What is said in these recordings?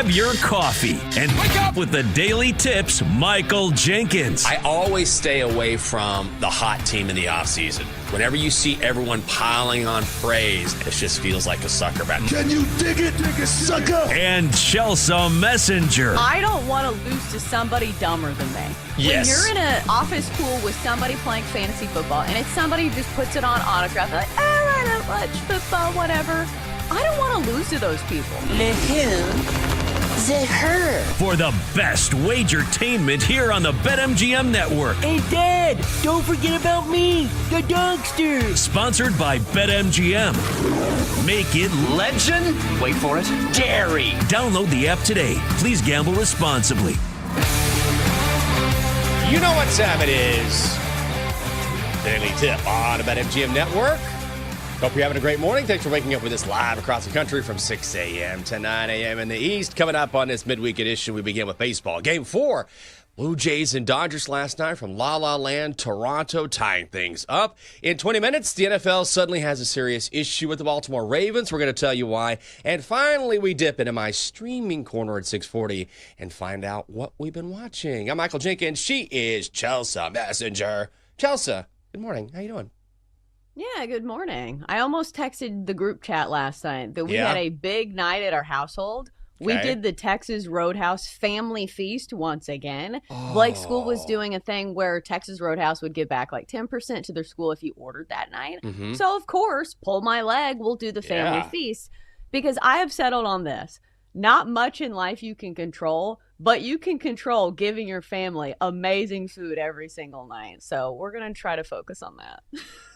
grab your coffee and wake up with the Daily Tips, Michael Jenkins. I always stay away from the hot team in the offseason. Whenever you see everyone piling on praise, it just feels like a sucker battle. Can you dig it, sucker? And Chelsea Messenger. I don't want to lose to somebody dumber than me. Yes. When you're in an office pool with somebody playing fantasy football and it's somebody who just puts it on autograph, like, I don't watch football, whatever. I don't want to lose to those people. The who? The her. For the best wagertainment here on the BetMGM Network. Hey, Dad, don't forget about me, the dogster. Sponsored by BetMGM. Make it legend. Wait for it. Dairy. Download the app today. Please gamble responsibly. You know what time it is. Daily Tip on the BetMGM Network. Hope you're having a great morning. Thanks for waking up with us live across the country from 6 a.m. to 9 a.m. in the East. Coming up on this midweek edition, we begin with baseball. Game 4, Blue Jays and Dodgers last night from La La Land, Toronto, tying things up. In 20 minutes, the NFL suddenly has a serious issue with the Baltimore Ravens. We're going to tell you why. And finally, we dip into my streaming corner at 6:40 and find out what we've been watching. I'm Michael Jenkins. She is Chelsea Messenger. Chelsea, good morning. How you doing? Yeah, good morning. I almost texted the group chat last night that we had a big night at our household. We did the Texas Roadhouse family feast once again. Blake's school was doing a thing where Texas Roadhouse would give back like 10% to their school if you ordered that night. So, of course, pull my leg, we'll do the family feast. Because I have settled on this. Not much in life you can control, but you can control giving your family amazing food every single night. So we're going to try to focus on that.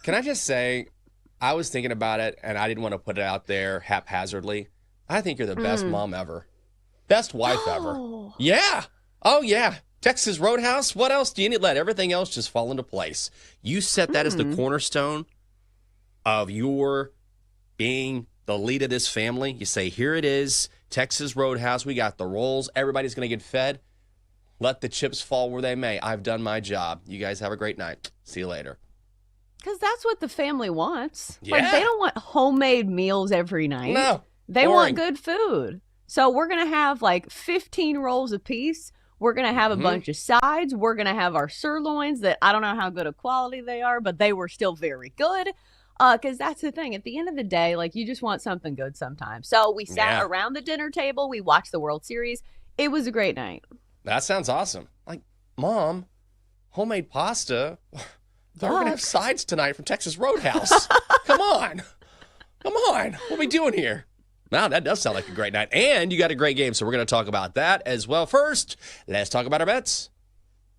Can I just say, I was thinking about it, and I didn't want to put it out there haphazardly. I think you're the best mom ever. Best wife ever. Yeah. Oh, yeah. Texas Roadhouse, what else do you need? Let everything else just fall into place. You set that as the cornerstone of your being the lead of this family. You say, here it is, Texas Roadhouse. We got the rolls. Everybody's going to get fed. Let the chips fall where they may. I've done my job. You guys have a great night. See you later. Because that's what the family wants. Yeah. Like, they don't want homemade meals every night. No. They Boring. want good food. So we're going to have like 15 rolls apiece. We're going to have a bunch of sides. We're going to have our sirloins that I don't know how good of quality they are, but they were still very good. Because that's the thing. At the end of the day, like, you just want something good sometimes. So we sat around the dinner table. We watched the World Series. It was a great night. That sounds awesome. Like, Mom, homemade pasta. We're going to have sides tonight from Texas Roadhouse. Come on. Come on. What are we doing here? Wow, that does sound like a great night. And you got a great game, so we're going to talk about that as well. First, let's talk about our bets.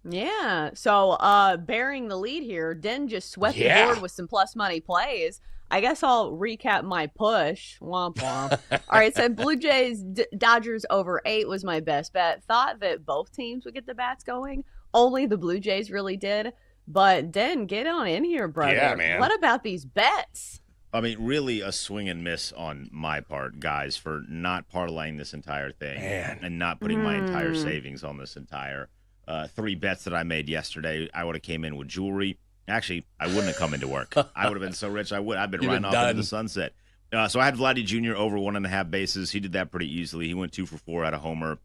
Yeah. So bearing the lead here, Den just swept the board with some plus money plays. I guess I'll recap my push. Womp womp. All right, so Blue Jays, Dodgers over 8 was my best bet. Thought that both teams would get the bats going. Only the Blue Jays really did. But Den, get on in here, brother. Yeah, man. What about these bets? I mean, really a swing and miss on my part, guys, for not parlaying this entire thing and not putting my entire savings on this entire 3 bets that I made yesterday. I would have came in with jewelry. Actually, I wouldn't have come into work. I would have been so rich. I've been riding off into the sunset. So I had Vladdy Jr. over 1.5 bases. He did that pretty easily. He went 2 for 4 at a homer.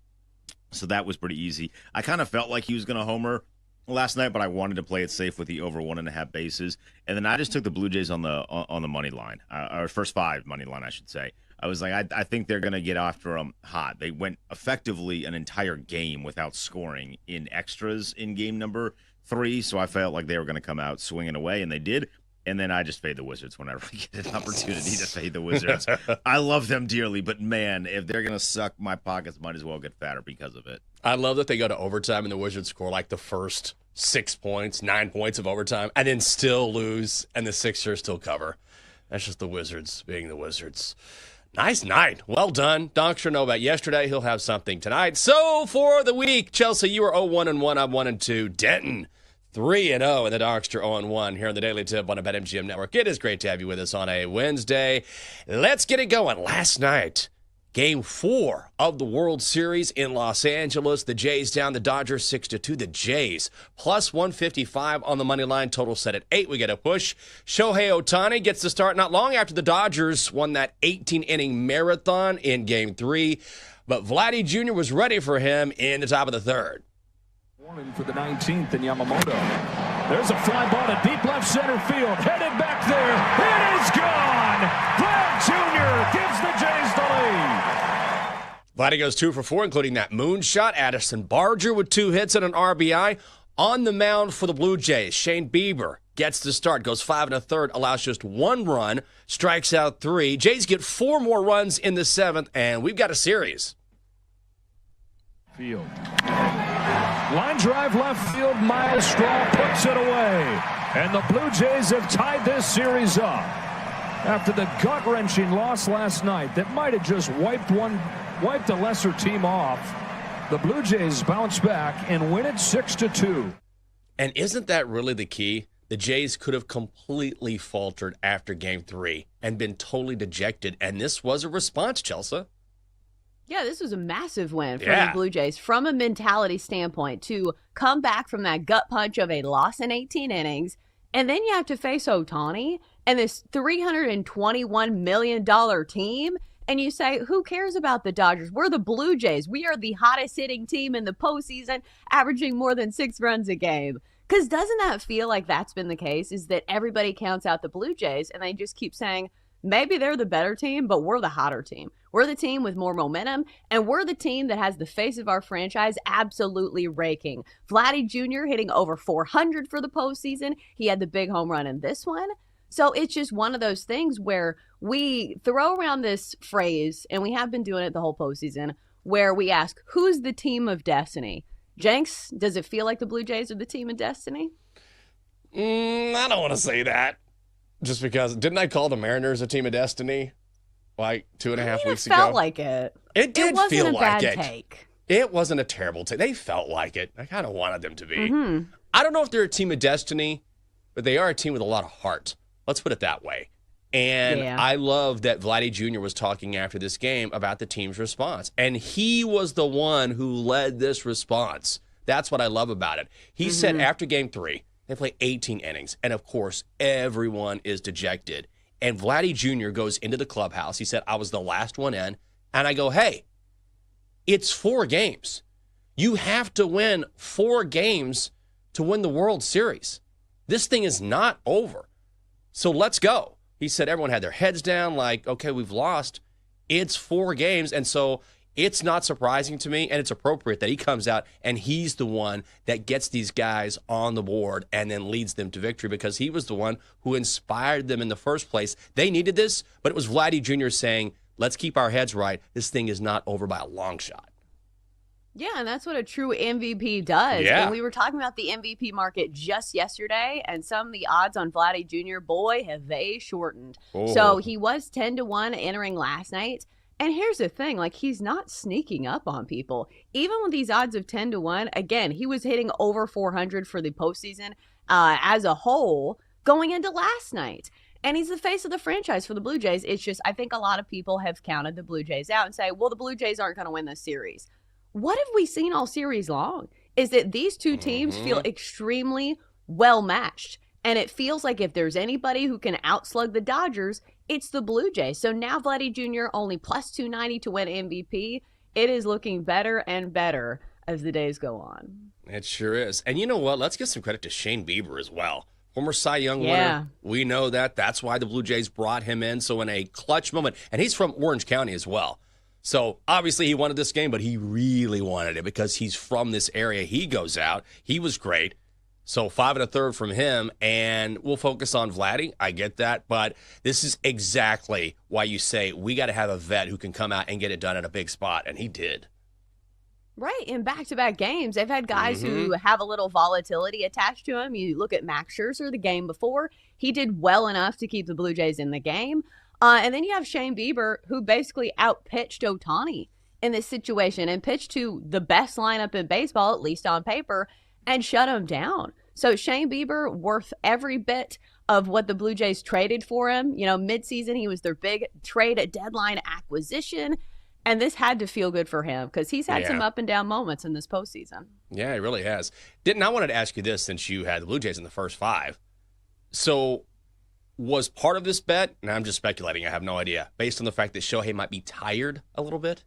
So that was pretty easy. I kind of felt like he was going to homer last night, but I wanted to play it safe with the over 1.5 bases. And then I just took the Blue Jays on the money line, or first 5 money line, I should say. I was like, I think they're going to get after them hot. They went effectively an entire game without scoring in extras in game number 3, so I felt like they were going to come out swinging away, and they did. And then I just fade the Wizards whenever I get an opportunity to fade the Wizards. I love them dearly, but, man, if they're going to suck, my pockets might as well get fatter because of it. I love that they go to overtime and the Wizards score like the first 6 points, 9 points of overtime, and then still lose, and the Sixers still cover. That's just the Wizards being the Wizards. Nice night. Well done. Donk sure know about yesterday. He'll have something tonight. So for the week, Chelsea, you are 0-1-1. I'm 1-2. Denton, 3-0, and the Donkster 0-1 here on the Daily Tip on the BetMGM Network. It is great to have you with us on a Wednesday. Let's get it going. Last night, Game 4 of the World Series in Los Angeles. The Jays down the Dodgers 6-2. The Jays plus 155 on the money line. Total set at 8. We get a push. Shohei Ohtani gets the start not long after the Dodgers won that 18-inning marathon in Game 3. But Vladdy Jr. was ready for him in the top of the third. Warning for the 19th in Yamamoto. There's a fly ball to deep left center field. Headed back there. It is gone. Vlad Jr. gives the Jays the lead. Vladdy goes 2 for 4, including that moonshot. Addison Barger with 2 hits and an RBI. On the mound for the Blue Jays, Shane Bieber gets the start, goes 5 1/3, allows just 1 run, strikes out 3. Jays get 4 more runs in the 7th, and we've got a series. Field. Line drive left field. Miles Straw puts it away. And the Blue Jays have tied this series up. After the gut-wrenching loss last night that might have just wiped a lesser team off, the Blue Jays bounce back and win it 6-2. And isn't that really the key? The Jays could have completely faltered after Game 3 and been totally dejected, and this was a response, Chelsea. Yeah, this was a massive win for the Blue Jays from a mentality standpoint to come back from that gut punch of a loss in 18 innings. And then you have to face Ohtani and this $321 million team. And you say, who cares about the Dodgers? We're the Blue Jays. We are the hottest hitting team in the postseason, averaging more than 6 runs a game. Because doesn't that feel like that's been the case, is that everybody counts out the Blue Jays and they just keep saying, maybe they're the better team, but we're the hotter team. We're the team with more momentum, and we're the team that has the face of our franchise absolutely raking. Vladdy Jr. hitting over 400 for the postseason. He had the big home run in this one. So it's just one of those things where we throw around this phrase, and we have been doing it the whole postseason, where we ask, who's the team of destiny? Jenks, does it feel like the Blue Jays are the team of destiny? I don't want to say that. Just because, didn't I call the Mariners a team of destiny like 2.5 weeks ago? It felt like it. It did feel like it. It wasn't a bad take. It wasn't a terrible take. They felt like it. I kind of wanted them to be. Mm-hmm. I don't know if they're a team of destiny, but they are a team with a lot of heart. Let's put it that way. And I love that Vladdy Jr. was talking after this game about the team's response. And he was the one who led this response. That's what I love about it. He said after Game 3, they play 18 innings. And, of course, everyone is dejected. And Vladdy Jr. goes into the clubhouse. He said, I was the last one in. And I go, hey, it's 4 games. You have to win 4 games to win the World Series. This thing is not over. So let's go. He said everyone had their heads down like, okay, we've lost. It's 4 games. And so it's not surprising to me, and it's appropriate that he comes out and he's the one that gets these guys on the board and then leads them to victory because he was the one who inspired them in the first place. They needed this, but it was Vladdy Jr. saying, let's keep our heads right. This thing is not over by a long shot. Yeah, and that's what a true MVP does. Yeah. And we were talking about the MVP market just yesterday, and some of the odds on Vladdy Jr., boy, have they shortened. Oh. So he was 10-1 entering last night. And here's the thing, like, he's not sneaking up on people. Even with these odds of 10-1, again, he was hitting over 400 for the postseason as a whole going into last night. And he's the face of the franchise for the Blue Jays. It's just, I think a lot of people have counted the Blue Jays out and say, well, the Blue Jays aren't going to win this series. What have we seen all series long? Is that these two teams feel extremely well matched. And it feels like if there's anybody who can outslug the Dodgers, it's the Blue Jays. So now Vladdy Jr. only plus 290 to win MVP. It is looking better and better as the days go on. It sure is. And you know what? Let's give some credit to Shane Bieber as well. Former Cy Young winner. We know that. That's why the Blue Jays brought him in. So in a clutch moment, and he's from Orange County as well. So obviously he wanted this game, but he really wanted it because he's from this area. He goes out. He was great. So 5 1/3 from him, and we'll focus on Vladdy. I get that, but this is exactly why you say we got to have a vet who can come out and get it done at a big spot, and he did. Right, in back-to-back games, they've had guys who have a little volatility attached to him. You look at Max Scherzer the game before. He did well enough to keep the Blue Jays in the game. And then you have Shane Bieber, who basically outpitched Ohtani in this situation and pitched to the best lineup in baseball, at least on paper, and shut him down. So Shane Bieber worth every bit of what the Blue Jays traded for him. You know, midseason, he was their big trade at deadline acquisition. And this had to feel good for him because he's had some up and down moments in this postseason. Yeah, he really has. I wanted to ask you this since you had the Blue Jays in the first 5. So was part of this bet, and I'm just speculating, I have no idea, based on the fact that Shohei might be tired a little bit?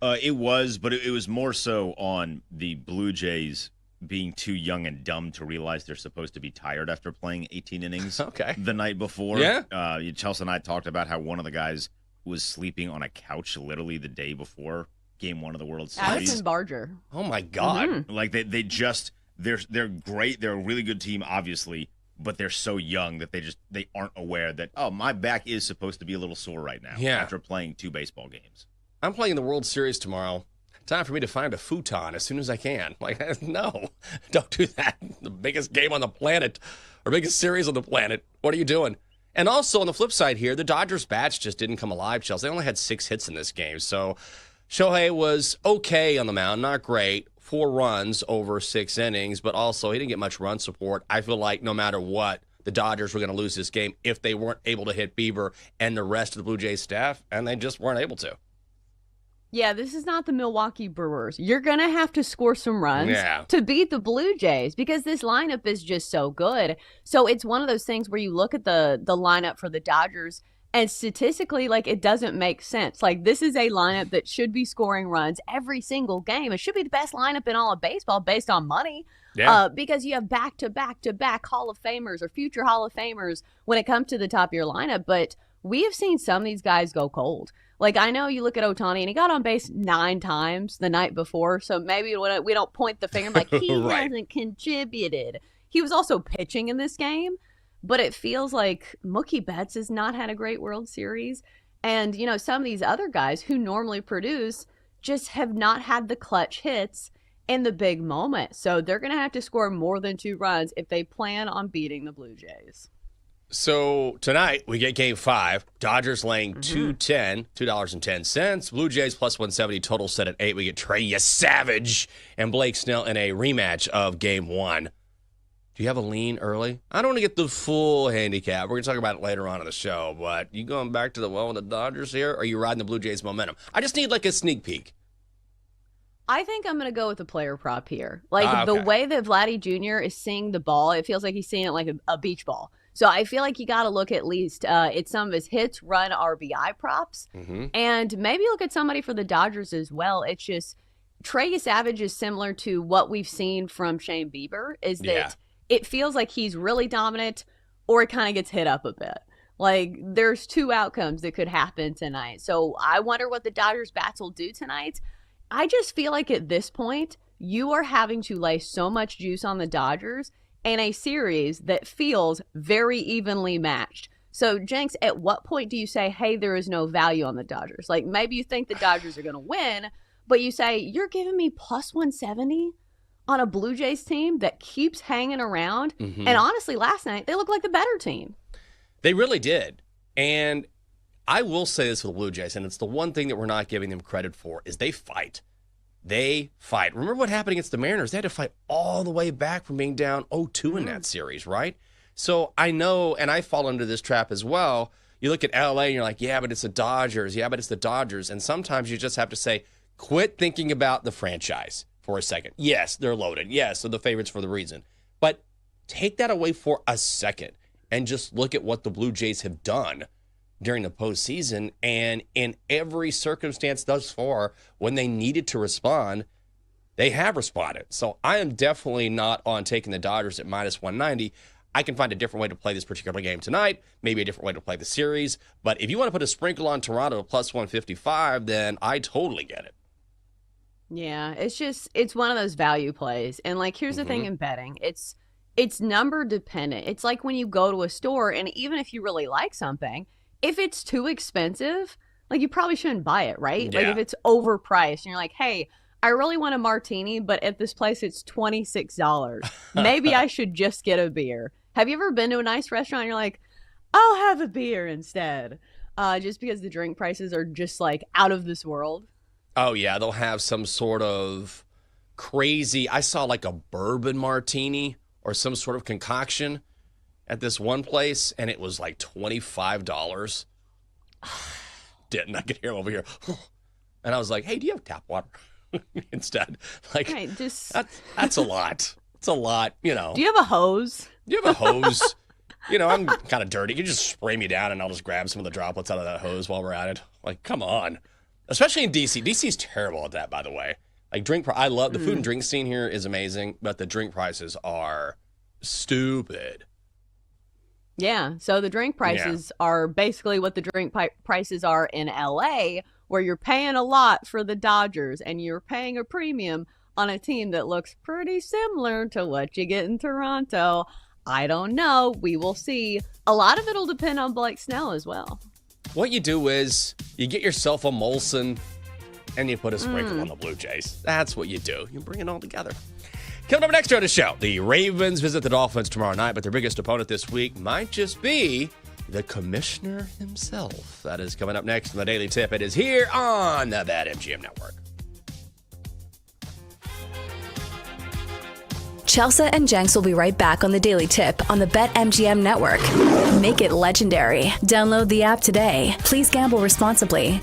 It was, but it was more so on the Blue Jays being too young and dumb to realize they're supposed to be tired after playing 18 innings the night before. Yeah. Chelsea and I talked about how one of the guys was sleeping on a couch literally the day before Game 1 of the World Series. Addison Barger. Oh, my God. Mm-hmm. Like, they're great. They're a really good team, obviously, but they're so young that they aren't aware that, oh, my back is supposed to be a little sore right now after playing 2 baseball games. I'm playing the World Series tomorrow. Time for me to find a futon as soon as I can. Like, no, don't do that. The biggest game on the planet, or biggest series on the planet. What are you doing? And also, on the flip side here, the Dodgers' bats just didn't come alive, Chelsea. They only had 6 hits in this game. So Shohei was okay on the mound, not great. 4 runs over 6 innings, but also he didn't get much run support. I feel like no matter what, the Dodgers were going to lose this game if they weren't able to hit Bieber and the rest of the Blue Jays staff, and they just weren't able to. Yeah, this is not the Milwaukee Brewers. You're going to have to score some runs to beat the Blue Jays because this lineup is just so good. So it's one of those things where you look at the lineup for the Dodgers and statistically, like, it doesn't make sense. Like, this is a lineup that should be scoring runs every single game. It should be the best lineup in all of baseball based on money because you have back-to-back Hall of Famers or future Hall of Famers when it comes to the top of your lineup. But we have seen some of these guys go cold. Like, I know you look at Ohtani, and he got on base 9 times the night before, so maybe we don't point the finger like he hasn't contributed. He was also pitching in this game, but it feels like Mookie Betts has not had a great World Series. And, you know, some of these other guys who normally produce just have not had the clutch hits in the big moment. So they're going to have to score more than 2 runs if they plan on beating the Blue Jays. So tonight we get Game 5. Dodgers laying $2.10. Blue Jays plus 170. Total set at 8. We get Trey Savage and Blake Snell in a rematch of Game 1. Do you have a lean early? I don't want to get the full handicap. We're going to talk about it later on in the show. But you going back to the well with the Dodgers here, or are you riding the Blue Jays momentum? I just need like a sneak peek. I think I'm going to go with the player prop here. Like the way that Vladdy Jr. is seeing the ball, it feels like he's seeing it like a beach ball. So I feel like you got to look at least at some of his hits, run, RBI props, and maybe look at somebody for the Dodgers as well. It's just Trey Savage is similar to what we've seen from Shane Bieber, is that it feels like he's really dominant or it kind of gets hit up a bit. Like, there's 2 outcomes that could happen tonight. So I wonder what the Dodgers bats will do tonight. I just feel like at this point, you are having to lay so much juice on the Dodgers in a series that feels very evenly matched. So, Jenks, at what point do you say, hey, there is no value on the Dodgers? Like, maybe you think the Dodgers are going to win, but you say, you're giving me plus 170 on a Blue Jays team that keeps hanging around. And honestly, last night, they looked like the better team. They really did. And I will say this for the Blue Jays, and it's the one thing that we're not giving them credit for, is they fight. They fight. Remember what happened against the Mariners? They had to fight all the way back from being down 0-2 in that series, right? So I know, and I fall into this trap as well. You look at LA and you're like, yeah, but it's the Dodgers. Yeah, but it's the Dodgers. And sometimes you just have to say, quit thinking about the franchise for a second. Yes, they're loaded. Yes, they're the favorites for the reason. But take that away for a second and just look at what the Blue Jays have done during the postseason, and in every circumstance thus far, when they needed to respond, they have responded. So I am definitely not on taking the Dodgers at minus 190. I can find a different way to play this particular game tonight, maybe a different way to play the series. But if you want to put a sprinkle on Toronto at plus 155, then I totally get it. Yeah, it's one of those value plays. And like, here's the thing in betting. It's number dependent. It's like when you go to a store, and even if you really like something, if it's too expensive, like, you probably shouldn't buy it, right? Yeah. Like, if it's overpriced and you're like, hey, I really want a martini, but at this place it's $26. Maybe I should just get a beer. Have you ever been to a nice restaurant and you're like, I'll have a beer instead? Just because the drink prices are just like out of this world. Oh, yeah. They'll have some sort of crazy, I saw like a bourbon martini or some sort of concoction at this one place, and it was like $25. Didn't I could hear him over here? And I was like, hey, do you have tap water? Instead. Like, right, that's a lot. It's a lot, you know. Do you have a hose? Do you have a hose? You know, I'm kind of dirty. You just spray me down and I'll just grab some of the droplets out of that hose while we're at it. Like, come on. Especially in D.C. D.C.'s terrible at that, by the way. Like, I love the food and drink scene here is amazing, but the drink prices are stupid. Yeah, so the drink prices are basically what the drink prices are in L.A., where you're paying a lot for the Dodgers and you're paying a premium on a team that looks pretty similar to what you get in Toronto. I don't know. We will see. A lot of it will depend on Blake Snell as well. What you do is you get yourself a Molson and you put a sprinkle on the Blue Jays. That's what you do. You bring it all together. Coming up next on the show, the Ravens visit the Dolphins tomorrow night, but their biggest opponent this week might just be the commissioner himself. That is coming up next on the Daily Tip. It is here on the BetMGM Network. Chelsea and Jenks will be right back on the Daily Tip on the BetMGM Network. Make it legendary. Download the app today. Please gamble responsibly.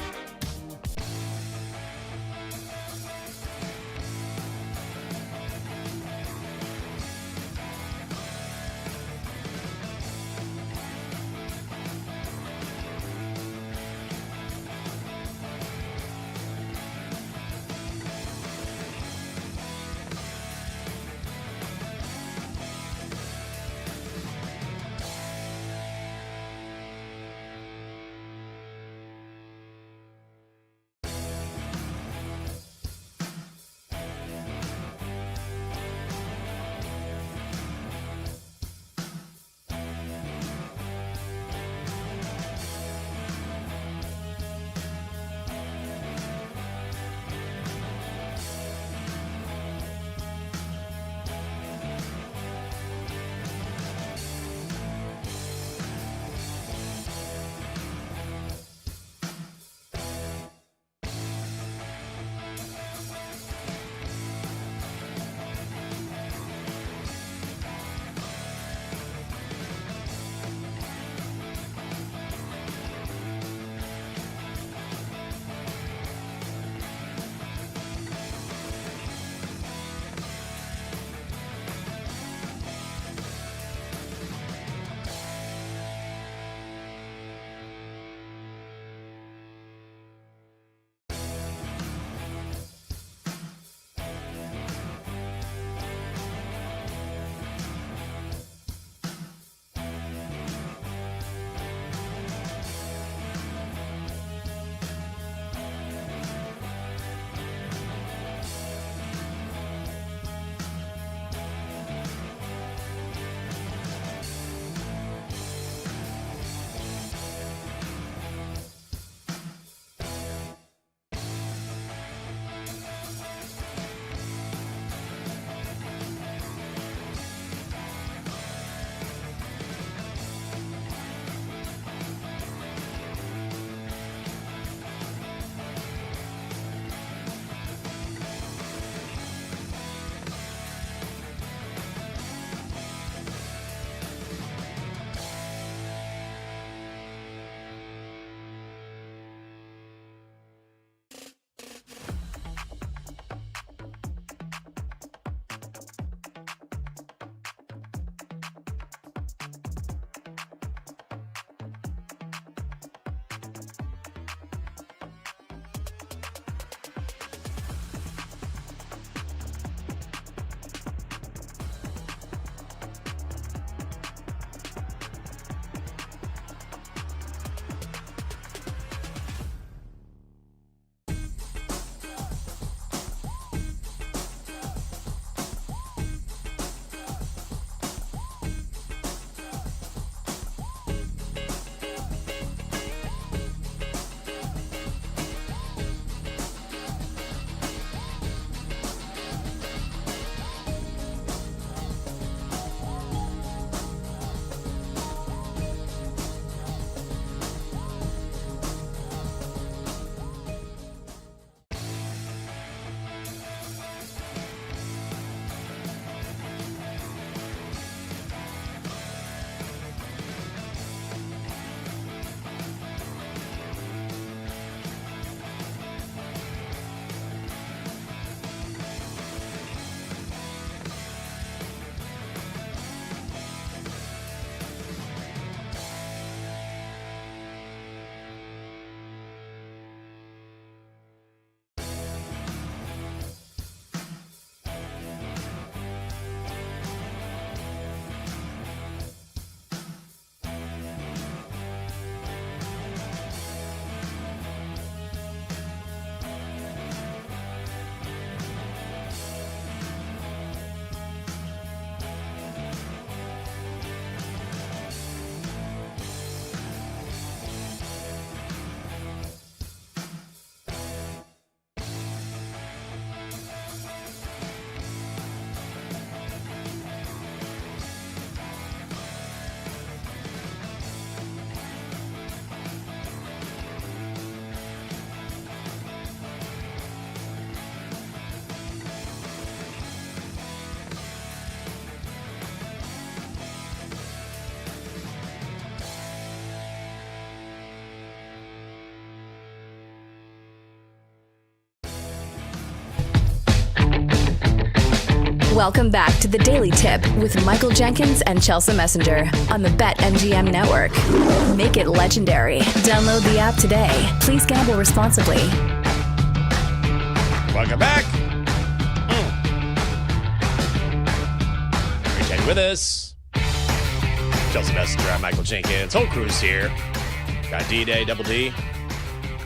Welcome back to the Daily Tip with Michael Jenkins and Chelsea Messenger on the BetMGM Network. Make it legendary. Download the app today. Please gamble responsibly. Welcome back. Great to have you with us. Chelsea Messenger, I'm Michael Jenkins. Whole crew's here. Got D-Day, Double D.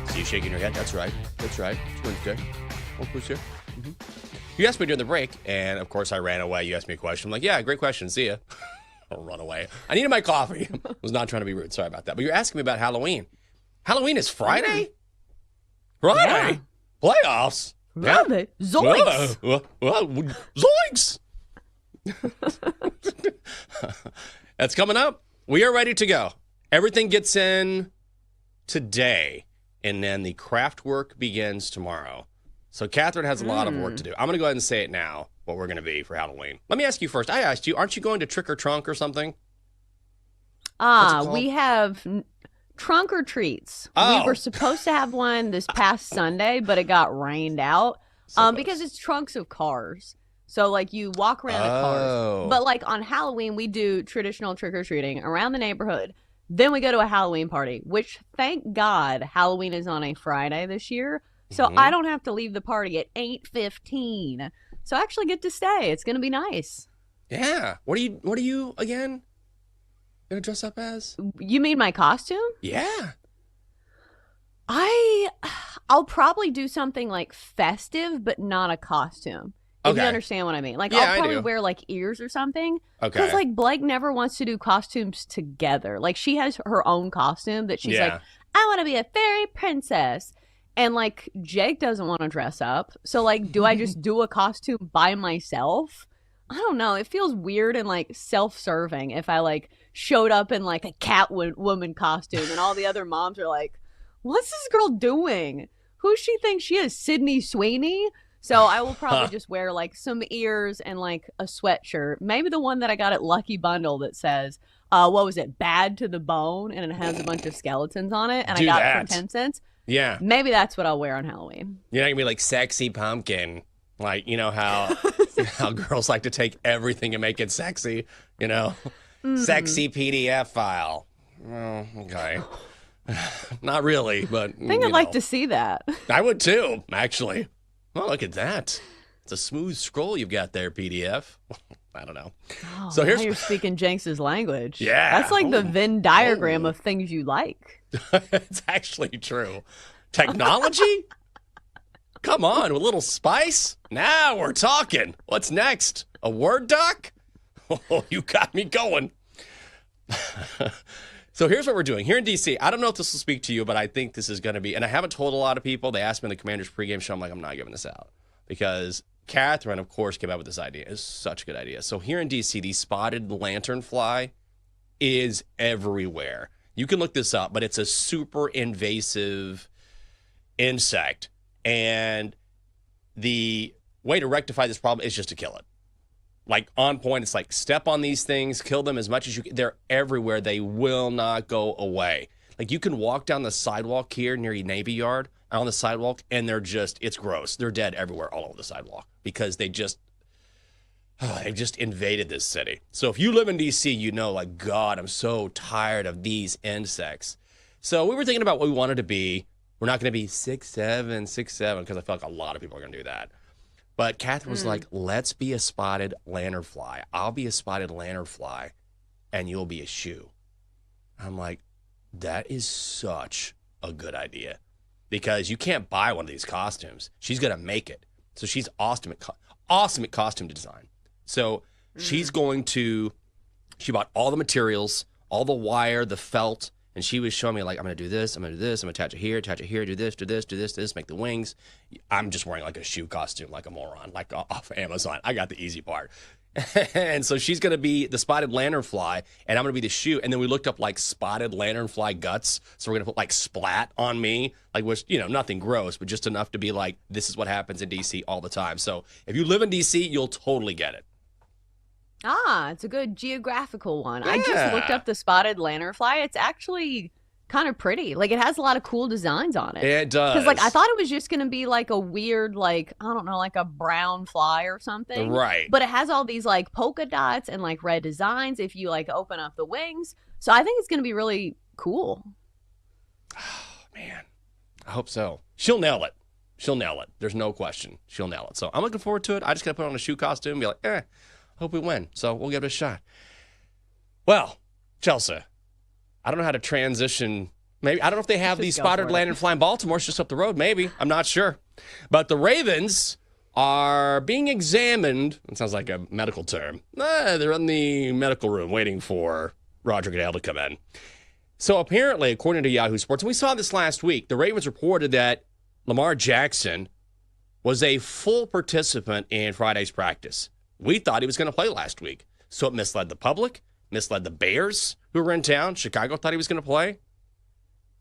See you shaking your head. That's right. It's Wednesday. Whole crew's here. Mm-hmm. You asked me during the break, and of course I ran away. You asked me a question. I'm like, yeah, great question. See ya. I'll run away. I needed my coffee. I was not trying to be rude. Sorry about that. But you're asking me about Halloween. Halloween is Friday? Friday? Yeah. Playoffs? Friday? Yeah. Zoinks! Zoinks! That's coming up. We are ready to go. Everything gets in today, and then the craft work begins tomorrow. So Catherine has a lot of work to do. I'm going to go ahead and say it now, what we're going to be for Halloween. Let me ask you first. I asked you, aren't you going to Trick or Trunk or something? We have Trunk or Treats. Oh. We were supposed to have one this past Sunday, but it got rained out because it's trunks of cars. So, like, you walk around the cars. But, like, on Halloween, we do traditional trick-or-treating around the neighborhood. Then we go to a Halloween party, which, thank God, Halloween is on a Friday this year. So I don't have to leave the party at 8:15. So I actually get to stay. It's going to be nice. Yeah. What are you again going to dress up as? You mean my costume? Yeah. I'll probably do something like festive, but not a costume. If you understand what I mean. Like, yeah, I'll probably wear like ears or something. Okay. Because like Blake never wants to do costumes together. Like, she has her own costume that she's like, I want to be a fairy princess. And, like, Jake doesn't want to dress up. So, like, do I just do a costume by myself? I don't know. It feels weird and, like, self-serving if I, like, showed up in, like, a Catwoman costume and all the other moms are like, what's this girl doing? Who does she think she is, Sydney Sweeney? So I will probably just wear, like, some ears and, like, a sweatshirt. Maybe the one that I got at Lucky Bundle that says, what was it, Bad to the Bone? And it has a bunch of skeletons on it. And I got it for 10 cents. Yeah. Maybe that's what I'll wear on Halloween. You're not going to be like Sexy Pumpkin. Like, you know how how girls like to take everything and make it sexy, you know? Sexy PDF file. Oh, okay. Not really, but I think I'd like to see that. I would too, actually. Well, look at that. It's a smooth scroll you've got there, PDF. I don't know. Oh, so here's, now you're speaking Jenks's language. Yeah. That's like the Venn diagram of things you like. It's actually true. Technology? Come on, with a little spice? Now we're talking. What's next? A Word doc? Oh, you got me going. So here's what we're doing. Here in D.C., I don't know if this will speak to you, but I think this is going to be, and I haven't told a lot of people. They asked me in the Commanders pregame show. I'm like, I'm not giving this out. Because Catherine, of course, came up with this idea. It's such a good idea. So here in D.C., the spotted lanternfly is everywhere. You can look this up, but it's a super invasive insect. And the way to rectify this problem is just to kill it. Like, on point, it's like, step on these things, kill them as much as you can. They're everywhere. They will not go away. Like, you can walk down the sidewalk here near your Navy Yard, on the sidewalk, and they're just, it's gross. They're dead everywhere all over the sidewalk because they just invaded this city. So if you live in D.C., you know, like, God, I'm so tired of these insects. So we were thinking about what we wanted to be. We're not going to be 6'7", because I feel like a lot of people are going to do that. But Catherine was like, let's be a spotted lanternfly. I'll be a spotted lanternfly, and you'll be a shoe. I'm like, that is such a good idea. Because you can't buy one of these costumes. She's going to make it. So she's awesome at costume design. So she's going to, she bought all the materials, all the wire, the felt, and she was showing me, like, I'm going to do this, I'm going to do this, I'm going to attach it here, do this, make the wings. I'm just wearing, like, a shoe costume like a moron, like off Amazon. I got the easy part. And so she's going to be the spotted lanternfly, and I'm going to be the shoe. And then we looked up, like, spotted lanternfly guts. So we're going to put, like, splat on me, like, which, you know, nothing gross, but just enough to be like, this is what happens in D.C. all the time. So if you live in D.C., you'll totally get it. Ah, it's a good geographical one. Yeah. I just looked up the spotted lanternfly. It's actually kind of pretty. Like, it has a lot of cool designs on it. It does. Because, like, I thought it was just going to be, like, a weird, like, I don't know, like a brown fly or something. Right. But it has all these, like, polka dots and, like, red designs if you, like, open up the wings. So I think it's going to be really cool. Oh, man. I hope so. She'll nail it. She'll nail it. There's no question. She'll nail it. So I'm looking forward to it. I just got to put on a shoe costume and be like, hope we win. So we'll give it a shot. Well, Chelsea, I don't know how to transition. Maybe I don't know if they have the spotted land and fly in Baltimore. It's just up the road. Maybe. I'm not sure. But the Ravens are being examined. It sounds like a medical term. They're in the medical room waiting for Roger Goodell to come in. So apparently, according to Yahoo Sports, and we saw this last week, the Ravens reported that Lamar Jackson was a full participant in Friday's practice. We thought he was going to play last week. So it misled the public, misled the Bears who were in town. Chicago thought he was going to play.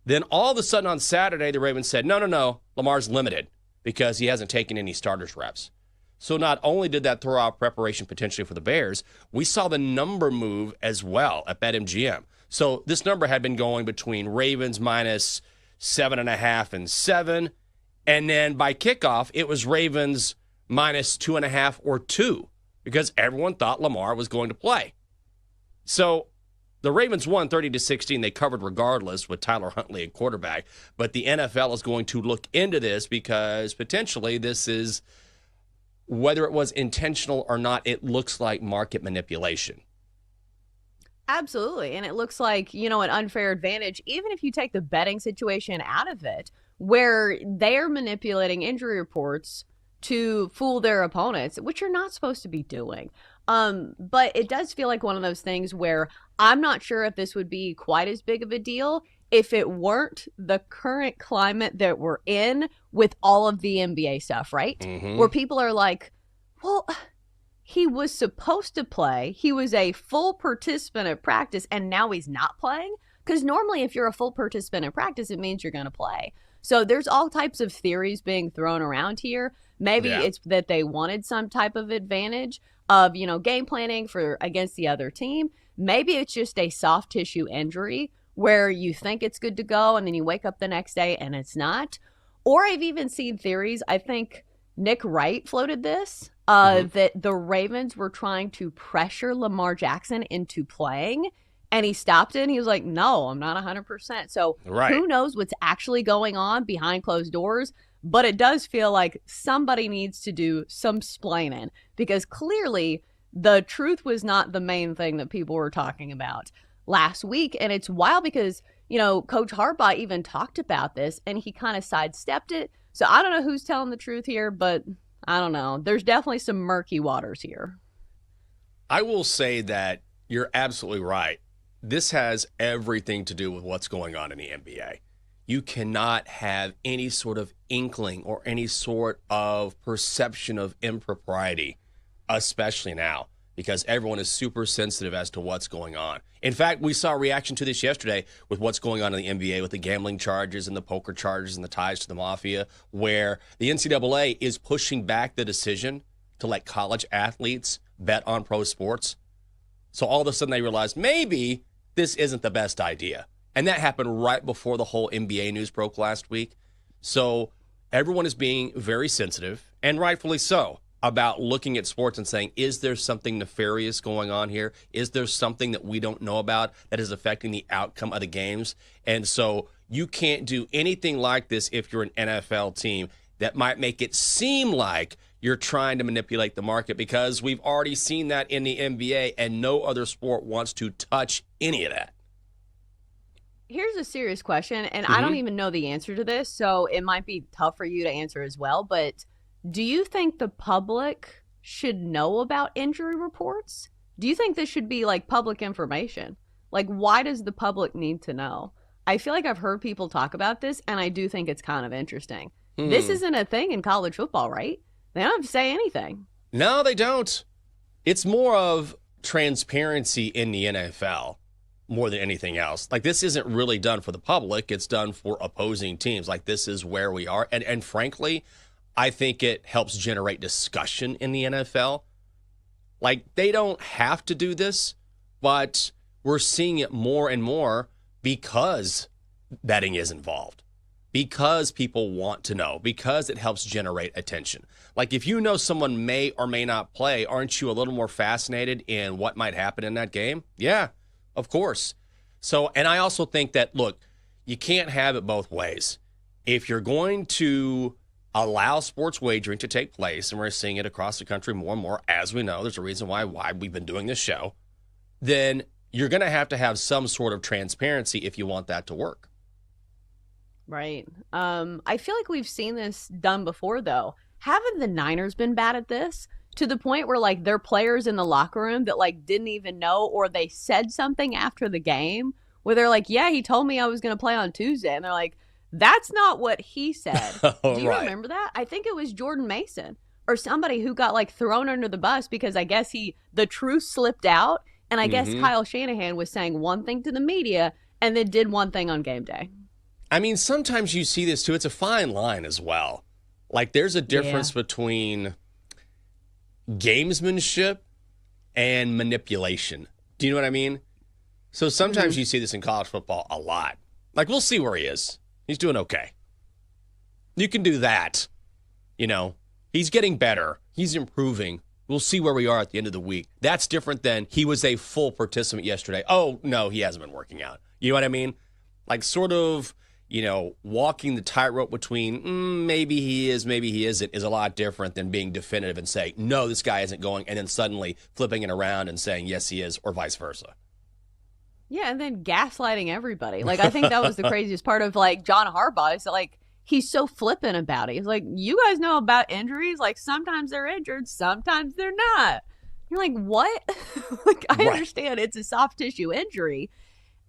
Then all of a sudden on Saturday, the Ravens said, no, Lamar's limited because he hasn't taken any starters reps. So not only did that throw out preparation potentially for the Bears, we saw the number move as well at BetMGM. So this number had been going between Ravens minus 7.5 and 7. And then by kickoff, it was Ravens minus 2.5 or 2 because everyone thought Lamar was going to play. So the Ravens won 30-16. They covered regardless with Tyler Huntley at quarterback. But the NFL is going to look into this because potentially this is, whether it was intentional or not, it looks like market manipulation. Absolutely. And it looks like, an unfair advantage, even if you take the betting situation out of it, where they're manipulating injury reports to fool their opponents, which you're not supposed to be doing. But it does feel like one of those things where I'm not sure if this would be quite as big of a deal if it weren't the current climate that we're in with all of the NBA stuff, right? Mm-hmm. Where people are like, well, he was supposed to play. He was a full participant at practice, and now he's not playing. Because normally if you're a full participant in practice, it means you're going to play. So there's all types of theories being thrown around here. Maybe it's that they wanted some type of advantage of, game planning for against the other team. Maybe it's just a soft tissue injury where you think it's good to go and then you wake up the next day and it's not. Or I've even seen theories. I think Nick Wright floated this, that the Ravens were trying to pressure Lamar Jackson into playing. And he stopped it and he was like, no, I'm not 100%. So Who knows what's actually going on behind closed doors. But it does feel like somebody needs to do some splaining because clearly the truth was not the main thing that people were talking about last week. And it's wild because, Coach Harbaugh even talked about this and he kind of sidestepped it. So I don't know who's telling the truth here, but I don't know. There's definitely some murky waters here. I will say that you're absolutely right. This has everything to do with what's going on in the NBA. You cannot have any sort of inkling or any sort of perception of impropriety, especially now, because everyone is super sensitive as to what's going on. In fact, we saw a reaction to this yesterday with what's going on in the NBA with the gambling charges and the poker charges and the ties to the mafia, where the NCAA is pushing back the decision to let college athletes bet on pro sports. So all of a sudden they realized maybe this isn't the best idea. And that happened right before the whole NBA news broke last week. So everyone is being very sensitive, and rightfully so, about looking at sports and saying, is there something nefarious going on here? Is there something that we don't know about that is affecting the outcome of the games? And so you can't do anything like this if you're an NFL team that might make it seem like you're trying to manipulate the market, because we've already seen that in the NBA and no other sport wants to touch any of that. Here's a serious question, and I don't even know the answer to this, so it might be tough for you to answer as well, but do you think the public should know about injury reports? Do you think this should be like public information? Like, why does the public need to know? I feel like I've heard people talk about this, and I do think it's kind of interesting. This isn't a thing in college football, right? They don't have to say anything. No, they don't. It's more of transparency in the NFL more than anything else. Like, this isn't really done for the public. It's done for opposing teams. Like, this is where we are. And frankly, I think it helps generate discussion in the NFL. Like, they don't have to do this, but we're seeing it more and more because betting is involved. Because people want to know, because it helps generate attention. Like if you know someone may or may not play, aren't you a little more fascinated in what might happen in that game? Yeah, of course. So, and I also think that, look, you can't have it both ways. If you're going to allow sports wagering to take place, and we're seeing it across the country more and more, as we know, there's a reason why we've been doing this show, then you're going to have some sort of transparency if you want that to work. Right. I feel like we've seen this done before, though. Haven't the Niners been bad at this? To the point where, like, their players in the locker room that, like, didn't even know, or they said something after the game where they're like, yeah, he told me I was going to play on Tuesday. And they're like, that's not what he said. Do you remember that? I think it was Jordan Mason or somebody who got, like, thrown under the bus because I guess the truth slipped out. And I guess Kyle Shanahan was saying one thing to the media and then did one thing on game day. I mean, sometimes you see this, too. It's a fine line as well. Like, there's a difference between gamesmanship and manipulation. Do you know what I mean? So sometimes you see this in college football a lot. Like, we'll see where he is. He's doing okay. You can do that. You know, he's getting better. He's improving. We'll see where we are at the end of the week. That's different than he was a full participant yesterday. Oh, no, he hasn't been working out. You know what I mean? Like, sort of, you know, walking the tightrope between maybe he is, maybe he isn't, is a lot different than being definitive and saying, no, this guy isn't going, and then suddenly flipping it around and saying, yes, he is, or vice versa. Yeah, and then gaslighting everybody. Like, I think that was the craziest part of, like, John Harbaugh is that, like, he's so flippant about it. He's like, you guys know about injuries? Like, sometimes they're injured, sometimes they're not. You're like, what? Like, I understand it's a soft tissue injury.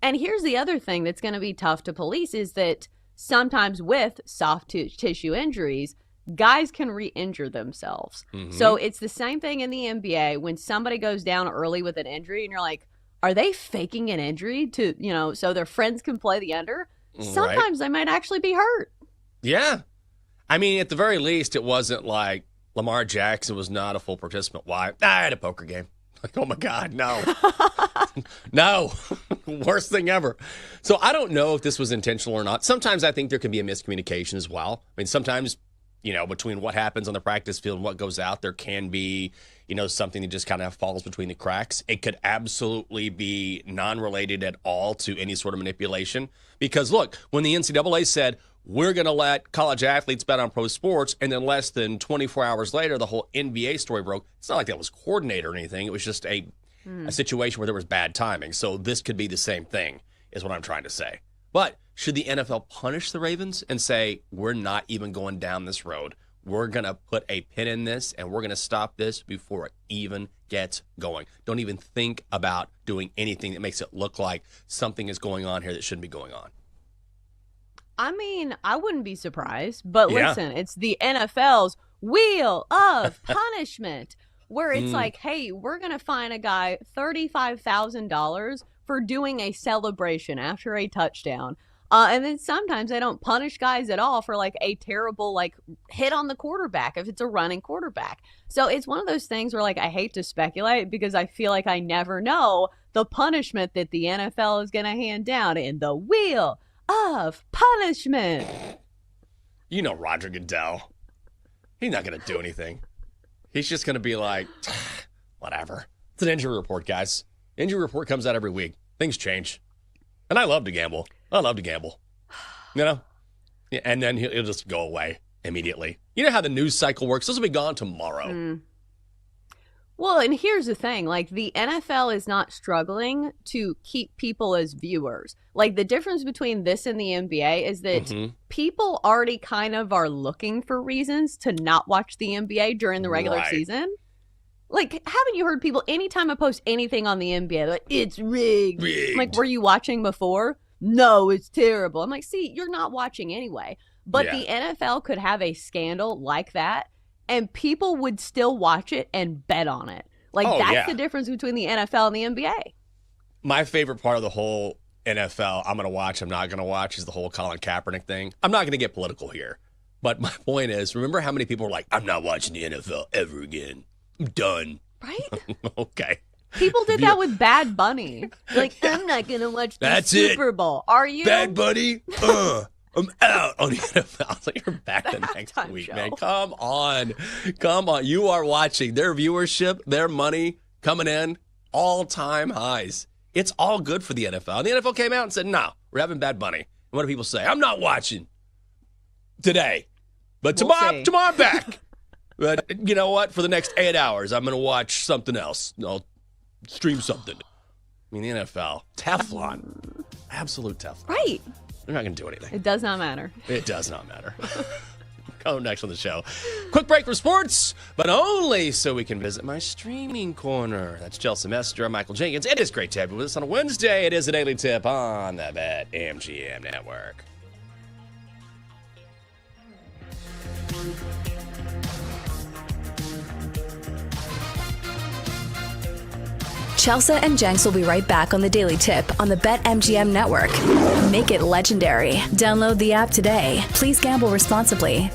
And here's the other thing that's going to be tough to police is that sometimes with soft tissue injuries, guys can re-injure themselves. So it's the same thing in the NBA when somebody goes down early with an injury and you're like, are they faking an injury to, you know, so their friends can play the under? Sometimes they might actually be hurt. Yeah. I mean, at the very least, it wasn't like Lamar Jackson was not a full participant. Why? I had a poker game. Like, oh, my God, no. No. Worst thing ever. So I don't know if this was intentional or not. Sometimes I think there can be a miscommunication as well. I mean, sometimes, you know, between what happens on the practice field and what goes out, there can be, you know, something that just kind of falls between the cracks. It could absolutely be non-related at all to any sort of manipulation. Because, look, when the NCAA said, we're going to let college athletes bet on pro sports, and then less than 24 hours later, the whole NBA story broke. It's not like that was coordinated or anything. It was just a situation where there was bad timing. So this could be the same thing, is what I'm trying to say. But should the NFL punish the Ravens and say, we're not even going down this road? We're going to put a pin in this, and we're going to stop this before it even gets going. Don't even think about doing anything that makes it look like something is going on here that shouldn't be going on. I mean, I wouldn't be surprised, but listen, it's the NFL's wheel of punishment, where it's like, hey, we're going to fine a guy $35,000 for doing a celebration after a touchdown. And then sometimes they don't punish guys at all for like a terrible like hit on the quarterback if it's a running quarterback. So it's one of those things where like I hate to speculate because I feel like I never know the punishment that the NFL is going to hand down in the wheel of punishment. You know Roger Goodell. He's not going to do anything. He's just going to be like, whatever. It's an injury report, guys. Injury report comes out every week. Things change. And I love to gamble. I love to gamble. You know? Yeah, and then he'll just go away immediately. You know how the news cycle works? This will be gone tomorrow. Well, and here's the thing. Like, the NFL is not struggling to keep people as viewers. Like, the difference between this and the NBA is that people already kind of are looking for reasons to not watch the NBA during the regular season. Like, haven't you heard people, anytime I post anything on the NBA, they're like, it's rigged. I'm like, were you watching before? No, it's terrible. I'm like, see, you're not watching anyway. But the NFL could have a scandal like that, and people would still watch it and bet on it. Like, that's the difference between the NFL and the NBA. My favorite part of the whole NFL, I'm going to watch, I'm not going to watch, is the whole Colin Kaepernick thing. I'm not going to get political here. But my point is, remember how many people were like, I'm not watching the NFL ever again. I'm done. Right? Okay. People did that with Bad Bunny. Like, I'm not going to watch the Super Bowl. Are you? Bad Bunny, I'm out on the NFL. Like, you're back the next week, man. Come on. You are watching their viewership, their money coming in, all-time highs. It's all good for the NFL. And the NFL came out and said, no, we're having Bad Bunny. And what do people say? I'm not watching today. But tomorrow I'm back. But you know what? For the next 8 hours, I'm going to watch something else. I'll stream something. I mean, the NFL. Teflon. Absolute Teflon. Right. They're not going to do anything. It does not matter. It does not matter. Coming next on the show. Quick break for sports, but only so we can visit my streaming corner. That's Chelsea Messenger. I'm Michael Jenkins. It is great to have you with us on a Wednesday. It is a daily tip on the BetMGM Network. Chelsea and Jenks will be right back on the Daily Tip on the BetMGM Network. Make it legendary. Download the app today. Please gamble responsibly.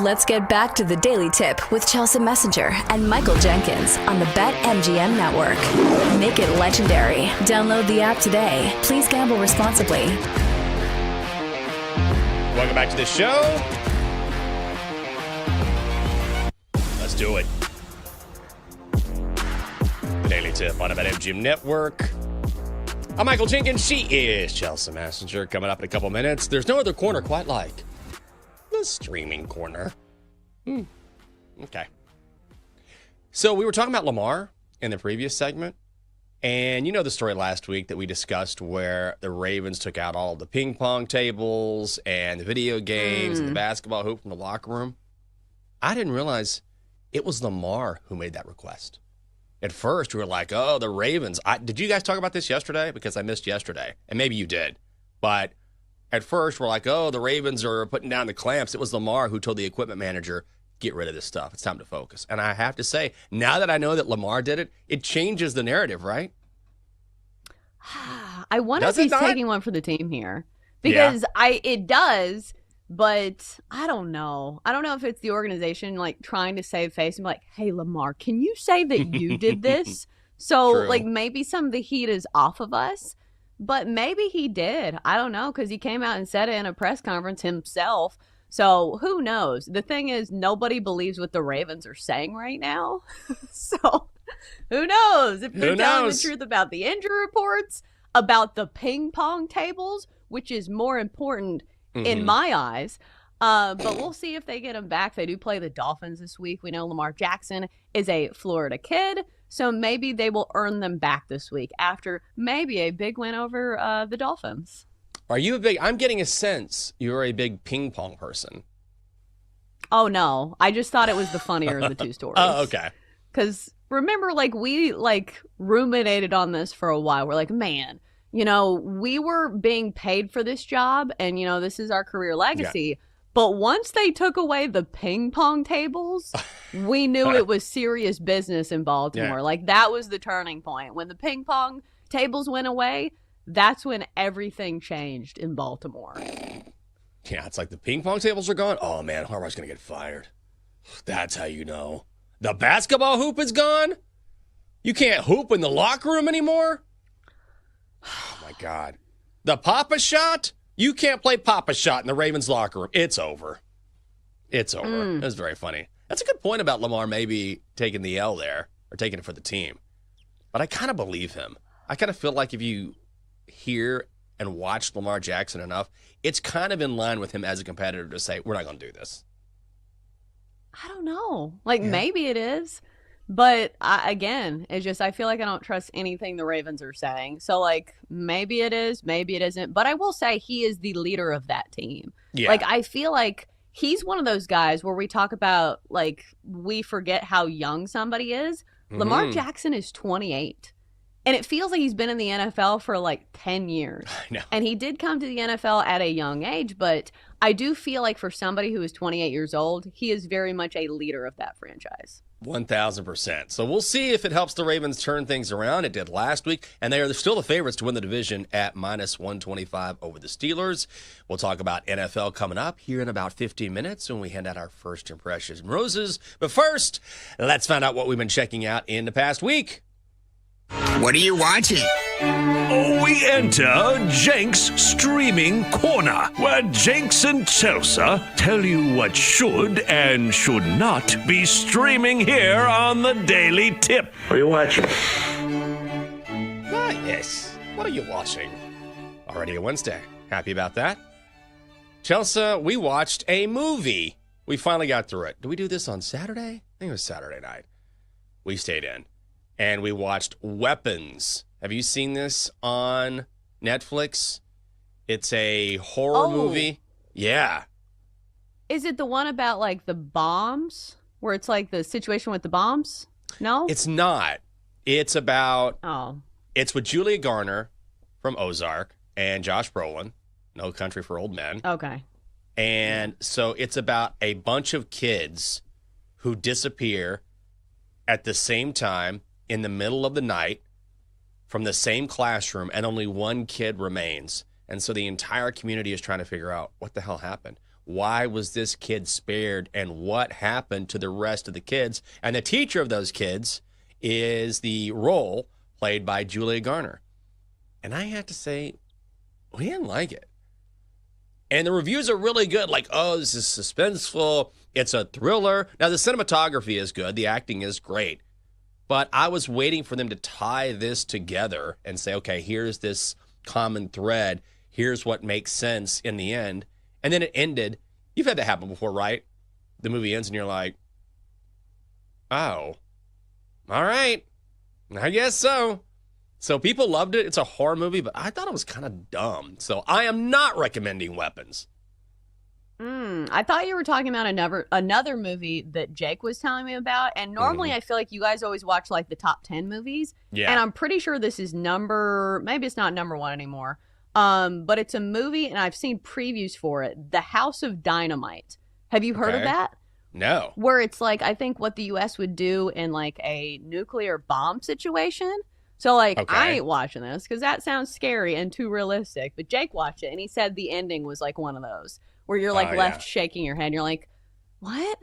Let's get back to the Daily Tip with Chelsea Messenger and Michael Jenkins on the BetMGM Network. Make it legendary. Download the app today. Please gamble responsibly. Welcome back to the show. Let's do it. The Daily Tip on the BetMGM Network. I'm Michael Jenkins. She is Chelsea Messenger. Coming up in a couple minutes. There's no other corner quite like the streaming corner. Okay. So we were talking about Lamar in the previous segment. And you know the story last week that we discussed where the Ravens took out all the ping pong tables and the video games and the basketball hoop from the locker room. I didn't realize it was Lamar who made that request. At first, we were like, oh, the Ravens. Did you guys talk about this yesterday? Because I missed yesterday. And maybe you did. But at first, we're like, oh, the Ravens are putting down the clamps. It was Lamar who told the equipment manager, get rid of this stuff. It's time to focus. And I have to say, now that I know that Lamar did it, it changes the narrative, right? I wonder if he's taking one for the team here. Because it does, but I don't know. I don't know if it's the organization like trying to save face and be like, hey, Lamar, can you say that you did this? So like maybe some of the heat is off of us, but maybe he did. I don't know, because he came out and said it in a press conference himself. So who knows? The thing is, nobody believes what the Ravens are saying right now. So who knows if they're telling the truth about the injury reports, about the ping pong tables, which is more important in my eyes. But we'll see if they get him back. They do play the Dolphins this week. We know Lamar Jackson is a Florida kid, so maybe they will earn them back this week after maybe a big win over the Dolphins. Are you I'm getting a sense you're a big ping pong person. Oh, no. I just thought it was the funnier of the two stories. Oh, okay. Because remember, like, we, like, ruminated on this for a while. We're like, man, you know, we were being paid for this job, and, you know, this is our career legacy. Yeah. But once they took away the ping pong tables, we knew it was serious business in Baltimore. Yeah. Like, that was the turning point. When the ping pong tables went away, that's when everything changed in Baltimore. Yeah, it's like the ping pong tables are gone. Oh, man, Harbaugh's going to get fired. That's how you know. The basketball hoop is gone? You can't hoop in the locker room anymore? Oh, my God. The Papa Shot? You can't play Papa Shot in the Ravens locker room. It's over. It's over. It was very funny. That's a good point about Lamar maybe taking the L there, or taking it for the team. But I kind of believe him. I kind of feel like if you hear and watch Lamar Jackson enough, it's kind of in line with him as a competitor to say, we're not going to do this. I don't know. Like, maybe it is. But, again, it's just I feel like I don't trust anything the Ravens are saying. So, like, maybe it is, maybe it isn't. But I will say he is the leader of that team. Yeah. Like, I feel like he's one of those guys where we talk about, like, we forget how young somebody is. Lamar Jackson is 28. And it feels like he's been in the NFL for like 10 years. I know. And he did come to the NFL at a young age, but I do feel like for somebody who is 28 years old, he is very much a leader of that franchise. 1,000%. So we'll see if it helps the Ravens turn things around. It did last week, and they are still the favorites to win the division at -125 over the Steelers. We'll talk about NFL coming up here in about 15 minutes when we hand out our first impressions and roses. But first, let's find out what we've been checking out in the past week. What are you watching? We enter Jenks Streaming Corner, where Jenks and Chelsea tell you what should and should not be streaming here on the Daily Tip. What are you watching? Yes. What are you watching? Already a Wednesday. Happy about that? Chelsea, we watched a movie. We finally got through it. Did we do this on Saturday? I think it was Saturday night. We stayed in. And we watched Weapons. Have you seen this on Netflix? It's a horror movie. Yeah. Is it the one about, like, the bombs? Where it's, like, the situation with the bombs? No? It's not. It's about... Oh. It's with Julia Garner from Ozark and Josh Brolin. No Country for Old Men. Okay. And so it's about a bunch of kids who disappear at the same time in the middle of the night from the same classroom, and only one kid remains. And so the entire community is trying to figure out what the hell happened. why was this kid spared and what happened to the rest of the kids? And the teacher of those kids is the role played by Julia Garner. And I have to say, we didn't like it. And the reviews are really good. Like, oh, this is suspenseful. It's a thriller. Now, the cinematography is good. The acting is great. But I was waiting for them to tie this together and say, okay, here's this common thread. Here's what makes sense in the end. And then it ended. You've had that happen before, right? The movie ends and you're like, oh, all right. I guess so. So people loved it. It's a horror movie, but I thought it was kind of dumb. So I am not recommending Weapons. I thought you were talking about another movie that Jake was telling me about. And normally I feel like you guys always watch like the top 10 movies. Yeah. And I'm pretty sure this is maybe it's not number 1 anymore. But it's a movie and I've seen previews for it. The House of Dynamite. Have you heard of that? No. Where it's like, I think what the U.S. would do in like a nuclear bomb situation. So like, I ain't watching this because that sounds scary and too realistic. But Jake watched it and he said the ending was like one of those where you're like left shaking your head. And you're like, what?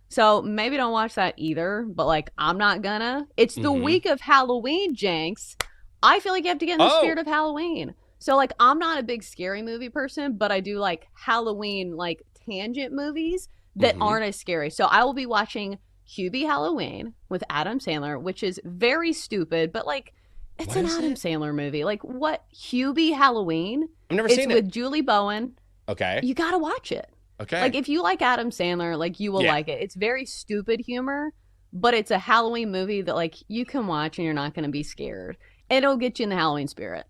So maybe don't watch that either. But like, I'm not gonna. It's the week of Halloween, Jenks. I feel like you have to get in the spirit of Halloween. So like, I'm not a big scary movie person, but I do like Halloween like tangent movies that aren't as scary. So I will be watching Hubie Halloween with Adam Sandler, which is very stupid, but like, it's an Adam Sandler movie. Like, what? Hubie Halloween? I've never seen it. It's with Julie Bowen. Okay. You got to watch it. Okay. Like, if you like Adam Sandler, like, you will like it. It's very stupid humor, but it's a Halloween movie that, like, you can watch and you're not going to be scared. It'll get you in the Halloween spirit.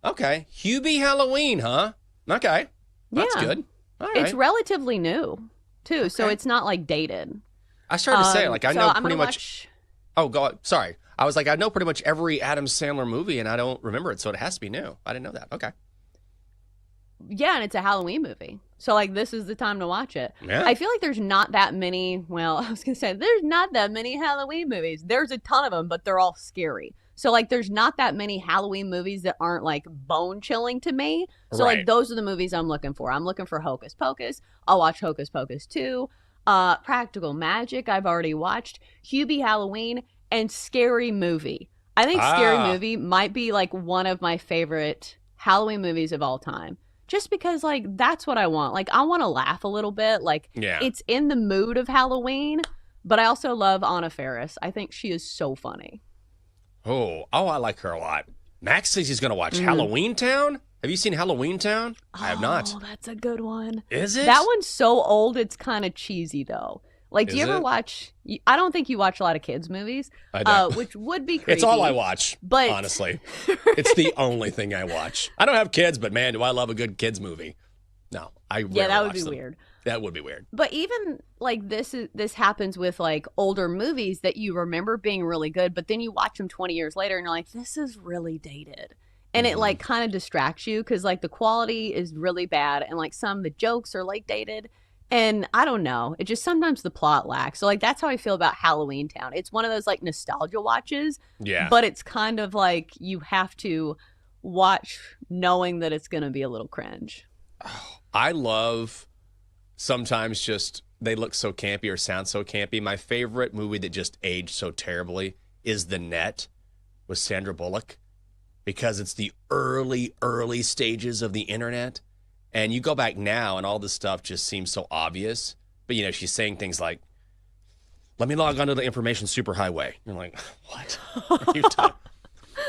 Okay. Hubie Halloween, huh? Okay. That's good. All right. It's relatively new, too, so it's not, like, dated. I started to say, like, I know pretty much... Watch... Oh, go on. Sorry. I was like, I know pretty much every Adam Sandler movie, and I don't remember it, so it has to be new. I didn't know that. Okay. Yeah, and it's a Halloween movie. So, like, this is the time to watch it. Yeah. I feel like there's not that many, well, I was going to say, there's not that many Halloween movies. There's a ton of them, but they're all scary. So, like, there's not that many Halloween movies that aren't, like, bone-chilling to me. So, like, those are the movies I'm looking for. I'm looking for Hocus Pocus. I'll watch Hocus Pocus 2. Practical Magic, I've already watched. Hubie Halloween. And Scary Movie. I think Scary Movie might be like one of my favorite Halloween movies of all time. Just because like that's what I want. Like I want to laugh a little bit. Like it's in the mood of Halloween. But I also love Anna Faris. I think she is so funny. Oh, I like her a lot. Max says he's going to watch Halloween Town. Have you seen Halloween Town? I have not. Oh, that's a good one. Is it? That one's so old it's kind of cheesy though. Like, do you ever watch... I don't think you watch a lot of kids' movies, I don't. Which would be creepy. It's all I watch, but... honestly. It's the only thing I watch. I don't have kids, but man, do I love a good kids' movie. No, I rarely that would watch be them. weird. That would be weird. But even, like, this happens with, like, older movies that you remember being really good, but then you watch them 20 years later and you're like, this is really dated. And it, like, kind of distracts you because, like, the quality is really bad and, like, some of the jokes are, like, dated. And I don't know. It just sometimes the plot lacks. So, like, that's how I feel about Halloween Town. It's one of those, like, nostalgia watches. Yeah. But it's kind of like you have to watch knowing that it's going to be a little cringe. Oh, I love sometimes just they look so campy or sound so campy. My favorite movie that just aged so terribly is The Net with Sandra Bullock because it's the early stages of the internet. And you go back now and all this stuff just seems so obvious. But, you know, she's saying things like, let me log onto the information superhighway. You're like, what? What are you talking?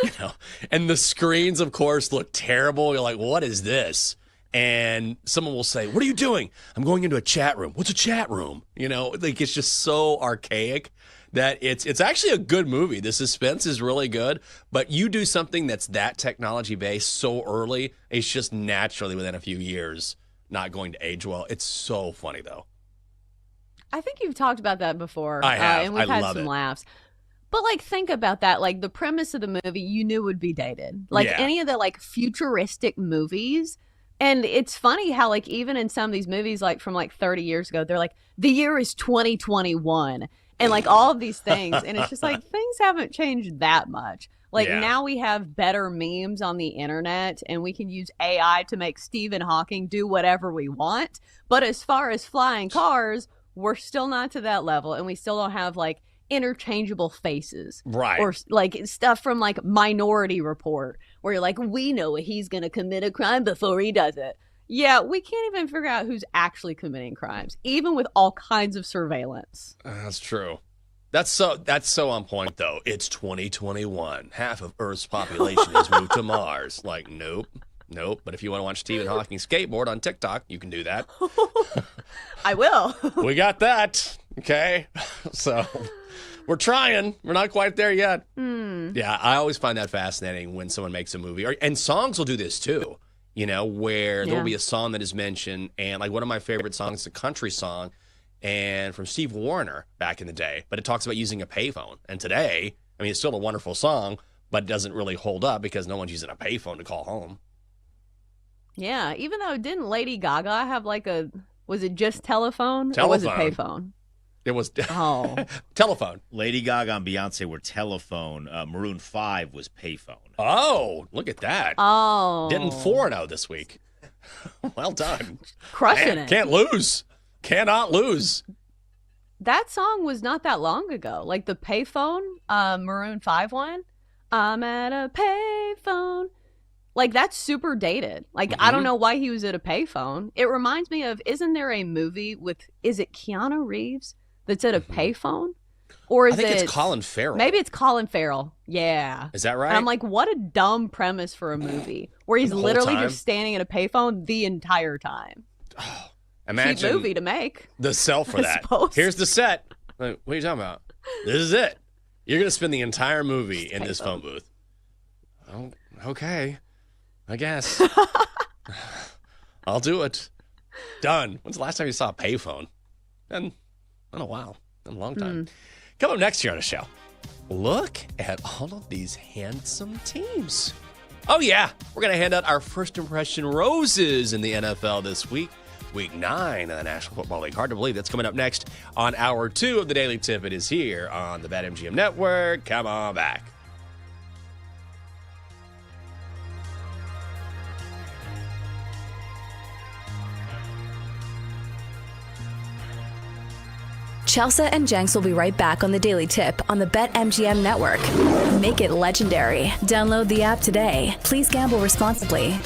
You know, and the screens, of course, look terrible. You're like, what is this? And someone will say, what are you doing? I'm going into a chat room. What's a chat room? You know, like it's just so archaic that it's actually a good movie. The suspense is really good, but you do something that's that technology based so early, it's just naturally within a few years not going to age well. It's so funny though. I think you've talked about that before. I have. And we've had love some it. laughs. But like think about that. Like the premise of the movie you knew would be dated. Like any of the like futuristic movies. And it's funny how like even in some of these movies like from like 30 years ago, they're like, the year is 2021. And like all of these things. And it's just like things haven't changed that much. Like Yeah. now we have better memes on the internet and we can use AI to make Stephen Hawking do whatever we want. But as far as flying cars, we're still not to that level, and we still don't have like interchangeable faces. Right. Or like stuff from like Minority Report where you're like, we know he's going to commit a crime before he does it. Yeah, we can't even figure out who's actually committing crimes, even with all kinds of surveillance. That's true. That's so on point, though. It's 2021. Half of Earth's population has moved to Mars. Like, nope. But if you want to watch Stephen Hawking skateboard on TikTok, you can do that. I will. We got that. Okay. So we're trying. We're not quite there yet. Yeah, I always find that fascinating when someone makes a movie. And songs will do this, too. You know, where there'll be a song that is mentioned. And like one of my favorite songs is a country song. And from Steve Wariner back in the day, but it talks about using a payphone. And today, I mean, it's still a wonderful song, but it doesn't really hold up because no one's using a payphone to call home. Yeah, even though didn't Lady Gaga have like was it just telephone? Or Telephone. was it payphone? It was Oh. telephone. Lady Gaga and Beyonce were telephone. Maroon 5 was payphone. Oh, look at that. Oh. Getting 4-0 this week. Well done. Crushing it. Can't lose. Cannot lose. That song was not that long ago. Like the payphone, Maroon 5 one. I'm at a payphone. Like that's super dated. Like I don't know why he was at a payphone. It reminds me of, isn't there a movie with, is it Keanu Reeves that's at a payphone? Or is I think it's Colin Farrell. Maybe it's Colin Farrell. Yeah. Is that right? And I'm like, what a dumb premise for a movie where he's The whole literally time? just standing at a payphone the entire time. Imagine Cheap movie to make. the sell for I that. suppose. Here's the set. Like, what are you talking about? This is it. You're going to spend the entire movie in this phone booth. Oh, okay. I guess. I'll do it. Done. When's the last time you saw a payphone? Been a while. Been a long time. Coming up next year on the show, look at all of these handsome teams. Oh, yeah. We're going to hand out our first impression roses in the NFL this week. Week 9 of the National Football League. Hard to believe that's coming up next on Hour 2 of the Daily Tip. It is here on the BetMGM Network. Come on back. Chelsea and Jenks will be right back on the Daily Tip on the BetMGM Network. Make it legendary. Download the app today. Please gamble responsibly.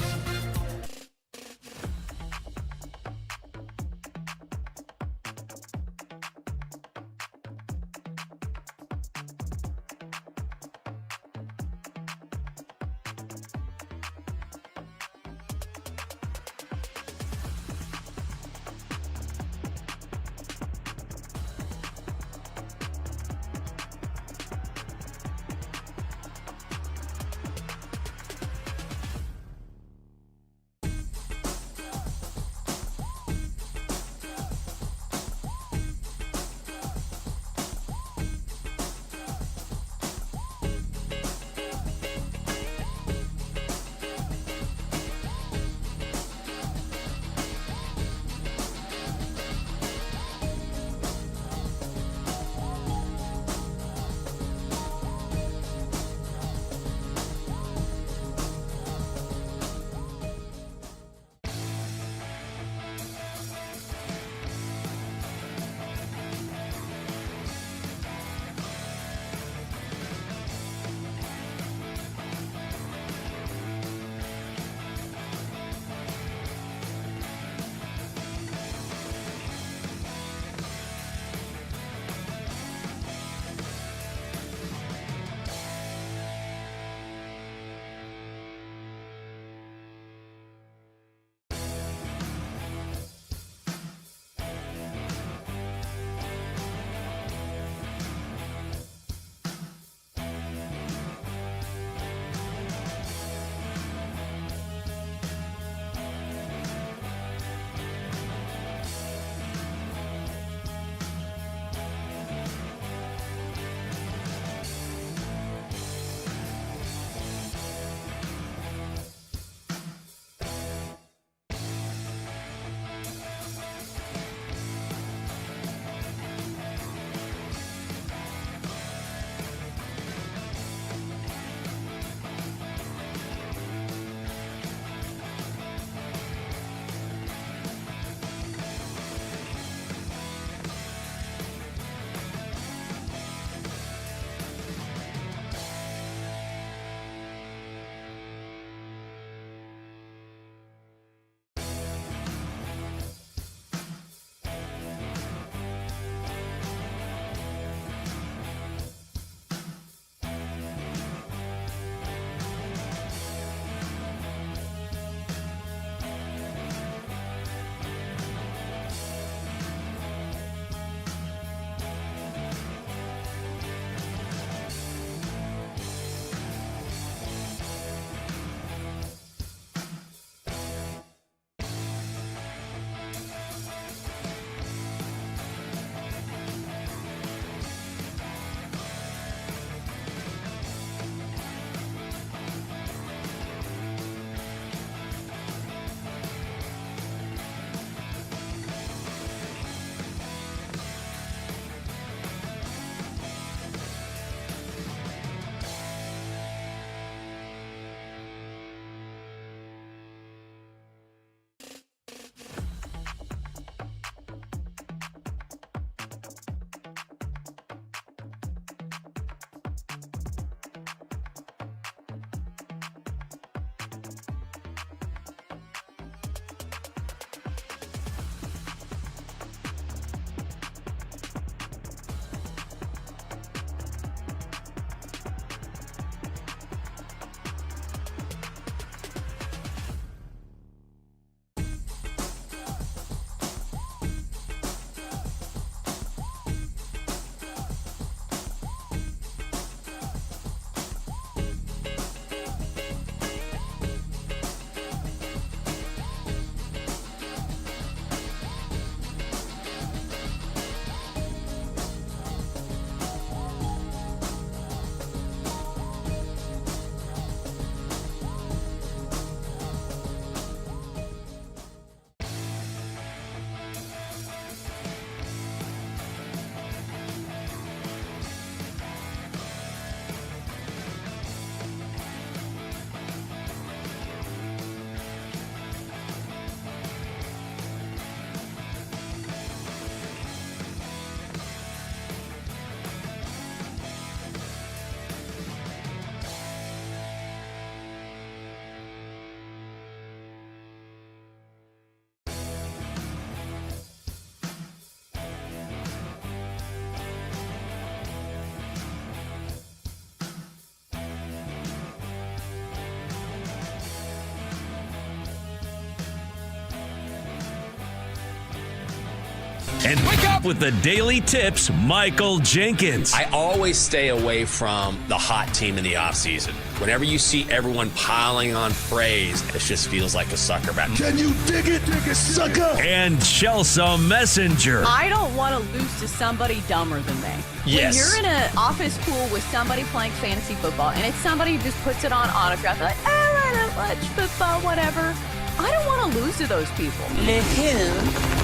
And wake up with the Daily Tips, Michael Jenkins. I always stay away from the hot team in the offseason. Whenever you see everyone piling on praise, it just feels like a sucker bet. Can you dig it, sucker? And Chelsea Messenger. I don't want to lose to somebody dumber than me. Yes. When you're in an office pool with somebody playing fantasy football and it's somebody who just puts it on autograph, like, I don't watch football, whatever. I don't want to lose to those people. The who?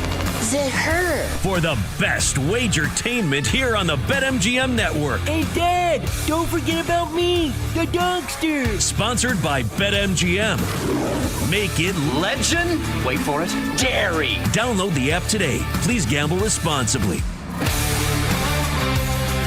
The her. For the best wagertainment here on the BetMGM Network. Hey, Dad, don't forget about me, the Dunkster. Sponsored by BetMGM. Make it legend. Wait for it. Dairy. Download the app today. Please gamble responsibly.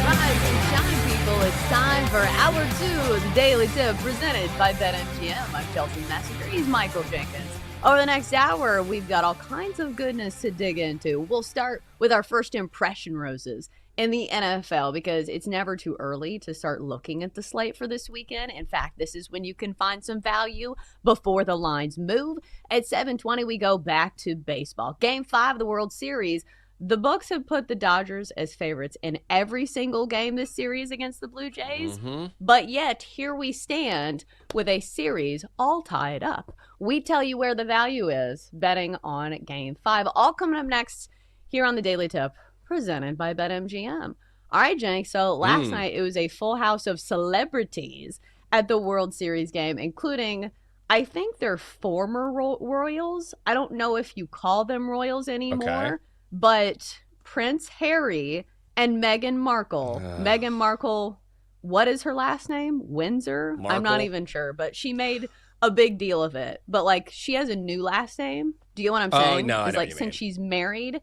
Rise and shine, people. It's time for Hour 2 of the Daily Tip presented by BetMGM. I'm Chelsea Messenger. He's Michael Jenkins. Over the next hour, we've got all kinds of goodness to dig into. We'll start with our first impression roses in the NFL because it's never too early to start looking at the slate for this weekend. In fact, this is when you can find some value before the lines move. At 7:20, we go back to baseball. Game 5 of the World Series. The books have put the Dodgers as favorites in every single game this series against the Blue Jays. But yet, here we stand with a series all tied up. We tell you where the value is betting on Game 5. All coming up next here on the Daily Tip, presented by BetMGM. All right, Jenk, so last night it was a full house of celebrities at the World Series game, including, I think they're former Royals. I don't know if you call them Royals anymore. Okay. But Prince Harry and Meghan Markle. Meghan Markle, what is her last name? Windsor? Markle? I'm not even sure, but she made a big deal of it. But like, she has a new last name. Do you know what I'm saying? No, I know It's like, what you since mean. she's married,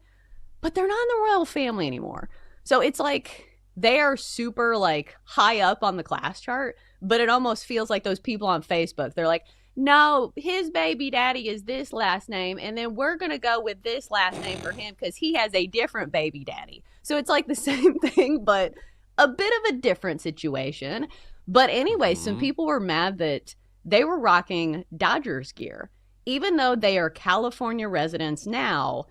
but they're not in the royal family anymore. So it's like they are super like high up on the class chart, but it almost feels like those people on Facebook. They're like, no, his baby daddy is this last name, and then we're going to go with this last name for him because he has a different baby daddy. So it's like the same thing, but a bit of a different situation. But anyway, some people were mad that they were rocking Dodgers gear. Even though they are California residents now,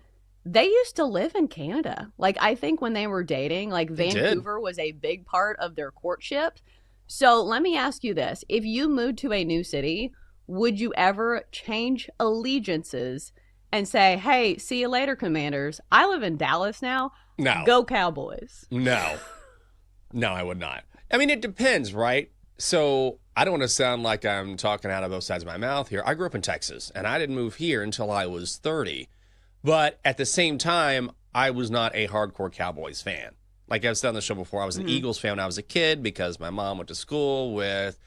they used to live in Canada. Like, I think when they were dating, like Vancouver was a big part of their courtship. So let me ask you this. If you moved to a new city, would you ever change allegiances and say, hey, see you later, Commanders. I live in Dallas now. No. Go Cowboys. No, I would not. I mean, it depends, right? So I don't want to sound like I'm talking out of both sides of my mouth here. I grew up in Texas, and I didn't move here until I was 30. But at the same time, I was not a hardcore Cowboys fan. Like I've said on the show before, I was an Eagles fan when I was a kid because my mom went to school with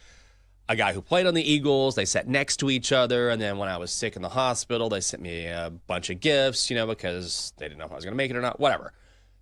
a guy who played on the Eagles. They sat next to each other. And then when I was sick in the hospital, they sent me a bunch of gifts, because they didn't know if I was going to make it or not, whatever.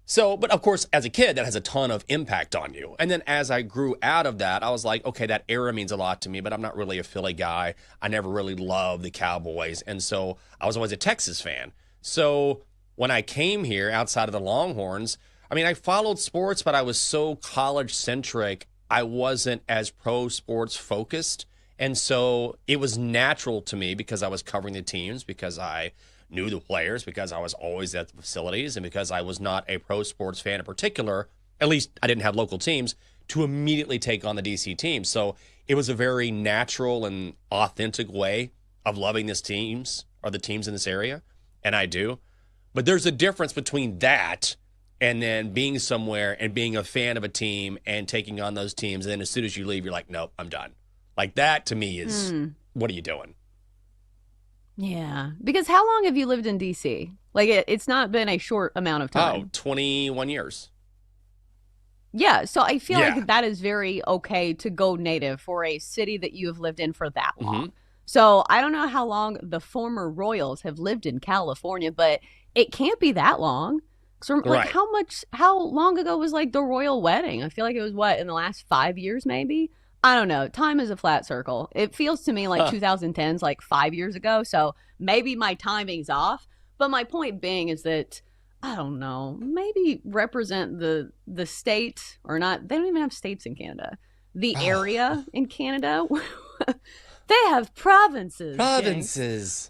So, but of course, as a kid, that has a ton of impact on you. And then as I grew out of that, I was like, okay, that era means a lot to me, but I'm not really a Philly guy. I never really loved the Cowboys. And so I was always a Texas fan. So when I came here outside of the Longhorns, I mean, I followed sports, but I was so college-centric, I wasn't as pro sports focused. And so it was natural to me because I was covering the teams, because I knew the players, because I was always at the facilities, and because I was not a pro sports fan in particular, at least I didn't have local teams, to immediately take on the DC team. So it was a very natural and authentic way of loving this teams or the teams in this area. And I do. But there's a difference between that and then being somewhere and being a fan of a team and taking on those teams. And then as soon as you leave, you're like, nope, I'm done. Like that to me is, what are you doing? Yeah. Because how long have you lived in D.C.? Like, it's not been a short amount of time. Oh, 21 years. Yeah. So I feel like that is very okay to go native for a city that you have lived in for that long. So I don't know how long the former Royals have lived in California, but it can't be that long. So, like, how long ago was like the royal wedding? I feel like it was in the last 5 years, maybe? I don't know. Time is a flat circle. It feels to me like 2010's like 5 years ago. So maybe my timing's off. But my point being is that, I don't know, maybe represent the state or not. They don't even have states in Canada. The area in Canada, they have provinces. Provinces.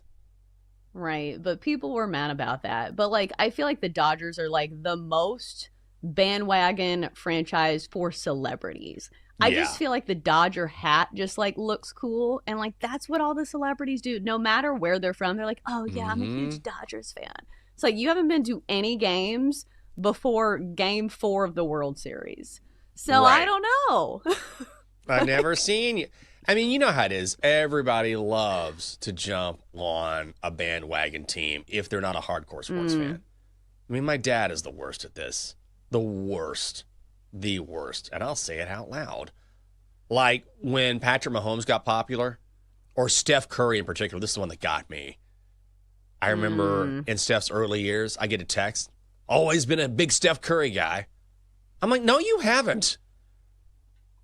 Right, but people were mad about that. But, like, I feel like the Dodgers are, like, the most bandwagon franchise for celebrities. I Yeah. just feel like the Dodger hat just, like, looks cool, and, like, that's what all the celebrities do. No matter where they're from, they're like, "Oh, yeah, I'm a huge Dodgers fan." It's like, you haven't been to any games before Game 4 of the World Series. So, I Right. don't know. I've never seen you. I mean, you know how it is. Everybody loves to jump on a bandwagon team if they're not a hardcore sports fan. I mean, my dad is the worst at this. The worst. The worst. And I'll say it out loud. Like when Patrick Mahomes got popular, or Steph Curry in particular. This is the one that got me. I remember in Steph's early years, I get a text, always been a big Steph Curry guy. I'm like, no, you haven't.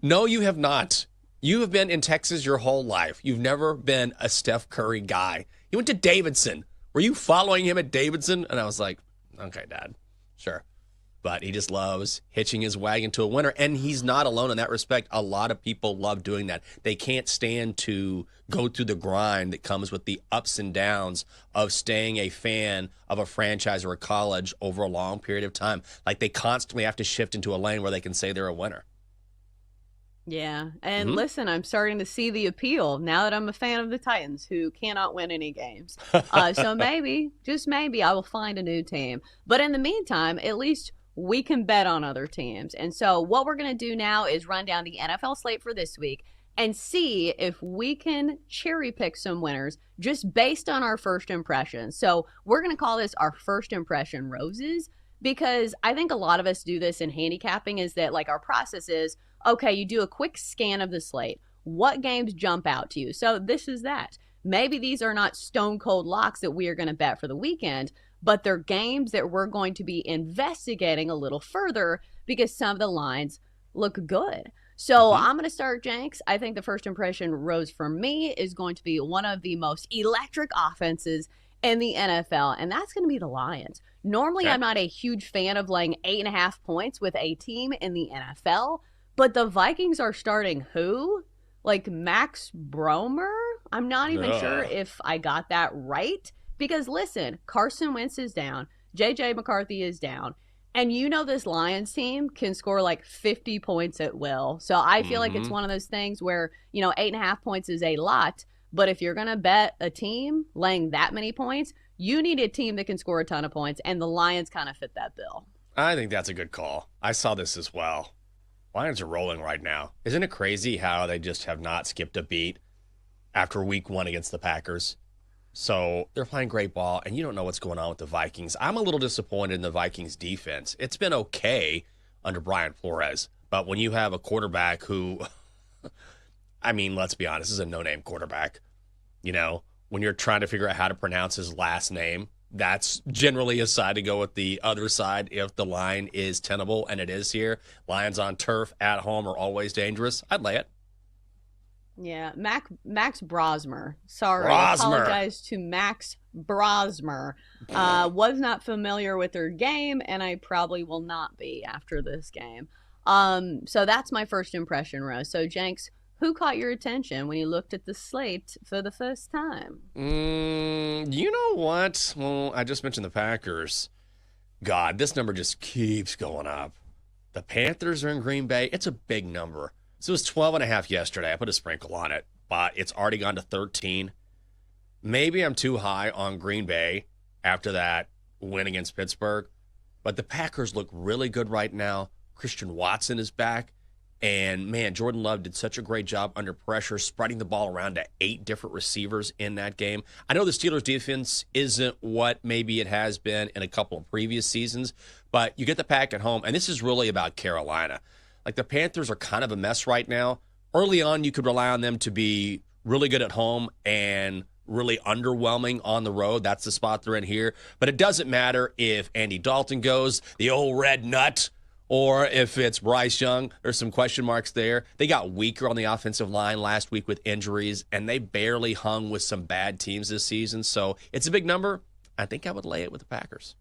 No, you have not. You have been in Texas your whole life. You've never been a Steph Curry guy. You went to Davidson. Were you following him at Davidson? And I was like, okay, Dad, sure. But he just loves hitching his wagon to a winner. And he's not alone in that respect. A lot of people love doing that. They can't stand to go through the grind that comes with the ups and downs of staying a fan of a franchise or a college over a long period of time. Like they constantly have to shift into a lane where they can say they're a winner. Yeah, and listen, I'm starting to see the appeal now that I'm a fan of the Titans, who cannot win any games. So maybe, just maybe, I will find a new team. But in the meantime, at least we can bet on other teams. And so what we're going to do now is run down the NFL slate for this week and see if we can cherry pick some winners just based on our first impression. So we're going to call this our first impression roses, because I think a lot of us do this in handicapping, is that like our process is, okay, you do a quick scan of the slate. What games jump out to you? So this is that. Maybe these are not stone cold locks that we are going to bet for the weekend, but they're games that we're going to be investigating a little further because some of the lines look good. So I'm going to start, Jenks. I think the first impression rose for me is going to be one of the most electric offenses in the NFL, and that's going to be the Lions. Normally, I'm not a huge fan of laying 8.5 points with a team in the NFL, but the Vikings are starting who? Like Max Bromer? I'm not even sure if I got that right. Because listen, Carson Wentz is down. J.J. McCarthy is down. And you know this Lions team can score like 50 points at will. So I feel like it's one of those things where, 8.5 points is a lot. But if you're going to bet a team laying that many points, you need a team that can score a ton of points. And the Lions kind of fit that bill. I think that's a good call. I saw this as well. Lions are rolling right now. Isn't it crazy how they just have not skipped a beat after week 1 against the Packers? So they're playing great ball, and you don't know what's going on with the Vikings. I'm a little disappointed in the Vikings defense. It's been okay under Brian Flores, but when you have a quarterback who, I mean, let's be honest, this is a no-name quarterback. When you're trying to figure out how to pronounce his last name, that's generally a side to go with the other side if the line is tenable, and it is here. Lions on turf at home are always dangerous. I'd lay it. Yeah, Max Brosmer. Sorry, I apologize to Max Brosmer. Was not familiar with their game, and I probably will not be after this game. So that's my first impression, Rose. So, Jenks, who caught your attention when you looked at the slate for the first time? You know what? Well, I just mentioned the Packers. God, this number just keeps going up. The Panthers are in Green Bay. It's a big number. So it was 12.5 yesterday. I put a sprinkle on it, but it's already gone to 13. Maybe I'm too high on Green Bay after that win against Pittsburgh, but the Packers look really good right now. Christian Watson is back, and man, Jordan Love did such a great job under pressure, spreading the ball around to 8 different receivers in that game. I know the Steelers' defense isn't what maybe it has been in a couple of previous seasons, but you get the Pack at home, and this is really about Carolina. Like the Panthers are kind of a mess right now. Early on, you could rely on them to be really good at home and really underwhelming on the road. That's the spot they're in here. But it doesn't matter if Andy Dalton goes, the old red nut, or if it's Bryce Young. There's some question marks there. They got weaker on the offensive line last week with injuries, and they barely hung with some bad teams this season. So it's a big number. I think I would lay it with the Packers.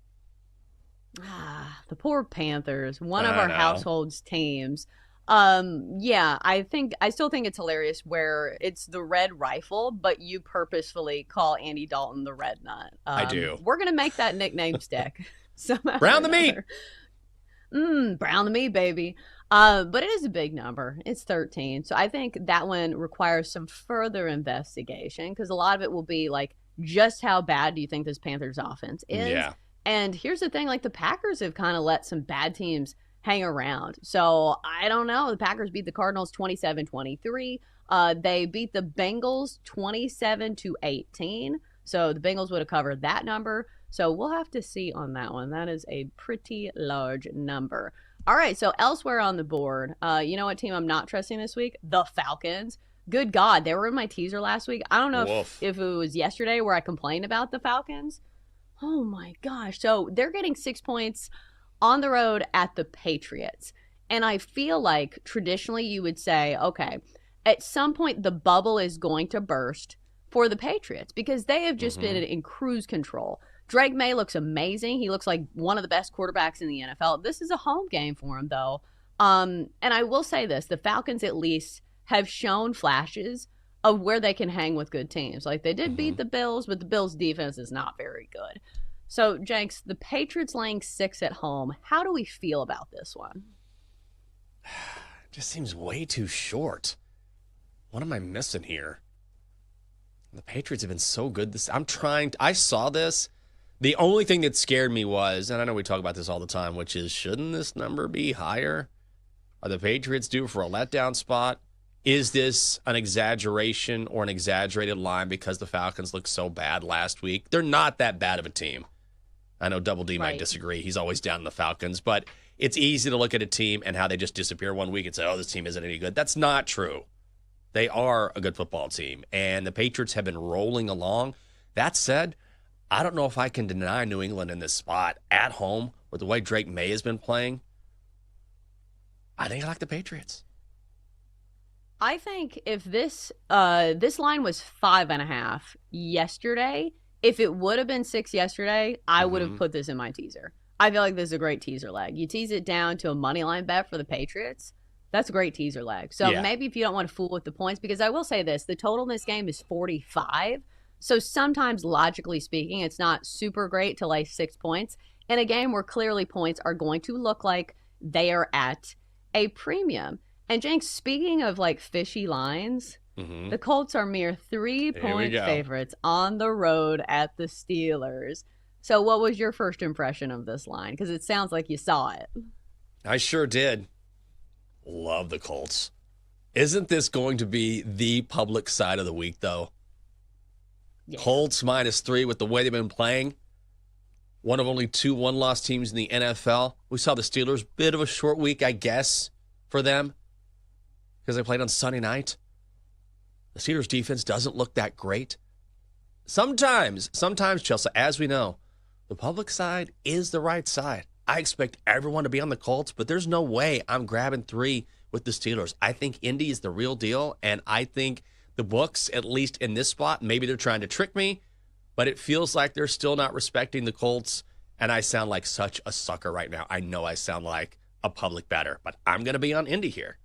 The poor Panthers, one of our household's teams. Yeah, I still think it's hilarious where it's the red rifle, but you purposefully call Andy Dalton the red nut. I do. We're gonna make that nickname stick somehow. Brown the meat. Brown the meat, baby. But it is a big number. It's 13. So I think that one requires some further investigation because a lot of it will be like, just how bad do you think this Panthers offense is? Yeah. And here's the thing, like the Packers have kind of let some bad teams hang around. So I don't know. The Packers beat the Cardinals 27-23. They beat the Bengals 27-18. So the Bengals would have covered that number. So we'll have to see on that one. That is a pretty large number. All right, so elsewhere on the board, you know what team I'm not trusting this week? The Falcons. Good God, they were in my teaser last week. I don't know if it was yesterday where I complained about the Falcons. Oh my gosh. So they're getting 6 points on the road at the Patriots. And I feel like traditionally you would say, okay, at some point the bubble is going to burst for the Patriots because they have just been in cruise control. Drake May looks amazing. He looks like one of the best quarterbacks in the NFL. This is a home game for him, though. And I will say this. The Falcons at least have shown flashes of where they can hang with good teams. Like they did beat the Bills, but the Bills' defense is not very good. So, Jenks, the Patriots laying 6 at home. How do we feel about this one? Just seems way too short. What am I missing here? The Patriots have been so good. I saw this. The only thing that scared me was, and I know we talk about this all the time, which is, shouldn't this number be higher? Are the Patriots due for a letdown spot? Is this an exaggeration or an exaggerated line because the Falcons looked so bad last week? They're not that bad of a team. I know Double D might disagree. He's always down on the Falcons, but it's easy to look at a team and how they just disappear one week and say, oh, this team isn't any good. That's not true. They are a good football team, and the Patriots have been rolling along. That said, I don't know if I can deny New England in this spot at home with the way Drake May has been playing. I think I like the Patriots. I think if this line was 5.5 yesterday, if it would have been 6 yesterday, I would have put this in my teaser. I feel like this is a great teaser leg. You tease it down to a money line bet for the Patriots. That's a great teaser leg. So maybe if you don't want to fool with the points, because I will say this, the total in this game is 45. So sometimes, logically speaking, it's not super great to lay 6 points in a game where clearly points are going to look like they are at a premium. And Jenks, speaking of like fishy lines, the Colts are mere 3-point favorites on the road at the Steelers. So what was your first impression of this line? Because it sounds like you saw it. I sure did. Love the Colts. Isn't this going to be the public side of the week, though? Yeah. Colts -3 with the way they've been playing. One of only 2 one-loss teams in the NFL. We saw the Steelers, bit of a short week, I guess, for them because they played on Sunday night. The Steelers' defense doesn't look that great. Sometimes, Chelsea, as we know, the public side is the right side. I expect everyone to be on the Colts, but there's no way I'm grabbing 3 with the Steelers. I think Indy is the real deal, and I think the books, at least in this spot, maybe they're trying to trick me, but it feels like they're still not respecting the Colts, and I sound like such a sucker right now. I know I sound like a public bettor, but I'm going to be on Indy here.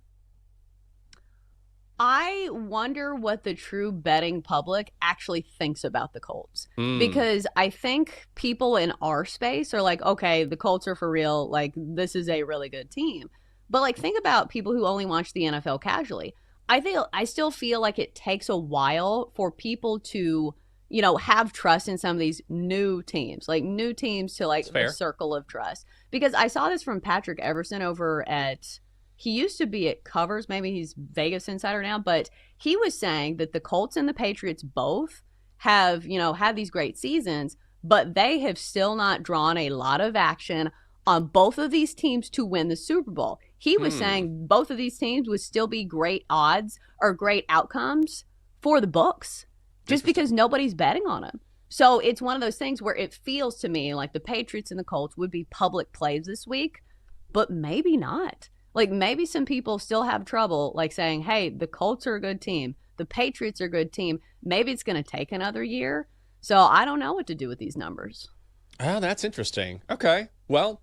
I wonder what the true betting public actually thinks about the Colts. Because I think people in our space are like, okay, the Colts are for real. Like, this is a really good team. But, like, think about people who only watch the NFL casually. I still feel like it takes a while for people to, you know, have trust in some of these new teams. Like, new teams to, like, the circle of trust. Because I saw this from Patrick Everson over at... He used to be at Covers. Maybe he's Vegas Insider now. But he was saying that the Colts and the Patriots both have, you know, had these great seasons, but they have still not drawn a lot of action on both of these teams to win the Super Bowl. He was saying both of these teams would still be great odds or great outcomes for the books just because nobody's betting on them. So it's one of those things where it feels to me like the Patriots and the Colts would be public plays this week, but maybe not. Like, maybe some people still have trouble, like, saying, hey, the Colts are a good team. The Patriots are a good team. Maybe it's going to take another year. So I don't know what to do with these numbers. Oh, that's interesting. Okay. Well,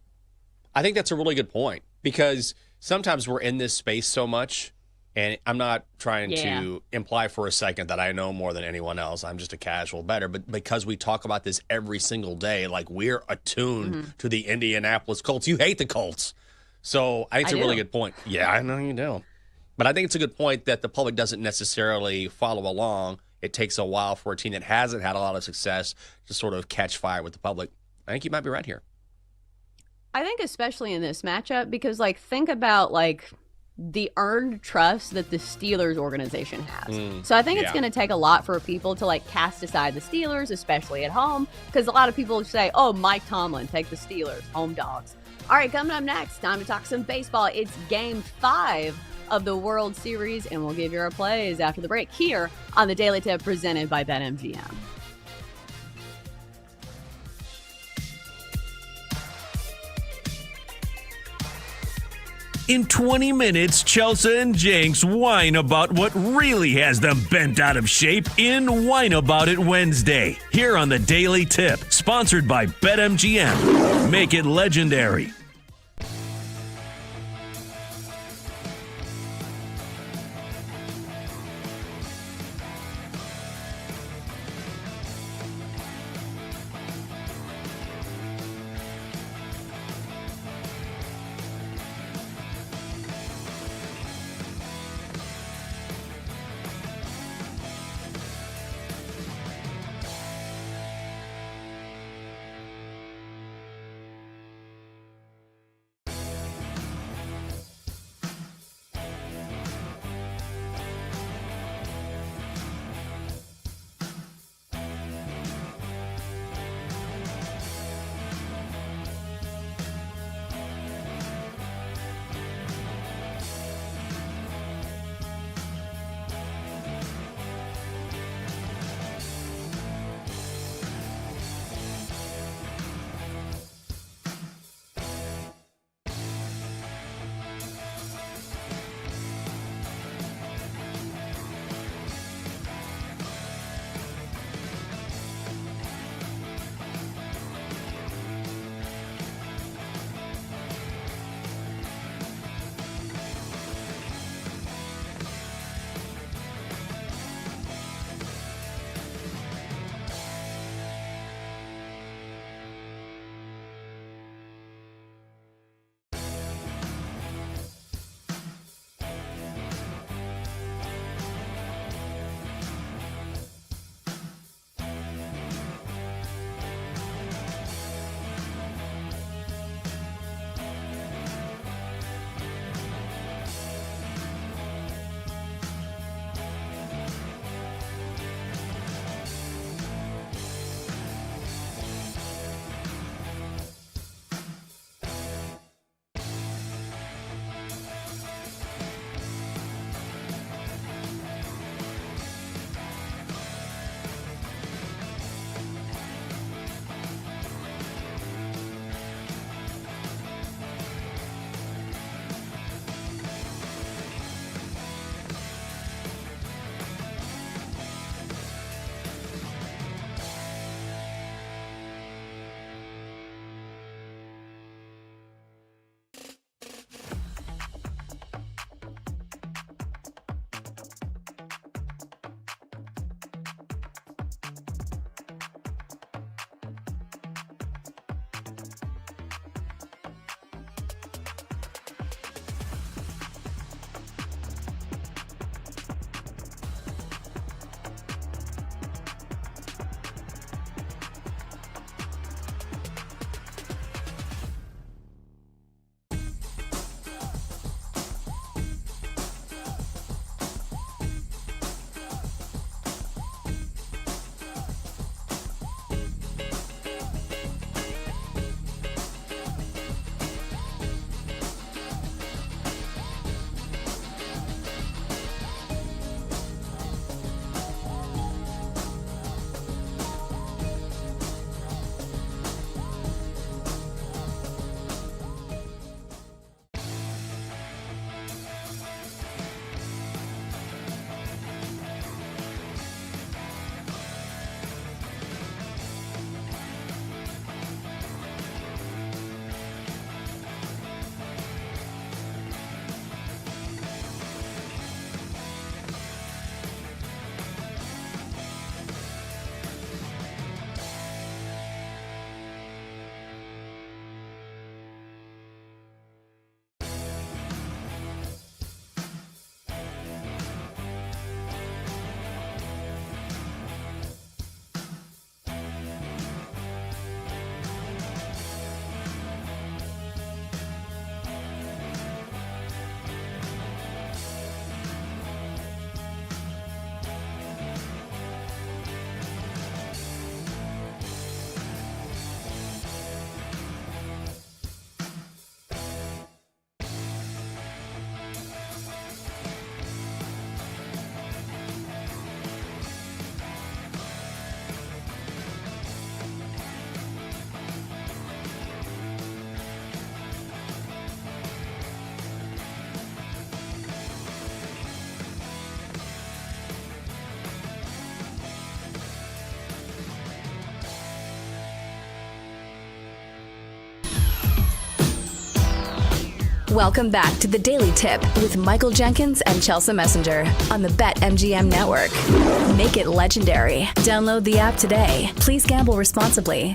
I think that's a really good point because sometimes we're in this space so much, and I'm not trying to imply for a second that I know more than anyone else. I'm just a casual bettor. But because we talk about this every single day, like we're attuned to the Indianapolis Colts. You hate the Colts. So I think it's a really good point. Yeah, I know you do. But I think it's a good point that the public doesn't necessarily follow along. It takes a while for a team that hasn't had a lot of success to sort of catch fire with the public. I think you might be right here. I think especially in this matchup because, like, think about, like, the earned trust that the Steelers organization has. So I think it's going to take a lot for people to, like, cast aside the Steelers, especially at home, because a lot of people say, oh, Mike Tomlin, take the Steelers, home dogs. All right, coming up next, time to talk some baseball. It's Game 5 of the World Series, and we'll give you our plays after the break here on the Daily Tip presented by BetMGM. In 20 minutes, Chelsea and Jenks whine about what really has them bent out of shape in Whine About It Wednesday. Here on the Daily Tip, sponsored by BetMGM. Make it legendary. Welcome back to the Daily Tip with Michael Jenkins and Chelsea Messenger on the BetMGM Network. Make it legendary. Download the app today. Please gamble responsibly.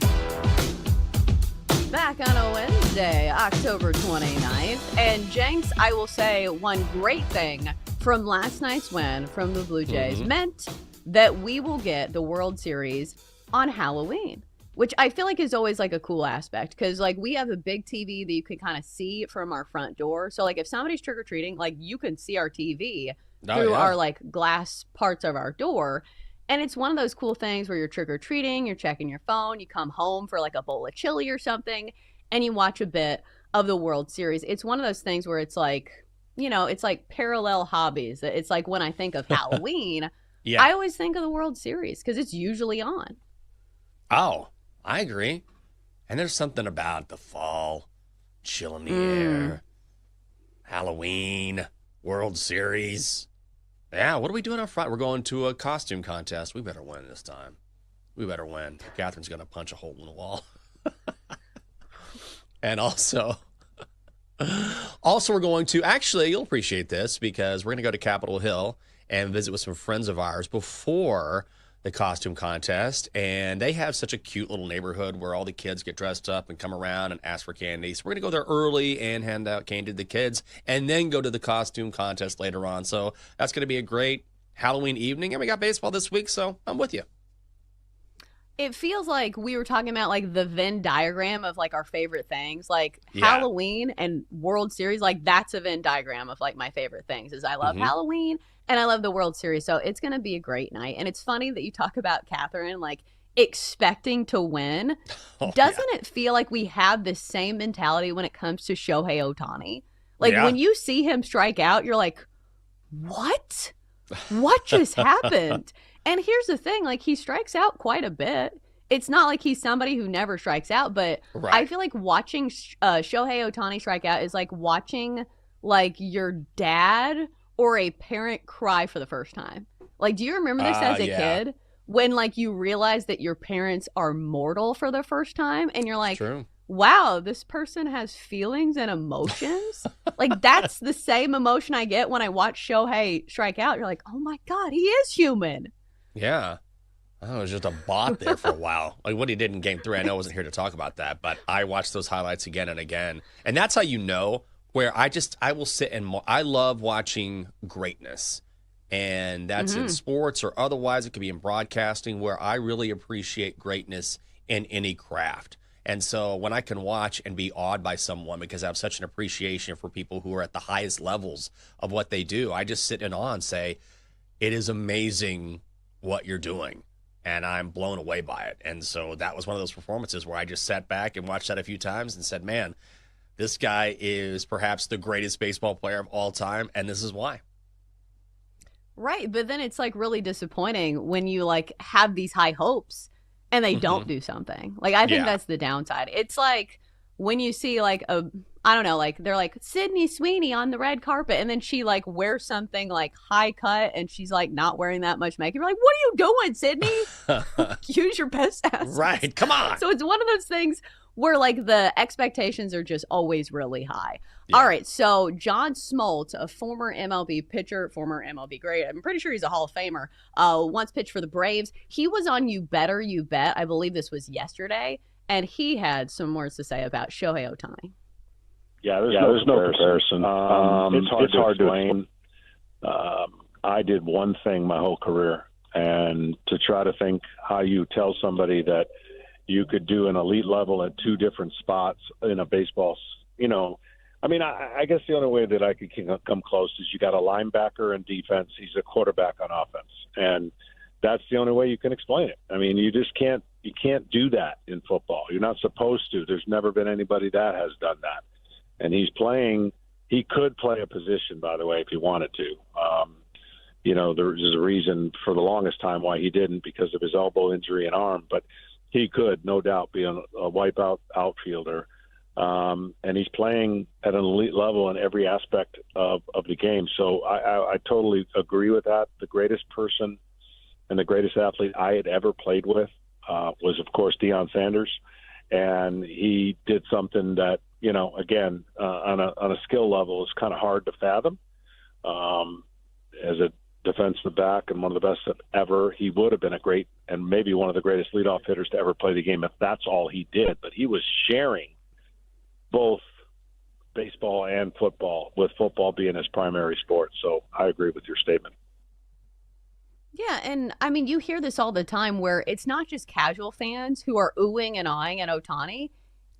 Back on a Wednesday, October 29th. And Jenks, I will say one great thing from last night's win from the Blue Jays meant that we will get the World Series on Halloween, which I feel like is always like a cool aspect because like we have a big TV that you can kind of see from our front door. So like if somebody's trick-or-treating, like you can see our TV through our like glass parts of our door. And it's one of those cool things where you're trick-or-treating, you're checking your phone, you come home for like a bowl of chili or something, and you watch a bit of the World Series. It's one of those things where it's like, you know, it's like parallel hobbies. It's like when I think of Halloween, I always think of the World Series because it's usually on. Oh, I agree. And there's something about the fall, chill in the air, Halloween, World Series. Yeah, what are we doing on Friday? We're going to a costume contest. We better win this time. We better win. Catherine's going to punch a hole in the wall. And also we're going to, actually, you'll appreciate this because we're going to go to Capitol Hill and visit with some friends of ours before the costume contest. And they have such a cute little neighborhood where all the kids get dressed up and come around and ask for candy. So we're going to go there early and hand out candy to the kids and then go to the costume contest later on. So that's going to be a great Halloween evening. And we got baseball this week, so I'm with you. It feels like we were talking about like the Venn diagram of like our favorite things, like Halloween and World Series. Like that's a Venn diagram of like my favorite things is I love Halloween and I love the World Series. So it's going to be a great night. And it's funny that you talk about Catherine, like expecting to win. Doesn't it feel like we have the same mentality when it comes to Shohei Ohtani? Like when you see him strike out, you're like, what? What just happened? And here's the thing, like he strikes out quite a bit. It's not like he's somebody who never strikes out, but I feel like watching Shohei Ohtani strike out is like watching like your dad or a parent cry for the first time. Like, do you remember this as a kid when like you realize that your parents are mortal for the first time and you're like, wow, this person has feelings and emotions? Like that's the same emotion I get when I watch Shohei strike out. You're like, oh my God, he is human. Yeah. I was just a bot there for a while. Like what he did in Game 3, I know I wasn't here to talk about that, but I watched those highlights again and again. And that's how you know where I will sit and I love watching greatness. And that's in sports or otherwise. It could be in broadcasting where I really appreciate greatness in any craft. And so when I can watch and be awed by someone because I have such an appreciation for people who are at the highest levels of what they do, I just sit in awe and say, it is amazing what you're doing. And I'm blown away by it. And so that was one of those performances where I just sat back and watched that a few times and said, man, this guy is perhaps the greatest baseball player of all time. And this is why. Right. But then it's like really disappointing when you like have these high hopes and they don't do something. Like, I think that's the downside. It's like when you see like I don't know, like they're like Sydney Sweeney on the red carpet and then she like wears something like high cut and she's like not wearing that much makeup. You're like, what are you doing, Sydney? Use your best ass. Right. Come on. So it's one of those things where like the expectations are just always really high. All right. So John Smoltz, a former MLB pitcher, former MLB great, I'm pretty sure he's a Hall of Famer, once pitched for the Braves. He was on You Better You Bet. I believe this was yesterday. And he had some words to say about Shohei Ohtani. Yeah, there's no comparison. It's hard to explain. I did one thing my whole career, and to try to think how you tell somebody that you could do an elite level at two different spots in a baseball, I mean, I guess the only way that I could come close is you got a linebacker in defense. He's a quarterback on offense. And that's the only way you can explain it. I mean, you just can't do that in football. You're not supposed to. There's never been anybody that has done that. And he could play a position, by the way, if he wanted to. There's a reason for the longest time why he didn't because of his elbow injury and arm, but he could, no doubt, be a wipeout outfielder. And he's playing at an elite level in every aspect of the game. So I totally agree with that. The greatest person and the greatest athlete I had ever played with was, of course, Deion Sanders. And he did something that again, on a skill level is kind of hard to fathom. As a defensive back and one of the best ever, he would have been a great and maybe one of the greatest leadoff hitters to ever play the game if that's all he did. But he was sharing both baseball and football, with football being his primary sport. So I agree with your statement. Yeah, and I mean, you hear this all the time where it's not just casual fans who are oohing and eyeing at Ohtani.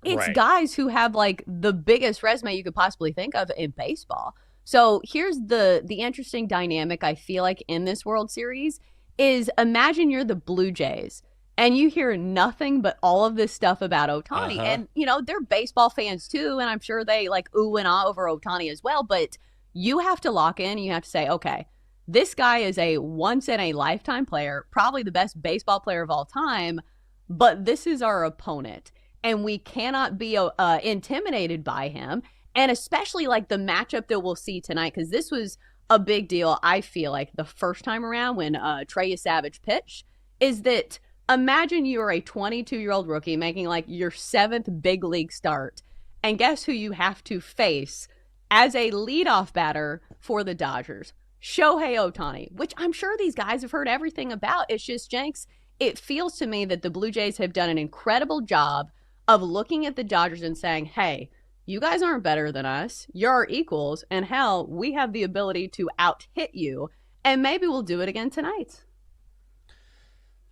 It's Right. guys who have like the biggest resume you could possibly think of in baseball. So here's the interesting dynamic I feel like in this World Series is imagine you're the Blue Jays and you hear nothing but all of this stuff about Ohtani. And, they're baseball fans too, and I'm sure they like ooh and ah over Ohtani as well. But you have to lock in and you have to say, okay, this guy is a once-in-a-lifetime player, probably the best baseball player of all time, but this is our opponent, and we cannot be intimidated by him, and especially like the matchup that we'll see tonight, because this was a big deal, I feel like, the first time around when Trey Savage pitched, is that imagine you are a 22-year-old rookie making like your 7th big league start, and guess who you have to face as a leadoff batter for the Dodgers? Shohei Ohtani, which I'm sure these guys have heard everything about. It's just, Jenks, it feels to me that the Blue Jays have done an incredible job of looking at the Dodgers and saying, hey, you guys aren't better than us. You're our equals. And hell, we have the ability to out-hit you. And maybe we'll do it again tonight.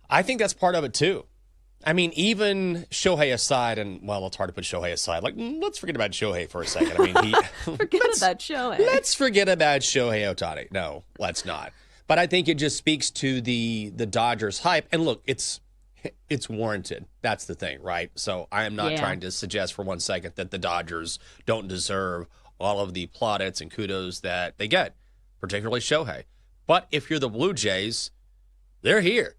I think that's part of it, too. I mean, even Shohei aside, and, well, it's hard to put Shohei aside. Like, let's forget about Shohei for a second. I mean, forget about Shohei. Let's forget about Shohei Ohtani. No, let's not. But I think it just speaks to the Dodgers hype. And look, it's warranted. That's the thing, right? So I am not trying to suggest for one second that the Dodgers don't deserve all of the plaudits and kudos that they get, particularly Shohei. But if you're the Blue Jays, they're here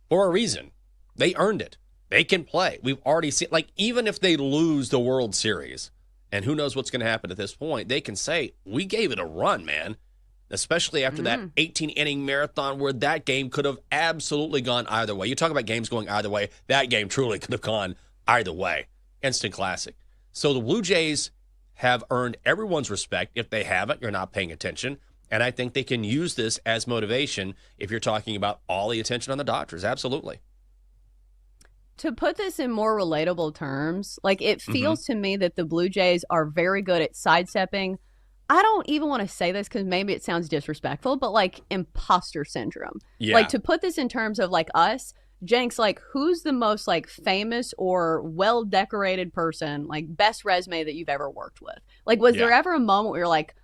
for a reason. They earned it. They can play. We've already seen, like, even if they lose the World Series, and who knows what's going to happen at this point, they can say, we gave it a run, man. Especially after that 18-inning marathon where that game could have absolutely gone either way. You talk about games going either way. That game truly could have gone either way. Instant classic. So the Blue Jays have earned everyone's respect. If they haven't, you're not paying attention. And I think they can use this as motivation if you're talking about all the attention on the Dodgers. Absolutely. To put this in more relatable terms, like it feels to me that the Blue Jays are very good at sidestepping. I don't even want to say this because maybe it sounds disrespectful, but like imposter syndrome. Yeah. Like to put this in terms of like us, Jenks, like who's the most like famous or well-decorated person, like best resume that you've ever worked with? Like was there ever a moment where you're like,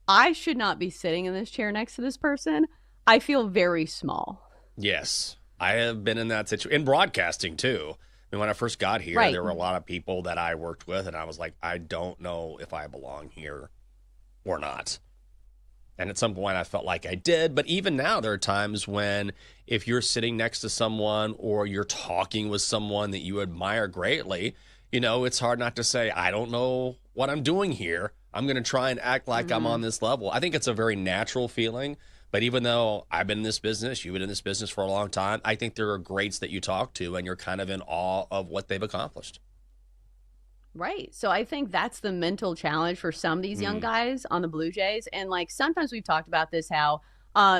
I should not be sitting in this chair next to this person? I feel very small. Yes. I have been in that situation, in broadcasting too. I mean, when I first got here, there were a lot of people that I worked with, and I was like, I don't know if I belong here or not. And at some point, I felt like I did. But even now, there are times when if you're sitting next to someone or you're talking with someone that you admire greatly, it's hard not to say, I don't know what I'm doing here. I'm going to try and act like I'm on this level. I think it's a very natural feeling. But even though I've been in this business, you've been in this business for a long time, I think there are greats that you talk to and you're kind of in awe of what they've accomplished. Right. So I think that's the mental challenge for some of these young guys on the Blue Jays. And like sometimes we've talked about this, how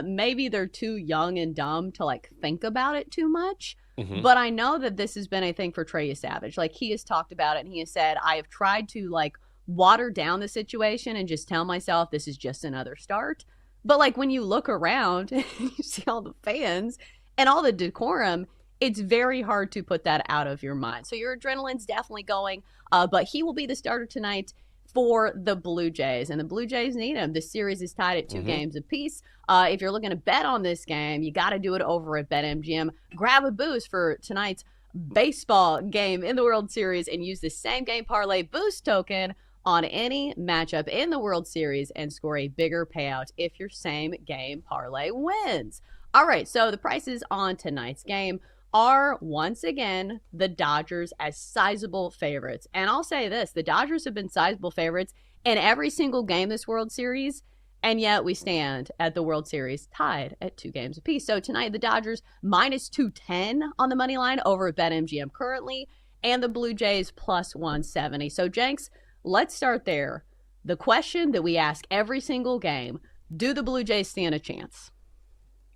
maybe they're too young and dumb to like think about it too much. But I know that this has been a thing for Trey Savage. Like he has talked about it and he has said, I have tried to like water down the situation and just tell myself this is just another start. But like when you look around and you see all the fans and all the decorum, it's very hard to put that out of your mind. So your adrenaline's definitely going, but he will be the starter tonight for the Blue Jays, and the Blue Jays need him. The series is tied at 2 games apiece. If you're looking to bet on this game, you got to do it over at BetMGM. Grab a boost for tonight's baseball game in the World Series and use the same game parlay boost token on any matchup in the World Series and score a bigger payout if your same game parlay wins. All right, so the prices on tonight's game are once again the Dodgers as sizable favorites. And I'll say this, the Dodgers have been sizable favorites in every single game this World Series, and yet we stand at the World Series tied at 2 games apiece. So tonight the Dodgers minus 210 on the money line over at BetMGM currently. and the Blue Jays plus 170. So, Jenks, let's start there. The question that we ask every single game, do the Blue Jays stand a chance?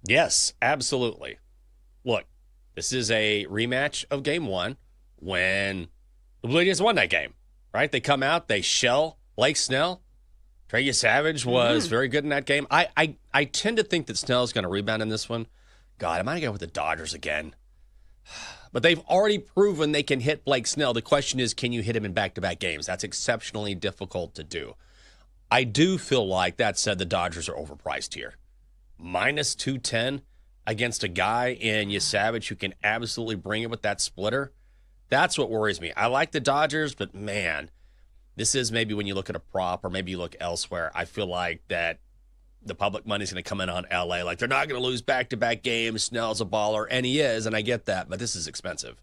Yes, absolutely. Look, this is a rematch of Game 1 when the Blue Jays won that game, right? They come out, they shell Blake Snell. Trey Savage was very good in that game. I tend to think that Snell is going to rebound in this one. God, am I going to go with the Dodgers again? But they've already proven they can hit Blake Snell. The question is, can you hit him in back-to-back games? That's exceptionally difficult to do. I do feel like, that said, the Dodgers are overpriced here. Minus 210 against a guy in Savage who can absolutely bring it with that splitter. That's what worries me. I like the Dodgers, but man, this is maybe when you look at a prop or maybe you look elsewhere, I feel like that the public money is going to come in on LA. Like, they're not going to lose back-to-back games. Snell's a baller, and he is, and I get that, but this is expensive.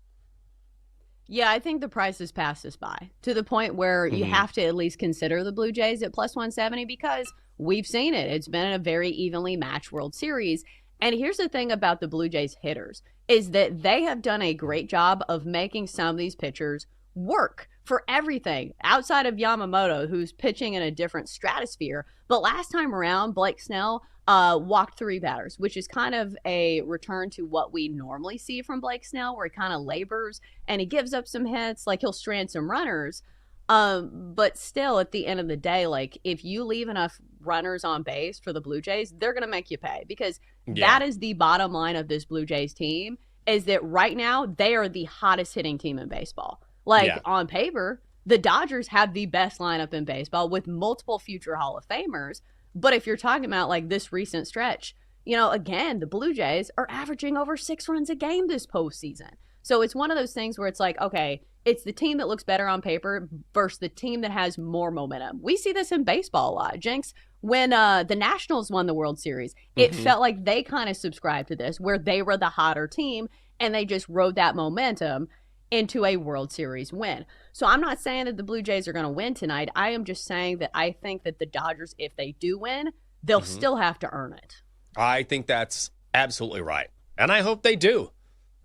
Yeah, I think the price has passed us by to the point where you have to at least consider the Blue Jays at plus 170 because we've seen it. It's been a very evenly matched World Series. And here's the thing about the Blue Jays hitters is that they have done a great job of making some of these pitchers work for everything outside of Yamamoto, who's pitching in a different stratosphere. But last time around, Blake Snell walked 3 batters, which is kind of a return to what we normally see from Blake Snell, where he kind of labors and he gives up some hits, like he'll strand some runners. But still, at the end of the day, like, if you leave enough runners on base for the Blue Jays, they're going to make you pay because that is the bottom line of this Blue Jays team, is that right now they are the hottest hitting team in baseball. Like, on paper, the Dodgers have the best lineup in baseball with multiple future Hall of Famers. But if you're talking about, like, this recent stretch, you know, again, the Blue Jays are averaging over 6 runs a game this postseason. So it's one of those things where it's like, okay, it's the team that looks better on paper versus the team that has more momentum. We see this in baseball a lot. Jenks, when the Nationals won the World Series, it felt like they kind of subscribed to this, where they were the hotter team and they just rode that momentum into a World Series win. So I'm not saying that the Blue Jays are going to win tonight. I am just saying that I think that the Dodgers, if they do win, they'll still have to earn it. I think that's absolutely right. And I hope they do.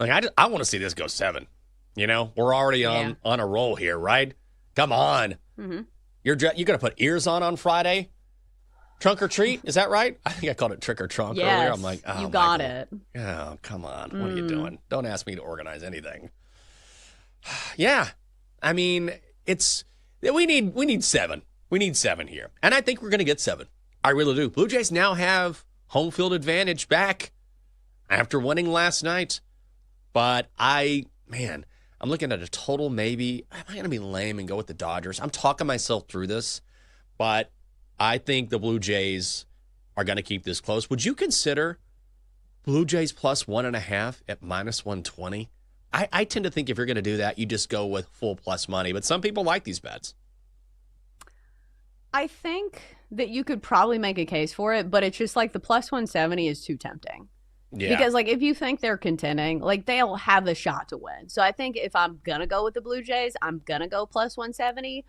Like, I want to see this go 7. You know, we're already on a roll here, right? Come on. You're going to put ears on Friday? Trunk or treat? Is that right? I think I called it trick or trunk earlier. I'm like, oh, you got Michael. it. Oh, come on. What are you doing? Don't ask me to organize anything. Yeah. I mean, we need 7. We need 7 here. And I think we're going to get 7. I really do. Blue Jays now have home field advantage back after winning last night. But I'm looking at a total maybe. Am I going to be lame and go with the Dodgers? I'm talking myself through this, but I think the Blue Jays are going to keep this close. Would you consider Blue Jays plus 1.5 at minus 120? I tend to think if you're going to do that, you just go with full plus money, but some people like these bets. I think that you could probably make a case for it, but it's just like the plus 170 is too tempting. Yeah. Because, like, if you think they're contending, like, they'll have a shot to win. So I think if I'm going to go with the Blue Jays, I'm going to go plus 170.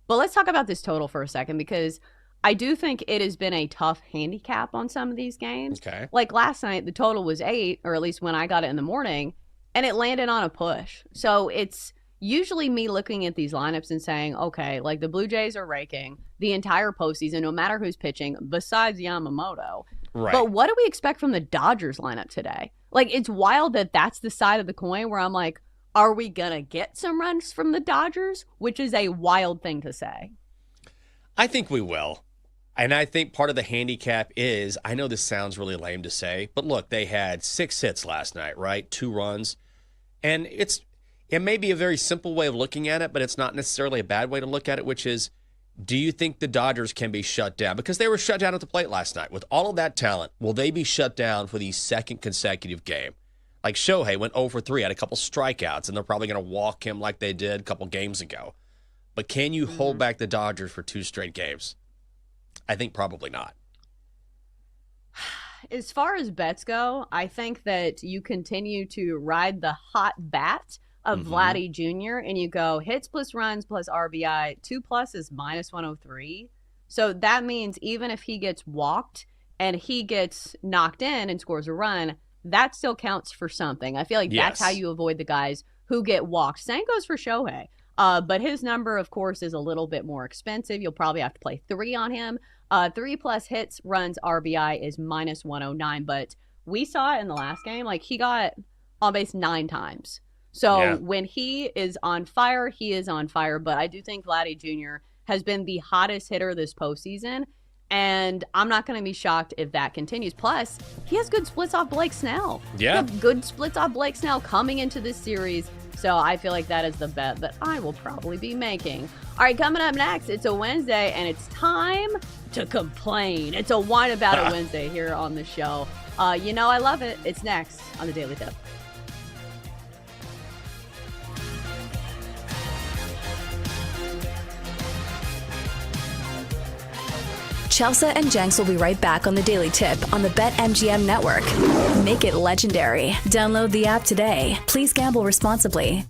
But let's talk about this total for a second, because I do think it has been a tough handicap on some of these games. Okay. Like last night, the total was 8, or at least when I got it in the morning, and it landed on a push. So it's usually me looking at these lineups and saying, okay, like, the Blue Jays are raking the entire postseason, no matter who's pitching, besides Yamamoto. Right. But what do we expect from the Dodgers lineup today? Like, it's wild that that's the side of the coin where I'm like, are we going to get some runs from the Dodgers? Which is a wild thing to say. I think we will. And I think part of the handicap is, I know this sounds really lame to say, but look, they had 6 hits last night, right? 2 runs. And it may be a very simple way of looking at it, but it's not necessarily a bad way to look at it, which is, do you think the Dodgers can be shut down? Because they were shut down at the plate last night. With all of that talent, will they be shut down for the second consecutive game? Like, Shohei went 0 for 3, had a couple strikeouts, and they're probably going to walk him like they did a couple games ago. But can you hold back the Dodgers for 2 straight games? I think probably not. As far as bets go, I think that you continue to ride the hot bat of Vladdy Jr. and you go hits plus runs plus RBI, 2+ is minus 103. So that means even if he gets walked and he gets knocked in and scores a run, that still counts for something. I feel like that's how you avoid the guys who get walked. Same goes for Shohei. But his number, of course, is a little bit more expensive. You'll probably have to play 3 on him. 3+ hits, runs, RBI is minus 109. But we saw it in the last game. Like, he got on base 9 times. So when he is on fire, he is on fire. But I do think Vladdy Jr. has been the hottest hitter this postseason. And I'm not going to be shocked if that continues. Plus, he has good splits off Blake Snell. Yeah. He has good splits off Blake Snell coming into this series. So I feel like that is the bet that I will probably be making. All right, coming up next, it's a Wednesday, and it's time to complain. It's a Whine About It Wednesday here on the show. You know I love it. It's next on the Daily Tip. Chelsea and Jenks will be right back on the Daily Tip on the BetMGM network. Make it legendary. Download the app today. Please gamble responsibly.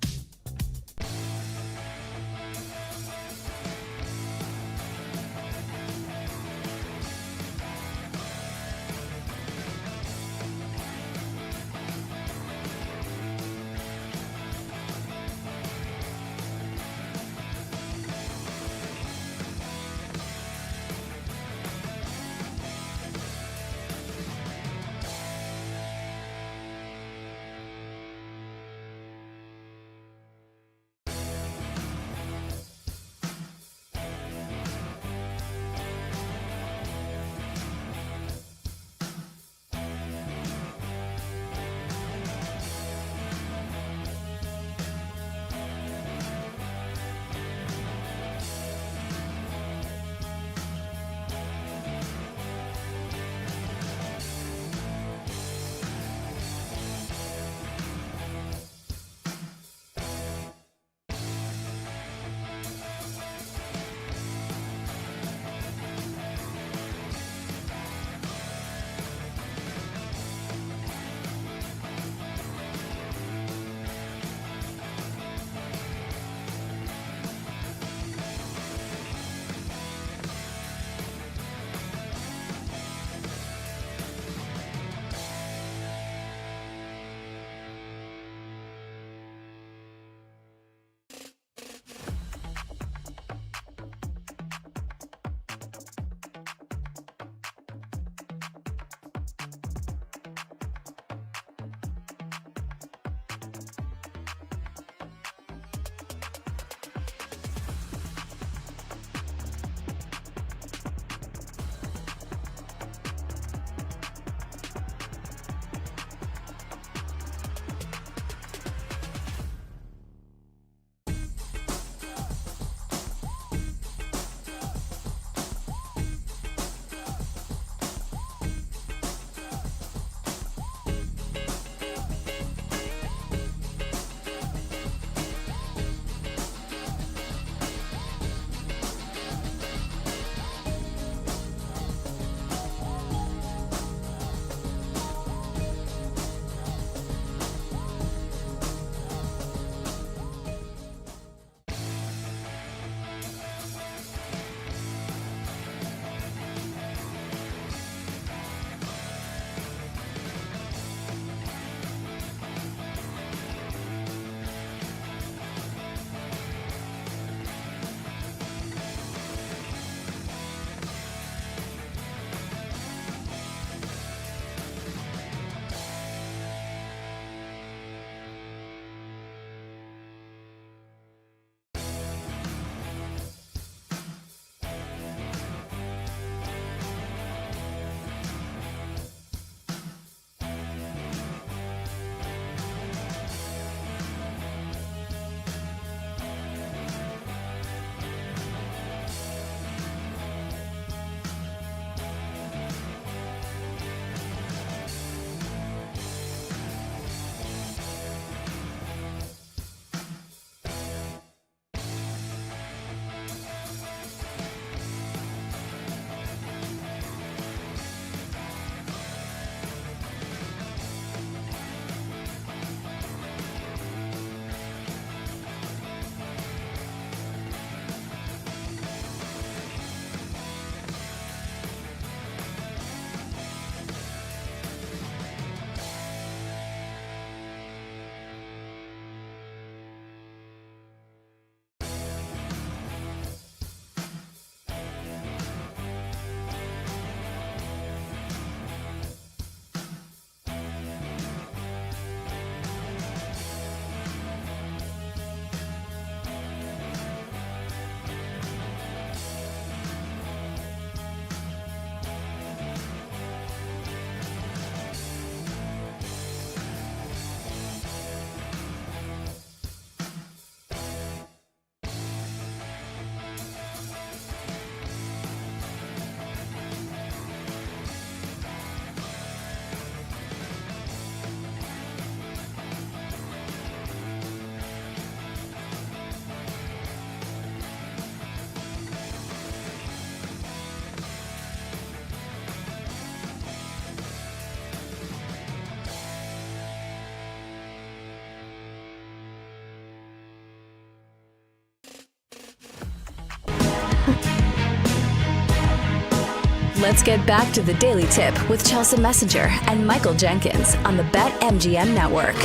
Let's get back to the Daily Tip with Chelsea Messenger and Michael Jenkins on the BetMGM Network.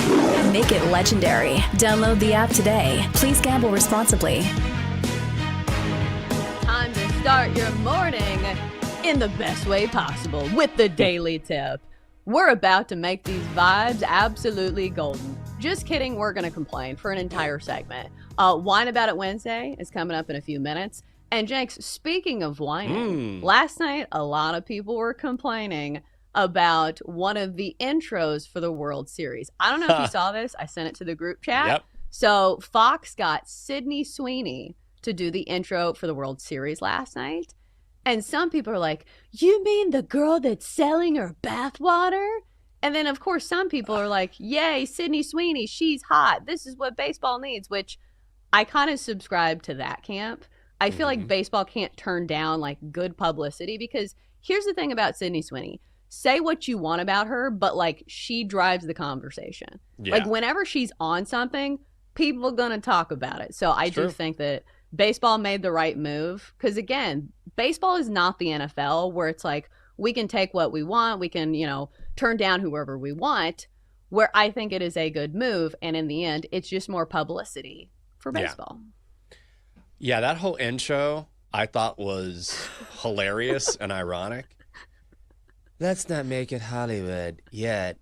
Make it legendary. Download the app today. Please gamble responsibly. Time to start your morning in the best way possible with the Daily Tip. We're about to make these vibes absolutely golden. Just kidding, we're going to complain for an entire segment. Whine About It Wednesday is coming up in a few minutes. And Jenks, speaking of whining, last night a lot of people were complaining about one of the intros for the World Series. I don't know if you saw this. I sent it to the group chat. Yep. So Fox got Sydney Sweeney to do the intro for the World Series last night. And some people are like, you mean the girl that's selling her bathwater? And then, of course, some people are like, yay, Sydney Sweeney, she's hot. This is what baseball needs, which I kind of subscribe to that camp. I feel like baseball can't turn down like good publicity because here's the thing about Sydney Sweeney. Say what you want about her, but like she drives the conversation. Yeah. Like whenever she's on something, people are going to talk about it. So I do think that baseball made the right move because, again, baseball is not the NFL where it's like we can take what we want. We can, turn down whoever we want, where I think it is a good move. And in the end, it's just more publicity for baseball. Yeah, that whole intro I thought was hilarious and ironic. Let's not make it Hollywood yet.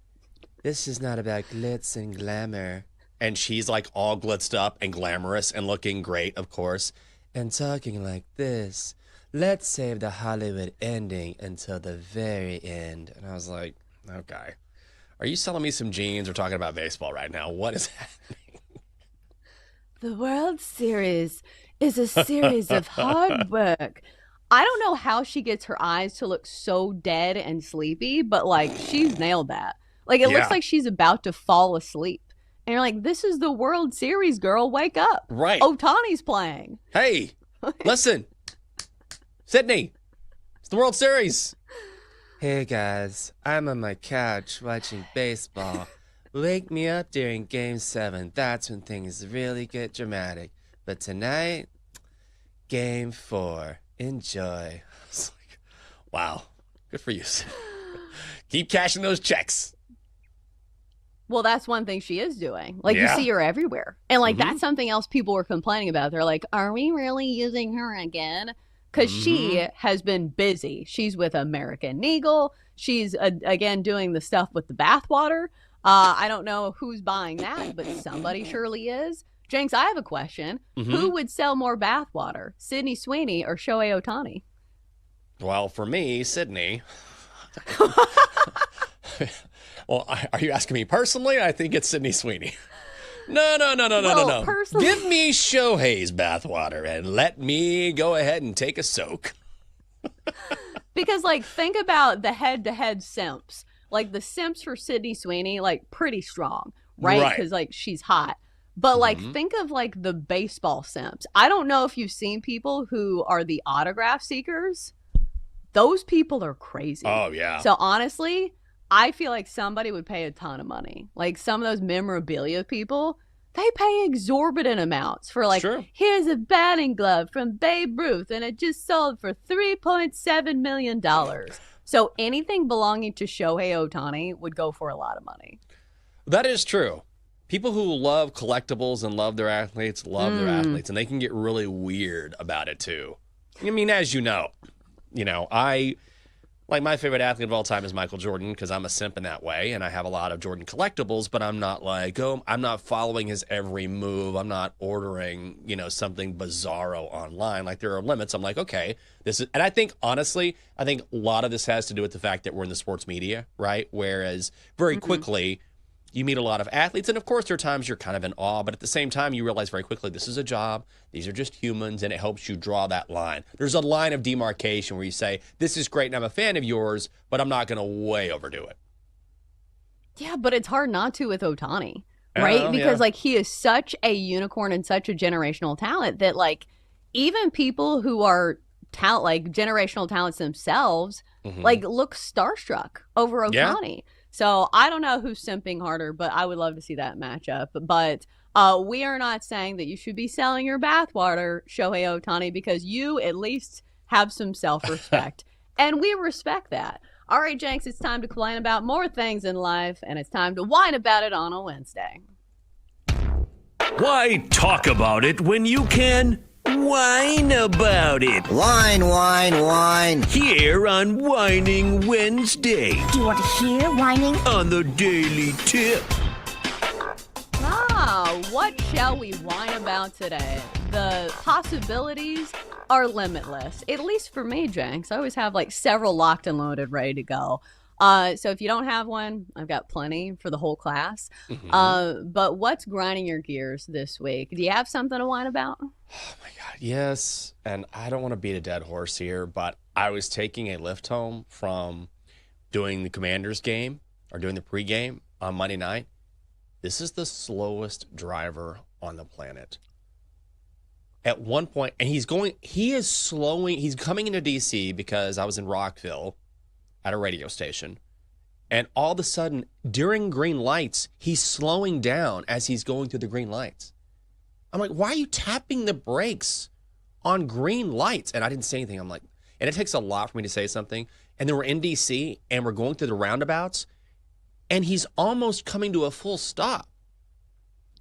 This is not about glitz and glamour. And she's like all glitzed up and glamorous and looking great, of course. And talking like this. Let's save the Hollywood ending until the very end. And I was like, okay. Are you selling me some jeans or talking about baseball right now? What is happening? The World Series is a series of hard work. I don't know how she gets her eyes to look so dead and sleepy, but like she's nailed that. Like it looks like she's about to fall asleep. And you're like, this is the World Series, girl. Wake up. Right. Ohtani's playing. Hey, listen. Sydney, it's the World Series. Hey, guys. I'm on my couch watching baseball. Wake me up during Game 7. That's when things really get dramatic. But tonight, Game 4. Enjoy. I was like, wow. Good for you. Keep cashing those checks. Well, that's one thing she is doing. Like, you see her everywhere. And, like, that's something else people were complaining about. They're like, are we really using her again? Because she has been busy. She's with American Eagle. She's, again, doing the stuff with the bathwater. I don't know who's buying that, but somebody surely is. Jenks, I have a question. Who would sell more bathwater, Sydney Sweeney or Shohei Ohtani? Well, for me, Sydney. Well, are you asking me personally? I think it's Sydney Sweeney. No. Personally, give me Shohei's bathwater and let me go ahead and take a soak. Because, like, think about the head-to-head simps. Like, the simps for Sydney Sweeney, like, pretty strong, right? Because, like, she's hot. But, like, think of, like, the baseball simps. I don't know if you've seen people who are the autograph seekers. Those people are crazy. Oh, yeah. So, honestly, I feel like somebody would pay a ton of money. Like, some of those memorabilia people, they pay exorbitant amounts for, like, here's a batting glove from Babe Ruth, and it just sold for $3.7 million. So anything belonging to Shohei Ohtani would go for a lot of money. That is true. People who love collectibles and love their athletes love their athletes, and they can get really weird about it too. I mean, as you know, I like my favorite athlete of all time is Michael Jordan because I'm a simp in that way, and I have a lot of Jordan collectibles, but I'm not like, I'm not following his every move. I'm not ordering, something bizarro online. Like there are limits. I'm like, okay, this is, and I think honestly, a lot of this has to do with the fact that we're in the sports media, right? Whereas very quickly, you meet a lot of athletes, and of course, there are times you're kind of in awe, but at the same time, you realize very quickly this is a job. These are just humans, and it helps you draw that line. There's a line of demarcation where you say, this is great, and I'm a fan of yours, but I'm not going to way overdo it. Yeah, but it's hard not to with Ohtani, right? Because, like, he is such a unicorn and such a generational talent that, like, even people who are generational talents themselves, like, look starstruck over Ohtani. Yeah. So I don't know who's simping harder, but I would love to see that matchup. But we are not saying that you should be selling your bathwater, Shohei Ohtani, because you at least have some self-respect. And we respect that. All right, Jenks, it's time to complain about more things in life, and it's time to whine about it on a Wednesday. Why talk about it when you can whine about it? Whine, whine, whine. Here on Whining Wednesday. Do you want to hear whining? On the Daily Tip. What shall we whine about today? The possibilities are limitless, at least for me, Jenks. I always have like several locked and loaded, ready to go. So if you don't have one, I've got plenty for the whole class. But what's grinding your gears this week? Do you have something to whine about? Oh my God, yes. And I don't want to beat a dead horse here, but I was taking a lift home from doing the Commanders game or doing the pregame on Monday night. This is the slowest driver on the planet. At one point, and he's coming into DC because I was in Rockville at a radio station. And all of a sudden, during green lights, he's slowing down as he's going through the green lights. I'm like, why are you tapping the brakes on green lights? And I didn't say anything. I'm like, and it takes a lot for me to say something. And then we're in DC and we're going through the roundabouts and he's almost coming to a full stop.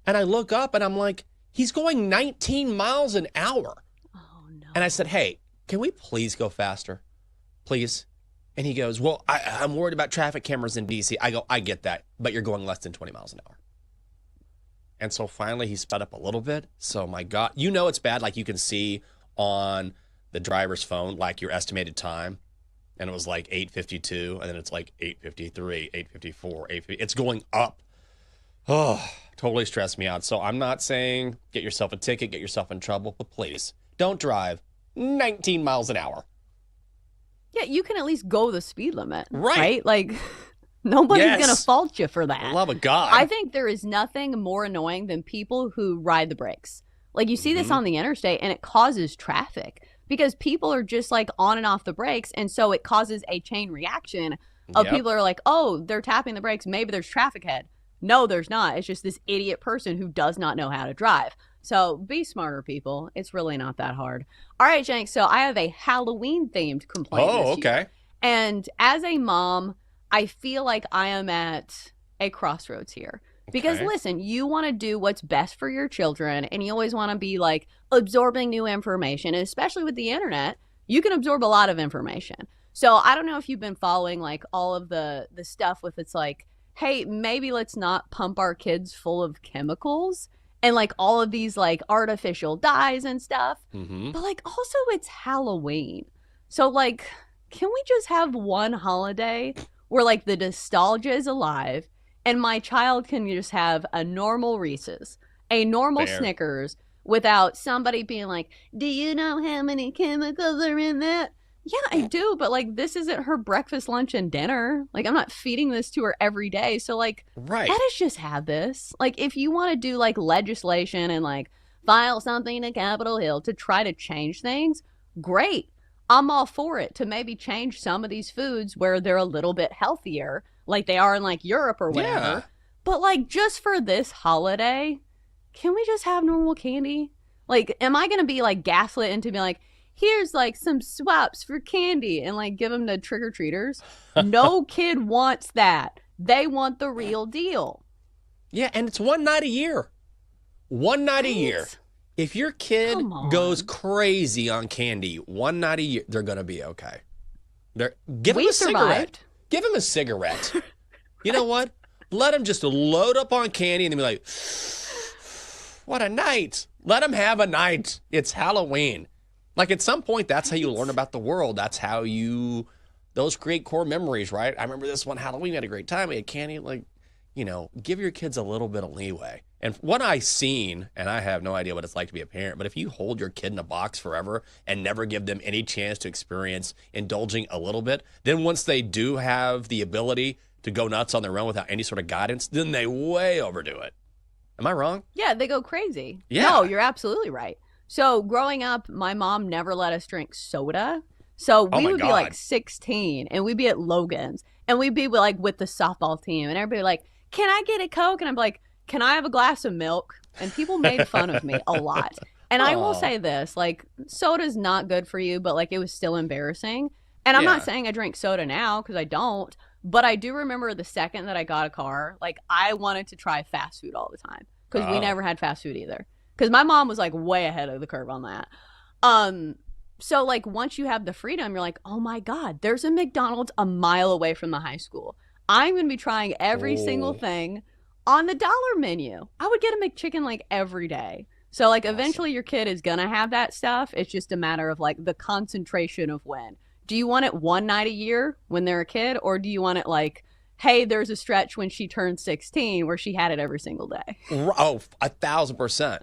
And I look up and I'm like, he's going 19 miles an hour. Oh, no. And I said, hey, can we please go faster? Please. And he goes, well, I'm worried about traffic cameras in DC. I go, I get that, but you're going less than 20 miles an hour. And so finally he sped up a little bit. So my God, you know it's bad. Like you can see on the driver's phone, like your estimated time. And it was like 8:52, and then it's like 8:53, 8:54, 8:50. It's going up. Oh, totally stressed me out. So I'm not saying get yourself a ticket, get yourself in trouble, but please don't drive 19 miles an hour. Yeah, you can at least go the speed limit. Right? Like, nobody's going to fault you for that. Love of God. I think there is nothing more annoying than people who ride the brakes. Like, you see this on the interstate, and it causes traffic. Because people are just like on and off the brakes. And so it causes a chain reaction of people are like, oh, they're tapping the brakes. Maybe there's traffic ahead. No, there's not. It's just this idiot person who does not know how to drive. So be smarter, people. It's really not that hard. All right, Jenks. So I have a Halloween themed complaint. Oh, okay. Year. And as a mom, I feel like I am at a crossroads here. Because listen, you want to do what's best for your children, and you always want to be like absorbing new information, and especially with the internet, you can absorb a lot of information. So I don't know if you've been following like all of the stuff with it's like, hey, maybe let's not pump our kids full of chemicals and like all of these like artificial dyes and stuff. But like also it's Halloween. So like, can we just have one holiday where like the nostalgia is alive? And my child can just have a normal Reese's, a normal Snickers, without somebody being like, do you know how many chemicals are in that? Yeah, I do. But like, this isn't her breakfast, lunch, and dinner. Like, I'm not feeding this to her every day. So like, let us just have this. Like, if you want to do like legislation and like file something to Capitol Hill to try to change things, great. I'm all for it to maybe change some of these foods where they're a little bit healthier, like they are in like Europe or whatever. Yeah. But like just for this holiday, can we just have normal candy? Like, am I going to be like gaslit into being like, here's like some swaps for candy and like give them to trick-or-treaters? No kid wants that. They want the real deal. Yeah, and it's one night a year. One night a year. If your kid goes crazy on candy one night a year, they're going to be okay. Give him a cigarette. Give him a cigarette. You know what? Let him just load up on candy and then be like, what a night. Let him have a night. It's Halloween. Like at some point, that's how you learn about the world. That's how those create core memories, right? I remember this one Halloween, we had a great time. We had candy. Like, you know, give your kids a little bit of leeway. And what I've seen, and I have no idea what it's like to be a parent, but if you hold your kid in a box forever and never give them any chance to experience indulging a little bit, then once they do have the ability to go nuts on their own without any sort of guidance, then they way overdo it. Am I wrong? Yeah, they go crazy. Yeah. No, you're absolutely right. So growing up, my mom never let us drink soda. So we would be like 16 and we'd be at Logan's and we'd be like with the softball team and everybody like, can I get a Coke? And I'm like, can I have a glass of milk? And people made fun of me a lot. And I will say this, like, soda's not good for you, but like it was still embarrassing. And I'm not saying I drink soda now because I don't, but I do remember the second that I got a car, like I wanted to try fast food all the time because we never had fast food either. Because my mom was like way ahead of the curve on that. So like once you have the freedom, you're like, oh my God, there's a McDonald's a mile away from the high school. I'm going to be trying every single thing on the dollar menu. I would get a McChicken like every day. So like eventually your kid is going to have that stuff. It's just a matter of like the concentration of when. Do you want it one night a year when they're a kid? Or do you want it like, hey, there's a stretch when she turned 16 where she had it every single day? Oh, 1,000%.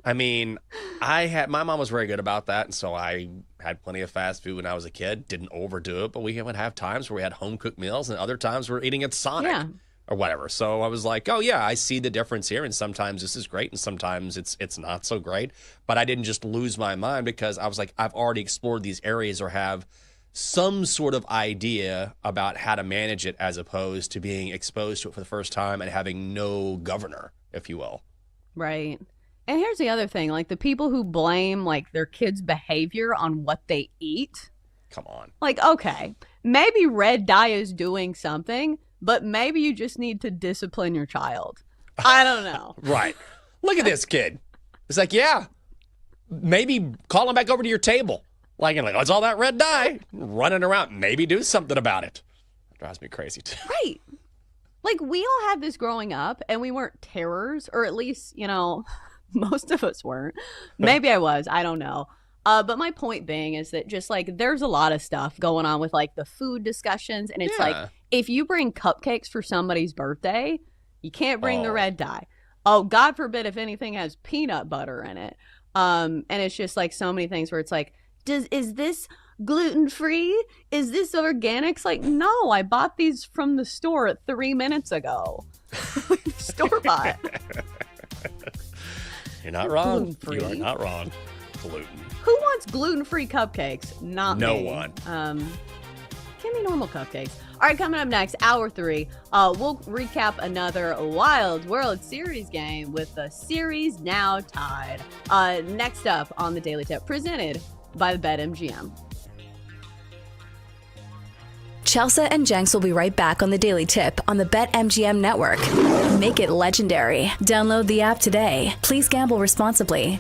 I mean, my mom was very good about that, and so I had plenty of fast food when I was a kid. Didn't overdo it, but we would have times where we had home-cooked meals, and other times we're eating at Sonic or whatever. So I was like, oh, yeah, I see the difference here, and sometimes this is great, and sometimes it's not so great. But I didn't just lose my mind because I was like, I've already explored these areas or have some sort of idea about how to manage it as opposed to being exposed to it for the first time and having no governor, if you will. Right. And here's the other thing, like the people who blame like their kids' behavior on what they eat. Come on. Like, okay, maybe red dye is doing something, but maybe you just need to discipline your child. I don't know. Right. Look at this kid. It's like, yeah, maybe call him back over to your table. Like, oh, it's all that red dye running around. Maybe do something about it. It drives me crazy too. Right. Like we all had this growing up and we weren't terrors, or at least, you know, most of us weren't. Maybe I was. I don't know. But my point being is that just like there's a lot of stuff going on with like the food discussions. And it's like if you bring cupcakes for somebody's birthday, you can't bring the red dye. Oh, God forbid if anything has peanut butter in it. And it's just like so many things where it's like, is this gluten-free? Is this organics? Like, no, I bought these from the store 3 minutes ago. Store-bought. You're not wrong. You are not wrong. Gluten. Who wants gluten-free cupcakes? Not no me. one. Give me normal cupcakes. All right, coming up next, hour 3, we'll recap another Wild World Series game with the series now tied. Next up on the Daily Tip, presented by the BetMGM. Chelsea and Jenks will be right back on the Daily Tip on the BetMGM network. Make it legendary. Download the app today. Please gamble responsibly.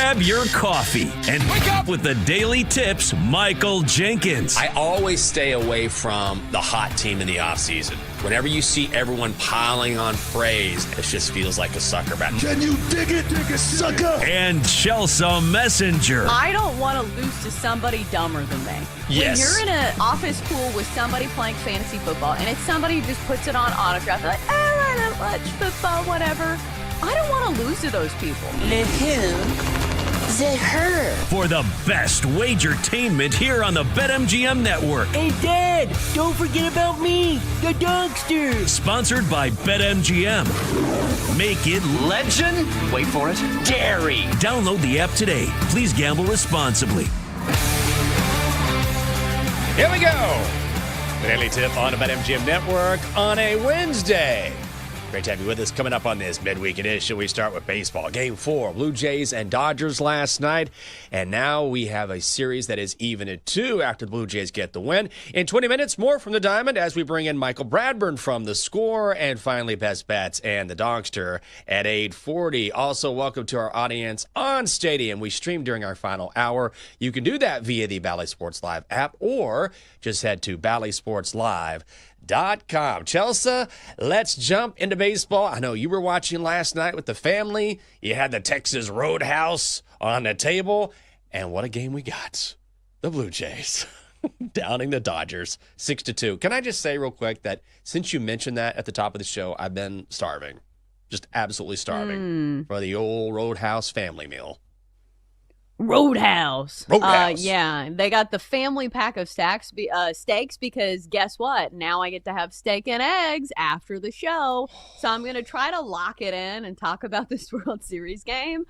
grab your coffee and wake up with the Daily Tips, Michael Jenkins. I always stay away from the hot team in the offseason. Whenever you see everyone piling on praise, it just feels like a sucker match. Can you dig it, sucker? And Chelsea Messenger. I don't want to lose to somebody dumber than me. Yes. When you're in an office pool with somebody playing fantasy football, and it's somebody who just puts it on autograph, like, I don't watch football, whatever. I don't want to lose to those people. Le who? The her. For the best wagertainment here on the BetMGM Network. Hey, Dad, don't forget about me, the Dogster. Sponsored by BetMGM. Make it Legend? Wait for it. Dairy. Download the app today. Please gamble responsibly. Here we go. Daily Tip on the BetMGM Network on a Wednesday. Great to have you with us. Coming up on this midweek edition, we start with baseball. Game 4, Blue Jays and Dodgers last night. And now we have a series that is even at 2 after the Blue Jays get the win. In 20 minutes, more from the Diamond as we bring in Michael Bradburn from The Score. And finally, Best Bets and the Dogster at 8:40. Also, welcome to our audience on Stadium. We stream during our final hour. You can do that via the Bally Sports Live app or just head to ballysportslive.com. Chelsea, let's jump into baseball. I know you were watching last night with the family. You had the Texas Roadhouse on the table. And what a game we got. The Blue Jays downing the Dodgers 6-2. Can I just say real quick that since you mentioned that at the top of the show, I've been starving. Just absolutely starving for the old Roadhouse family meal. Roadhouse. Roadhouse. Yeah, they got the family pack of steaks because guess what? Now I get to have steak and eggs after the show. So I'm going to try to lock it in and talk about this World Series game.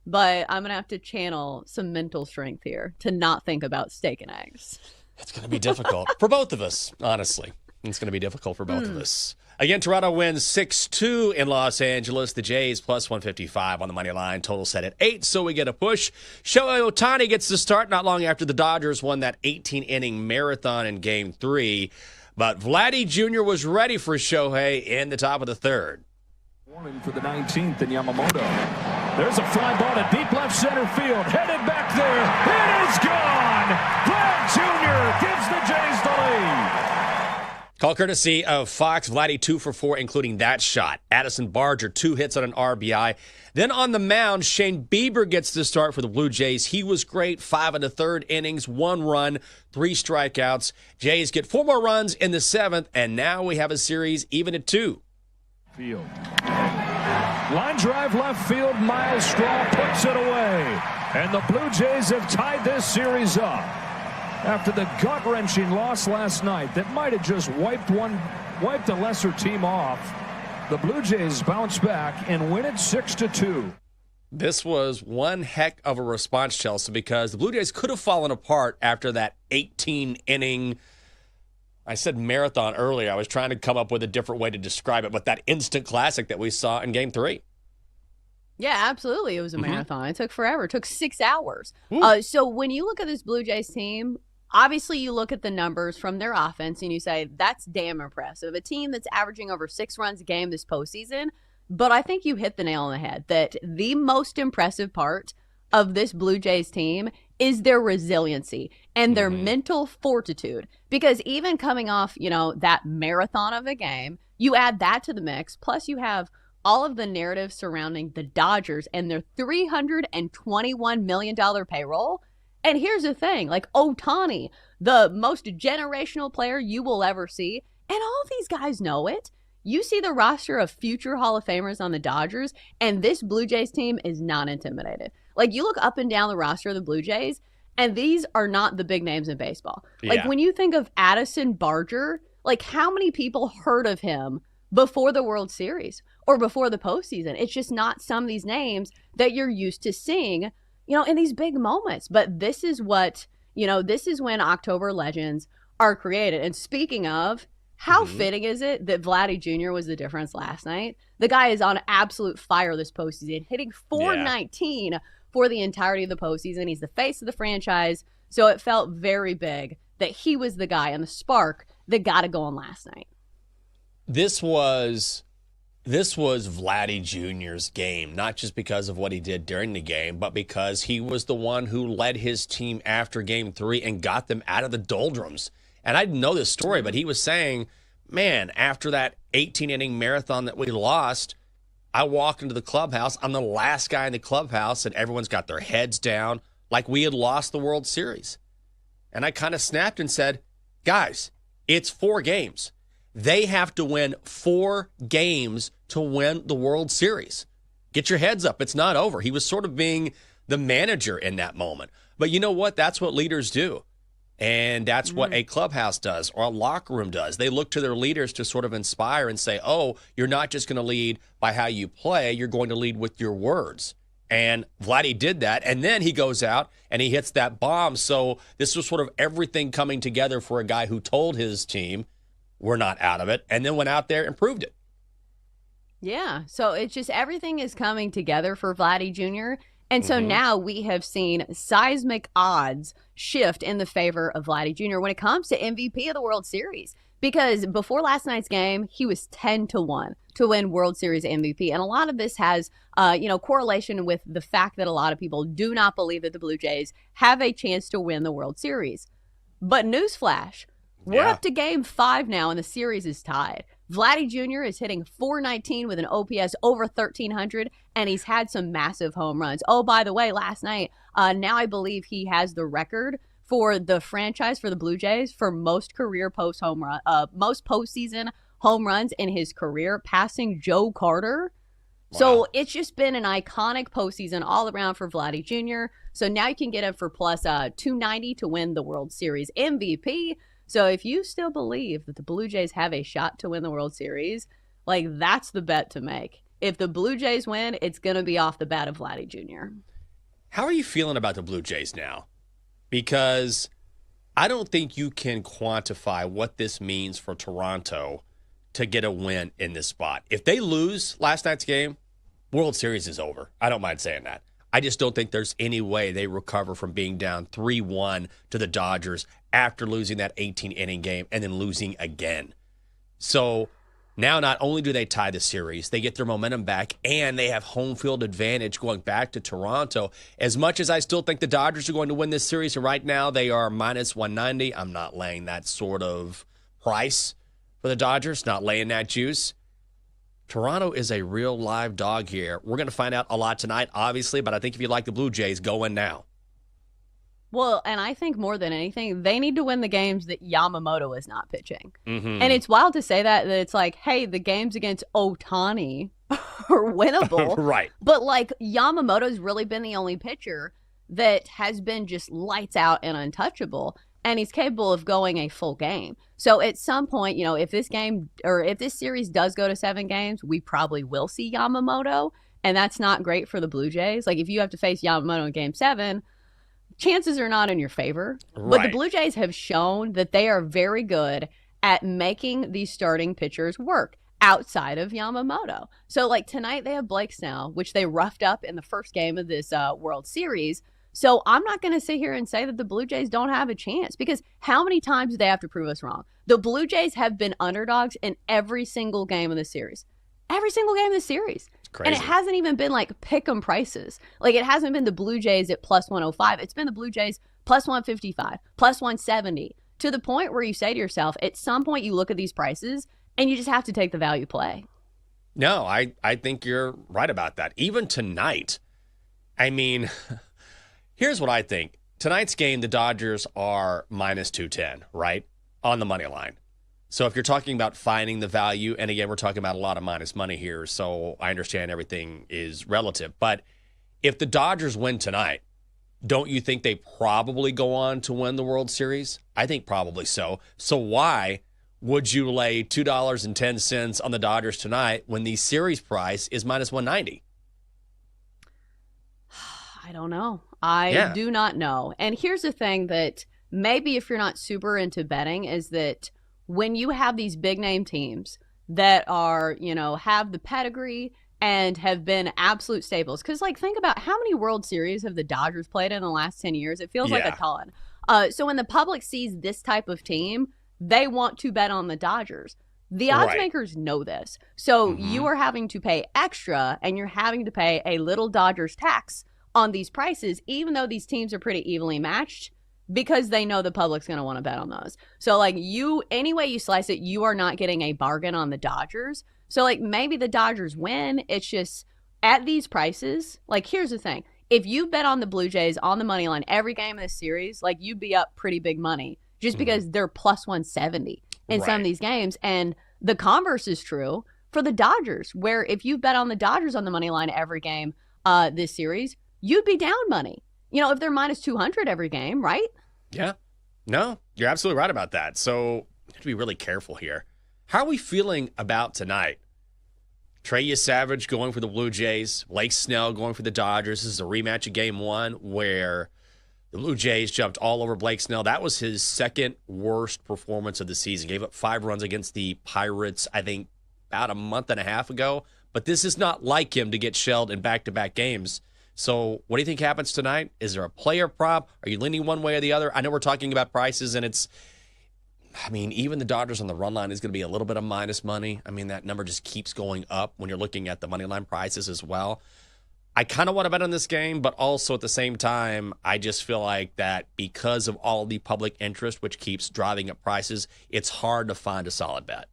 But I'm going to have to channel some mental strength here to not think about steak and eggs. It's going to be difficult for both of us, honestly. It's going to be difficult for both of us. Again, Toronto wins 6-2 in Los Angeles. The Jays plus 155 on the money line. Total set at 8, so we get a push. Shohei Ohtani gets the start not long after the Dodgers won that 18-inning marathon in Game 3. But Vladdy Jr. was ready for Shohei in the top of the third. Warning for the 19th in Yamamoto. There's a fly ball to deep left center field. Headed back there. It is gone. Vlad Jr. gives the Jays the lead. Call courtesy of Fox. Vladdy 2 for 4, including that shot. Addison Barger 2 hits on an RBI. Then on the mound, Shane Bieber gets the start for the Blue Jays. He was great. 5 1/3 innings, 1 run, 3 strikeouts. Jays get 4 more runs in the 7th, and now we have a series even at 2. Field. Line drive left field. Miles Straw puts it away. And the Blue Jays have tied this series up. After the gut-wrenching loss last night that might have just wiped a lesser team off, the Blue Jays bounce back and win it 6-2. This was one heck of a response, Chelsea, because the Blue Jays could have fallen apart after that 18-inning, I said marathon earlier. I was trying to come up with a different way to describe it, but that instant classic that we saw in Game 3. Yeah, absolutely. It was a marathon. It took forever. It took 6 hours. So when you look at this Blue Jays team, obviously you look at the numbers from their offense and you say, that's damn impressive. A team that's averaging over 6 runs a game this postseason. But I think you hit the nail on the head that the most impressive part of this Blue Jays team is their resiliency and their mental fortitude. Because even coming off, that marathon of a game, you add that to the mix, plus you have all of the narrative surrounding the Dodgers and their $321 million payroll. And here's the thing, like Ohtani, the most generational player you will ever see, and all of these guys know it. You see the roster of future Hall of Famers on the Dodgers, and this Blue Jays team is not intimidated. Like, you look up and down the roster of the Blue Jays, and these are not the big names in baseball. Like, when you think of Addison Barger, like, how many people heard of him before the World Series or before the postseason? It's just not some of these names that you're used to seeing, in these big moments. But this is what, this is when October legends are created. And speaking of, how fitting is it that Vladdy Jr. was the difference last night? The guy is on absolute fire this postseason, hitting .419 for the entirety of the postseason. He's the face of the franchise. So it felt very big that he was the guy and the spark that got it going last night. This was This was Vladdy Jr.'s game, not just because of what he did during the game, but because he was the one who led his team after Game 3 and got them out of the doldrums. And I didn't know this story, but he was saying, man, after that 18-inning marathon that we lost, I walk into the clubhouse. I'm the last guy in the clubhouse, and everyone's got their heads down like we had lost the World Series. And I kind of snapped and said, guys, it's 4 games. They have to win 4 games to win the World Series. Get your heads up. It's not over. He was sort of being the manager in that moment. But you know what? That's what leaders do. And that's what a clubhouse does or a locker room does. They look to their leaders to sort of inspire and say, oh, you're not just going to lead by how you play. You're going to lead with your words. And Vladdy did that. And then he goes out and he hits that bomb. So this was sort of everything coming together for a guy who told his team, we're not out of it, and then went out there and proved it. Yeah, so it's just everything is coming together for Vladdy Jr., and so now we have seen seismic odds shift in the favor of Vladdy Jr. when it comes to MVP of the World Series. Because before last night's game, he was 10-1 to win World Series MVP. And a lot of this has, correlation with the fact that a lot of people do not believe that the Blue Jays have a chance to win the World Series. But newsflash, we're up to Game 5 now, and the series is tied. Vladdy Jr. is hitting .419 with an OPS over 1,300, and he's had some massive home runs. Oh, by the way, last night, now I believe he has the record for the franchise for the Blue Jays for most career most postseason home runs in his career, passing Joe Carter. Wow. So it's just been an iconic postseason all around for Vladdy Jr. So now you can get him for plus 290 to win the World Series MVP. So if you still believe that the Blue Jays have a shot to win the World Series, like that's the bet to make. If the Blue Jays win, it's going to be off the bat of Vladdy Jr. How are you feeling about the Blue Jays now? Because I don't think you can quantify what this means for Toronto to get a win in this spot. If they lose last night's game, World Series is over. I don't mind saying that. I just don't think there's any way they recover from being down 3-1 to the Dodgers after losing that 18-inning game and then losing again. So now not only do they tie the series, they get their momentum back, and they have home field advantage going back to Toronto. As much as I still think the Dodgers are going to win this series, and right now they are minus 190, I'm not laying that sort of price for the Dodgers, not laying that juice. Toronto is a real live dog here. We're going to find out a lot tonight, obviously, but I think if you like the Blue Jays, go in now. Well, and I think more than anything, they need to win the games that Yamamoto is not pitching. Mm-hmm. And it's wild to say that it's like, hey, the games against Ohtani are winnable. Right. But like Yamamoto's really been the only pitcher that has been just lights out and untouchable. And he's capable of going a full game. So at some point, if this game or if this series does go to 7 games, we probably will see Yamamoto. And that's not great for the Blue Jays. Like if you have to face Yamamoto in Game 7, chances are not in your favor. Right. But the Blue Jays have shown that they are very good at making these starting pitchers work outside of Yamamoto. So like tonight they have Blake Snell, which they roughed up in the first game of this World Series. So I'm not going to sit here and say that the Blue Jays don't have a chance, because how many times do they have to prove us wrong? The Blue Jays have been underdogs in every single game of the series. Every single game of the series. Crazy. And it hasn't even been like pick 'em prices. Like it hasn't been the Blue Jays at plus 105. It's been the Blue Jays plus 155, plus 170, to the point where you say to yourself, at some point you look at these prices and you just have to take the value play. No, I think you're right about that. Even tonight, I mean, here's what I think. Tonight's game, the Dodgers are minus 210, right? On the money line. So if you're talking about finding the value, and again, we're talking about a lot of minus money here, so I understand everything is relative. But if the Dodgers win tonight, don't you think they probably go on to win the World Series? I think probably so. So why would you lay $2.10 on the Dodgers tonight when the series price is minus 190? I don't know. I do not know. And here's the thing that maybe if you're not super into betting is that when you have these big name teams that are, have the pedigree and have been absolute staples, because like think about how many World Series have the Dodgers played in the last 10 years? It feels like a ton. So when the public sees this type of team, they want to bet on the Dodgers. The odds makers know this. So you are having to pay extra, and you're having to pay a little Dodgers tax on these prices, even though these teams are pretty evenly matched, because they know the public's going to want to bet on those. So, like, any way you slice it, you are not getting a bargain on the Dodgers. So, like, maybe the Dodgers win. It's just at these prices, like, here's the thing. If you bet on the Blue Jays on the money line every game of this series, like, you'd be up pretty big money just because they're plus 170 in some of these games. And the converse is true for the Dodgers, where if you bet on the Dodgers on the money line every game this series, you'd be down money. You know, if they're minus 200 every game, right? Yeah. No, you're absolutely right about that. So you have to be really careful here. How are we feeling about tonight? Trey Savage going for the Blue Jays, Blake Snell going for the Dodgers. This is a rematch of Game 1 where the Blue Jays jumped all over Blake Snell. That was his second worst performance of the season. Gave up 5 runs against the Pirates, I think, about a month and a half ago. But this is not like him to get shelled in back-to-back games. So what do you think happens tonight? Is there a player prop? Are you leaning one way or the other? I know we're talking about prices, and even the Dodgers on the run line is going to be a little bit of minus money. I mean, that number just keeps going up when you're looking at the money line prices as well. I kind of want to bet on this game, but also at the same time, I just feel like that because of all the public interest, which keeps driving up prices, it's hard to find a solid bet.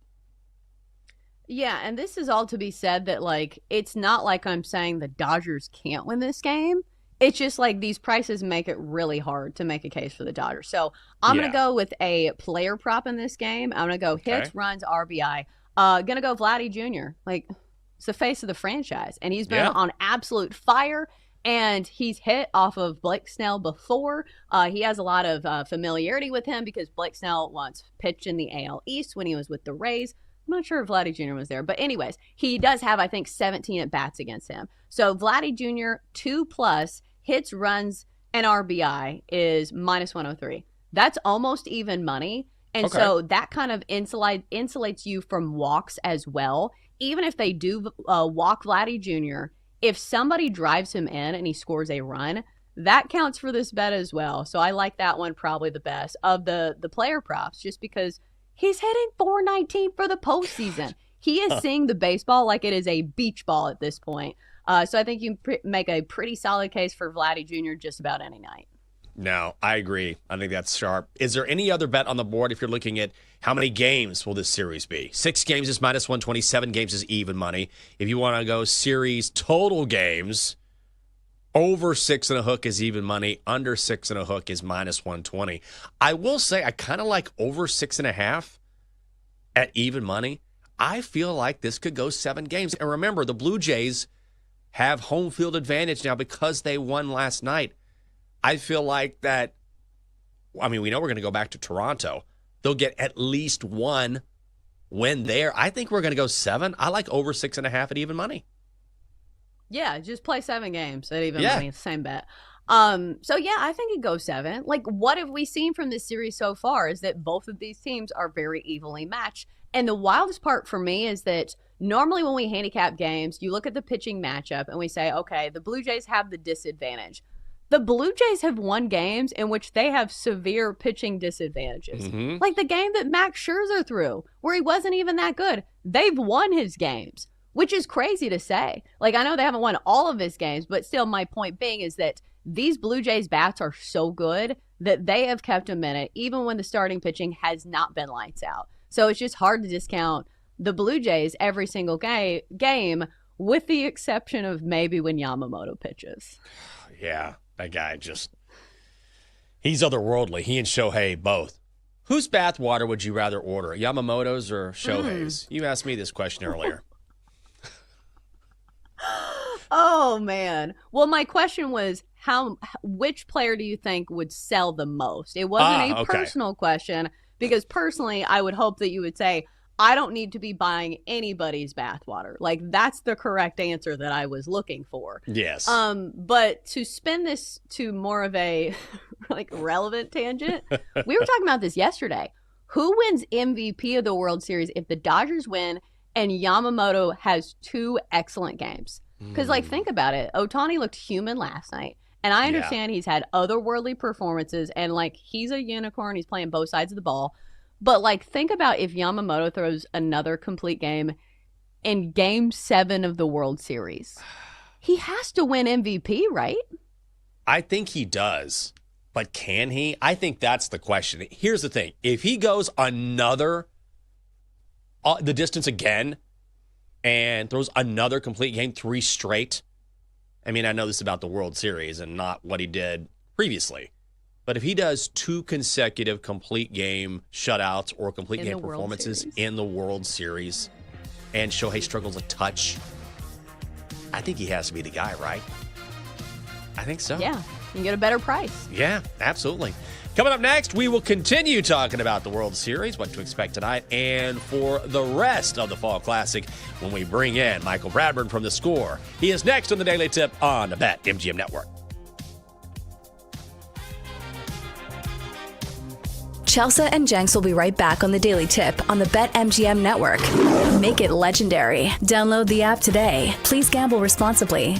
Yeah, and this is all to be said that, like, it's not like I'm saying the Dodgers can't win this game. It's just like these prices make it really hard to make a case for the Dodgers. So I'm going to go with a player prop in this game. I'm going to go hits, runs, RBI. Going to go Vladdy Jr. Like, it's the face of the franchise, and he's been on absolute fire, and he's hit off of Blake Snell before. He has a lot of familiarity with him because Blake Snell once pitched in the AL East when he was with the Rays. I'm not sure if Vladdy Jr. was there, but anyways, he does have, I think, 17 at-bats against him. So Vladdy Jr., 2+ hits, runs, and RBI is minus 103. That's almost even money. And so that kind of insulates you from walks as well. Even if they do walk Vladdy Jr., if somebody drives him in and he scores a run, that counts for this bet as well. So I like that one probably the best of the player props, just because he's hitting .419 for the postseason. He is seeing the baseball like it is a beach ball at this point. So I think you make a pretty solid case for Vladdy Jr. just about any night. No, I agree. I think that's sharp. Is there any other bet on the board if you're looking at how many games will this series be? 6 games is minus 120, 7 games is even money. If you want to go series total games, over 6.5 is even money. Under 6.5 is minus 120. I will say I kind of like over 6.5 at even money. I feel like this could go 7 games. And remember, the Blue Jays have home field advantage now because they won last night. I feel like that, I mean, we know we're going to go back to Toronto. They'll get at least 1 win there. I think we're going to go 7. I like over 6.5 at even money. Yeah, just play 7 games at even money, same bet. So yeah, I think it goes 7. Like, what have we seen from this series so far is that both of these teams are very evenly matched. And the wildest part for me is that normally when we handicap games, you look at the pitching matchup and we say, okay, the Blue Jays have the disadvantage. The Blue Jays have won games in which they have severe pitching disadvantages. Like the game that Max Scherzer threw, where he wasn't even that good. They've won his games, which is crazy to say. Like, I know they haven't won all of his games, but still my point being is that these Blue Jays bats are so good that they have kept him in it, even when the starting pitching has not been lights out. So it's just hard to discount the Blue Jays every single game, with the exception of maybe when Yamamoto pitches. Yeah, that guy he's otherworldly. He and Shohei both. Whose bathwater would you rather order, Yamamoto's or Shohei's? You asked me this question earlier. Oh, man. Well, my question was, which player do you think would sell the most? It wasn't a personal question, because personally, I would hope that you would say, I don't need to be buying anybody's bathwater. Like, that's the correct answer that I was looking for. Yes. But to spin this to more of a like relevant tangent, we were talking about this yesterday. Who wins MVP of the World Series if the Dodgers win and Yamamoto has 2 excellent games? Because, like, think about it. Ohtani looked human last night. And I understand he's had otherworldly performances, and, like, he's a unicorn. He's playing both sides of the ball. But, like, think about if Yamamoto throws another complete game in Game 7 of the World Series. He has to win MVP, right? I think he does. But can he? I think that's the question. Here's the thing. If he goes the distance again and throws another complete game, 3 straight, I mean, I know this is about the World Series and not what he did previously. But if he does 2 consecutive complete game shutouts or complete game performances in the World Series and Shohei struggles a touch, I think he has to be the guy, right? I think so. Yeah, you can get a better price. Yeah, absolutely. Coming up next, we will continue talking about the World Series, what to expect tonight, and for the rest of the Fall Classic when we bring in Michael Bradburn from The Score. He is next on the Daily Tip on the BetMGM Network. Chelsea and Jenks will be right back on the Daily Tip on the BetMGM Network. Make it legendary. Download the app today. Please gamble responsibly.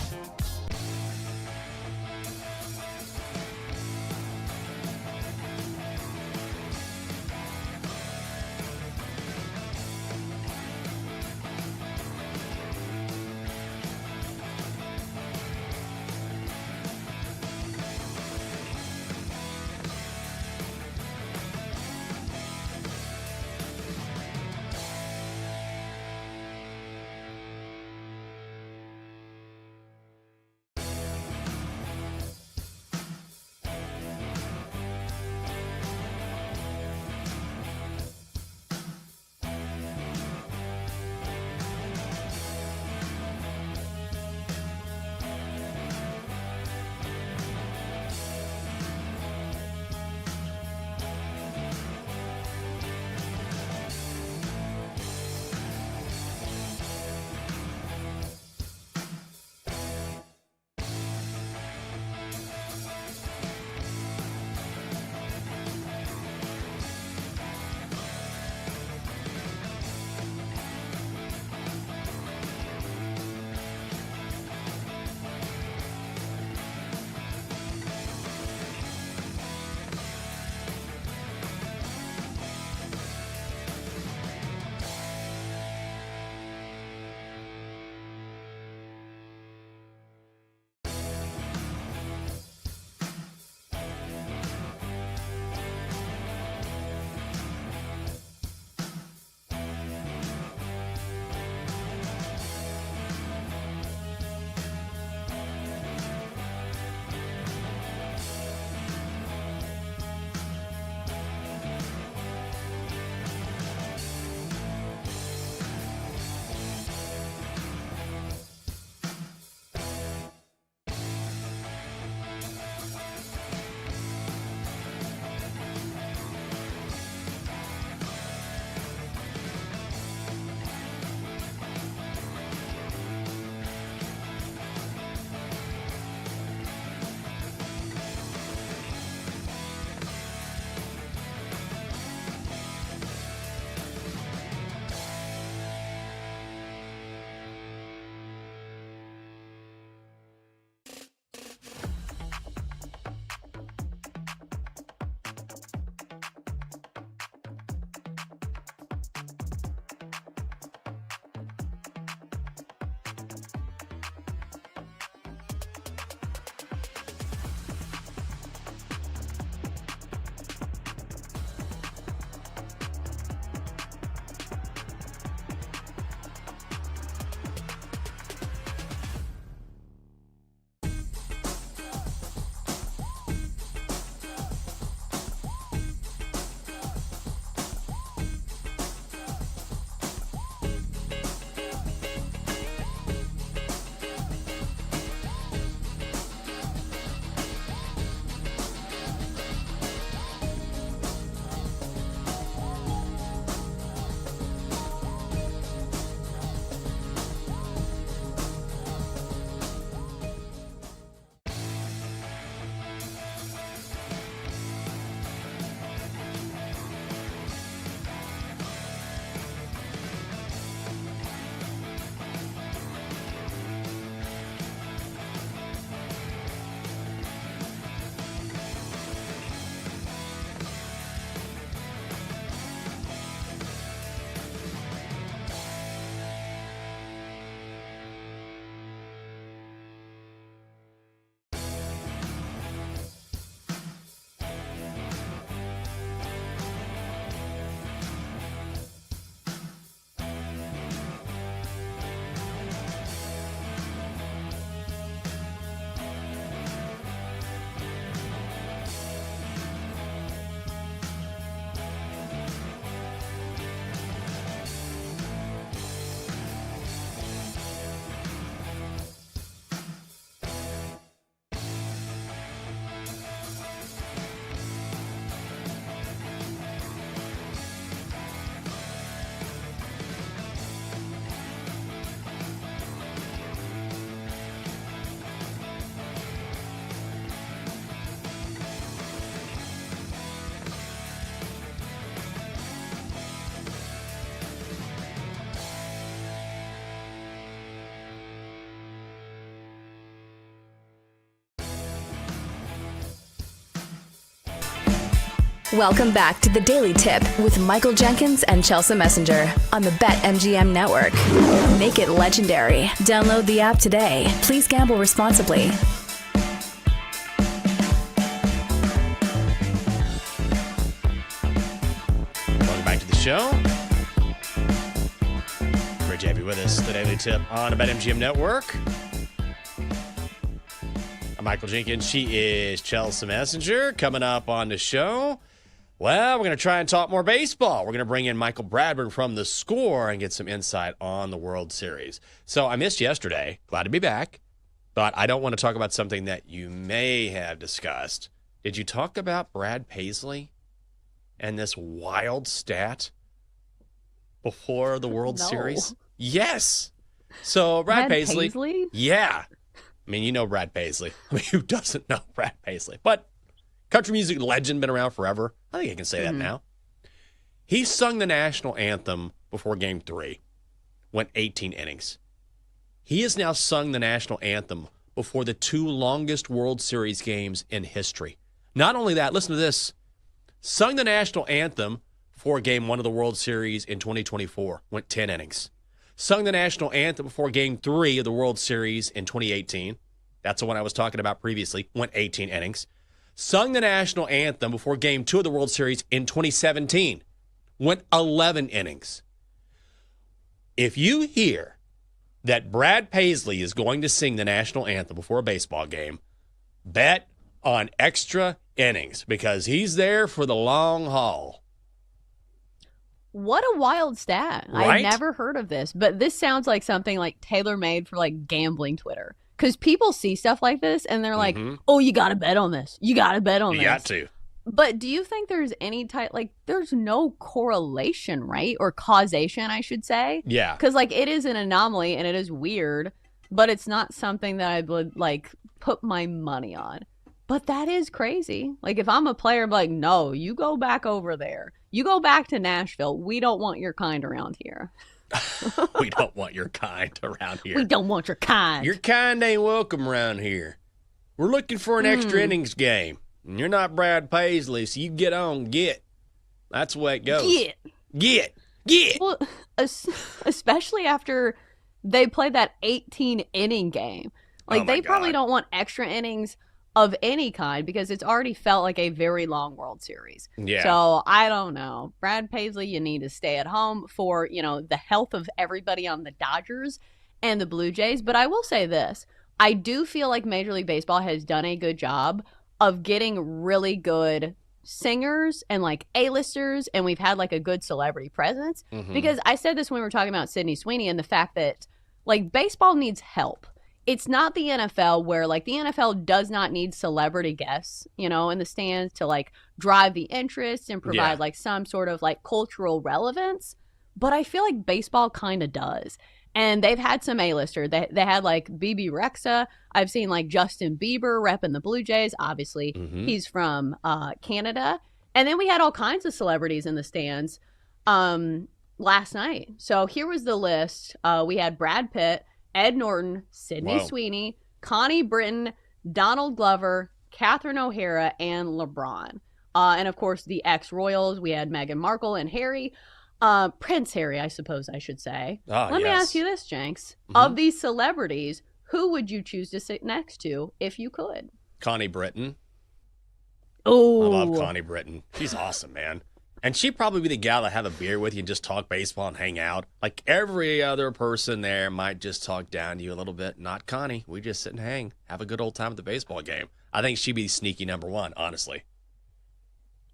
Welcome back to the Daily Tip with Michael Jenkins and Chelsea Messenger on the BetMGM Network. Make it legendary. Download the app today. Please gamble responsibly. Welcome back to the show. Great to have you with us. The Daily Tip on the BetMGM Network. I'm Michael Jenkins. She is Chelsea Messenger. Coming up on the show, well, we're going to try and talk more baseball. We're going to bring in Michael Bradburn from The Score and get some insight on the World Series. So I missed yesterday. Glad to be back. But I don't want to talk about something that you may have discussed. Did you talk about Brad Paisley and this wild stat before the World Series? Yes. So Brad Paisley? Yeah. I mean, you know Brad Paisley. I mean, who doesn't know Brad Paisley? But country music legend, been around forever. I think I can say that now. He sung the national anthem before Game 3. Went 18 innings. He has now sung the national anthem before the 2 longest World Series games in history. Not only that, listen to this. Sung the national anthem before Game 1 of the World Series in 2024. Went 10 innings. Sung the national anthem before Game 3 of the World Series in 2018. That's the one I was talking about previously. Went 18 innings. Sung the national anthem before Game 2 of the World Series in 2017. Went 11 innings. If you hear that Brad Paisley is going to sing the national anthem before a baseball game, bet on extra innings because he's there for the long haul. What a wild stat. Right? I've never heard of this, but this sounds like something like tailor-made for like gambling Twitter. Because people see stuff like this and they're like, oh, you got to bet on this. You got to bet on this. You got to. But do you think there's any type, like, there's no correlation, right? Or causation, I should say. Yeah. Because, like, it is an anomaly and it is weird, but it's not something that I would, like, put my money on. But that is crazy. Like, if I'm a player, I'm like, no, you go back over there. You go back to Nashville. We don't want your kind around here. We don't want your kind around here. We don't want your kind. Your kind ain't welcome around here. We're looking for an extra innings game. And you're not Brad Paisley, so you get on, get. That's the way it goes. Get. Well, especially after they played that 18-inning game. Like, they probably don't want extra innings of any kind because it's already felt like a very long World Series. Yeah. So I don't know. Brad Paisley, you need to stay at home for, you know, the health of everybody on the Dodgers and the Blue Jays. But I will say this. I do feel like Major League Baseball has done a good job of getting really good singers and like A-listers, and we've had like a good celebrity presence. Because I said this when we were talking about Sydney Sweeney and the fact that like baseball needs help. It's not the NFL where like the NFL does not need celebrity guests, you know, in the stands to like drive the interest and provide like some sort of like cultural relevance. But I feel like baseball kind of does. And they've had some A-lister. They had like BB Rexa. I've seen like Justin Bieber repping the Blue Jays. Obviously, he's from Canada. And then we had all kinds of celebrities in the stands last night. So here was the list. We had Brad Pitt, Ed Norton, Sydney Sweeney, Connie Britton, Donald Glover, Catherine O'Hara, and LeBron. And of course, the ex-royals. We had Meghan Markle and Harry. Prince Harry, I suppose I should say. Let me ask you this, Jenks. Of these celebrities, who would you choose to sit next to if you could? Connie Britton. Oh, I love Connie Britton. She's awesome, man. And she'd probably be the gal to have a beer with you and just talk baseball and hang out. Like every other person there might just talk down to you a little bit. Not Connie. We just sit and hang. Have a good old time at the baseball game. I think she'd be sneaky number one, honestly.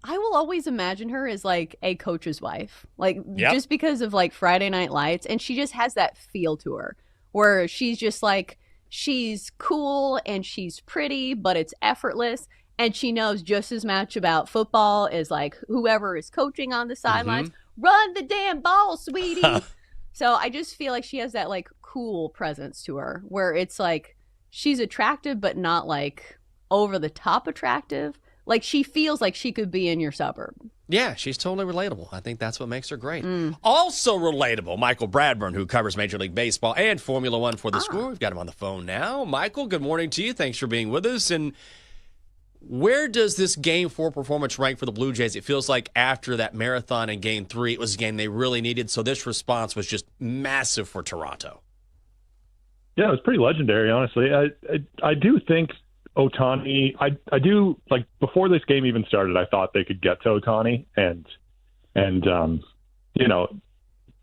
I will always imagine her as like a coach's wife. Like just because of like Friday Night Lights. And she just has that feel to her where she's just like, she's cool and she's pretty, but it's effortless. And she knows just as much about football as like whoever is coaching on the sidelines. Run the damn ball, sweetie. So I just feel like she has that like cool presence to her where it's like she's attractive, but not like over the top attractive. Like she feels like she could be in your suburb. Yeah, she's totally relatable. I think that's what makes her great. Also relatable, Michael Bradburn, who covers Major League Baseball and Formula One for The Score. We've got him on the phone now. Michael, good morning to you. Thanks for being with us. And Where does this Game 4 performance rank for the Blue Jays? It feels like after that marathon in Game 3, it was a game they really needed, so this response was just massive for Toronto. Yeah, it was pretty legendary, honestly. I do think Ohtani, I do, like, before this game even started, I thought they could get to Ohtani, and you know,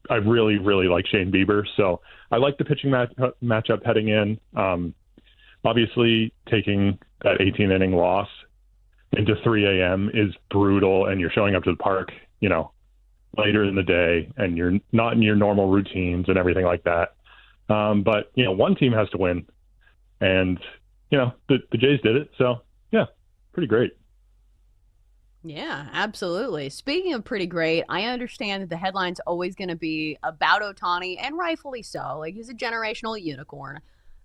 I really, really like Shane Bieber, so I like the pitching matchup heading in. Obviously, taking that 18-inning loss into 3 a.m. is brutal, and you're showing up to the park, you know, later in the day, and you're not in your normal routines and everything like that. But, you know, one team has to win, and, you know, the Jays did it. So, yeah, pretty great. Yeah, absolutely. Speaking of pretty great, I understand that the headline's always going to be about Ohtani, and rightfully so. Like, he's a generational unicorn.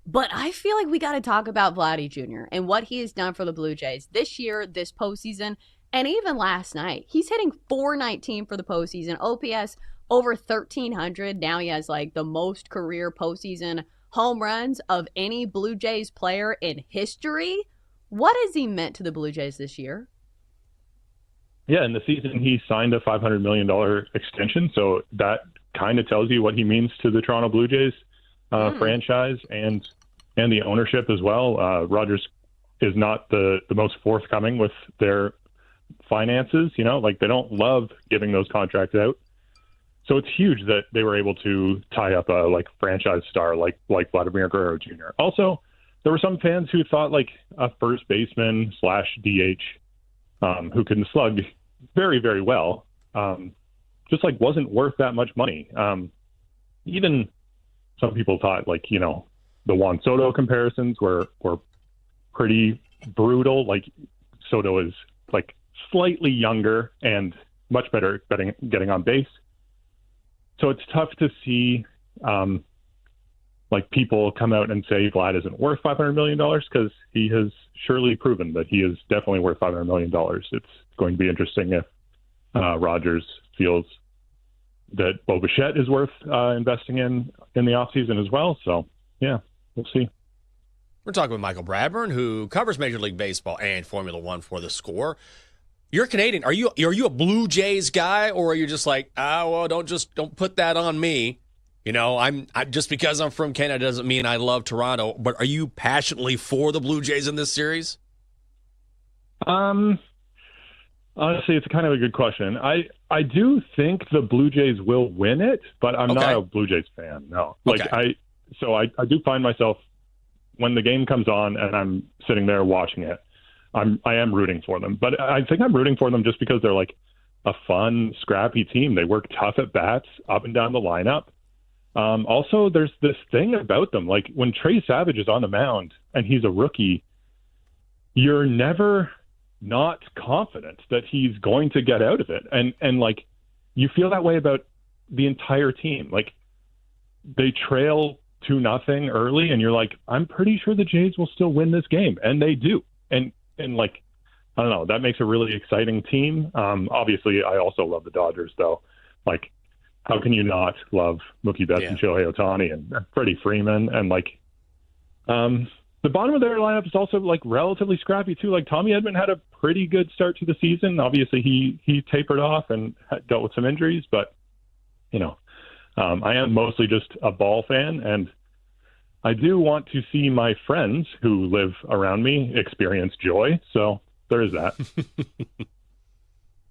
But I feel like we got to talk about Vladdy Jr. and what he has done for the Blue Jays this year, this postseason, and even last night. He's hitting .419 for the postseason, OPS over 1,300. Now he has like the most career postseason home runs of any Blue Jays player in history. What has he meant to the Blue Jays this year? Yeah, in the season he signed a $500 million extension, so that kind of tells you what he means to the Toronto Blue Jays franchise and the ownership as well. Rogers is not the most forthcoming with their finances, you know, like they don't love giving those contracts out. So it's huge that they were able to tie up a like franchise star like Vladimir Guerrero Jr. Also, there were some fans who thought like a first baseman / DH who can slug very, very well, just like wasn't worth that much money. Even some people thought like, you know, the Juan Soto comparisons were pretty brutal. Like Soto is like slightly younger and much better at getting on base. So it's tough to see like people come out and say Vlad isn't worth $500 million because he has surely proven that he is definitely worth $500 million. It's going to be interesting if Rogers feels that Bo Bichette is worth investing in the offseason as well. So, yeah, we'll see. We're talking with Michael Bradburn, who covers Major League Baseball and Formula One for The Score. You're Canadian. Are you a Blue Jays guy, or are you just like, well, don't put that on me? You know, I just because I'm from Canada doesn't mean I love Toronto. But are you passionately for the Blue Jays in this series? Honestly, it's kind of a good question. I do think the Blue Jays will win it, but I'm not a Blue Jays fan. No, like I do find myself when the game comes on and I'm sitting there watching it, I am rooting for them, but I think I'm rooting for them just because they're like a fun, scrappy team. They work tough at bats up and down the lineup. Also, there's this thing about them, like when Trey Savage is on the mound and he's a rookie, you're never not confident that he's going to get out of it. And like, you feel that way about the entire team. Like they trail 2-0 early and you're like, I'm pretty sure the Jays will still win this game. And they do. And like, I don't know, that makes a really exciting team. Obviously I also love the Dodgers though. Like, how can you not love Mookie Betts and Shohei Ohtani and Freddie Freeman? And like, the bottom of their lineup is also like relatively scrappy too. Like Tommy Edman had a pretty good start to the season. Obviously he tapered off and dealt with some injuries, but you know, I am mostly just a ball fan, and I do want to see my friends who live around me experience joy. So there is that.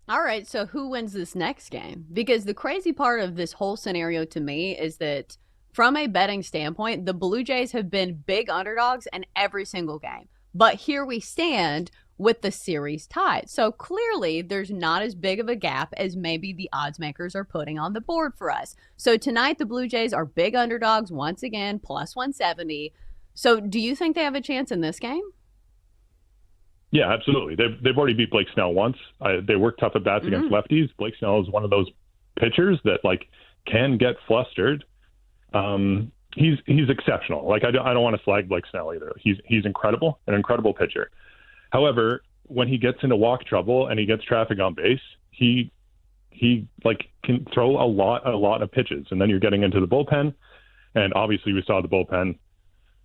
All right. So who wins this next game? Because the crazy part of this whole scenario to me is that from a betting standpoint, the Blue Jays have been big underdogs in every single game. But here we stand with the series tied. So clearly there's not as big of a gap as maybe the odds makers are putting on the board for us. So tonight the Blue Jays are big underdogs once again, plus 170. So do you think they have a chance in this game? Yeah, absolutely. They've already beat Blake Snell once. They work tough at bats against lefties. Blake Snell is one of those pitchers that like can get flustered. He's exceptional. Like I don't want to slag Blake Snell either. He's incredible, an incredible pitcher. However, when he gets into walk trouble and he gets traffic on base, he like can throw a lot of pitches, and then you're getting into the bullpen. And obviously, we saw the bullpen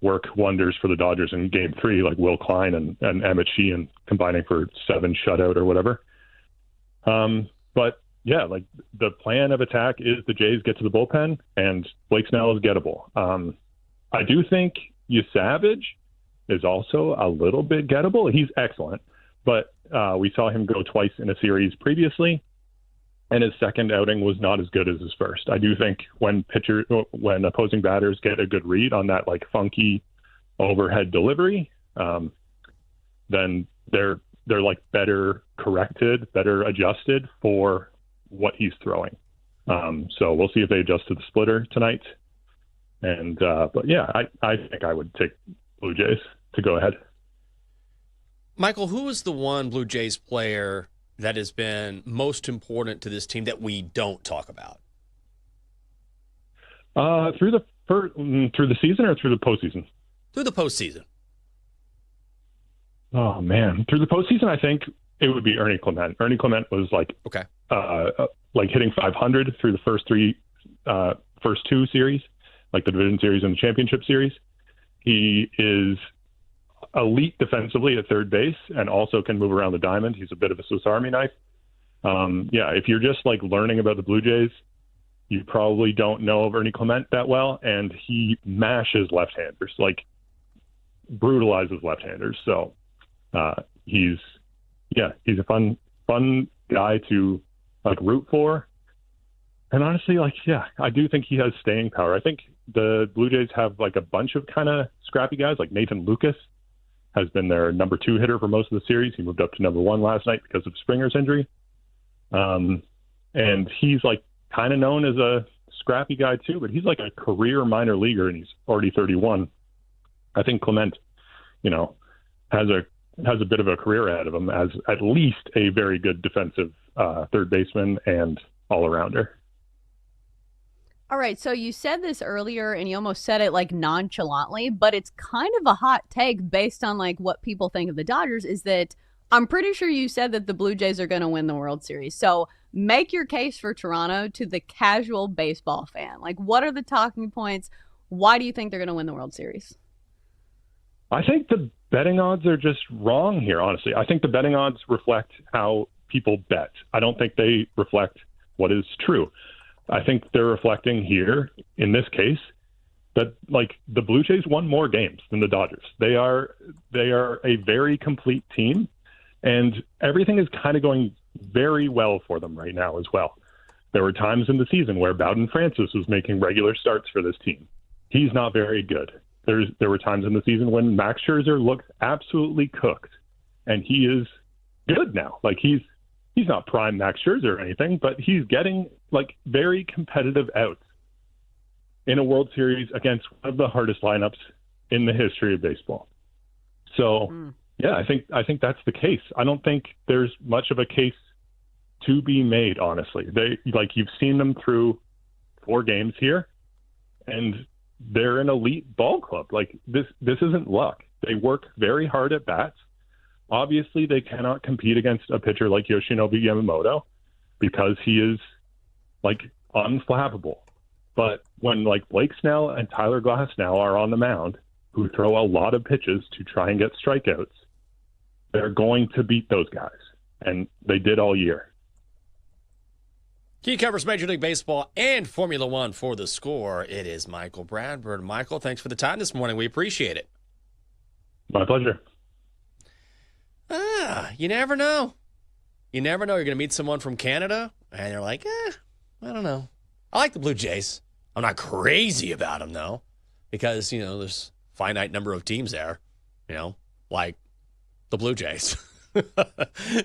work wonders for the Dodgers in Game 3, like Will Klein and Emmett Sheehan combining for 7 shutout or whatever. But yeah, like the plan of attack is the Jays get to the bullpen and Blake Snell is gettable. I do think Savage is also a little bit gettable. He's excellent, but we saw him go twice in a series previously, and his second outing was not as good as his first. I do think when opposing batters get a good read on that like funky overhead delivery, then they're like better corrected, better adjusted for what he's throwing. So we'll see if they adjust to the splitter tonight. And but yeah, I think I would take Blue Jays to go ahead. Michael, who is the one Blue Jays player that has been most important to this team that we don't talk about? Through the season or through the postseason? Through the postseason. Oh man, through the postseason, I think it would be Ernie Clement. Ernie Clement was like hitting 500 through the first two series, like the division series and the championship series. He is elite defensively at third base and also can move around the diamond. He's a bit of a Swiss Army knife. If you're just like learning about the Blue Jays, you probably don't know of Ernie Clement that well, and he mashes left-handers, like brutalizes left-handers. So he's a fun guy to like root for. And honestly, I do think he has staying power. I think the Blue Jays have like a bunch of kind of scrappy guys, like Nathan Lucas has been their number 2 hitter for most of the series. He moved up to number 1 last night because of Springer's injury. And he's like kind of known as a scrappy guy too, but he's like a career minor leaguer and he's already 31. I think Clement, has a bit of a career ahead of him as at least a very good defensive third baseman and all-arounder. All right, so you said this earlier and you almost said it like nonchalantly, but it's kind of a hot take based on like what people think of the Dodgers is that I'm pretty sure you said that the Blue Jays are going to win the World Series. So make your case for Toronto to the casual baseball fan. Like, what are the talking points? Why do you think they're going to win the World Series? I think the betting odds are just wrong here, honestly. I think the betting odds reflect how people bet. I don't think they reflect what is true. I think they're reflecting here, in this case, that like the Blue Jays won more games than the Dodgers. They are a very complete team, and everything is kind of going very well for them right now as well. There were times in the season where Bowden Francis was making regular starts for this team. He's not very good. There were times in the season when Max Scherzer looked absolutely cooked, and he is good now. Like he's not prime Max Scherzer or anything, but he's getting like very competitive outs in a World Series against one of the hardest lineups in the history of baseball. So, yeah, I think that's the case. I don't think there's much of a case to be made, honestly. You've seen them through 4 games here, and they're an elite ball club. Like this isn't luck. They work very hard at bats. Obviously, they cannot compete against a pitcher like Yoshinobu Yamamoto because he is like unflappable. But when like Blake Snell and Tyler Glasnow are on the mound, who throw a lot of pitches to try and get strikeouts, they're going to beat those guys. And they did all year. He covers Major League Baseball and Formula One for The Score. It is Michael Bradford. Michael, thanks for the time this morning. We appreciate it. My pleasure. You never know. You never know. You're going to meet someone from Canada, and they're like, I don't know. I like the Blue Jays. I'm not crazy about them, though, because, there's a finite number of teams there, like the Blue Jays.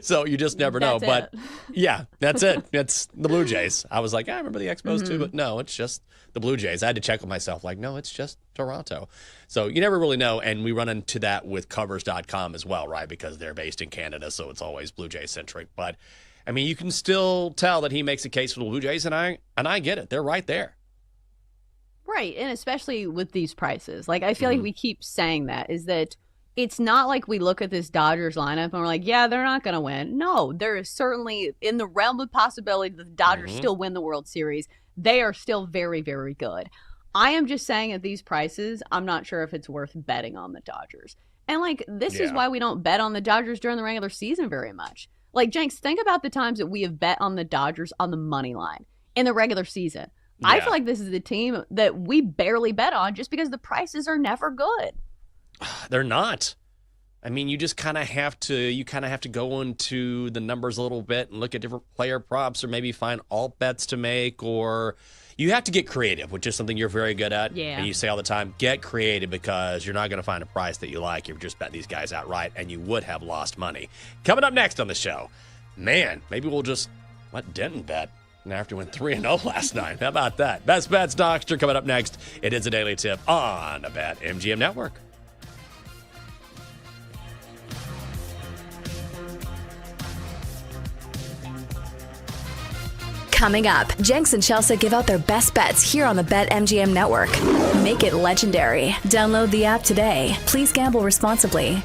So you just never know. But yeah, that's it. That's the Blue Jays. I was like, I remember the Expos too, but no, it's just the Blue Jays. I had to check with myself, like, no, it's just Toronto. So you never really know. And we run into that with covers.com as well, right? Because they're based in Canada, so it's always Blue Jay centric. But I mean, you can still tell that he makes a case for the Blue Jays, and I get it. They're right there. Right. And especially with these prices. Like, I feel like we keep saying that, is that it's not like we look at this Dodgers lineup and we're like, yeah, they're not going to win. No, there is certainly in the realm of possibility that the Dodgers still win the World Series. They are still very, very good. I am just saying at these prices, I'm not sure if it's worth betting on the Dodgers. And like, this is why we don't bet on the Dodgers during the regular season very much. Like, Jenks, think about the times that we have bet on the Dodgers on the money line in the regular season. Yeah. I feel like this is the team that we barely bet on just because the prices are never good. They're not. I mean, you just kind of have to go into the numbers a little bit and look at different player props, or maybe find alt bets to make, or you have to get creative, which is something you're very good at. Yeah. And you say all the time, get creative, because you're not going to find a price that you like if you just bet these guys outright, and you would have lost money. Coming up next on the show, man, maybe we'll just let Denton bet after we went 3-0 last night. How about that? Best Bets Doctor coming up next. It is a daily tip on the BetMGM Network. Coming up, Jenks and Chelsea give out their best bets here on the BetMGM Network. Make it legendary. Download the app today. Please gamble responsibly.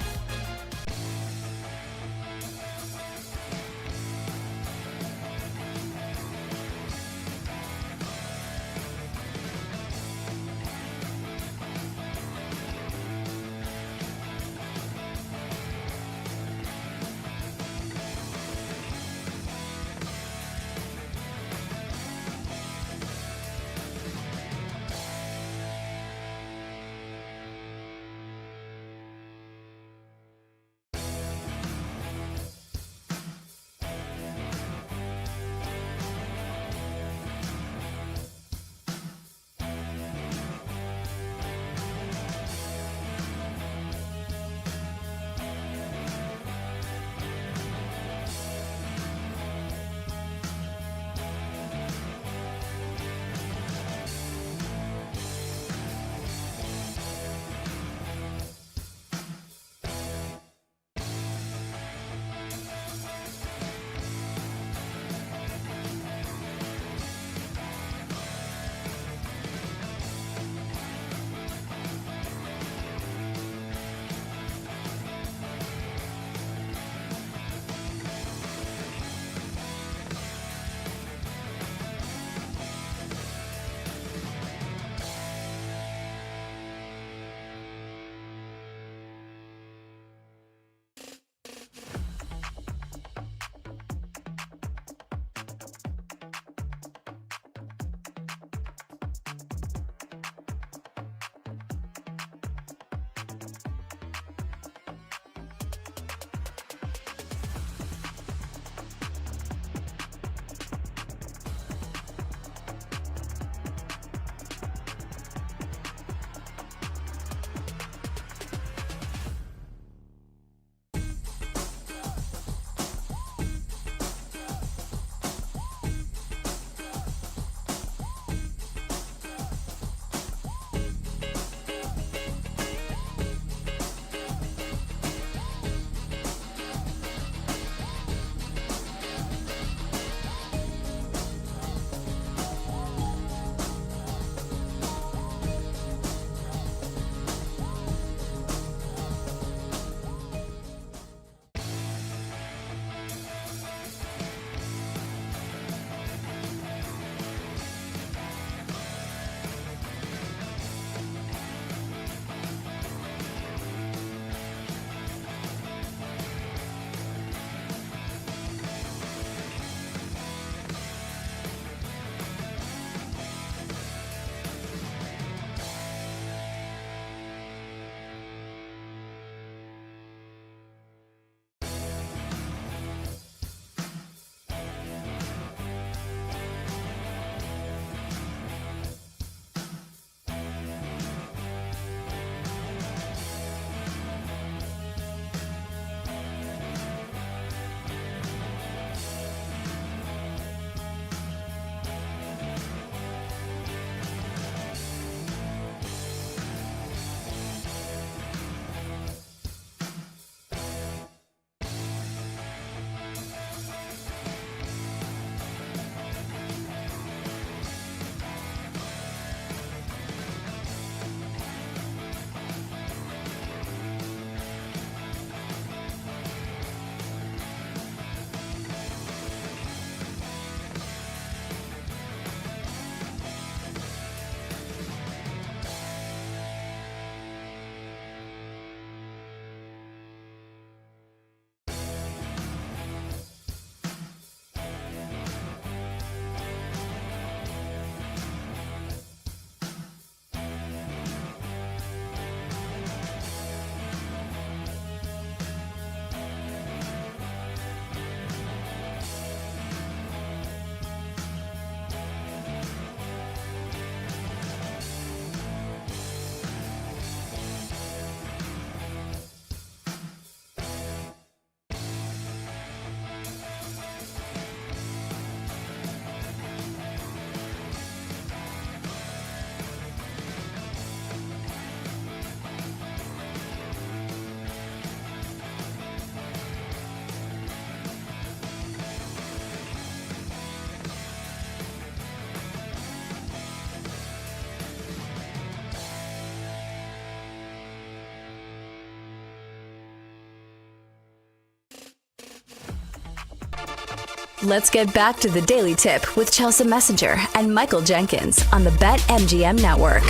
Let's get back to the Daily Tip with Chelsea Messenger and Michael Jenkins on the BetMGM Network.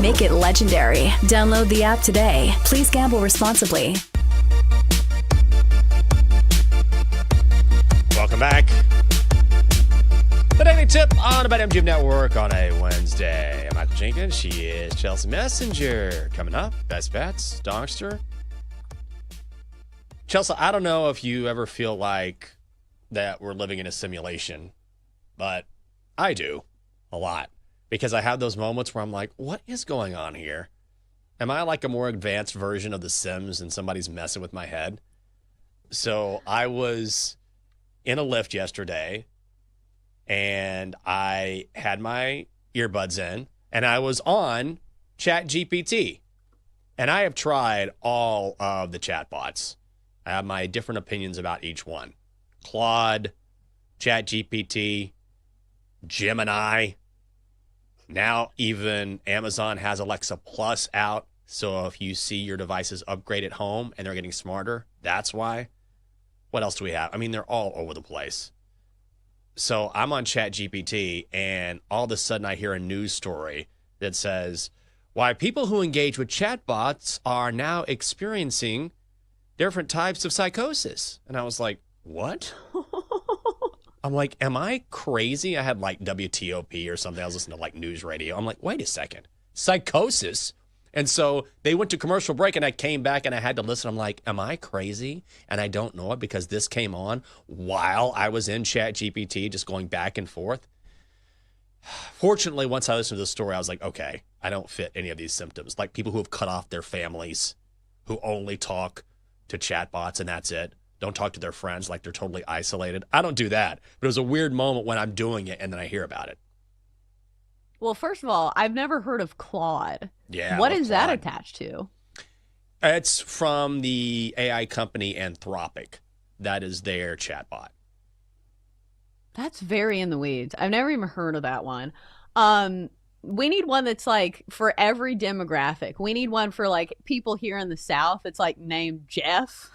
Make it legendary. Download the app today. Please gamble responsibly. Welcome back. The Daily Tip on the BetMGM Network on a Wednesday. I'm Michael Jenkins. She is Chelsea Messenger. Coming up, Best Bets, Dongster. Chelsea, I don't know if you ever feel like that we're living in a simulation, but I do a lot because I have those moments where I'm like, what is going on here? Am I like a more advanced version of The Sims and somebody's messing with my head? So I was in a lift yesterday and I had my earbuds in and I was on ChatGPT, and I have tried all of the chatbots. I have my different opinions about each one. Claude, ChatGPT, Gemini. Now even Amazon has Alexa Plus out. So if you see your devices upgrade at home and they're getting smarter, that's why. What else do we have? I mean, they're all over the place. So I'm on ChatGPT and all of a sudden I hear a news story that says why people who engage with chatbots are now experiencing different types of psychosis. And I was like, what? I'm like, am I crazy? I had like WTOP or something. I was listening to like news radio. I'm like, wait a second. Psychosis? And so they went to commercial break and I came back and I had to listen. I'm like, am I crazy? And I don't know it because this came on while I was in ChatGPT, just going back and forth. Fortunately, once I listened to the story, I was like, okay, I don't fit any of these symptoms. Like people who have cut off their families, who only talk to chatbots and that's it. Don't talk to their friends like they're totally isolated. I don't do that. But it was a weird moment when I'm doing it and then I hear about it. Well, first of all, I've never heard of Claude. Yeah. What is that attached to? It's from the AI company Anthropic. That is their chatbot. That's very in the weeds. I've never even heard of that one. We need one that's like for every demographic. We need one for like people here in the South. It's like named Jeff.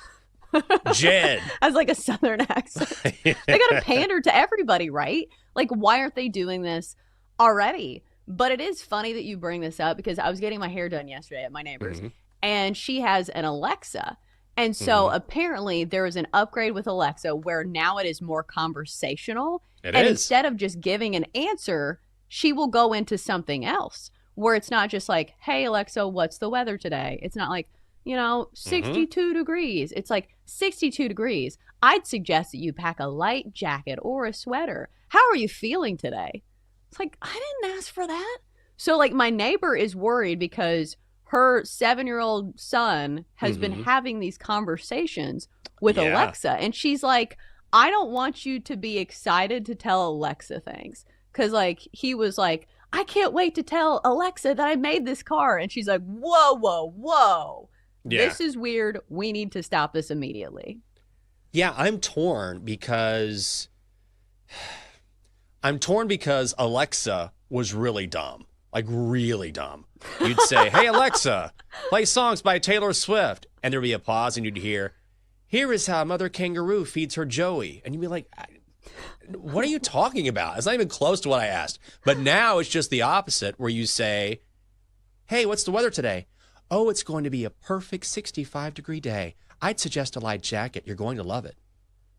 Jed. Has like a Southern accent. They got to pander to everybody, right? Like, why aren't they doing this already? But it is funny that you bring this up because I was getting my hair done yesterday at my neighbor's, and she has an Alexa. And so apparently there is an upgrade with Alexa where now it is more conversational. Instead of just giving an answer, she will go into something else where it's not just like, hey, Alexa, what's the weather today? It's not like, 62 degrees. It's like 62 degrees. I'd suggest that you pack a light jacket or a sweater. How are you feeling today? It's like, I didn't ask for that. So like my neighbor is worried because her 7-year-old son has been having these conversations with Alexa. And she's like, I don't want you to be excited to tell Alexa things. Because like he was like, I can't wait to tell Alexa that I made this car. And she's like, whoa, whoa, whoa. Yeah. This is weird. We need to stop this immediately. Yeah, I'm torn because Alexa was really dumb. Like really dumb. You'd say, hey, Alexa, play songs by Taylor Swift. And there'd be a pause and you'd hear, here is how Mother Kangaroo feeds her Joey. And you'd be like, what are you talking about? It's not even close to what I asked. But now it's just the opposite where you say, hey, what's the weather today? Oh, it's going to be a perfect 65-degree day. I'd suggest a light jacket. You're going to love it.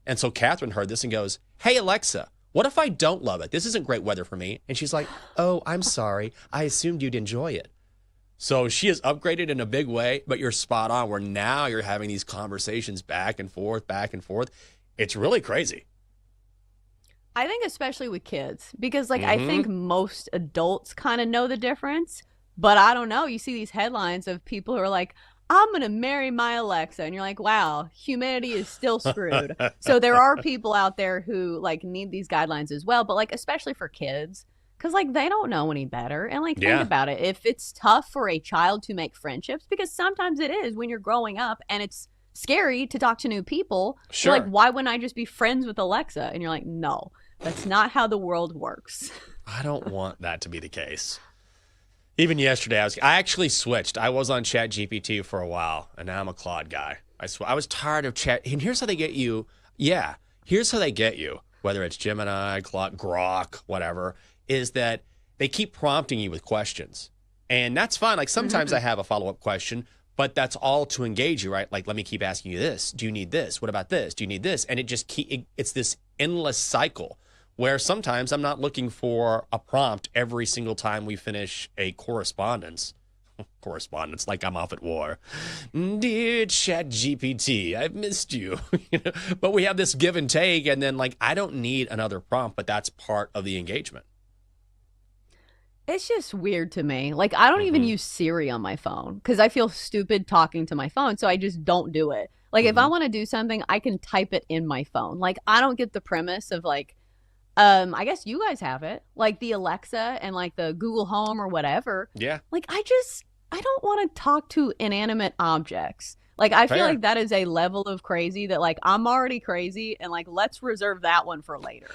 And so Catherine heard this and goes, hey, Alexa, what if I don't love it? This isn't great weather for me. And she's like, oh, I'm sorry. I assumed you'd enjoy it. So she has upgraded in a big way, but you're spot on where now you're having these conversations back and forth, back and forth. It's really crazy. I think especially with kids because like I think most adults kind of know the difference. But I don't know. You see these headlines of people who are like, I'm going to marry my Alexa. And you're like, wow, humanity is still screwed. So there are people out there who like need these guidelines as well. But like, especially for kids, because like they don't know any better. And like, think about it. If it's tough for a child to make friendships, because sometimes it is when you're growing up and it's scary to talk to new people. Sure. Like, why wouldn't I just be friends with Alexa? And you're like, no, that's not how the world works. I don't want that to be the case. Even yesterday, I actually switched. I was on ChatGPT for a while, and now I'm a Claude guy. I was tired of Chat. And here's how they get you. Yeah, here's how they get you. whether it's Gemini, Grok, whatever, is that they keep prompting you with questions. And that's fine. Like sometimes I have a follow-up question, but that's all to engage you, right? Like, let me keep asking you this. Do you need this? What about this? Do you need this? And it's this endless cycle where sometimes I'm not looking for a prompt every single time we finish a correspondence, like I'm off at war. Dear ChatGPT, I've missed you. But we have this give and take, and then like I don't need another prompt, but that's part of the engagement. It's just weird to me. Like, I don't even use Siri on my phone because I feel stupid talking to my phone, so I just don't do it. Like, if I want to do something, I can type it in my phone. Like, I don't get the premise of, like, I guess you guys have it, like the Alexa and, like, the Google Home or whatever. Yeah. Like, I don't want to talk to inanimate objects. Like, I feel like that is a level of crazy that, like, I'm already crazy, and, like, let's reserve that one for later.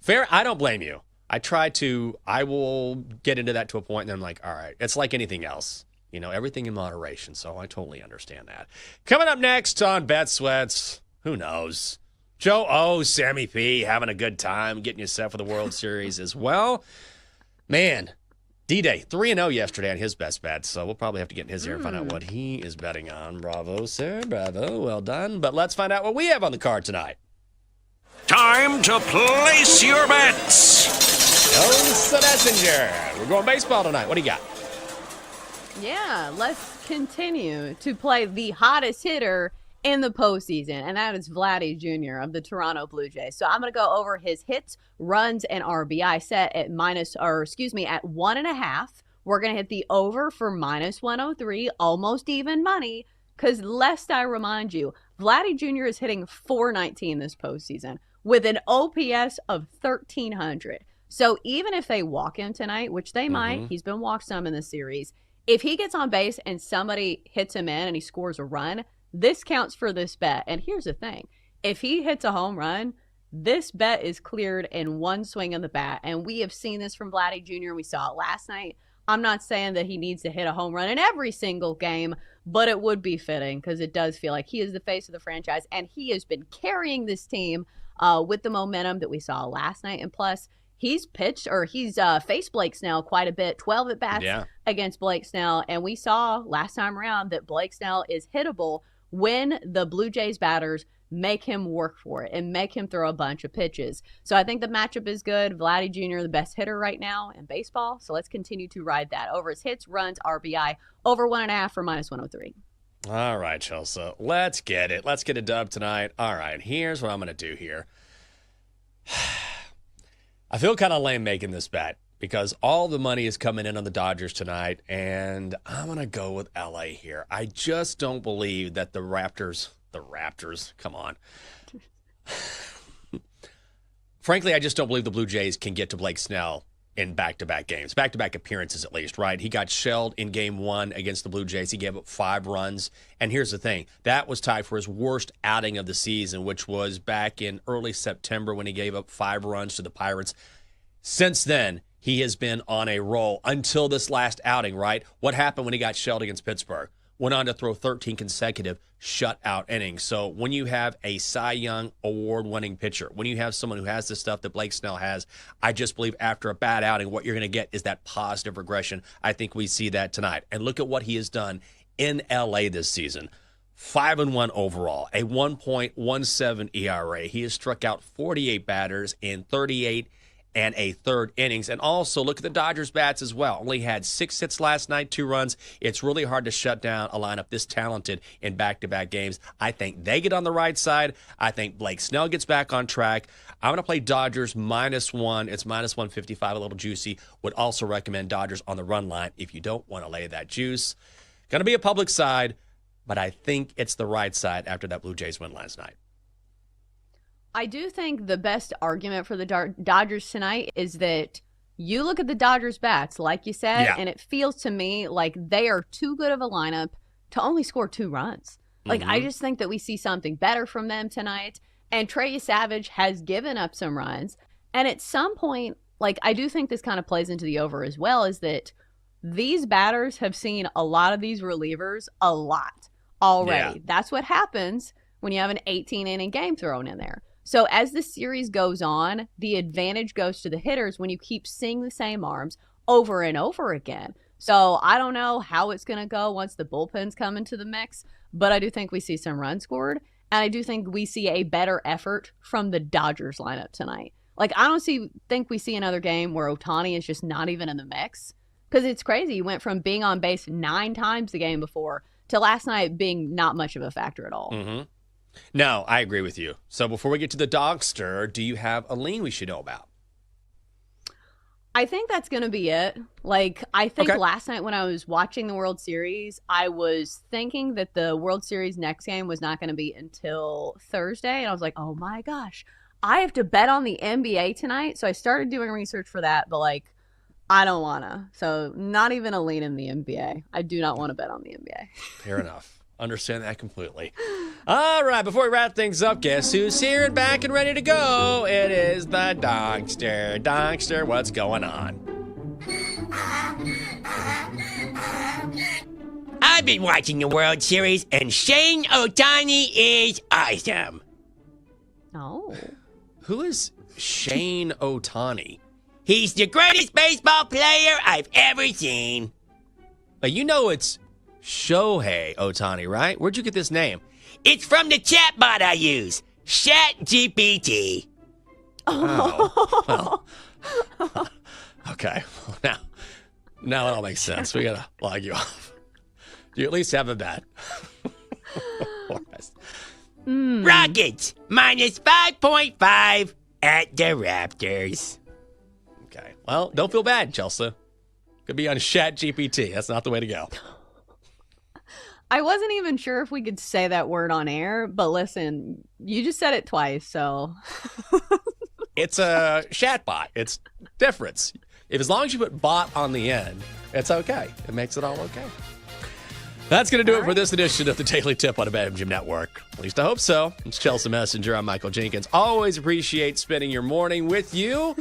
Fair. I don't blame you. I will get into that to a point, and then I'm like, all right, it's like anything else, everything in moderation. So I totally understand that. Coming up next on Bet Sweats, who knows? Joe O, Sammy P, having a good time, getting you set for the World Series as well. Man, D-Day, 3-0 yesterday on his best bets, so we'll probably have to get in his ear and find out what he is betting on. Bravo, sir, bravo, well done. But let's find out what we have on the card tonight. Time to place your bets. Joe Messenger. We're going baseball tonight. What do you got? Yeah, let's continue to play the hottest hitter in the postseason, and that is Vladdy Jr. of the Toronto Blue Jays. So I'm going to go over his hits, runs, and RBI set at at 1.5. We're going to hit the over for -103, almost even money, because lest I remind you, Vladdy Jr. is hitting .419 this postseason with an OPS of 1,300. So even if they walk him tonight, which they might, he's been walked some in this series, if he gets on base and somebody hits him in and he scores a run, this counts for this bet. And here's the thing. If he hits a home run, this bet is cleared in one swing of the bat. And we have seen this from Vladdy Jr. We saw it last night. I'm not saying that he needs to hit a home run in every single game, but it would be fitting because it does feel like he is the face of the franchise. And he has been carrying this team with the momentum that we saw last night. And plus, he's faced Blake Snell quite a bit, 12 at-bats against Blake Snell. And we saw last time around that Blake Snell is hittable when the Blue Jays batters make him work for it and make him throw a bunch of pitches. So I think the matchup is good. Vladdy Jr., the best hitter right now in baseball. So let's continue to ride that. Over his hits, runs, RBI, over 1.5 for -103. All right, Chelsea. Let's get it. Let's get a dub tonight. All right, here's what I'm going to do here. I feel kind of lame making this bet because all the money is coming in on the Dodgers tonight, and I'm going to go with LA here. I just don't believe that the Raptors, come on. Frankly, I just don't believe the Blue Jays can get to Blake Snell in back-to-back games, back-to-back appearances at least, right? He got shelled in game 1 against the Blue Jays. He gave up 5 runs. And here's the thing. That was tied for his worst outing of the season, which was back in early September when he gave up 5 runs to the Pirates. Since then, he has been on a roll until this last outing, right? What happened when he got shelled against Pittsburgh? Went on to throw 13 consecutive shutout innings. So when you have a Cy Young award-winning pitcher, when you have someone who has the stuff that Blake Snell has, I just believe after a bad outing, what you're going to get is that positive regression. I think we see that tonight. And look at what he has done in L.A. this season. 5-1 overall, a 1.17 ERA. He has struck out 48 batters in 38 and a third innings. And also look at the Dodgers bats as well. Only had 6 hits last night, 2 runs. It's really hard to shut down a lineup this talented in back-to-back games. I think they get on the right side. I think Blake Snell gets back on track. I'm going to play Dodgers -1. It's -155, a little juicy. Would also recommend Dodgers on the run line if you don't want to lay that juice. Going to be a public side, but I think it's the right side after that Blue Jays win last night. I do think the best argument for the Dodgers tonight is that you look at the Dodgers bats, like you said, and it feels to me like they are too good of a lineup to only score 2 runs. Like, I just think that we see something better from them tonight. And Trey Savage has given up some runs. And at some point, like, I do think this kind of plays into the over as well, is that these batters have seen a lot of these relievers a lot already. That's what happens when you have an 18-inning game thrown in there. So as the series goes on, the advantage goes to the hitters when you keep seeing the same arms over and over again. So I don't know how it's going to go once the bullpens come into the mix, but I do think we see some runs scored, and I do think we see a better effort from the Dodgers lineup tonight. Like, I don't think we see another game where Ohtani is just not even in the mix, because it's crazy. He went from being on base 9 times the game before to last night being not much of a factor at all. Mm-hmm. No, I agree with you. So before we get to the Dogster, do you have a lean we should know about? I think that's going to be it. Like, I think last night when I was watching the World Series, I was thinking that the World Series next game was not going to be until Thursday. And I was like, oh my gosh, I have to bet on the NBA tonight. So I started doing research for that, but like, I don't want to. So not even a lean in the NBA. I do not want to bet on the NBA. Fair enough. Understand that completely. All right, before we wrap things up, guess who's here and back and ready to go? It is the Dogster. Dogster, what's going on? I've been watching the World Series, and Shane Ohtani is awesome. Oh. Who is Shane Ohtani? He's the greatest baseball player I've ever seen. You know it's Shohei Ohtani, right? Where'd you get this name? It's from the chatbot I use, ChatGPT. Oh. Well. Okay. Now it all makes sense. We gotta log you off. Do you at least have a bet? Rockets, minus 5.5 at the Raptors. Okay. Well, don't feel bad, Chelsea. Could be on ChatGPT. That's not the way to go. I wasn't even sure if we could say that word on air, but listen, you just said it twice, so. It's a chatbot. It's different. As long as you put bot on the end, it's okay. It makes it all okay. That's going to do it for this edition of the Daily Tip on the BetMGM Network. At least I hope so. It's Chelsea Messenger. I'm Michael Jenkins. Always appreciate spending your morning with you.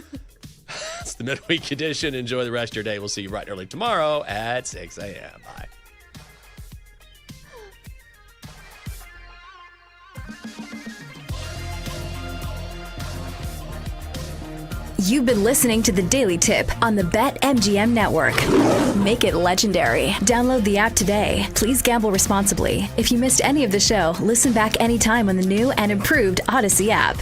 It's the midweek edition. Enjoy the rest of your day. We'll see you bright and early tomorrow at 6 a.m. Bye. You've been listening to the Daily Tip on the BetMGM Network. Make it legendary. Download the app today. Please gamble responsibly. If you missed any of the show, listen back anytime on the new and improved Odyssey app.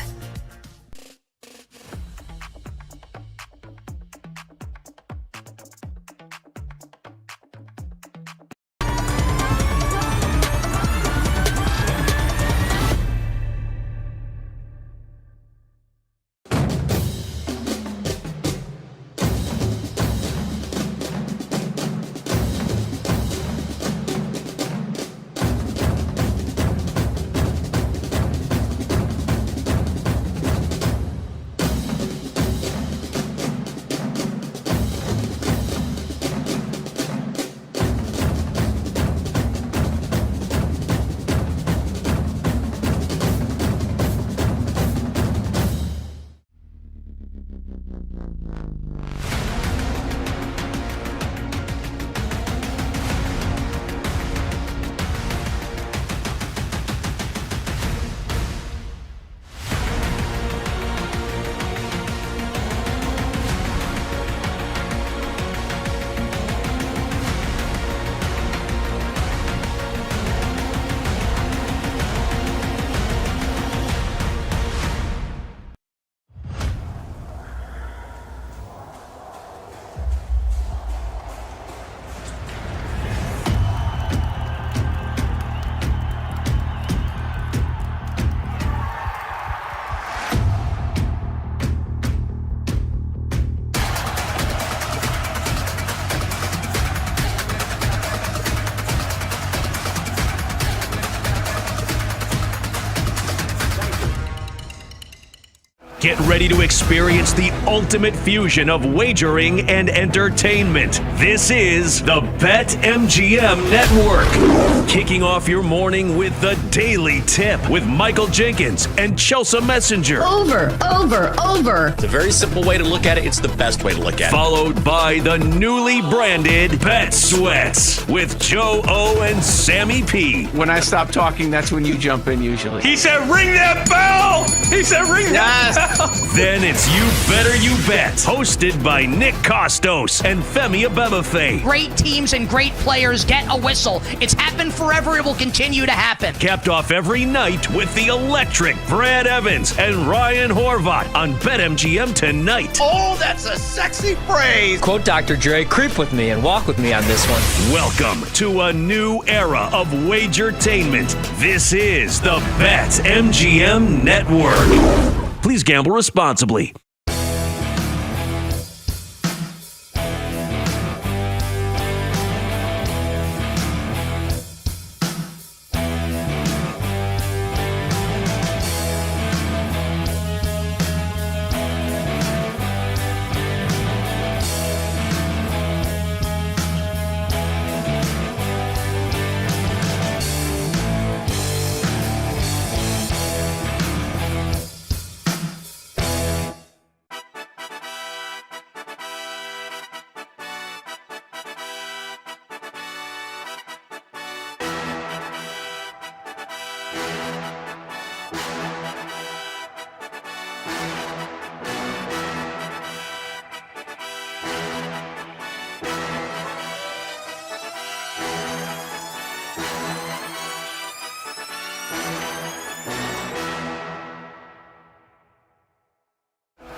Get ready to experience the ultimate fusion of wagering and entertainment. This is the BetMGM Network. Kicking off your morning with the Daily Tip with Michael Jenkins and Chelsea Messenger. Over. It's a very simple way to look at it. It's the best way to look at it. Followed by the newly branded Bet Sweats with Joe O and Sammy P. When I stop talking, that's when you jump in usually. He said, ring that bell! He said, ring that bell! Then it's You Better You Bet, hosted by Nick Costos and Femi Abebefe. Great teams and great players get a whistle. It's happened forever. It will continue to happen. Capped off every night with the electric Brad Evans and Ryan Horvat on BetMGM tonight. Oh, that's a sexy phrase. Quote Dr. Dre, creep with me and walk with me on this one. Welcome to a new era of Wagertainment. This is the BetMGM Network. Please gamble responsibly.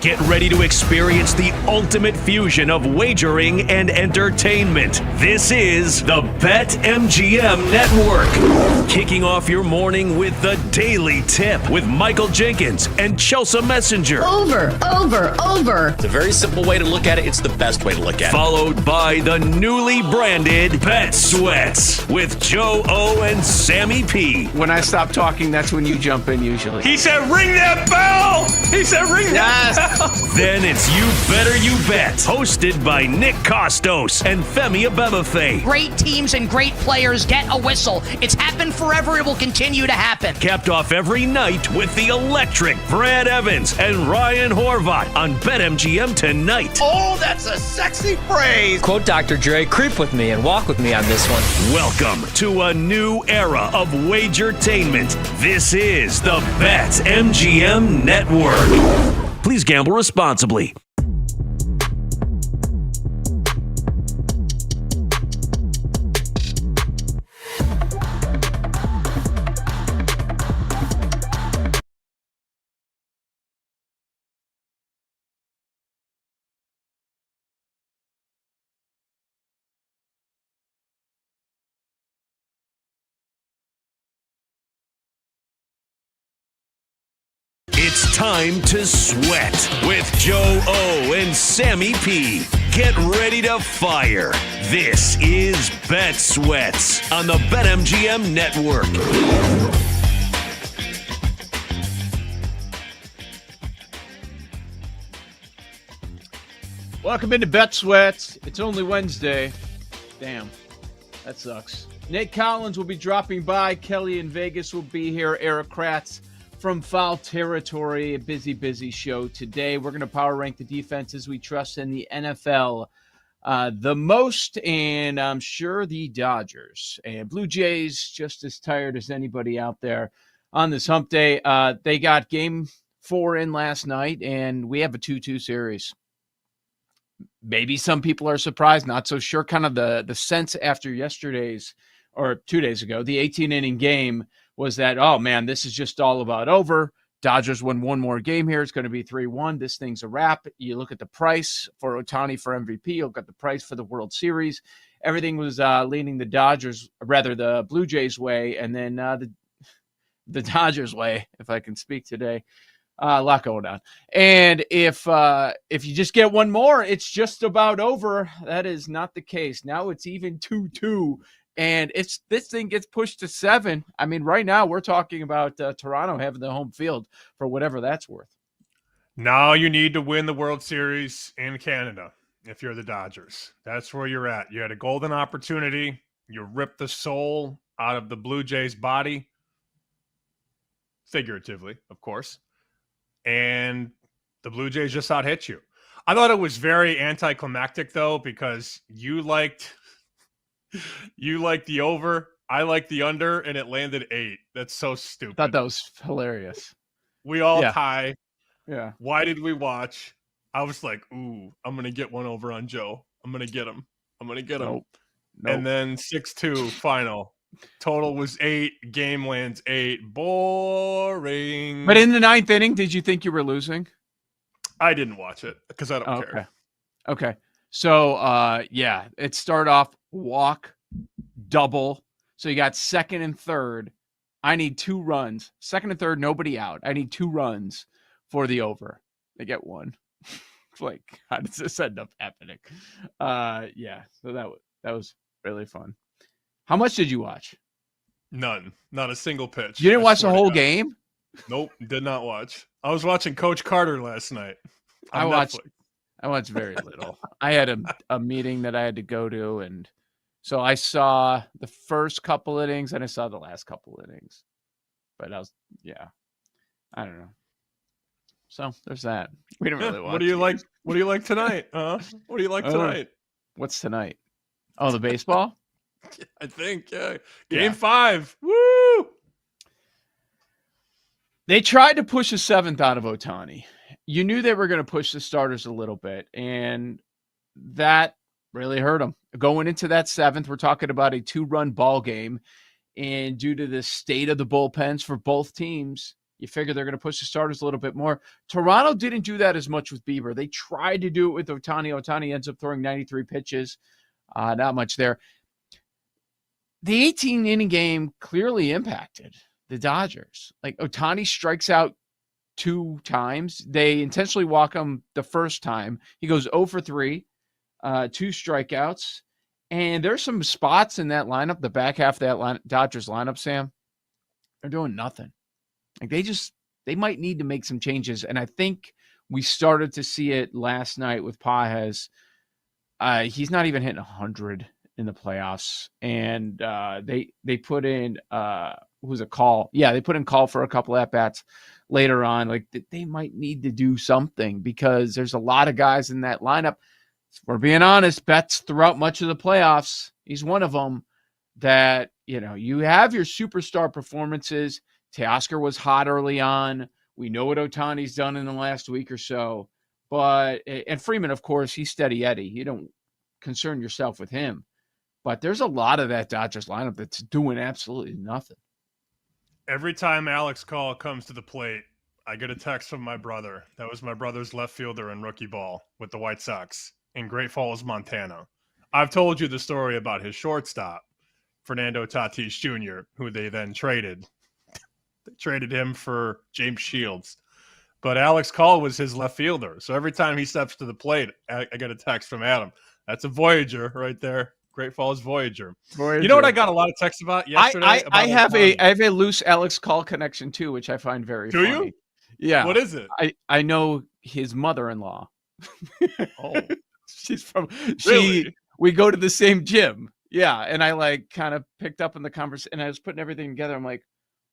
Get ready to experience the ultimate fusion of wagering and entertainment. This is the BetMGM Network. Kicking off your morning with the Daily Tip with Michael Jenkins and Chelsea Messenger. Over. It's a very simple way to look at it. It's the best way to look at it. Followed by the newly branded Bet Sweats with Joe O and Sammy P. When I stop talking, that's when you jump in usually. He said, ring that bell! He said, ring that bell! Then it's You Better You Bet, hosted by Nick Costos and Femi Abebefe. Great teams and great players get a whistle. It's happened forever. It will continue to happen. Capped off every night with the electric Brad Evans and Ryan Horvat on BetMGM tonight. Oh, that's a sexy phrase. Quote Dr. Dre, creep with me and walk with me on this one. Welcome to a new era of Wagertainment. This is the BetMGM Network. Please gamble responsibly. It's time to sweat with Joe O and Sammy P. Get ready to fire. This is Bet Sweats on the BetMGM Network. Welcome into Bet Sweats. It's only Wednesday. Damn, that sucks. Nate Collins will be dropping by. Kelly in Vegas will be here. Eric Kratz from Foul Territory. A busy show today. We're going to power rank the defenses we trust in the NFL the most, and I'm sure the Dodgers and Blue Jays just as tired as anybody out there on this hump day. They got game 4 in last night, and we have a 2-2 series. Maybe some people are surprised, not so sure. Kind of the sense after yesterday's, or 2 days ago, the 18-inning game was that, oh, man, this is just all about over. Dodgers win one more game here. It's going to be 3-1. This thing's a wrap. You look at the price for Ohtani for MVP. You look at the price for the World Series. Everything was leaning the Dodgers, rather the Blue Jays way, and then the Dodgers way, if I can speak today. A lot going on. And if you just get one more, it's just about over. That is not the case. Now it's even 2-2. And this thing gets pushed to 7. I mean, right now we're talking about Toronto having the home field for whatever that's worth. Now you need to win the World Series in Canada if you're the Dodgers. That's where you're at. You had a golden opportunity. You ripped the soul out of the Blue Jays' body. figuratively, of course. And the Blue Jays just out hit you. I thought it was very anticlimactic though, because you liked the over, I liked the under, and it landed 8. That's so stupid. I thought that was hilarious. We all tie. Yeah. Why did we watch? I was like, ooh, I'm gonna get one over on Joe. I'm gonna get him. Nope. And then 6-2 final. Total was 8. Game lands 8. Boring. But in the 9th inning, did you think you were losing? I didn't watch it because I don't care. Okay. So, it started off walk, double. So you got second and third. I need 2 runs. Second and third, nobody out. I need 2 runs for the over. They get 1. Like, how does this end up happening? So that was really fun. How much did you watch? None. Not a single pitch. You didn't watch the whole game? Nope, did not watch. I was watching Coach Carter last night. I watched very little. I had a meeting that I had to go to, and so I saw the first couple innings and I saw the last couple innings. But I don't know. So there's that. We didn't really watch. What do you like? What do you like tonight? What do you like tonight? What's tonight? Oh, the baseball? I think, Game 5. Woo! They tried to push a 7th out of Ohtani. You knew they were going to push the starters a little bit, and that really hurt them. Going into that 7th, we're talking about a 2-run ball game, and due to the state of the bullpens for both teams, you figure they're going to push the starters a little bit more. Toronto didn't do that as much with Bieber. They tried to do it with Ohtani. Ohtani ends up throwing 93 pitches. Not much there. The 18-inning game clearly impacted the Dodgers. Like, Ohtani strikes out 2 times. They intentionally walk him the first time. He goes 0 for 3, 2 strikeouts. And there's some spots in that lineup, the back half of that Dodgers lineup, Sam. They're doing nothing. Like, they might need to make some changes. And I think we started to see it last night with Pages. He's not even hitting 100 in the playoffs. And they put in who's a Call. Yeah, they put in Call for a couple at-bats later on. Like, they might need to do something because there's a lot of guys in that lineup. If we're being honest, Betts throughout much of the playoffs, he's one of them that, you have your superstar performances. Teoscar was hot early on. We know what Ohtani's done in the last week or so. And Freeman, of course, he's steady Eddie. You don't concern yourself with him. But there's a lot of that Dodgers lineup that's doing absolutely nothing. Every time Alex Call comes to the plate, I get a text from my brother. That was my brother's left fielder in rookie ball with the White Sox in Great Falls, Montana. I've told you the story about his shortstop, Fernando Tatis Jr., who they then traded. They traded him for James Shields. But Alex Call was his left fielder. So every time he steps to the plate, I get a text from Adam. That's a Voyager right there. Great Falls Voyager. You know what I got a lot of texts about yesterday? I have a loose Alex Call connection too, which I find very funny. Do you? Yeah. What is it? I know his mother-in-law. Oh. She's from Really? We go to the same gym. Yeah. And I kind of picked up in the conversation and I was putting everything together. I'm like,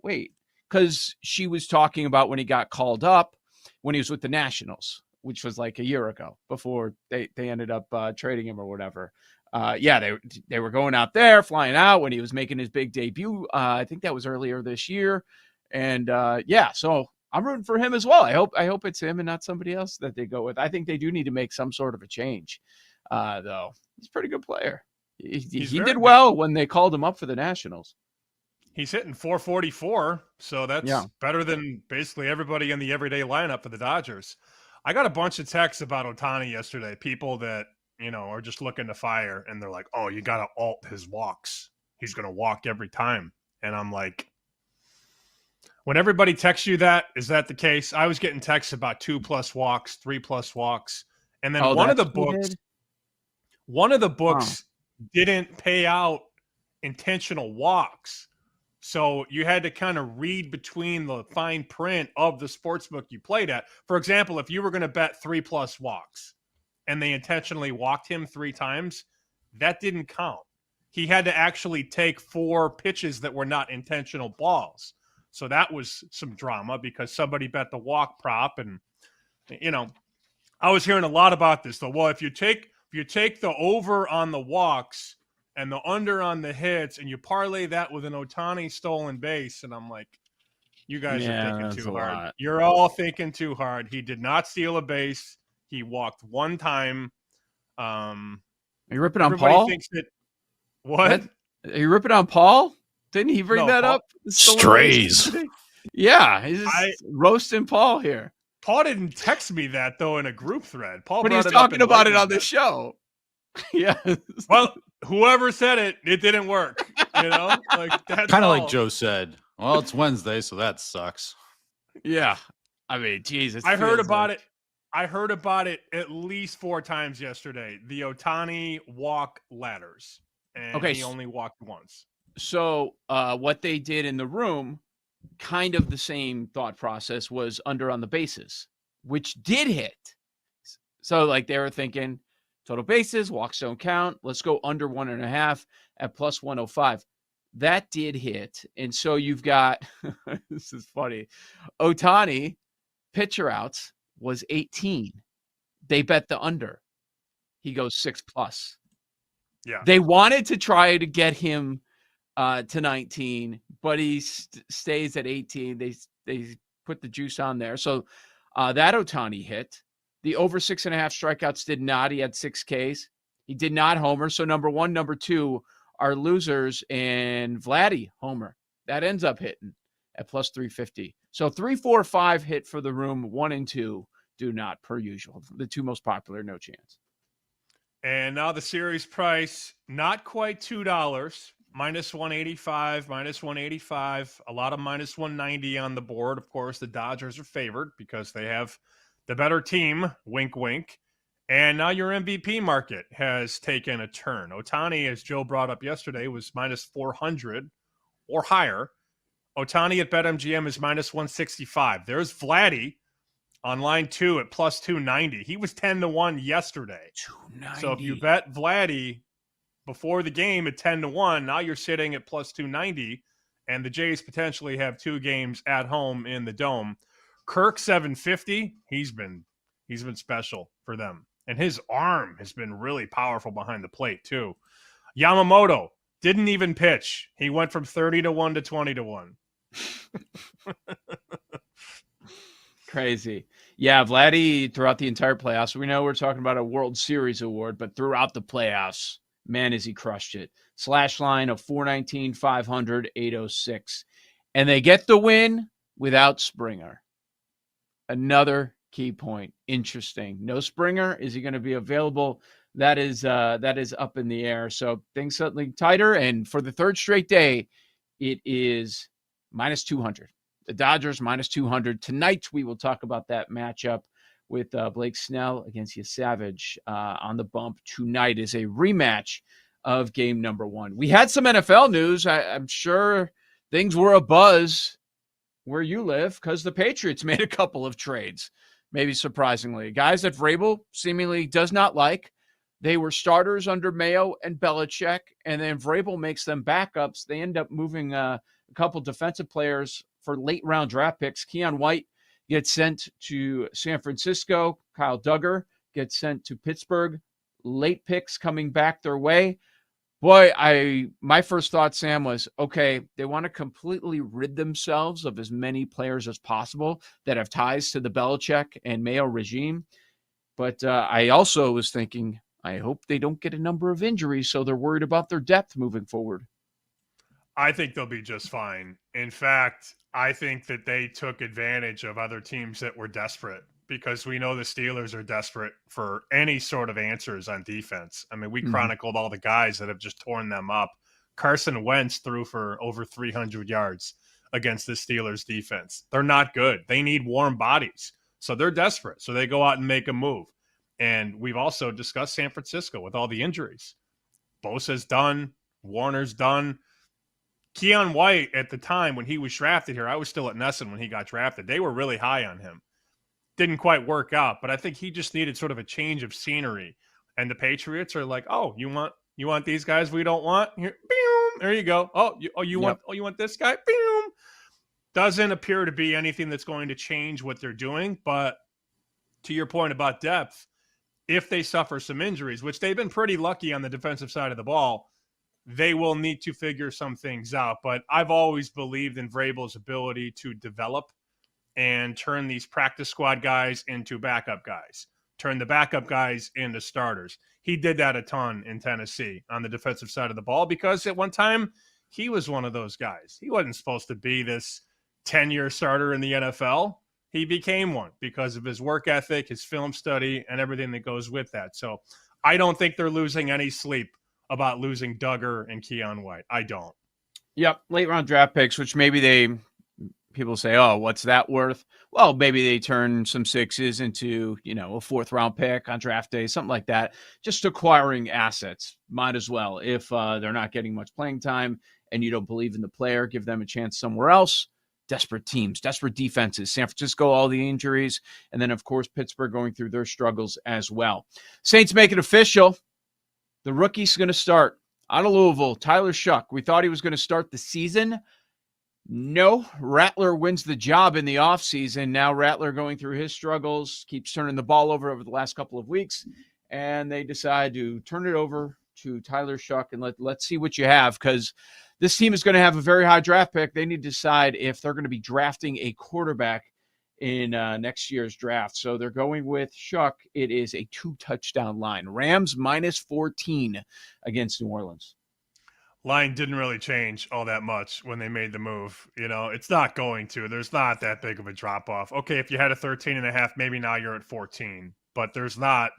wait, because she was talking about when he got called up when he was with the Nationals, which was like a year ago before they ended up trading him or whatever. They were going out there, flying out when he was making his big debut. I think that was earlier this year. And so I'm rooting for him as well. I hope it's him and not somebody else that they go with. I think they do need to make some sort of a change, though. He's a pretty good player. He did well when they called him up for the Nationals. He's hitting 444, so that's better than basically everybody in the everyday lineup for the Dodgers. I got a bunch of texts about Ohtani yesterday, people that, are just looking to fire, and they're like, oh, you got to alt his walks. He's going to walk every time. And I'm like, when everybody texts you that, is that the case? I was getting texts about 2+ walks, 3+ walks. And then one of the books didn't pay out intentional walks. So you had to kind of read between the fine print of the sports book you played at. For example, if you were going to bet 3+ walks and they intentionally walked him 3 times, that didn't count. He had to actually take 4 pitches that were not intentional balls. So that was some drama because somebody bet the walk prop. And, I was hearing a lot about this, though. Well, if you take the over on the walks and the under on the hits and you parlay that with an Ohtani stolen base, and I'm like, you guys are thinking too hard. You're all thinking too hard. He did not steal a base. He walked one time. Are you ripping on Paul? Thinks that what? Are you ripping on Paul? Didn't he bring that up? Strays. Yeah, he's just roasting Paul here. Paul didn't text me that though in a group thread. But he's talking about it on the show. Yeah. Well, whoever said it, it didn't work. Like that's kind of like Joe said. Well, it's Wednesday, so that sucks. Yeah. I mean, Jesus. I heard about it. I heard about it at least 4 times yesterday. The Ohtani walk ladders. And he only walked once. So what they did in the room, kind of the same thought process, was under on the bases, which did hit. So like they were thinking total bases, walks don't count. Let's go under 1.5 at plus 105. That did hit. And so you've got, this is funny, Ohtani pitcher outs was 18. They bet the under. He goes 6+. Yeah. They wanted to try to get him to 19, but he stays at 18. They put the juice on there. So that Ohtani hit. The over 6.5 strikeouts did not. He had 6 Ks. He did not homer. So number 1, number 2 are losers, and Vladdy homer. That ends up hitting at plus 350. So 3, 4, 5 hit for the room. 1 and 2 do not, per usual. The 2 most popular, no chance. And now the series price, not quite $2. Minus 185, minus 185. A lot of minus 190 on the board. Of course, the Dodgers are favored because they have the better team. Wink, wink. And now your MVP market has taken a turn. Ohtani, as Joe brought up yesterday, was minus 400 or higher. Ohtani at BetMGM is minus 165. There's Vladdy on line 2 at plus 290. He was 10-1 yesterday. 290. So if you bet Vladdy before the game at 10-1, now you're sitting at plus 290, and the Jays potentially have 2 games at home in the Dome. Kirk 750. He's been special for them. And his arm has been really powerful behind the plate, too. Yamamoto didn't even pitch. He went from 30-1 to 20-1. Crazy. Yeah, Vladdy throughout the entire playoffs. We know we're talking about a World Series award, but throughout the playoffs, man, has he crushed it. Slash line of 419, 500, 806. And they get the win without Springer. Another key point. Interesting. No Springer. Is he going to be available? That is up in the air. So things suddenly tighter. And for the 3rd straight day, it is minus 200. The Dodgers minus 200. Tonight, we will talk about that matchup with Blake Snell against Savage on the bump. Tonight is a rematch of game number 1. We had some NFL news. I'm sure things were abuzz where you live because the Patriots made a couple of trades, maybe surprisingly. Guys that Vrabel seemingly does not like. They were starters under Mayo and Belichick, and then Vrabel makes them backups. They end up moving a couple defensive players for late-round draft picks. Keon White gets sent to San Francisco. Kyle Duggar gets sent to Pittsburgh. Late picks coming back their way. Boy, my first thought, Sam, was, okay, they want to completely rid themselves of as many players as possible that have ties to the Belichick and Mayo regime. But I also was thinking, I hope they don't get a number of injuries, so they're worried about their depth moving forward. I think they'll be just fine. In fact, I think that they took advantage of other teams that were desperate, because we know the Steelers are desperate for any sort of answers on defense. I mean, we chronicled all the guys that have just torn them up. Carson Wentz threw for over 300 yards against the Steelers defense. They're not good. They need warm bodies. So they're desperate. So they go out and make a move. And we've also discussed San Francisco with all the injuries. Bosa's done. Warner's done. Keon White, at the time when he was drafted here, I was still at Nesson when he got drafted. They were really high on him. Didn't quite work out, but I think he just needed sort of a change of scenery. And the Patriots are like, oh, you want these guys we don't want? Here, boom, there you go. You want this guy? Boom. doesn't appear to be anything that's going to change what they're doing. But to your point about depth, if they suffer some injuries, which they've been pretty lucky on the defensive side of the ball, they will need to figure some things out. But I've always believed in Vrabel's ability to develop and turn these practice squad guys into backup guys, turn the backup guys into starters. He did that a ton in Tennessee on the defensive side of the ball because at one time he was one of those guys. He wasn't supposed to be this 10-year starter in the NFL. He became one because of his work ethic, his film study, and everything that goes with that. So I don't think they're losing any sleep about losing Duggar and Keon White. I don't. Yep, late round draft picks, which maybe people say, oh, what's that worth? Well, maybe they turn some sixes into, a fourth round pick on draft day, something like that. Just acquiring assets. Might as well. If they're not getting much playing time and you don't believe in the player, give them a chance somewhere else. Desperate teams, desperate defenses. San Francisco, all the injuries. And then, of course, Pittsburgh going through their struggles as well. Saints make it official. The rookie's going to start out of Louisville, Tyler Shuck. We thought he was going to start the season. No, Rattler wins the job in the offseason. Now Rattler going through his struggles, keeps turning the ball over the last couple of weeks, and they decide to turn it over to Tyler Shuck and let's see what you have, because this team is going to have a very high draft pick. They need to decide if they're going to be drafting a quarterback in next year's draft. So they're going with Shuck. It is a 2-touchdown line. Rams -14 against New Orleans. Line didn't really change all that much when they made the move. It's not going to. There's not that big of a drop off. Okay, if you had a 13.5, maybe now you're at 14, but there's not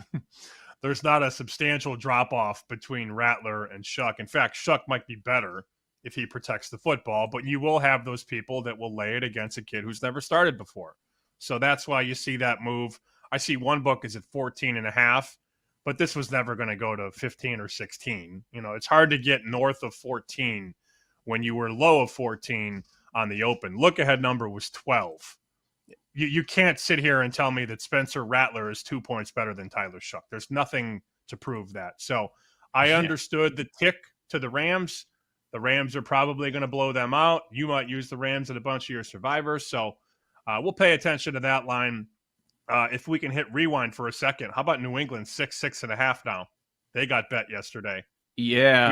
a substantial drop off between Rattler and Shuck. In fact, Shuck might be better if he protects the football, but you will have those people that will lay it against a kid who's never started before. So that's why you see that move. I see one book is at 14.5. But this was never going to go to 15 or 16. It's hard to get north of 14 when you were low of 14 on the open. Look-ahead number was 12. You can't sit here and tell me that Spencer Rattler is 2 points better than Tyler Shuck. There's nothing to prove that. So I understood the tick to the Rams. The Rams are probably going to blow them out. You might use the Rams in a bunch of your survivors. So we'll pay attention to that line. If we can hit rewind for a second, how about New England 6.5 now? They got bet yesterday. Yeah,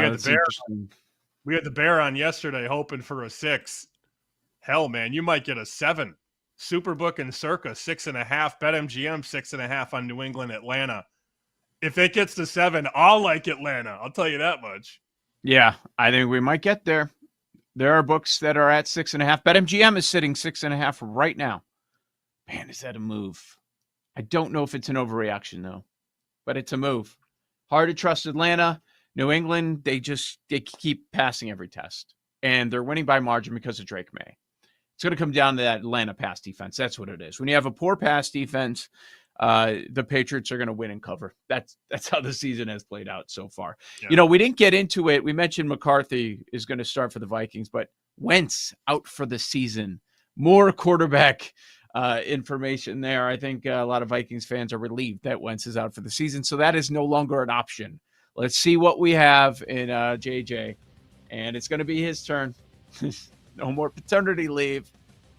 we had the Bear on yesterday, hoping for a 6. Hell, man, you might get a 7. Superbook and Circa 6.5. BetMGM 6.5 on New England, Atlanta. If it gets to 7, I'll like Atlanta. I'll tell you that much. Yeah, I think we might get there. There are books that are at 6.5. BetMGM is sitting 6.5 right now. Man, is that a move? I don't know if it's an overreaction, though, but it's a move. Hard to trust Atlanta. New England, they keep passing every test, and they're winning by margin because of Drake May. It's going to come down to that Atlanta pass defense. That's what it is. When you have a poor pass defense, the Patriots are going to win and cover. That's how the season has played out so far. Yeah. We didn't get into it. We mentioned McCarthy is going to start for the Vikings, but Wentz out for the season. More quarterback information there. I think a lot of Vikings fans are relieved that Wentz is out for the season, so that is no longer an option. Let's see what we have in JJ, and it's going to be his turn. No more paternity leave.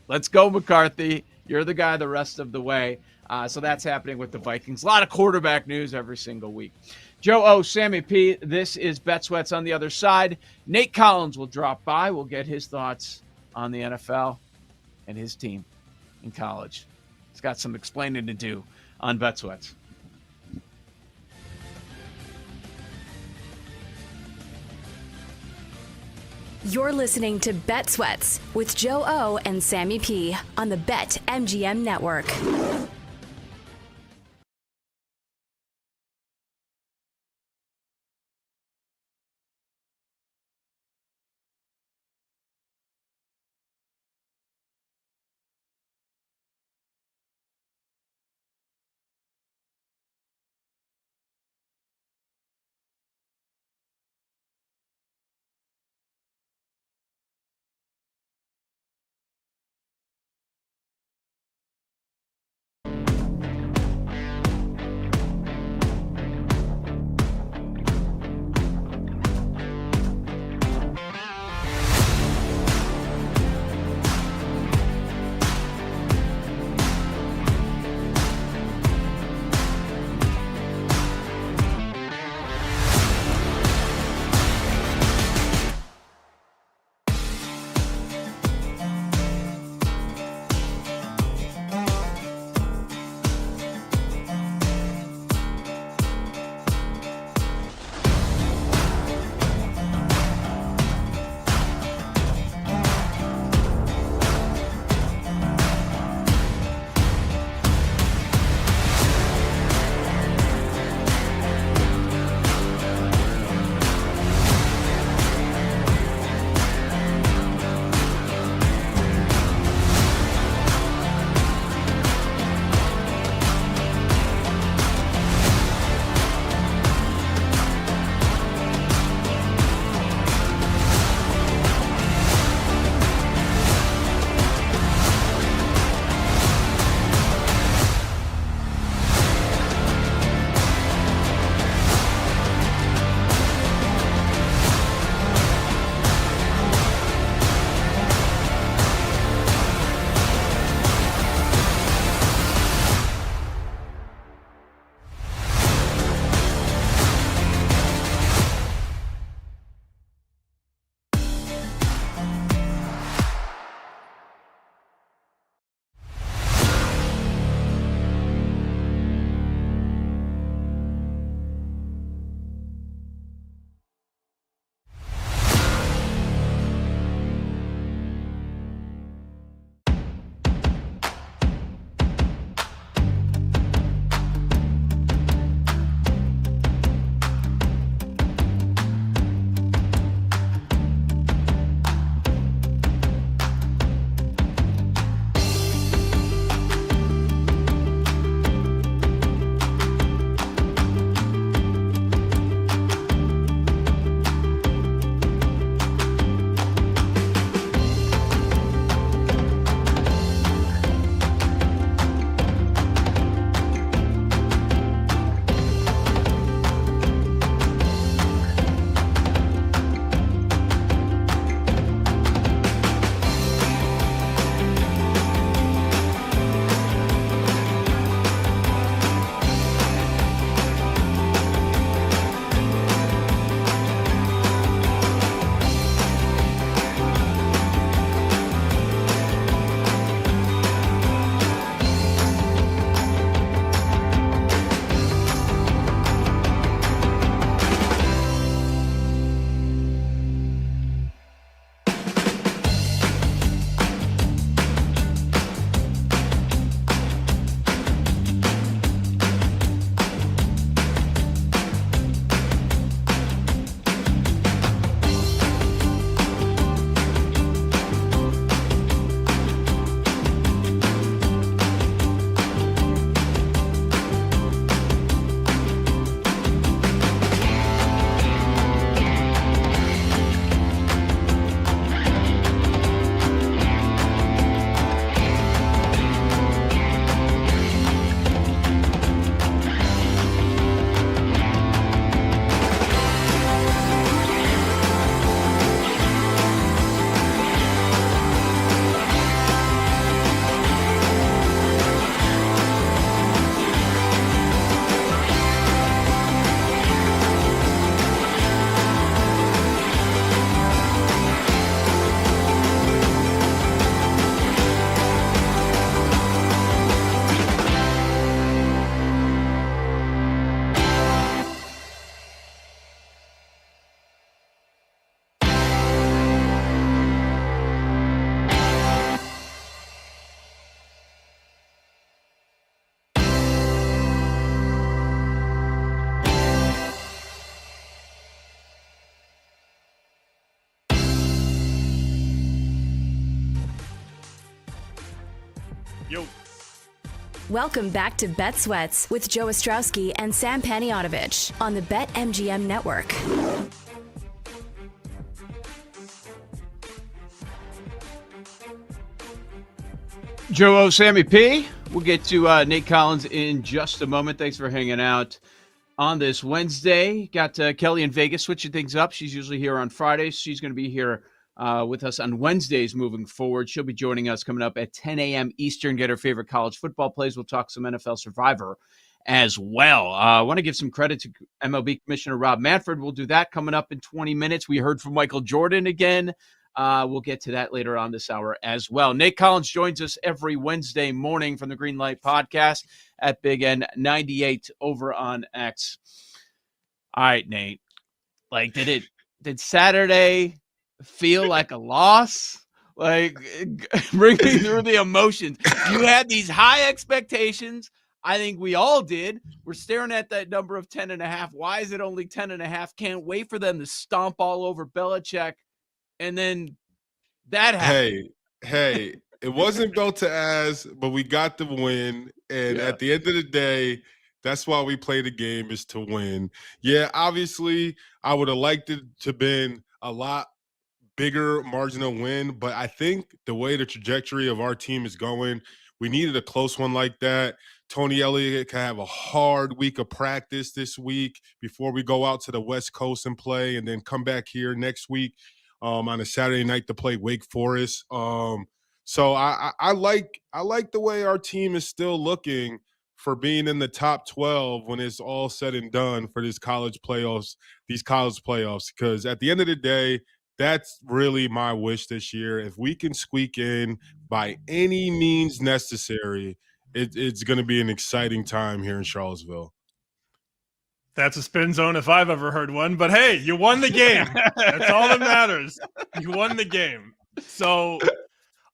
Let's go, McCarthy. You're the guy the rest of the way. So that's happening with the Vikings. A lot of quarterback news every single week. Joe O, Sammy P, this is Bet Sweats on the other side. Nate Collins will drop by. We'll get his thoughts on the NFL and his team in college. He's got some explaining to do on Bet Sweats. You're listening to Bet Sweats with Joe O and Sammy P on the BetMGM Network. Welcome back to Bet Sweats with Joe Ostrowski and Sam Paniotovich on the BetMGM Network. Joe O, Sammy P. We'll get to Nate Collins in just a moment. Thanks for hanging out on this Wednesday. Got Kelly in Vegas switching things up. She's usually here on Fridays. She's going to be here with us on Wednesdays moving forward. She'll be joining us coming up at 10 a.m. Eastern. Get her favorite college football plays. We'll talk some NFL Survivor as well. I want to give some credit to MLB Commissioner Rob Manfred. We'll do that coming up in 20 minutes. We heard from Michael Jordan again. We'll get to that later on this hour as well. Nate Collins joins us every Wednesday morning from the Green Light Podcast at Big N98 over on X. All right, Nate. Like, did Saturday feel like a loss? Like, bring me through the emotions. You had these high expectations. I think we all did. We're staring at that number of 10.5. Why is it only 10.5? Can't wait for them to stomp all over Belichick. And then that happened. Hey, it wasn't built to ask, but we got the win. And at the end of the day, that's why we play the game, is to win. Yeah, obviously, I would have liked it to have been a lot bigger marginal win, but I think the way the trajectory of our team is going, we needed a close one like that. Tony Elliott can have a hard week of practice this week before we go out to the West Coast and play, and then come back here next week on a Saturday night to play Wake Forest. So I like the way our team is still looking for being in the top 12 when it's all said and done for these college playoffs, because at the end of the day, that's really my wish this year. If we can squeak in by any means necessary, it's going to be an exciting time here in Charlottesville. That's a spin zone if I've ever heard one. But hey, you won the game. That's all that matters. You won the game. So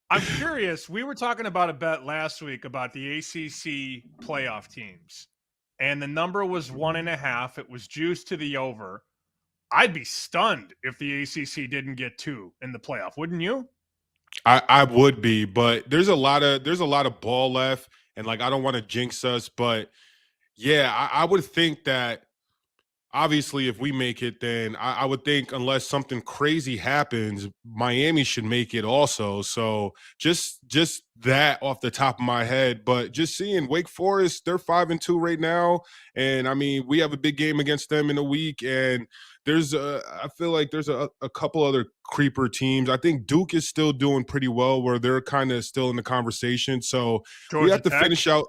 I'm curious. We were talking about a bet last week about the ACC playoff teams, and the number was 1.5. It was juiced to the over. I'd be stunned if the ACC didn't get 2 in the playoff. Wouldn't you? I would be, but there's a lot of ball left, and like I don't want to jinx us, but yeah, I would think that obviously if we make it, then I would think unless something crazy happens, Miami should make it also. So just that off the top of my head, but just seeing Wake Forest, they're 5-2 right now, and I mean we have a big game against them in a week, and I feel like there's a couple other creeper teams. I think Duke is still doing pretty well, where they're kind of still in the conversation. So we have to finish out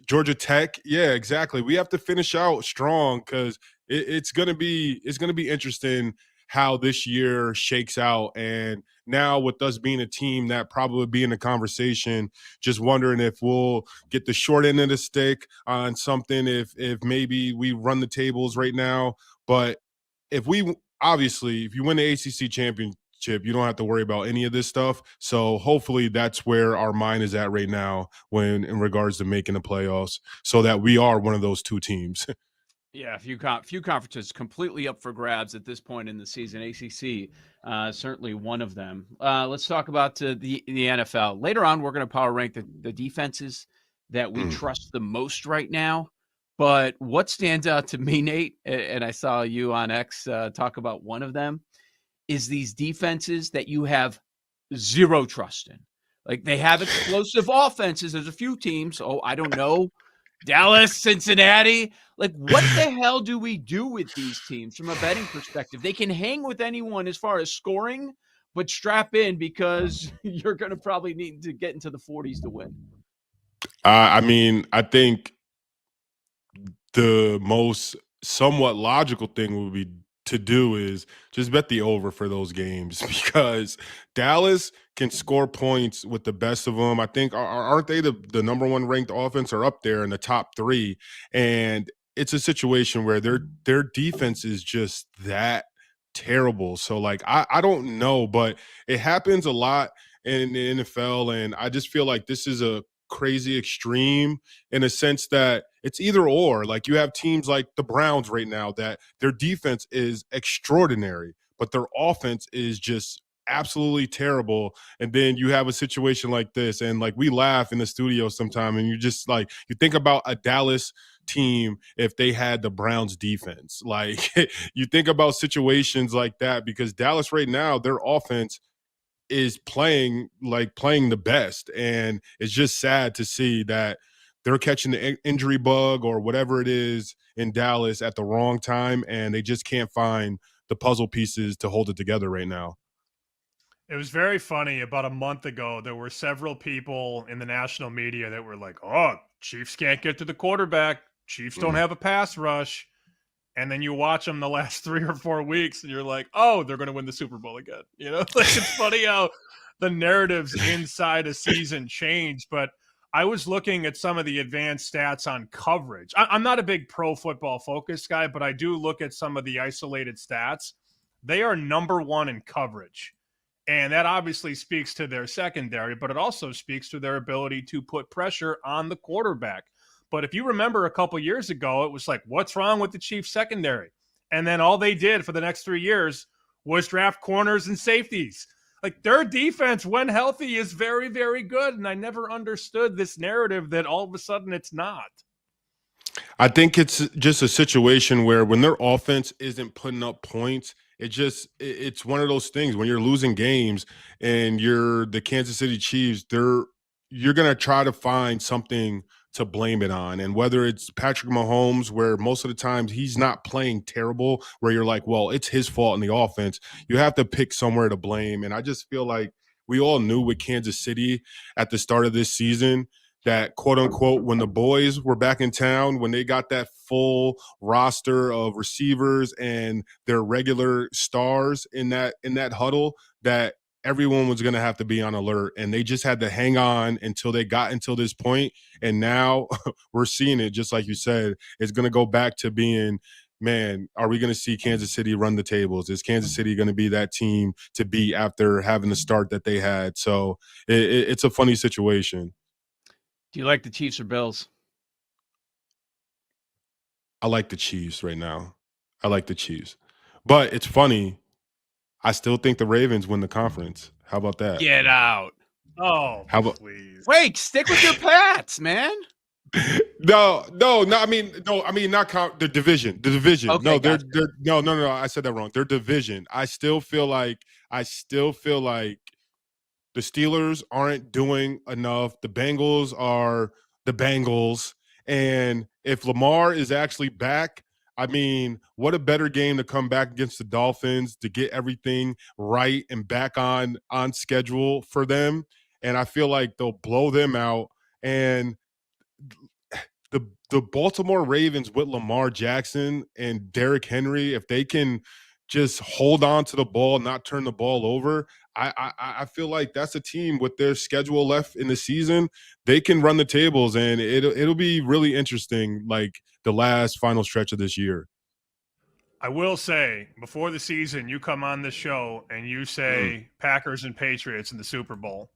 Georgia Tech. Yeah, exactly. We have to finish out strong, because it's gonna be interesting how this year shakes out. And now with us being a team that probably be in the conversation, just wondering if we'll get the short end of the stick on something, if maybe we run the tables right now. But if you win the ACC championship, you don't have to worry about any of this stuff. So hopefully that's where our mind is at right now when in regards to making the playoffs, so that we are one of those 2 teams. Yeah, few conferences completely up for grabs at this point in the season. ACC, certainly one of them. Let's talk about the NFL. Later on, we're going to power rank the defenses that we trust the most right now. But what stands out to me, Nate, and I saw you on X talk about one of them, is these defenses that you have zero trust in. Like, they have explosive offenses. There's a few teams. Oh, I don't know. Dallas, Cincinnati. Like, what the hell do we do with these teams from a betting perspective? They can hang with anyone as far as scoring, but strap in, because you're going to probably need to get into the 40s to win. I mean, I think the most somewhat logical thing would be to do is just bet the over for those games, because Dallas can score points with the best of them. I think aren't they the number 1 ranked offense, or up there in the top 3? And it's a situation where their defense is just that terrible. So like I don't know, but it happens a lot in the NFL, and I just feel like this is a crazy extreme in a sense that it's either or. Like, you have teams like the Browns right now that their defense is extraordinary, but their offense is just absolutely terrible. And then you have a situation like this, and like we laugh in the studio sometime, and you just like you think about a Dallas team if they had the Browns defense. Like you think about situations like that because Dallas right now, their offense is playing the best, and it's just sad to see that they're catching the injury bug or whatever it is in Dallas at the wrong time, and they just can't find the puzzle pieces to hold it together right now. It was very funny. About a month ago, there were several people in the national media that were like, oh, Chiefs can't get to the quarterback. Chiefs don't have a pass rush. And then you watch them the last 3 or 4 weeks and you're like, oh, they're going to win the Super Bowl again. You know, like it's funny how the narratives inside a season change. But I was looking at some of the advanced stats on coverage. I'm not a big pro football focus guy, but I do look at some of the isolated stats. They are number 1 in coverage. And that obviously speaks to their secondary, but it also speaks to their ability to put pressure on the quarterback. But if you remember a couple years ago, it was like, what's wrong with the Chiefs secondary? And then all they did for the next 3 years was draft corners and safeties. Like their defense, when healthy, is very, very good. And I never understood this narrative that all of a sudden it's not. I think it's just a situation where when their offense isn't putting up points, it's one of those things when you're losing games and you're the Kansas City Chiefs, you're going to try to find something to blame it on. And whether it's Patrick Mahomes, where most of the times he's not playing terrible, where you're like, well, it's his fault in the offense, you have to pick somewhere to blame. And I just feel like we all knew with Kansas City at the start of this season that, quote unquote, when the boys were back in town, when they got that full roster of receivers and their regular stars in that huddle, that everyone was going to have to be on alert, and they just had to hang on until they got until this point. And now we're seeing it, just like you said, it's going to go back to being, man, are we going to see Kansas City run the tables? Is Kansas City going to be that team to beat after having the start that they had? So it's a funny situation. Do you like the Chiefs or Bills? I like the Chiefs right now. I like the Chiefs. But it's funny, I still think the Ravens win the conference. How about that? Get out. Oh, how about, please. Wait, stick with your Pats, man. No. I mean, not the division. The division. Okay, no, gotcha. they're no. I said that wrong. Their division. I still feel like the Steelers aren't doing enough. The Bengals are the Bengals, and if Lamar is actually back, I mean, what a better game to come back against the Dolphins to get everything right and back on schedule for them. And I feel like they'll blow them out. And the Baltimore Ravens with Lamar Jackson and Derrick Henry, if they can just hold on to the ball, not turn the ball over, I feel like that's a team with their schedule left in the season. They can run the tables, and it'll be really interesting, like the last final stretch of this year. I will say, before the season, you come on this show and you say Packers and Patriots in the Super Bowl.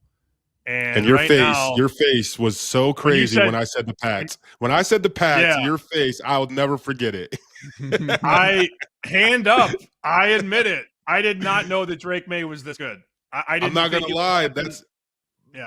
And your right your face was so crazy when I said the Pats. When I said the Pats, your face, I'll never forget it. I hand up. I admit it. I did not know that Drake May was this good. I didn't. I'm not gonna lie.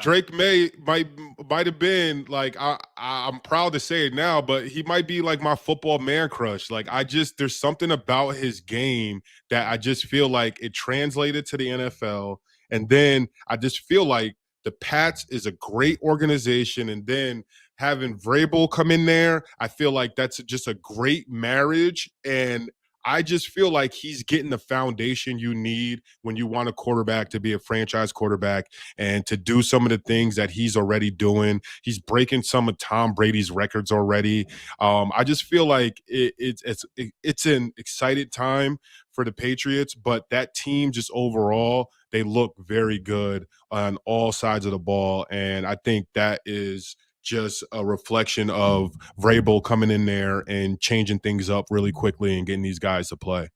Drake May might have been like I'm proud to say it now, but he might be like my football man crush. Like there's something about his game that I just feel like it translated to the NFL, and then I just feel like the Pats is a great organization, and then having Vrabel come in there, I feel like that's just a great marriage, and I just feel like he's getting the foundation you need when you want a quarterback to be a franchise quarterback and to do some of the things that he's already doing. He's breaking some of Tom Brady's records already. I just feel like it's an excited time for the Patriots, but that team just overall, they look very good on all sides of the ball. And I think that is just a reflection of Vrabel coming in there and changing things up really quickly and getting these guys to play.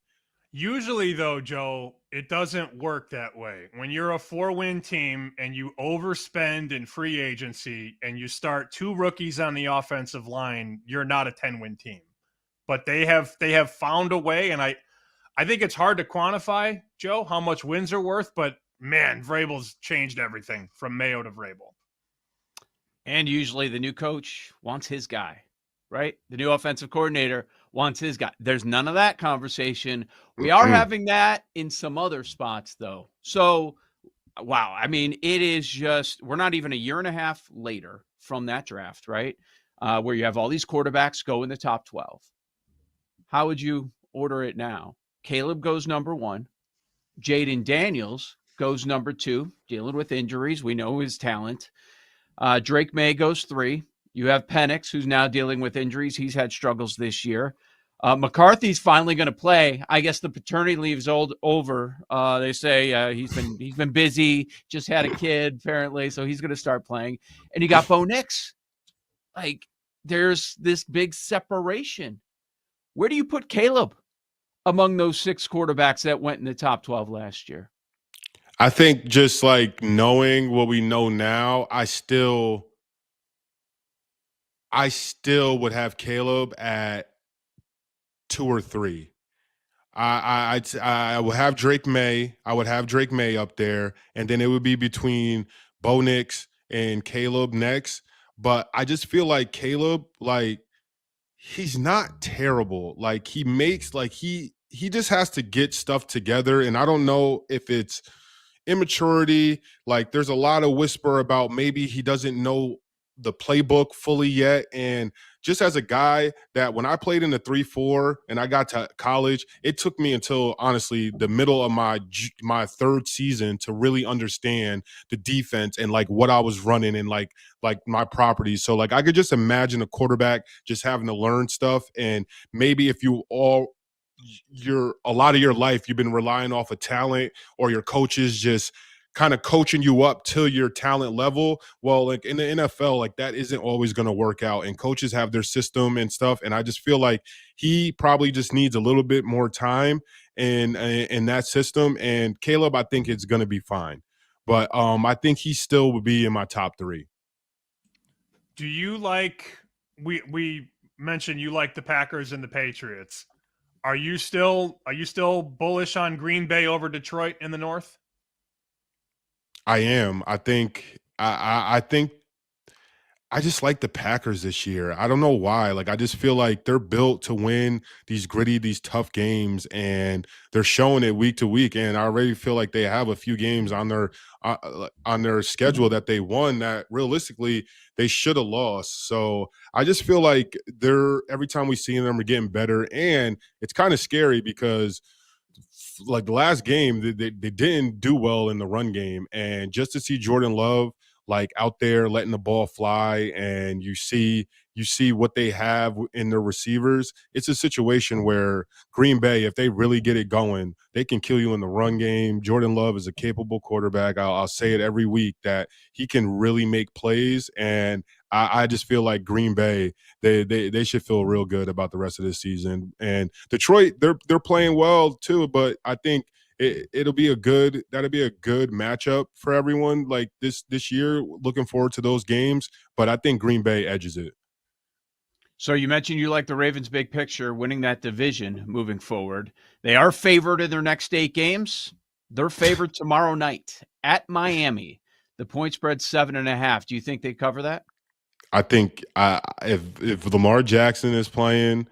Usually, though, Joe, it doesn't work that way. When you're a 4-win team and you overspend in free agency and you start 2 rookies on the offensive line, you're not a 10-win team. But they have found a way, and I think it's hard to quantify, Joe, how much wins are worth, but man, Vrabel's changed everything from Mayo to Vrabel. And usually the new coach wants his guy, right? The new offensive coordinator wants his guy. There's none of that conversation. We are having that in some other spots, though. So, wow. I mean, it is just, we're not even a year and a half later from that draft, right? Where you have all these quarterbacks go in the top 12. How would you order it now? Caleb goes number 1. Jaden Daniels goes number 2, dealing with injuries. We know his talent. Drake May goes 3. You have Penix, who's now dealing with injuries. He's had struggles this year. McCarthy's finally going to play. I guess the paternity leave's over. They say he's been busy, just had a kid apparently, so he's going to start playing. And you got Bo Nix. Like, there's this big separation. Where do you put Caleb among those 6 quarterbacks that went in the top 12 last year? I think just like knowing what we know now, I still would have Caleb at 2 or 3. I would have Drake May. I would have Drake May up there, and then it would be between Bo Nix and Caleb next. But I just feel like Caleb, like, he's not terrible. Like, he makes, like, he just has to get stuff together, and I don't know if it's immaturity. Like, there's a lot of whisper about maybe he doesn't know the playbook fully yet. And just as a guy that when I played in the 3-4 and I got to college, it took me until honestly the middle of my 3rd season to really understand the defense and like what I was running and like my properties. So like I could just imagine a quarterback just having to learn stuff. And maybe if you a lot of your life you've been relying off of talent or your coaches just kind of coaching you up to your talent level. Well, like in the NFL, like that isn't always going to work out, and coaches have their system and stuff. And I just feel like he probably just needs a little bit more time in that system. And Caleb, I think it's going to be fine, but I think he still would be in my top 3. Do you like, we mentioned you like the Packers and the Patriots. Are you still bullish on Green Bay over Detroit in the North? I am. I think I think I just like the Packers this year. I don't know why. Like, I just feel like they're built to win these gritty, these tough games, and they're showing it week to week. And I already feel like they have a few games on their schedule that they won that realistically they should have lost. So I just feel like every time we see them, we're getting better, and it's kind of scary because like the last game, they didn't do well in the run game, and just to see Jordan Love like out there letting the ball fly, and you see what they have in their receivers, it's a situation where Green Bay, if they really get it going, they can kill you in the run game. Jordan Love is a capable quarterback. I'll say it every week that he can really make plays, and I just feel like Green Bay, they should feel real good about the rest of this season. And Detroit, they're playing well too, but I think that'll be a good matchup for everyone like this year. Looking forward to those games, but I think Green Bay edges it. So you mentioned you like the Ravens' big picture, winning that division moving forward. They are favored in their next 8 games. They're favored tomorrow night at Miami. The point spread's 7.5. Do you think they cover that? I think if Lamar Jackson is playing,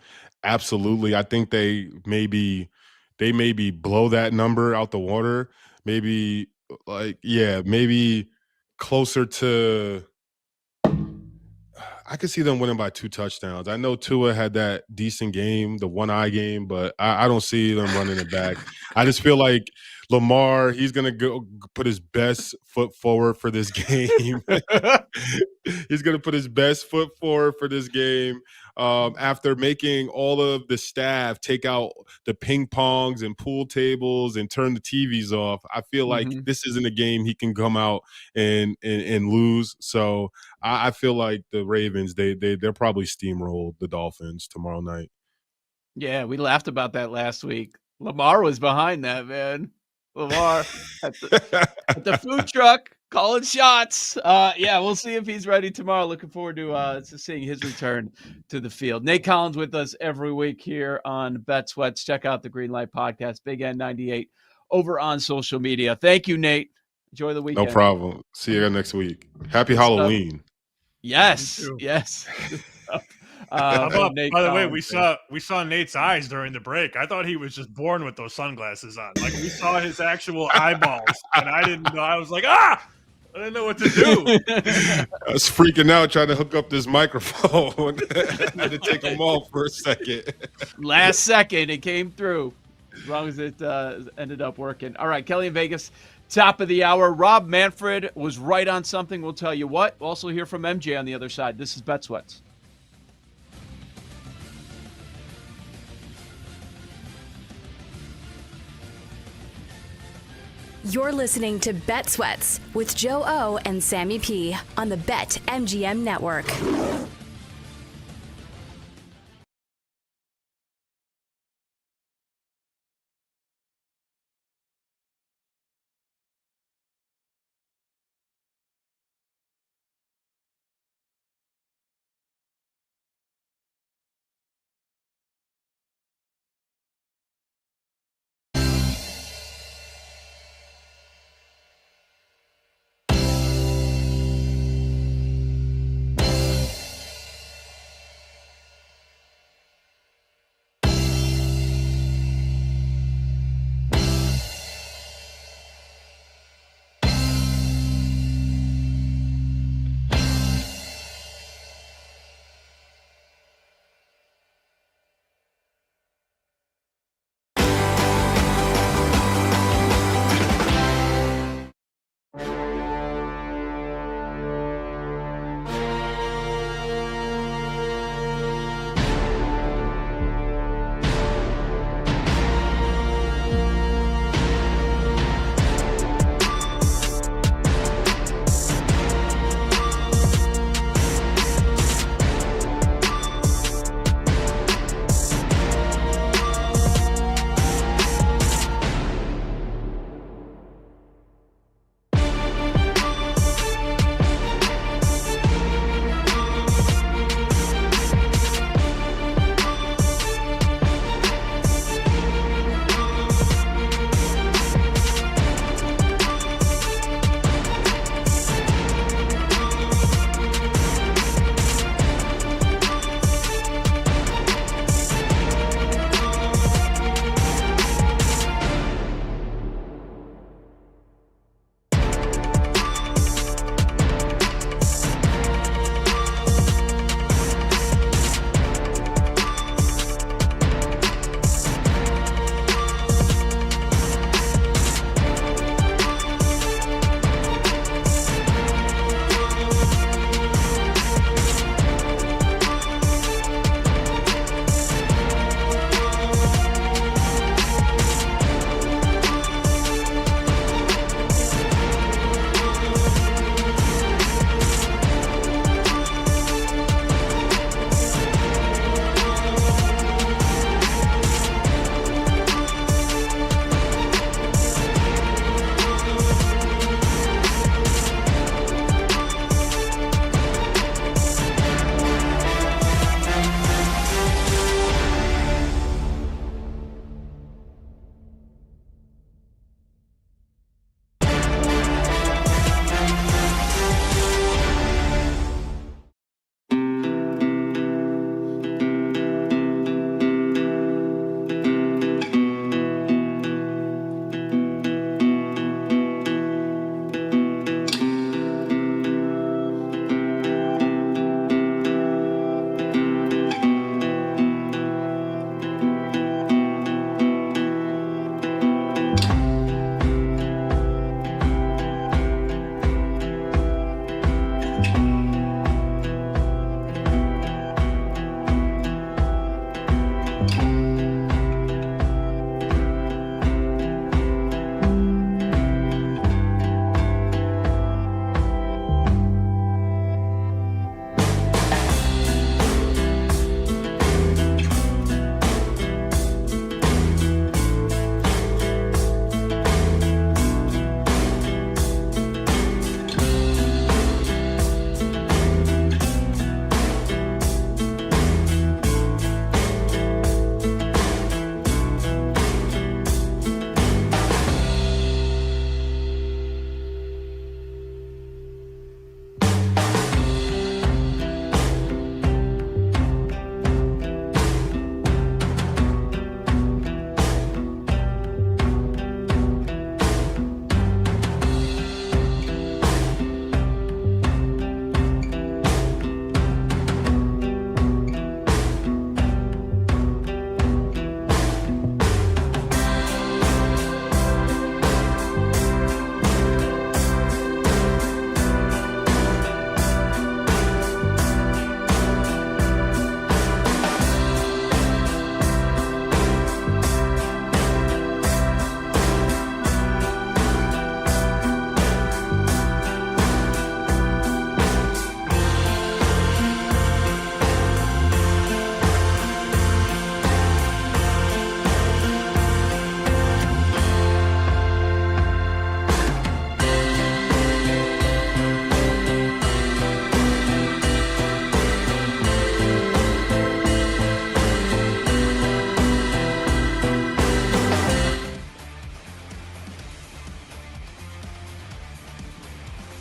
absolutely. I think they maybe blow that number out the water. Maybe maybe closer to. I could see them winning by 2 touchdowns. I know Tua had that decent game, the one-eye game, but I don't see them running it back. I just feel like Lamar, he's going to go put his best foot forward for this game. He's going to put his best foot forward for this game after making all of the staff take out the ping pongs and pool tables and turn the TVs off. I feel like this isn't a game he can come out and lose. So I feel like the Ravens, they'll probably steamroll the Dolphins tomorrow night. Yeah, we laughed about that last week. Lamar was behind that, man. Lamar at the food truck calling shots. We'll see if he's ready tomorrow. Looking forward to seeing his return to the field. Nate Collins with us every week here on Bet Sweats. Check out the Green Light Podcast, Big N98, over on social media. Thank you, Nate. Enjoy the weekend. No problem. See you next week. Happy Halloween. Yes. Yes. How about, Nate by the way, Collins, we saw Nate's eyes during the break. I thought he was just born with those sunglasses on. Like we saw his actual eyeballs, and I didn't know. I was like, I didn't know what to do. I was freaking out trying to hook up this microphone. I had to take them off for a second. Last second, it came through. As long as it ended up working. All right, Kelly in Vegas, top of the hour. Rob Manfred was right on something. We'll tell you what. We'll also hear from MJ on the other side. This is Bet Sweats. You're listening to Bet Sweats with Joe O and Sammy P on the BetMGM Network.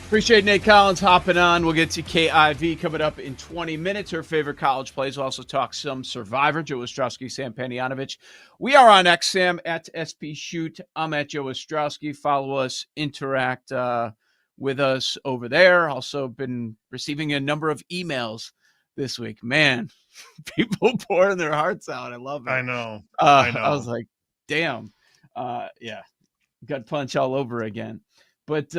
Appreciate Nate Collins hopping on. We'll get to KIV coming up in 20 minutes. Her favorite college plays. We'll also talk some Survivor. Joe Ostrowski, Sam Panianovich. We are on XM at SP Shoot. I'm at Joe Ostrowski. Follow us, interact with us over there. Also been receiving a number of emails this week. Man, people pouring their hearts out. I love it. I know. I was like, damn. Yeah, gut punch all over again. But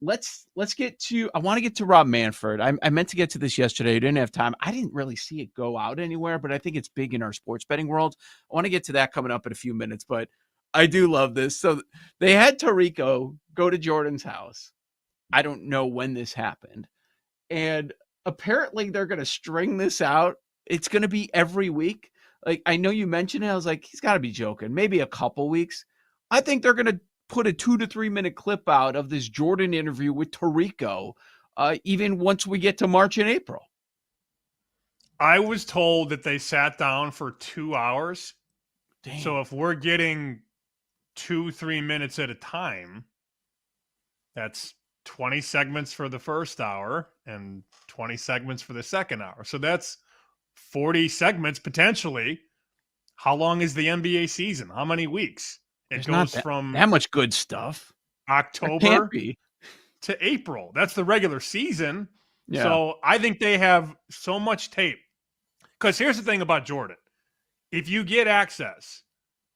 let's get to. I want to get to Rob Manfred. I meant to get to this yesterday. I didn't have time. I didn't really see it go out anywhere, but I think it's big in our sports betting world. I want to get to that coming up in a few minutes. But I do love this. So they had Tarico go to Jordan's house. I don't know when this happened, and apparently they're going to string this out. It's going to be every week. Like, I know you mentioned it. I was like, he's got to be joking. Maybe a couple weeks. I think they're going to put a 2 to 3 minute clip out of this Jordan interview with Tarico, even once we get to March and April. I was told that they sat down for 2 hours. Damn. So if we're getting 2-3 minutes at a time, that's 20 segments for the first hour and 20 segments for the second hour. So that's 40 segments potentially. How long is the NBA season? How many weeks? It goes from that much good stuff. October to April. That's the regular season. Yeah. So I think they have so much tape. Because here's the thing about Jordan. If you get access,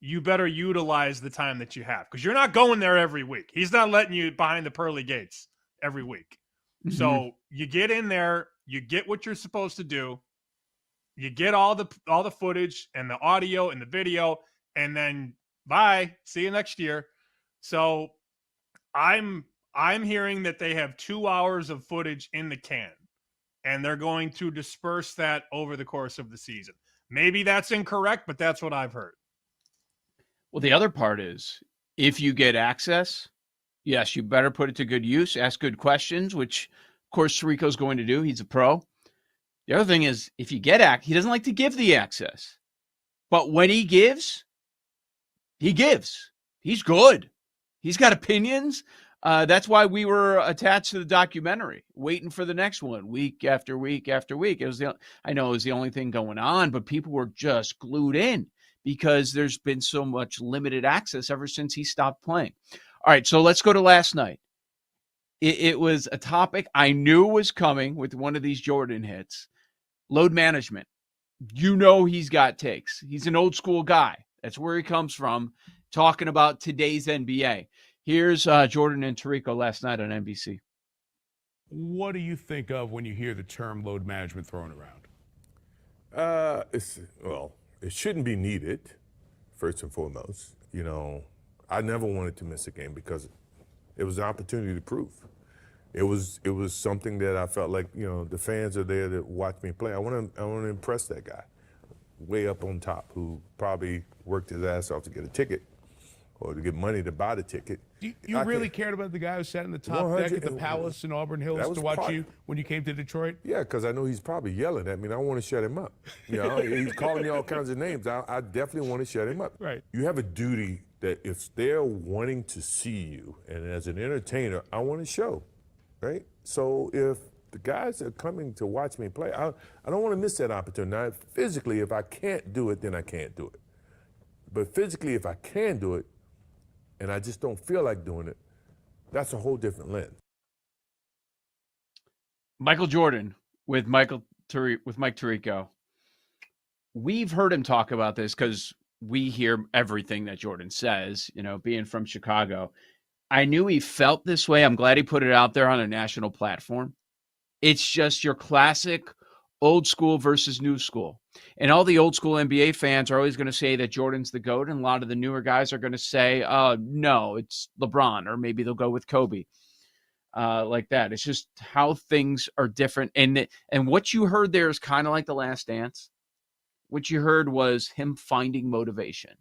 you better utilize the time that you have. Because you're not going there every week. He's not letting you behind the pearly gates every week. Mm-hmm. So you get in there, you get what you're supposed to do. You get all the footage and the audio and the video, and then bye. See you next year. So I'm hearing that they have 2 hours of footage in the can, and they're going to disperse that over the course of the season. Maybe that's incorrect, but that's what I've heard. Well, the other part is, if you get access, yes, you better put it to good use, ask good questions, which, of course, Tarico's going to do. He's a pro. The other thing is, if you get he doesn't like to give the access. But when he gives, he gives. He's good. He's got opinions. That's why we were attached to the documentary, waiting for the next one, week after week after week. I know it was the only thing going on, but people were just glued in because there's been so much limited access ever since he stopped playing. All right, so let's go to last night. It was a topic I knew was coming with one of these Jordan hits. Load management. You know he's got takes. He's an old school guy. That's where he comes from, talking about today's NBA. Here's Jordan and Tarico last night on NBC. What do you think of when you hear the term load management thrown around? It shouldn't be needed, first and foremost. You know, I never wanted to miss a game because it was an opportunity to prove. It was something that I felt like, you know, the fans are there to watch me play. I want to impress that guy way up on top who probably worked his ass off to get a ticket or to get money to buy the ticket. You really cared about the guy who sat in the top deck at the Palace in Auburn Hills to watch you when you came to Detroit? Yeah, because I know he's probably yelling at me, and I want to shut him up. You know, he's calling me all kinds of names. I definitely want to shut him up. Right. You have a duty that if they're wanting to see you, and as an entertainer, I want to show, right? So if the guys are coming to watch me play, I don't want to miss that opportunity. Now, physically, if I can't do it, then I can't do it. But physically, if I can do it, and I just don't feel like doing it, that's a whole different lens. Michael Jordan with Mike Tirico. We've heard him talk about this because we hear everything that Jordan says, you know, being from Chicago. I knew he felt this way. I'm glad he put it out there on a national platform. It's just your classic old school versus new school. And all the old school NBA fans are always going to say that Jordan's the GOAT. And a lot of the newer guys are going to say, no, it's LeBron, or maybe they'll go with Kobe. Like that. It's just how things are different. And what you heard there is kind of like The Last Dance. What you heard was him finding motivation.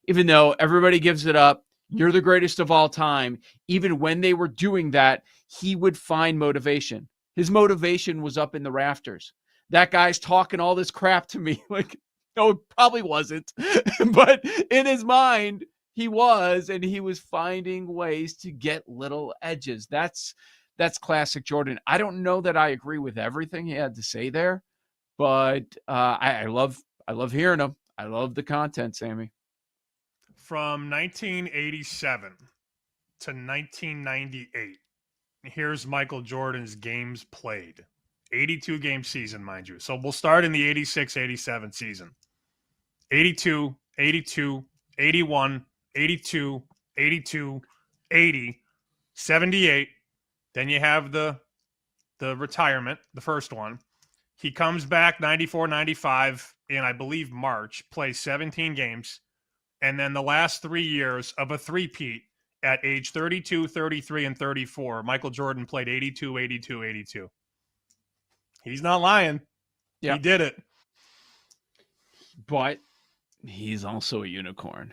Even though everybody gives it up, you're the greatest of all time. Even when they were doing that, he would find motivation. His motivation was up in the rafters. That guy's talking all this crap to me. Like, no, it probably wasn't. But in his mind, he was, and he was finding ways to get little edges. That's That's classic Jordan. I don't know that I agree with everything he had to say there, but I love hearing him. I love the content, Sammy. From 1987 to 1998, here's Michael Jordan's games played. 82 game season, mind you. So we'll start in the 86-87 season. 82, 82, 81, 82, 82, 80, 78. Then you have the retirement, the first one. He comes back 94, 95 in, I believe, March, plays 17 games. And then the last 3 years of a three-peat at age 32, 33, and 34, Michael Jordan played 82, 82, 82. He's not lying. Yep. He did it. But he's also a unicorn.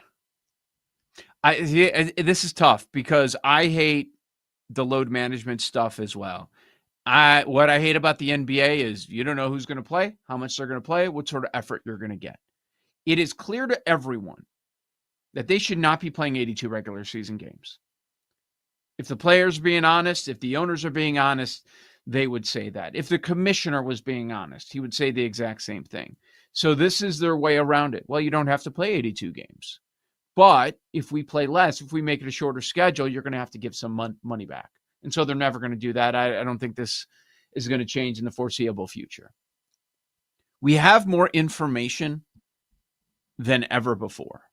This is tough because I hate the load management stuff as well. What I hate about the NBA is you don't know who's going to play, how much they're going to play, what sort of effort you're going to get. It is clear to everyone that they should not be playing 82 regular season games. If the players are being honest, if the owners are being honest, they would say that. If the commissioner was being honest, he would say the exact same thing. So this is their way around it. Well, you don't have to play 82 games. But if we play less, if we make it a shorter schedule, you're going to have to give some money back. And so they're never going to do that. I don't think this is going to change in the foreseeable future. We have more information than ever before.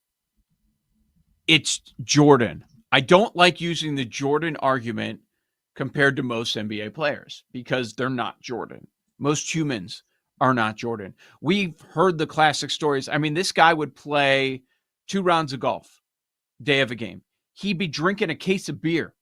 It's Jordan. I don't like using the Jordan argument compared to most NBA players because they're not Jordan. Most humans are not Jordan. We've heard the classic stories. I mean, this guy would play 2 rounds of golf, day of a game. He'd be drinking a case of beer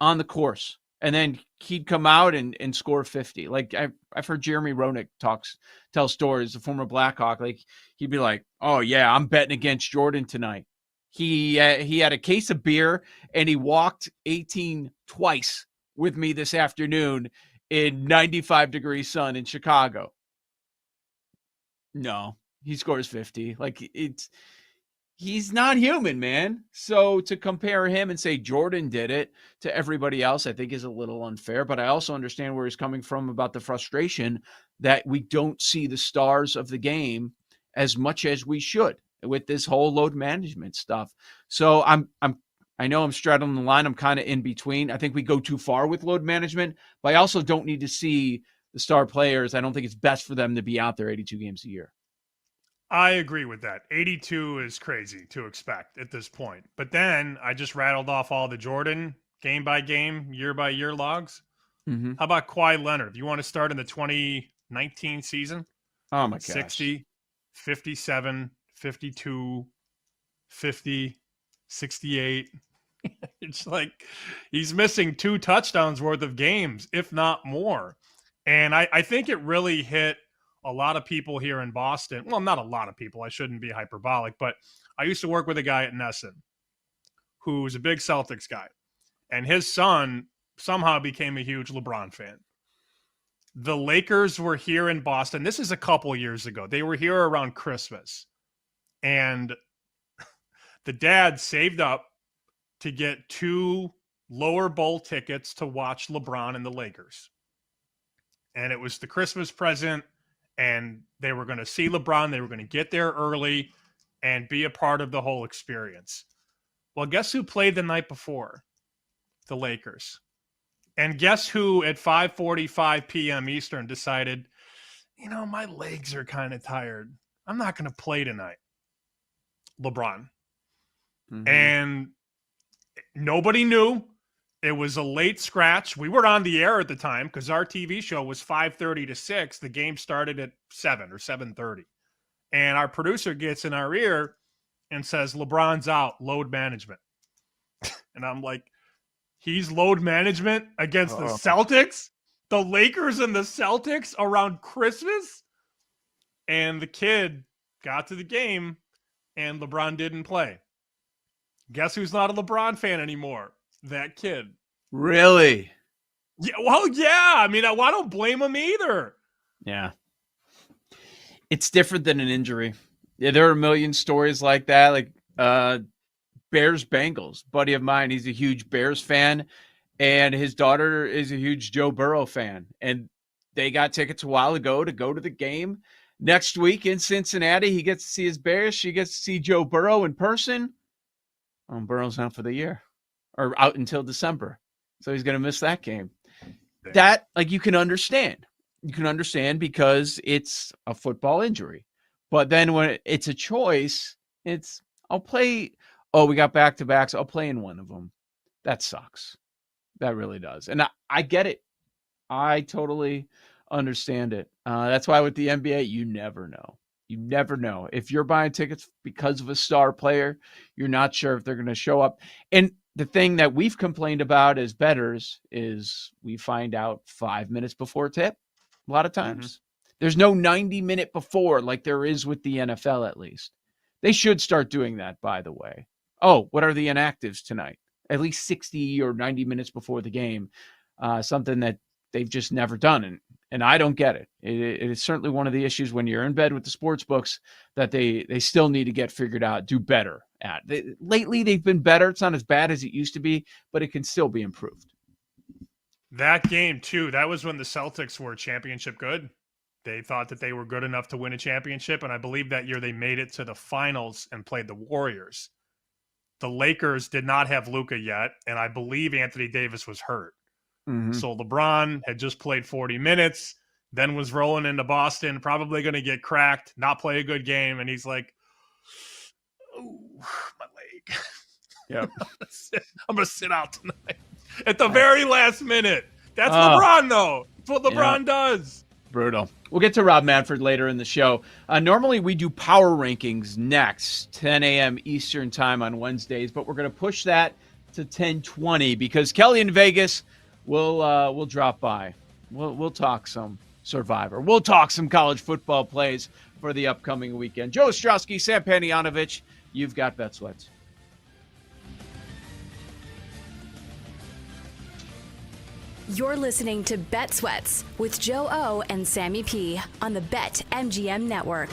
on the course, and then he'd come out and score 50. Like I've heard Jeremy Roenick tell stories, the former Blackhawk. Like he'd be like, "Oh yeah, I'm betting against Jordan tonight." He had a case of beer and he walked 18 twice with me this afternoon in 95-degree sun in Chicago. No, he scores 50. Like he's not human, man. So to compare him and say Jordan did it to everybody else, I think is a little unfair. But I also understand where he's coming from about the frustration that we don't see the stars of the game as much as we should with this whole load management stuff. So I know I'm straddling the line. I'm kind of in between. I think we go too far with load management, but I also don't need to see the star players. I don't think it's best for them to be out there 82 games a year. I agree with that. 82 is crazy to expect at this point. But then I just rattled off all the Jordan game by game, year by year logs. Mm-hmm. How about Kawhi Leonard? If you want to start in the 2019 season, oh my gosh. 60, 57, 52, 50, 68. It's like he's missing 2 touchdowns worth of games, if not more. And I think it really hit a lot of people here in Boston. Well, not a lot of people. I shouldn't be hyperbolic, but I used to work with a guy at Nesson who's a big Celtics guy. And his son somehow became a huge LeBron fan. The Lakers were here in Boston. This is a couple years ago. They were here around Christmas. And the dad saved up to get 2 lower bowl tickets to watch LeBron and the Lakers. And it was the Christmas present, and they were going to see LeBron. They were going to get there early and be a part of the whole experience. Well, guess who played the night before? The Lakers. And guess who at 5:45 p.m. Eastern decided, my legs are kind of tired. I'm not going to play tonight. LeBron. Mm-hmm. And nobody knew. It was a late scratch. We were on the air at the time because our TV show was 5:30 to 6. The game started at 7 or 7:30. And our producer gets in our ear and says, LeBron's out, load management. And I'm like, he's load management against the Celtics? The Lakers and the Celtics around Christmas? And the kid got to the game and LeBron didn't play. Guess who's not a LeBron fan anymore? That kid. Really? Yeah. Well, yeah. I mean, I don't blame him either. Yeah. It's different than an injury. Yeah, there are a million stories like that. Like Bears Bengals, buddy of mine. He's a huge Bears fan. and his daughter is a huge Joe Burrow fan. And they got tickets a while ago to go to the game. Next week in Cincinnati, he gets to see his Bears. She gets to see Joe Burrow in person. Burrow's out for the year, or out until December. So he's going to miss that game. Damn. That, like, you can understand. You can understand because it's a football injury. But then when it's a choice, I'll play. Oh, we got back-to-backs. I'll play in one of them. That sucks. That really does. And I get it. I totally understand it. That's why with the NBA, you never know. You never know. If you're buying tickets because of a star player, you're not sure if they're going to show up. And the thing that we've complained about as bettors is we find out 5 minutes before tip a lot of times. Mm-hmm. There's no 90-minute before like there is with the NFL, at least. They should start doing that, by the way. Oh, what are the inactives tonight? At least 60 or 90 minutes before the game. Something that they've just never done. And I don't get it. It is certainly one of the issues when you're in bed with the sports books that they still need to get figured out, do better at. Lately, they've been better. It's not as bad as it used to be, but it can still be improved. That game, too, that was when the Celtics were championship good. They thought that they were good enough to win a championship, and I believe that year they made it to the finals and played the Warriors. The Lakers did not have Luka yet, and I believe Anthony Davis was hurt. Mm-hmm. So LeBron had just played 40 minutes, then was rolling into Boston, probably going to get cracked, not play a good game, and he's like, "Oh, my leg. Yep. I'm going to sit out tonight." At the very last minute. That's LeBron, though. That's what LeBron does. Brutal. We'll get to Rob Manfred later in the show. Normally, we do power rankings next, 10 a.m. Eastern time on Wednesdays, but we're going to push that to 10:20 because Kelly in Vegas will drop by. We'll talk some Survivor. We'll talk some college football plays for the upcoming weekend. Joe Ostrowski, Sam Panianovich, you've got Bet Sweats. You're listening to Bet Sweats with Joe O and Sammy P on the BetMGM Network.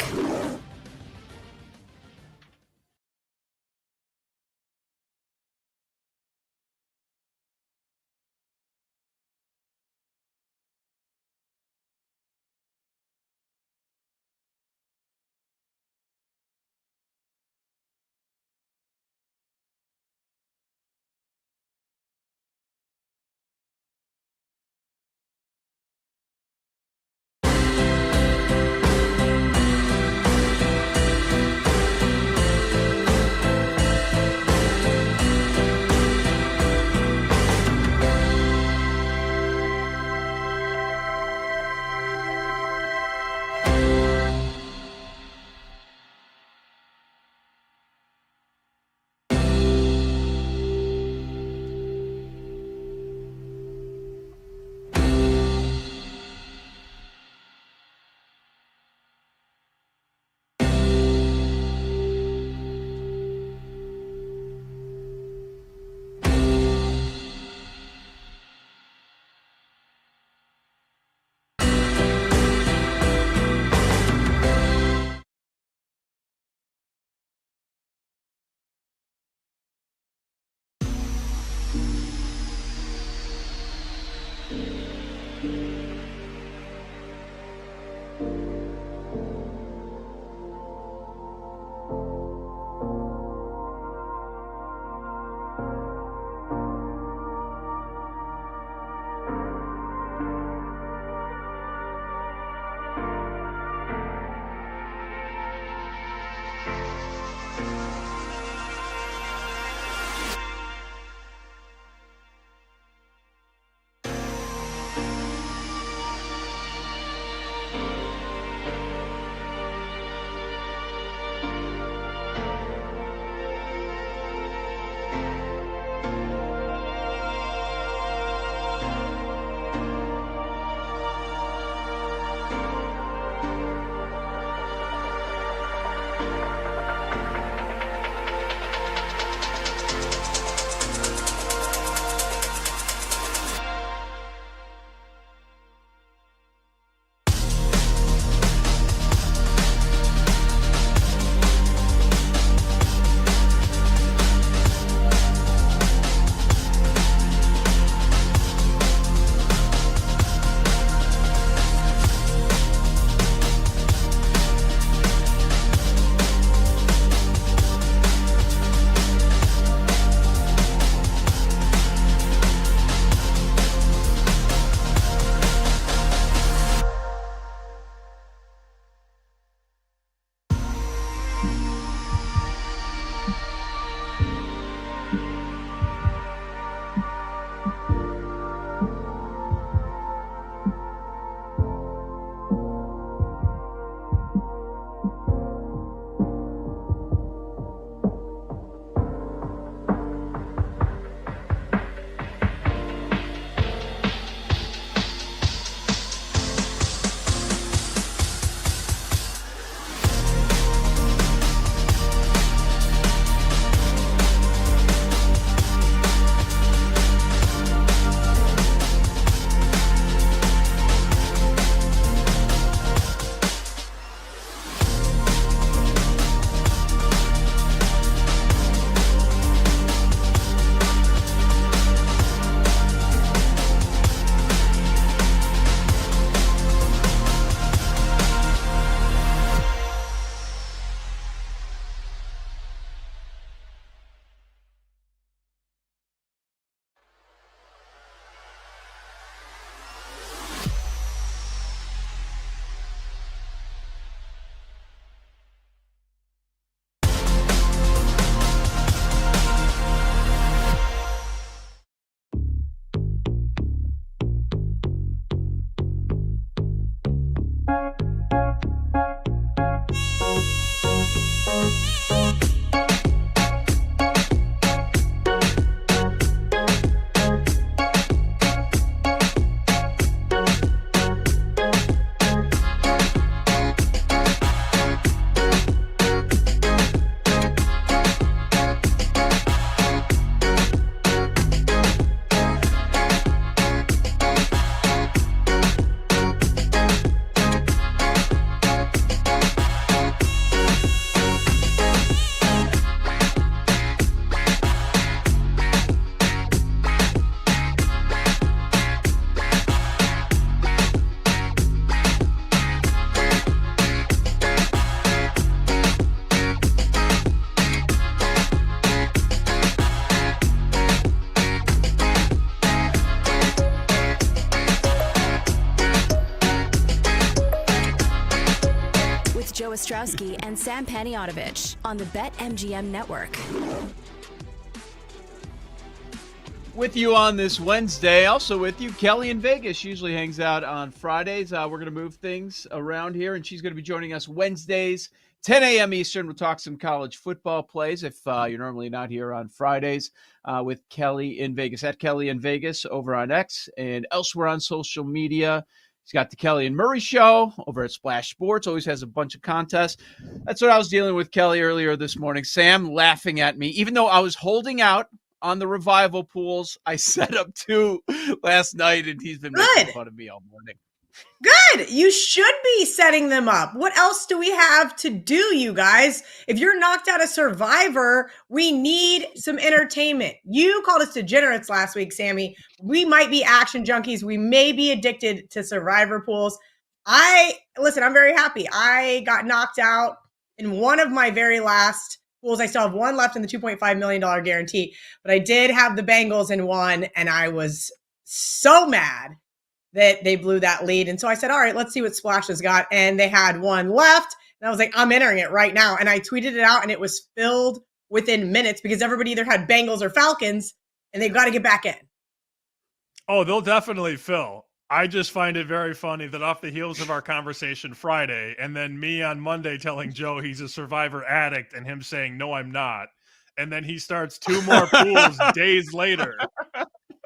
Ostrowski and Sam Paniotovich on the BetMGM Network. With you on this Wednesday, also with you, Kelly in Vegas. She usually hangs out on Fridays. We're going to move things around here, and she's going to be joining us Wednesdays, 10 a.m. Eastern. We'll talk some college football plays if you're normally not here on Fridays with Kelly in Vegas. At Kelly in Vegas over on X and elsewhere on social media. He's got the Kelly and Murray Show over at Splash Sports. Always has a bunch of contests. That's what I was dealing with Kelly earlier this morning. Sam laughing at me, even though I was holding out on the revival pools. I set up 2 last night, and he's been making fun of me all morning. Good. You should be setting them up. What else do we have to do, you guys? If you're knocked out of Survivor, we need some entertainment. You called us degenerates last week, Sammy. We might be action junkies. We may be addicted to Survivor pools. Listen, I'm very happy. I got knocked out in one of my very last pools. I still have one left in the $2.5 million guarantee, but I did have the Bengals in one, and I was so mad that they blew that lead. And so I said, all right, let's see what Splash has got. And they had one left. And I was like, I'm entering it right now. And I tweeted it out, and it was filled within minutes because everybody either had Bengals or Falcons, and they've got to get back in. Oh, they'll definitely fill. I just find it very funny that off the heels of our conversation Friday, and then me on Monday telling Joe he's a Survivor addict and him saying, no, I'm not. And then he starts 2 more pools days later.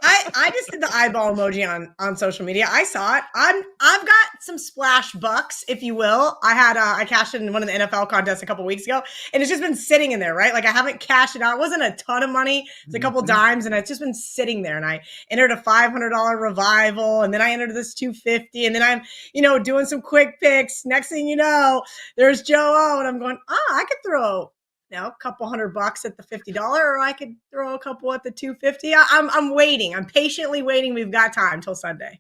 I just did the eyeball emoji on social media. I saw it. I've got some splash bucks, if you will. I cashed it in one of the NFL contests a couple weeks ago, and it's just been sitting in there, right? Like I haven't cashed it out. It wasn't a ton of money. It's a couple dimes, and it's just been sitting there. And I entered a $500 revival, and then I entered this $250, and then I'm, doing some quick picks. Next thing you know, there's Joe O, and I'm going, I could throw a couple $100 at the $50, or I could throw a couple at the $250. I'm waiting. I'm patiently waiting. We've got time till Sunday.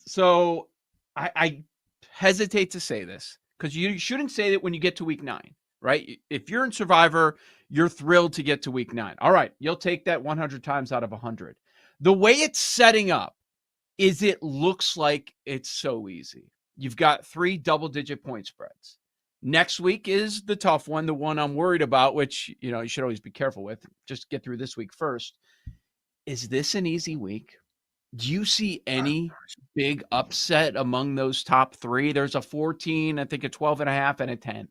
So I hesitate to say this because you shouldn't say that when you get to week 9, right? If you're in Survivor, you're thrilled to get to week 9. All right, you'll take that 100 times out of 100. The way it's setting up is it looks like it's so easy. You've got 3 double-digit point spreads. Next week is the tough one, the one I'm worried about, which, you should always be careful with. Just get through this week first. Is this an easy week? Do you see any big upset among those top 3? There's a 14, I think a 12.5, and a 10.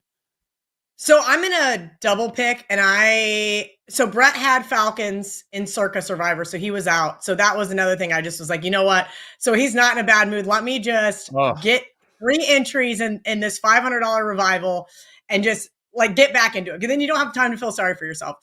So I'm in a double pick, and so Brett had Falcons in Circa Survivor, so he was out. So that was another thing. I just was like, you know what? So he's not in a bad mood. Let me just get 3 entries in this $500 revival and just get back into it. Because then you don't have time to feel sorry for yourself.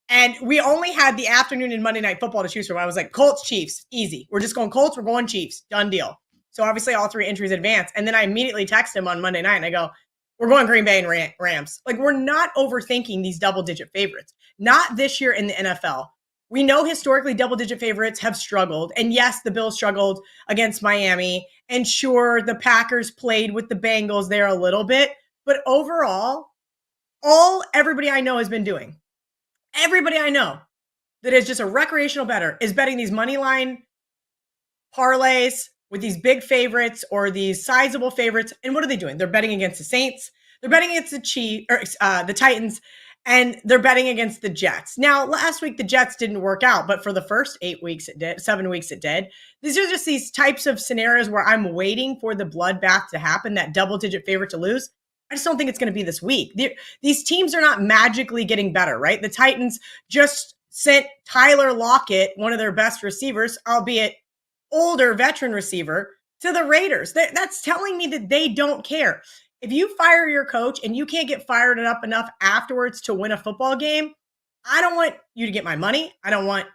And we only had the afternoon and Monday Night Football to choose from. I was like, Colts, Chiefs, easy. We're just going Colts. We're going Chiefs. Done deal. So obviously all 3 entries advance. And then I immediately text him on Monday night and I go, we're going Green Bay and Rams. We're not overthinking these double-digit favorites. Not this year in the NFL. We know historically double-digit favorites have struggled. And yes, the Bills struggled against Miami. And sure, the Packers played with the Bengals there a little bit. But overall, everybody I know has been doing, everybody I know that is just a recreational bettor is betting these money line parlays with these big favorites or these sizable favorites. And what are they doing? They're betting against the Saints. They're betting against the Titans. And they're betting against the Jets. Now, last week, the Jets didn't work out, but for the first 7 weeks, it did. These are just these types of scenarios where I'm waiting for the bloodbath to happen, that double-digit favorite to lose. I just don't think it's going to be this week. These teams are not magically getting better, right? The Titans just sent Tyler Lockett, one of their best receivers, albeit older veteran receiver, to the Raiders. That's telling me that they don't care. If you fire your coach and you can't get fired up enough afterwards to win a football game, I don't want you to get my money. I don't want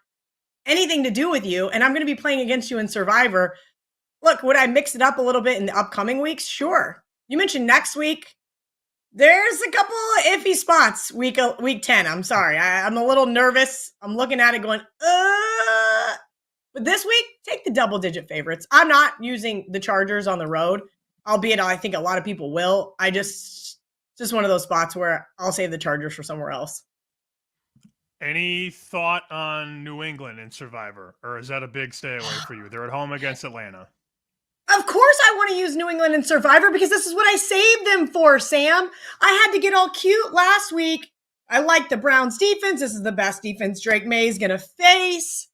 anything to do with you. And I'm going to be playing against you in Survivor. Look, would I mix it up a little bit in the upcoming weeks? Sure. You mentioned next week. There's a couple of iffy spots week 10. I'm sorry. I'm a little nervous. I'm looking at it going, But this week, take the double-digit favorites. I'm not using the Chargers on the road. Albeit I think a lot of people will. Just one of those spots where I'll save the Chargers for somewhere else. Any thought on New England in Survivor? Or is that a big stay away for you? They're at home against Atlanta. Of course I want to use New England in Survivor because this is what I saved them for, Sam. I had to get all cute last week. I like the Browns defense. This is the best defense Drake May is going to face.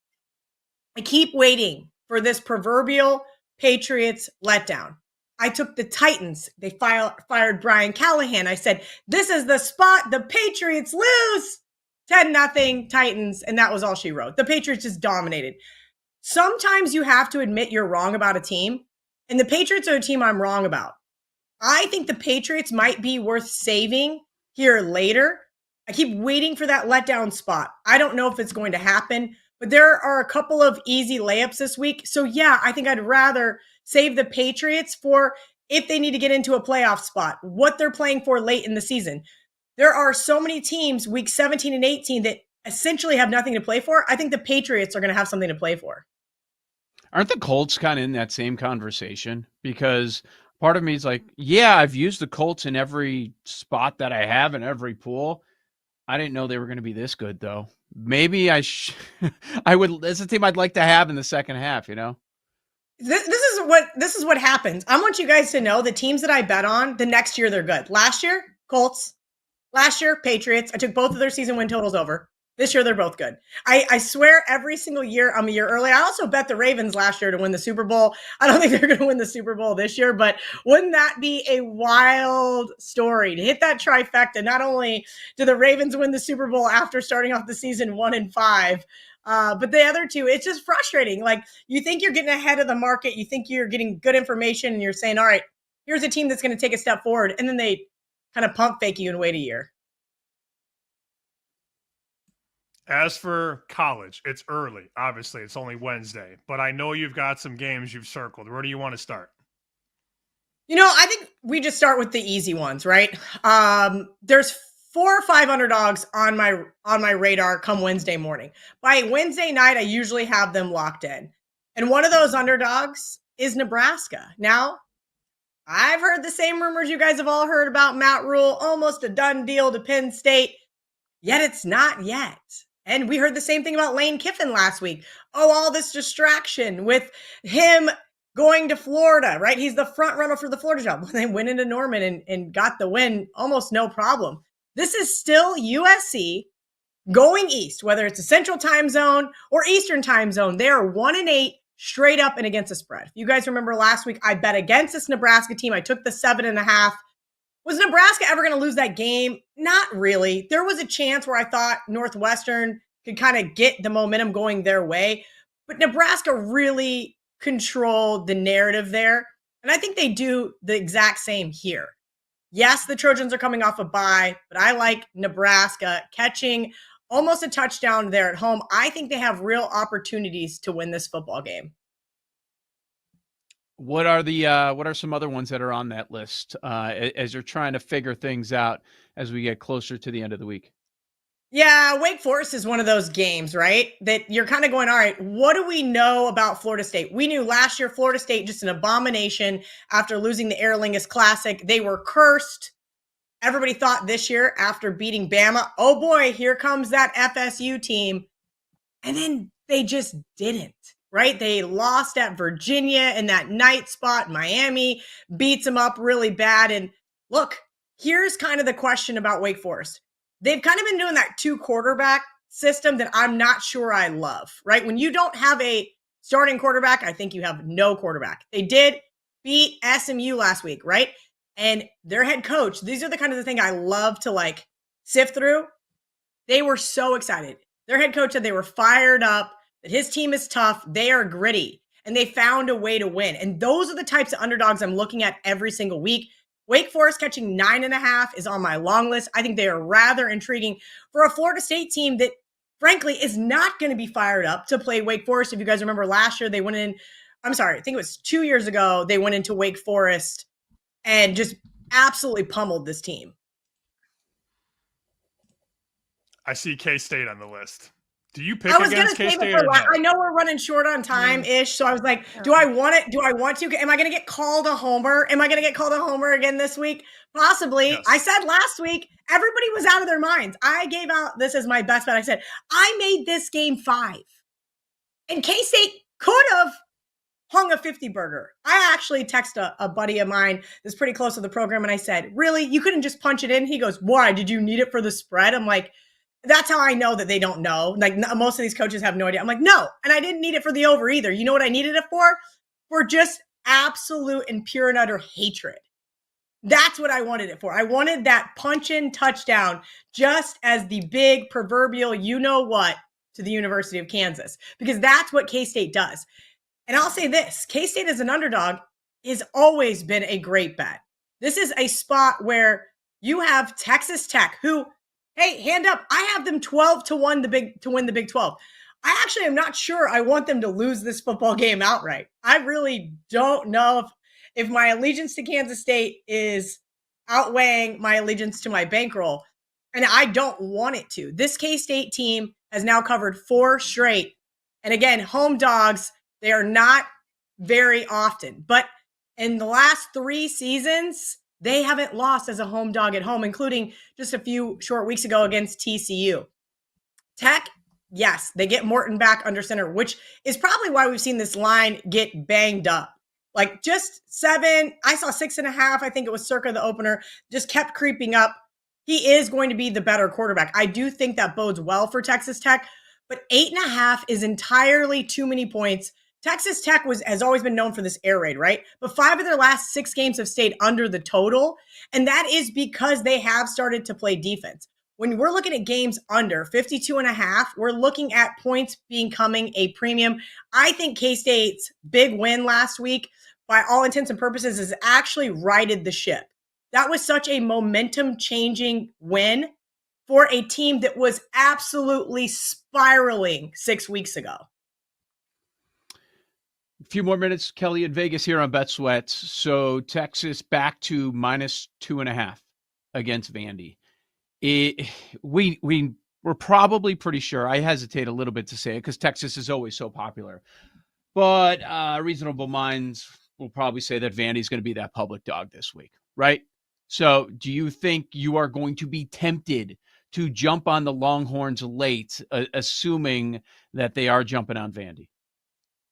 I keep waiting for this proverbial Patriots letdown. I took the Titans. They fired Brian Callahan. I said, this is the spot. The Patriots lose 10-0 Titans. And that was all she wrote. The Patriots just dominated. Sometimes you have to admit you're wrong about a team. And the Patriots are a team I'm wrong about. I think the Patriots might be worth saving here later. I keep waiting for that letdown spot. I don't know if it's going to happen, but there are a couple of easy layups this week. So yeah, I think I'd rather save the Patriots for if they need to get into a playoff spot, what they're playing for late in the season. There are so many teams, week 17 and 18, that essentially have nothing to play for. I think the Patriots are going to have something to play for. Aren't the Colts kind of in that same conversation? Because part of me is like, yeah, I've used the Colts in every spot that I have in every pool. I didn't know they were going to be this good, though. Maybe I would. That's a team I'd like to have in the second half. You know, this is what happens. I want you guys to know the teams that I bet on the next year they're good. Last year, Colts. Last year, Patriots. I took both of their season win totals over. This year, they're both good. I swear every single year I'm a year early. I also bet the Ravens last year to win the Super Bowl. I don't think they're going to win the Super Bowl this year, but wouldn't that be a wild story to hit that trifecta? Not only do the Ravens win the Super Bowl after starting off the season 1-5, but the other two, it's just frustrating. Like, you think you're getting ahead of the market. You think you're getting good information and you're saying, all right, here's a team that's going to take a step forward. And then they kind of pump fake you and wait a year. As for college, it's early. Obviously, it's only Wednesday, but I know you've got some games you've circled. Where do you want to start? You know, I think we just start with the easy ones, right? There's 4 or 5 underdogs on my radar come Wednesday morning. By Wednesday night, I usually have them locked in. And one of those underdogs is Nebraska. Now, I've heard the same rumors you guys have all heard about Matt Rule, almost a done deal to Penn State, yet it's not yet. And we heard the same thing about Lane Kiffin last week. Oh, all this distraction with him going to Florida, right? He's the front runner for the Florida job. They went into Norman and got the win, almost no problem. This is still USC going east, whether it's a central time zone or eastern time zone. They are 1-8 straight up and against the spread. If you guys remember last week, I bet against this Nebraska team. I took the 7.5. Was Nebraska ever going to lose that game? Not really. There was a chance where I thought Northwestern could kind of get the momentum going their way, but Nebraska really controlled the narrative there. And I think they do the exact same here. Yes, the Trojans are coming off a bye, but I like Nebraska catching almost a touchdown there at home. I think they have real opportunities to win this football game. What are some other ones that are on that list as you're trying to figure things out as we get closer to the end of the week? Yeah, Wake Forest is one of those games, right? That you're kind of going, all right, what do we know about Florida State? We knew last year Florida State just an abomination after losing the Aer Lingus Classic. They were cursed. Everybody thought this year after beating Bama, oh boy, here comes that FSU team. And then they just didn't. Right? They lost at Virginia in that night spot. Miami beats them up really bad. And look, here's kind of the question about Wake Forest. They've kind of been doing that 2 quarterback system that I'm not sure I love, right? When you don't have a starting quarterback, I think you have no quarterback. They did beat SMU last week, right? And their head coach, these are the kind of the thing I love to like sift through. They were so excited. Their head coach said they were fired up, that his team is tough, they are gritty, and they found a way to win. And those are the types of underdogs I'm looking at every single week. Wake Forest catching 9.5 is on my long list. I think they are rather intriguing for a Florida State team that, frankly, is not going to be fired up to play Wake Forest. If you guys remember last year, they went in, I think it was 2 years ago, they went into Wake Forest and just absolutely pummeled this team. I see K-State on the list. Do you pick against K-State or no? I know we're running short on time-ish, so I was like, do I want it? Do I want to? Am I going to get called a homer? Am I going to get called a homer again this week? Possibly. Yes. I said last week, everybody was out of their minds. I gave out this as my best bet. I said, I made this game 5. And K-State could have hung a 50 burger. I actually texted a buddy of mine that's pretty close to the program, and I said, really? You couldn't just punch it in? He goes, why? Did you need it for the spread? I'm like, that's how I know that they don't know. Like, most of these coaches have no idea. I'm like, no. And I didn't need it for the over either. You know what I needed it for? For just absolute and pure and utter hatred. That's what I wanted it for. I wanted that punch-in touchdown just as the big proverbial you-know-what to the University of Kansas, because that's what K-State does. And I'll say this, K-State as an underdog has always been a great bet. This is a spot where you have Texas Tech, who, hey, hand up, I have them 12-1 to win the Big 12. I actually am not sure I want them to lose this football game outright. I really don't know if my allegiance to Kansas State is outweighing my allegiance to my bankroll, and I don't want it to. This K-State team has now covered 4 straight. And again, home dogs, they are not very often. But in the last 3 seasons, they haven't lost as a home dog at home, including just a few short weeks ago against TCU. Tech, yes, they get Morton back under center, which is probably why we've seen this line get banged up. Like just 7, I saw 6.5. I think it was circa the opener, just kept creeping up. He is going to be the better quarterback. I do think that bodes well for Texas Tech, but 8.5 is entirely too many points. Texas Tech has always been known for this air raid, right? But 5 of their last 6 games have stayed under the total, and that is because they have started to play defense. When we're looking at games under 52.5, we're looking at points becoming a premium. I think K-State's big win last week, by all intents and purposes, has actually righted the ship. That was such a momentum-changing win for a team that was absolutely spiraling 6 weeks ago. A few more minutes, Kelly in Vegas here on Bet Sweats. So Texas back to -2.5 against Vandy. We're probably pretty sure. I hesitate a little bit to say it because Texas is always so popular. But reasonable minds will probably say that Vandy's going to be that public dog this week, right? So do you think you are going to be tempted to jump on the Longhorns late, assuming that they are jumping on Vandy?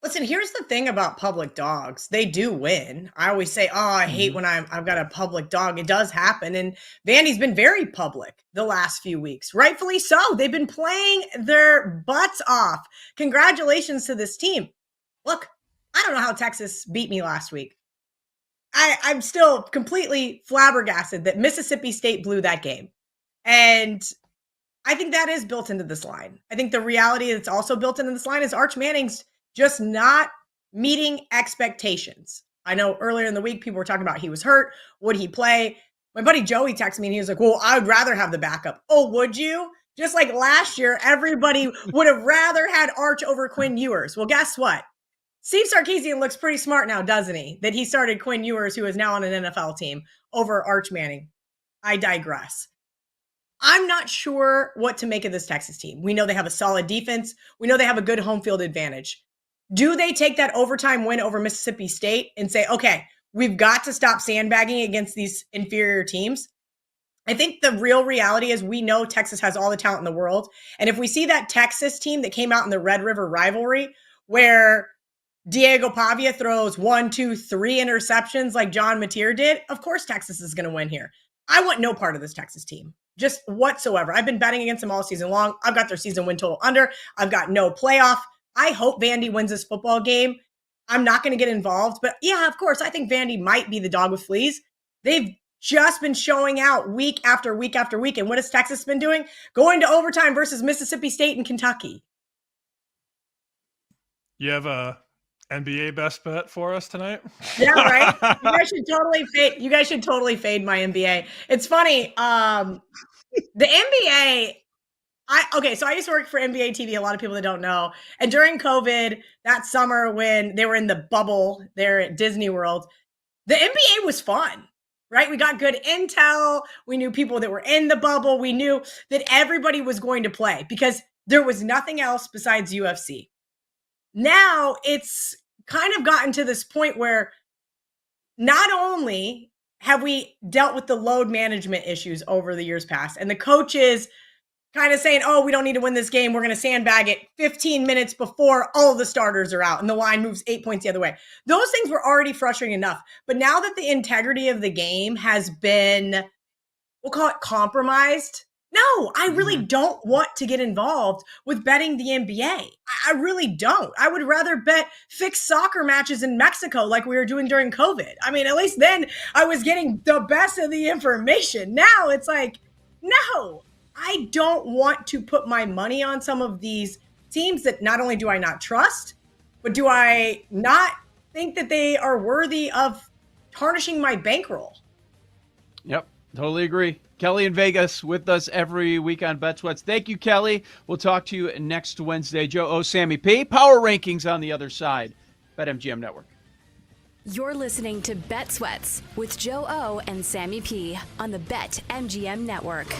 Listen, here's the thing about public dogs. They do win. I always say, I hate when I've got a public dog. It does happen. And Vandy's been very public the last few weeks. Rightfully so. They've been playing their butts off. Congratulations to this team. Look, I don't know how Texas beat me last week. I'm still completely flabbergasted that Mississippi State blew that game. And I think that is built into this line. I think the reality that's also built into this line is Arch Manning's just not meeting expectations. I know earlier in the week, people were talking about he was hurt. Would he play? My buddy Joey texted me and he was like, well, I would rather have the backup. Oh, would you? Just like last year, everybody would have rather had Arch over Quinn Ewers. Well, guess what? Steve Sarkisian looks pretty smart now, doesn't he? That he started Quinn Ewers, who is now on an NFL team, over Arch Manning. I digress. I'm not sure what to make of this Texas team. We know they have a solid defense. We know they have a good home field advantage. Do they take that overtime win over Mississippi State and say, okay, we've got to stop sandbagging against these inferior teams? I think the real reality is we know Texas has all the talent in the world. And if we see that Texas team that came out in the Red River rivalry where Diego Pavia throws 1, 2, 3 interceptions like John Mateer did, of course Texas is going to win here. I want no part of this Texas team, just whatsoever. I've been betting against them all season long. I've got their season win total under. I've got no playoff. I hope Vandy wins this football game. I'm not going to get involved, but yeah, of course, I think Vandy might be the dog with fleas. They've just been showing out week after week after week. And what has Texas been doing? Going to overtime versus Mississippi State and Kentucky. You have a NBA best bet for us tonight? Yeah, right. You guys should totally fade my NBA. It's funny. The NBA. So I used to work for NBA TV, a lot of people that don't know. And during COVID, that summer when they were in the bubble there at Disney World, the NBA was fun, right? We got good intel. We knew people that were in the bubble. We knew that everybody was going to play because there was nothing else besides UFC. Now it's kind of gotten to this point where not only have we dealt with the load management issues over the years past, and the coaches kind of saying, oh, we don't need to win this game. We're going to sandbag it 15 minutes before all of the starters are out and the line moves 8 points the other way. Those things were already frustrating enough. But now that the integrity of the game has been, we'll call it compromised. No, I really don't want to get involved with betting the NBA. I really don't. I would rather bet fixed soccer matches in Mexico like we were doing during COVID. I mean, at least then I was getting the best of the information. Now it's like, no, I don't want to put my money on some of these teams that not only do I not trust, but do I not think that they are worthy of tarnishing my bankroll. Yep, totally agree. Kelly in Vegas with us every week on Bet Sweats. Thank you, Kelly. We'll talk to you next Wednesday. Joe O, Sammy P. Power rankings on the other side. BetMGM Network. You're listening to Bet Sweats with Joe O and Sammy P on the BetMGM Network.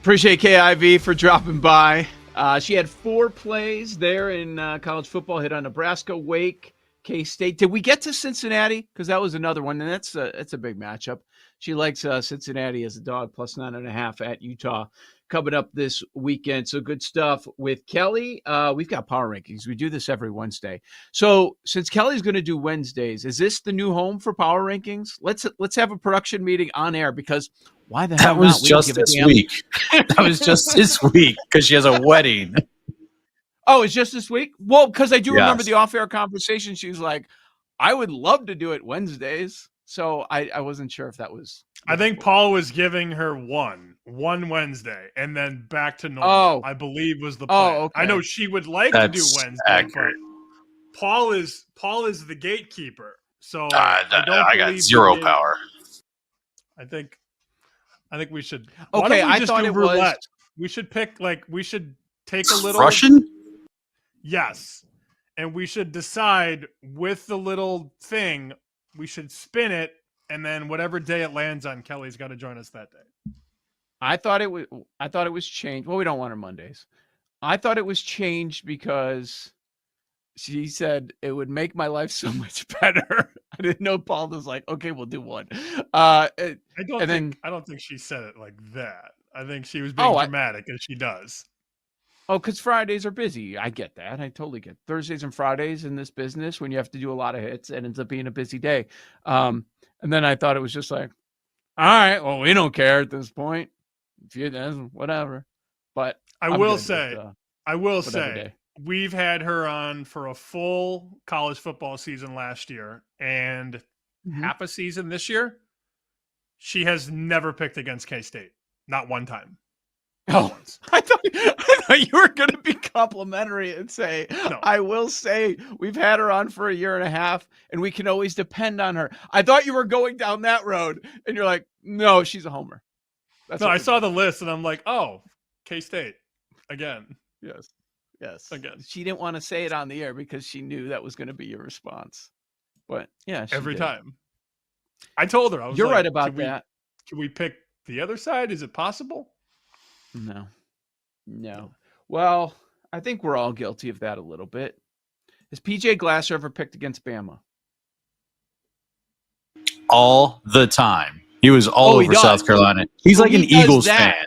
Appreciate KIV for dropping by. She had 4 plays there in college football. Hit on Nebraska, Wake, K-State. Did we get to Cincinnati? Because that was another one, and that's a big matchup. She likes Cincinnati as a dog, plus 9.5 at Utah coming up this weekend. So good stuff with Kelly. We've got power rankings. We do this every Wednesday. So since Kelly's going to do Wednesdays, is this the new home for power rankings? Let's have a production meeting on air, because why the hell That was not? We don't just give a this damn. week. That was just this week because she has a wedding. Oh, it's just this week? Well, because I do remember Yes. the off-air conversation. She was like, I would love to do it Wednesdays. So I wasn't sure if that was. I think Paul was giving her one Wednesday and then back to normal. Oh. I believe was the plan. Okay. I know she would like That's to do Wednesday, accurate. but Paul is the gatekeeper. So I got believe zero we did. power. I think we should. Okay, why don't we I just thought do it was- roulette? We should pick we should take a little Russian? Yes. And we should decide with the little thing, we should spin it, and then whatever day it lands on, Kelly's got to join us that day. I thought it was changed. Well, we don't want her Mondays. I thought it was changed because she said it would make my life so much better. I didn't know Paul was like, okay, we'll do one. I don't think she said it like that. I think she was being dramatic, as she does. Oh, because Fridays are busy. I get that. I totally get Thursdays and Fridays in this business when you have to do a lot of hits. It ends up being a busy day. And then I thought it was just like, all right, well, we don't care at this point. If you whatever. But I I'm will good say, with whatever day. we've had her on for a full college football season last year and half a season this year. She has never picked against K-State. Not one time. Oh, I thought you were going to be complimentary and say, No. I will say we've had her on for a year and a half and we can always depend on her. I thought you were going down that road and you're like, no, she's a homer. No, I saw the list and I'm like, oh, K-State again. Yes. Again. She didn't want to say it on the air because she knew that was going to be your response. But yeah, she Every did. time. I told her, I was You're like, right about that. Can we pick the other side? Is it possible? No. Well, I think we're all guilty of that a little bit. Has PJ Glasser ever picked against Bama? All the time. He was all he over does. South Carolina. He's So like he an does Eagles that. fan.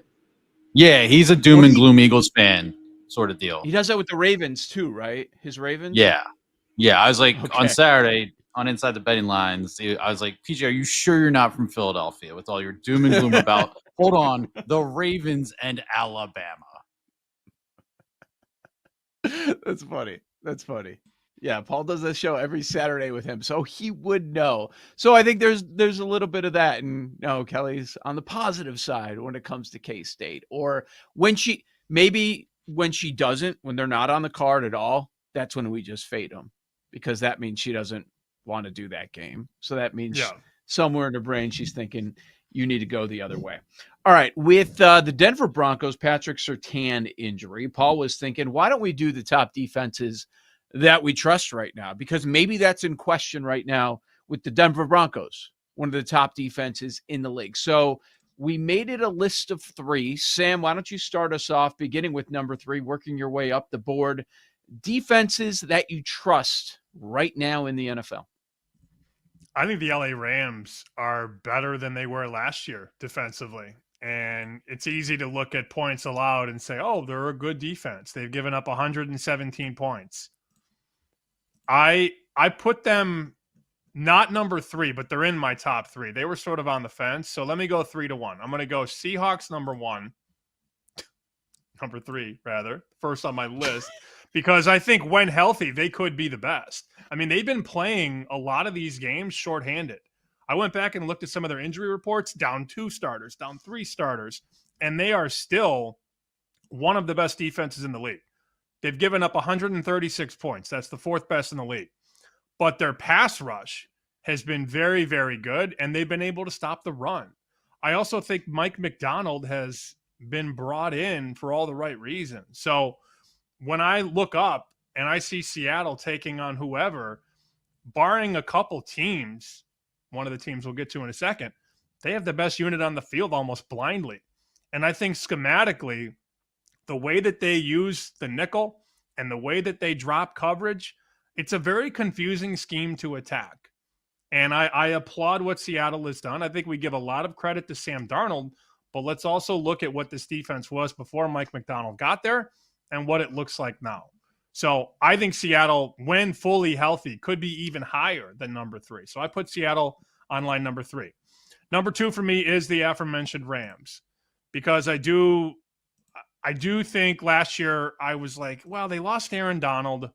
Yeah, he's a doom and gloom Eagles fan sort of deal. He does that with the Ravens too, right? His Ravens? Yeah. I was like, Okay. on Saturday, on Inside the Betting Lines, I was like, PJ, are you sure you're not from Philadelphia with all your doom and gloom about, hold on, the Ravens and Alabama? That's funny. Yeah, Paul does this show every Saturday with him, so he would know. So I think there's a little bit of that, and Kelly's on the positive side when it comes to K-State, or when she doesn't, when they're not on the card at all, that's when we just fade them, because that means she doesn't want to do that game. So that means somewhere in her brain she's thinking you need to go the other way. All right, with the Denver Broncos Patrick Surtain injury, Paul was thinking, why don't we do the top defenses that we trust right now? Because maybe that's in question right now with the Denver Broncos, one of the top defenses in the league. So we made it a list of 3. Sam, why don't you start us off, beginning with number 3, working your way up the board. Defenses that you trust right now in the NFL. I think the LA Rams are better than they were last year defensively. And it's easy to look at points allowed and say, oh, they're a good defense. They've given up 117 points. I put them not number 3, but they're in my top 3. They were sort of on the fence. So let me go 3-1. I'm going to go Seahawks number 1. Number 3, rather. First on my list. Because I think when healthy, they could be the best. I mean, they've been playing a lot of these games shorthanded. I went back and looked at some of their injury reports, down 2 starters, down 3 starters, and they are still one of the best defenses in the league. They've given up 136 points. That's the 4th best in the league. But their pass rush has been very, very good, and they've been able to stop the run. I also think Mike McDonald has been brought in for all the right reasons. So when I look up and I see Seattle taking on whoever, barring a couple teams, one of the teams we'll get to in a second, they have the best unit on the field almost blindly. And I think schematically, the way that they use the nickel and the way that they drop coverage, it's a very confusing scheme to attack. And I applaud what Seattle has done. I think we give a lot of credit to Sam Darnold, but let's also look at what this defense was before Mike McDonald got there and what it looks like now. So I think Seattle, when fully healthy, could be even higher than number 3. So I put Seattle on line number 3. Number 2 for me is the aforementioned Rams, because I do think last year I was like, well, they lost Aaron Donald.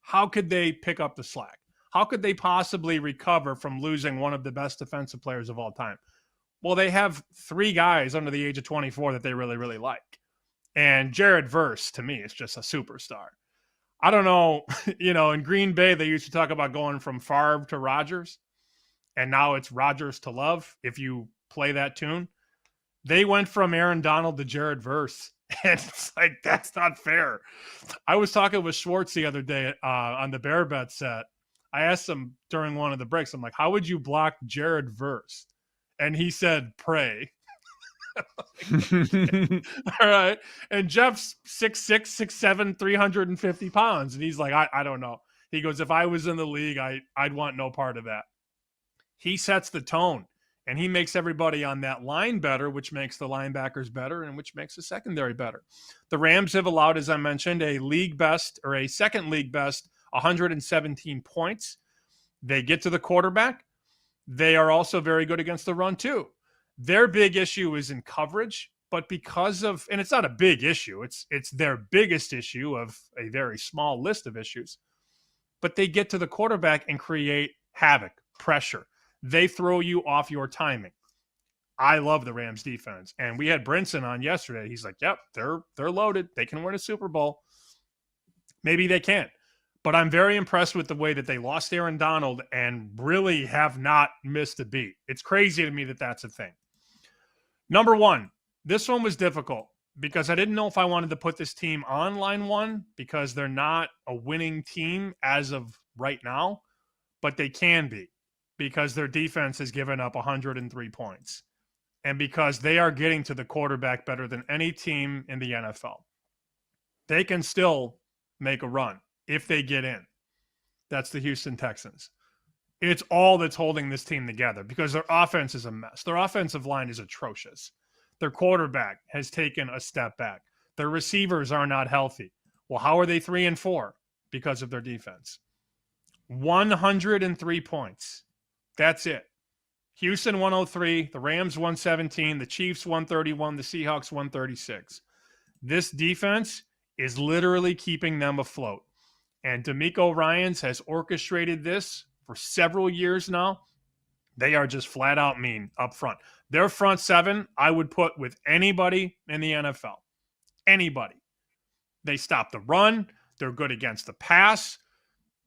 How could they pick up the slack? How could they possibly recover from losing one of the best defensive players of all time? Well, they have 3 guys under the age of 24 that they really, really like. And Jared Verse, to me, is just a superstar. I don't know, in Green Bay, they used to talk about going from Favre to Rodgers, and now it's Rodgers to Love, if you play that tune. They went from Aaron Donald to Jared Verse, and it's like, that's not fair. I was talking with Schwartz the other day on the Bear Bet set. I asked him during one of the breaks, I'm like, how would you block Jared Verse? And he said, pray. All right. And Jeff's 6'6", 6'7", 350 pounds. And he's like, I don't know. He goes, if I was in the league, I'd want no part of that. He sets the tone, and he makes everybody on that line better, which makes the linebackers better and which makes the secondary better. The Rams have allowed, as I mentioned, a second league best 117 points. They get to the quarterback. They are also very good against the run too. Their big issue is in coverage, but because of, and it's not a big issue, it's their biggest issue of a very small list of issues, but they get to the quarterback and create havoc, pressure. They throw you off your timing. I love the Rams defense. And we had Brinson on yesterday. He's like, yep, they're loaded. They can win a Super Bowl. Maybe they can't. But I'm very impressed with the way that they lost Aaron Donald and really have not missed a beat. It's crazy to me that that's a thing. Number 1, this one was difficult because I didn't know if I wanted to put this team on line 1 because they're not a winning team as of right now, but they can be because their defense has given up 103 points and because they are getting to the quarterback better than any team in the NFL. They can still make a run if they get in. That's the Houston Texans. It's all that's holding this team together because their offense is a mess. Their offensive line is atrocious. Their quarterback has taken a step back. Their receivers are not healthy. Well, how are they 3-4? Because of their defense. 103 points. That's it. Houston 103, the Rams 117, the Chiefs 131, the Seahawks 136. This defense is literally keeping them afloat. And DeMeco Ryans has orchestrated this for several years now. They are just flat out mean up front. Their front 7, I would put with anybody in the NFL. Anybody. They stop the run. They're good against the pass.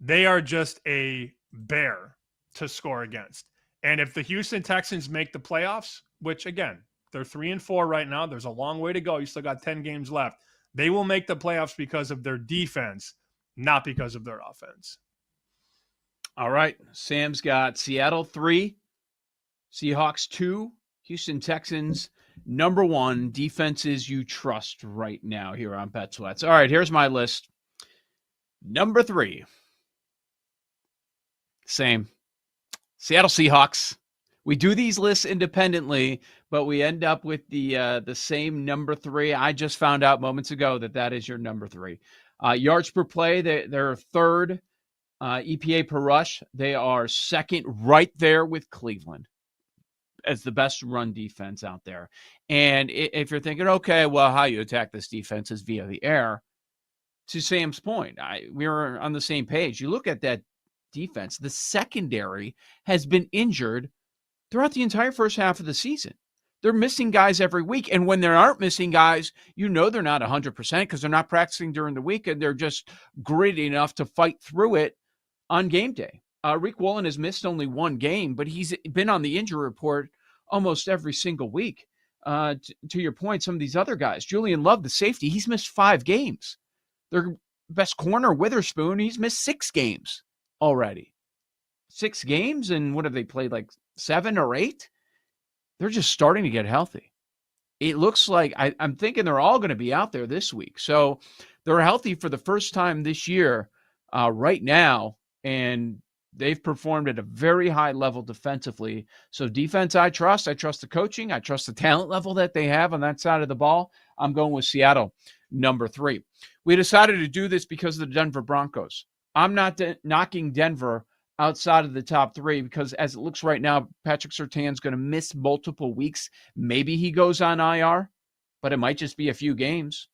They are just a bear to score against. And if the Houston Texans make the playoffs, which again, they're 3-4 right now. There's a long way to go. You still got 10 games left. They will make the playoffs because of their defense, not because of their offense. All right. Sam's got Seattle 3, Seahawks 2, Houston Texans number 1, defenses you trust right now here on Bet Sweats. All right, here's my list. Number 3. Same. Seattle Seahawks. We do these lists independently, but we end up with the same number 3. I just found out moments ago that is your number 3. Yards per play, they're 3rd. EPA per rush, they are 2nd, right there with Cleveland as the best run defense out there. And if you're thinking, okay, well, how you attack this defense is via the air, to Sam's point, we're on the same page. You look at that defense, the secondary has been injured throughout the entire first half of the season. They're missing guys every week. And when there aren't missing guys, you know they're not 100% because they're not practicing during the week and they're just gritty enough to fight through it on game day. Rick Woolen has missed only 1 game, but he's been on the injury report almost every single week. To your point, some of these other guys, Julian Love, the safety, he's missed 5 games. Their best corner, Witherspoon, he's missed 6 games already. 6 games, and what have they played, like 7 or 8? They're just starting to get healthy. it looks like I'm thinking they're all going to be out there this week. So they're healthy for the first time this year right now, and they've performed at a very high level defensively. So defense, I trust. I trust the coaching. I trust the talent level that they have on that side of the ball. I'm going with Seattle, number 3. We decided to do this because of the Denver Broncos. I'm not knocking Denver outside of the top 3 because as it looks right now, Patrick Surtain's going to miss multiple weeks. Maybe he goes on IR, but it might just be a few games.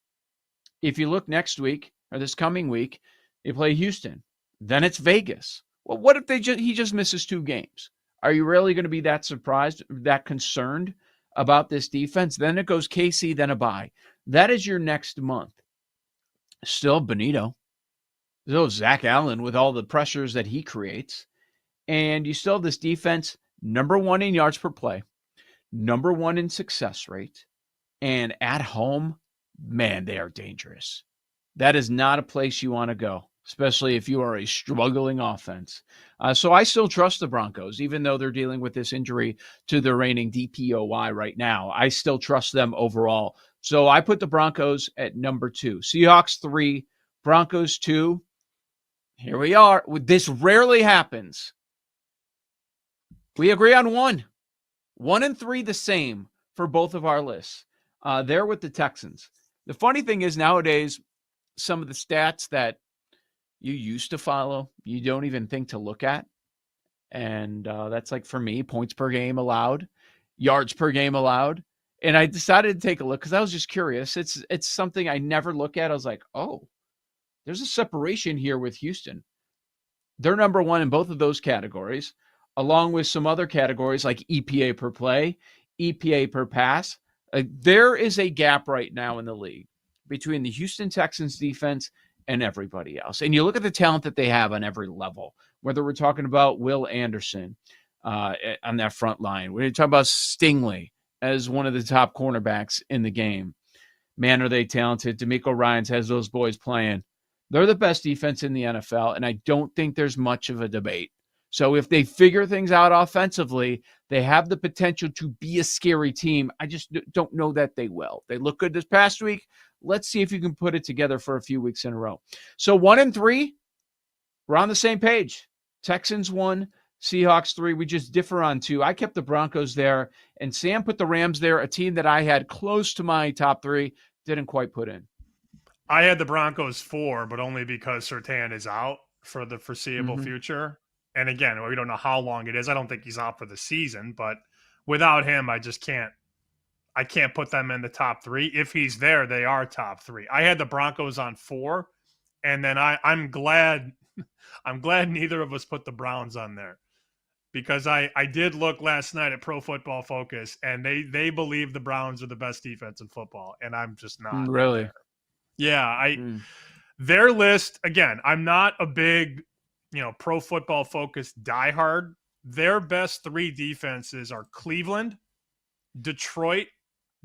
If you look next week or this coming week, you play Houston. Then it's Vegas. Well, what if he just misses 2 games? Are you really going to be that surprised, that concerned about this defense? Then it goes KC, then a bye. That is your next month. Still Benito. Still Zach Allen with all the pressures that he creates. And you still have this defense, number 1 in yards per play, number 1 in success rate. And at home, man, they are dangerous. That is not a place you want to go, especially if you are a struggling offense. So I still trust the Broncos, even though they're dealing with this injury to the reigning DPOY right now. I still trust them overall. So I put the Broncos at number 2. Seahawks 3, Broncos 2. Here we are. This rarely happens. We agree on 1. 1 and 3 the same for both of our lists. There with the Texans. The funny thing is nowadays, some of the stats that you used to follow, you don't even think to look at. And that's like for me, points per game allowed, yards per game allowed. And I decided to take a look because I was just curious. It's something I never look at. I was like, oh, there's a separation here with Houston. They're number 1 in both of those categories, along with some other categories like EPA per play, EPA per pass. There is a gap right now in the league between the Houston Texans defense and everybody else. And you look at the talent that they have on every level, whether we're talking about Will Anderson on that front line, we're talking about Stingley as one of the top cornerbacks in the game. Man, are they talented. DeMeco Ryans has those boys playing. They're the best defense in the NFL, and I don't think there's much of a debate. So if they figure things out offensively, they have the potential to be a scary team. I just don't know that they will. They look good this past week. Let's see if you can put it together for a few weeks in a row. So 1 and 3, we're on the same page. Texans 1, Seahawks 3. We just differ on 2. I kept the Broncos there, and Sam put the Rams there, a team that I had close to my top 3, didn't quite put in. I had the Broncos 4, but only because Surtain is out for the foreseeable future. And again, we don't know how long it is. I don't think he's out for the season, but without him, I just can't. I can't put them in the top 3. If he's there, they are top 3. I had the Broncos on 4, and then I'm glad neither of us put the Browns on there because I did look last night at Pro Football Focus, and they believe the Browns are the best defense in football, and I'm just not. Really? There. Yeah, their list again. I'm not a big, Pro Football Focus diehard. Their best 3 defenses are Cleveland, Detroit,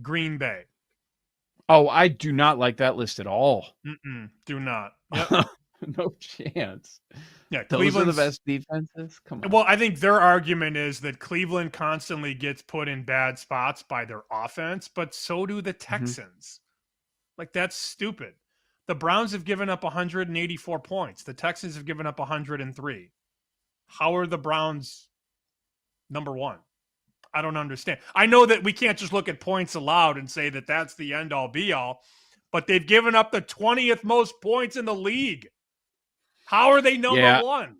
Green Bay. Oh, I do not like that list at all. Do not. Yep. No chance. Yeah, those are the best defenses. Come on. Well, I think their argument is that Cleveland constantly gets put in bad spots by their offense, but so do the Texans. Like, that's stupid. The Browns have given up 184 points. The Texans have given up 103. How are the Browns number 1? I don't understand. I know that we can't just look at points allowed and say that that's the end-all, be-all, but they've given up the 20th most points in the league. How are they number 1?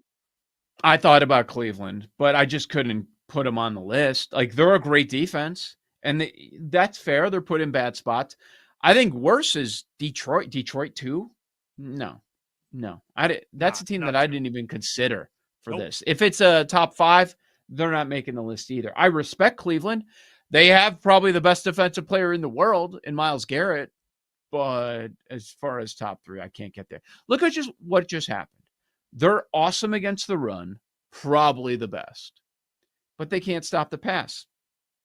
I thought about Cleveland, but I just couldn't put them on the list. Like, they're a great defense, and that's fair. They're put in bad spots. I think worse is Detroit. Detroit too? No. That's a team that I didn't even consider for this. If it's a top 5, they're not making the list either. I respect Cleveland. They have probably the best defensive player in the world in Myles Garrett, but as far as top 3, I can't get there. Look at what just happened. They're awesome against the run, probably the best, but they can't stop the pass.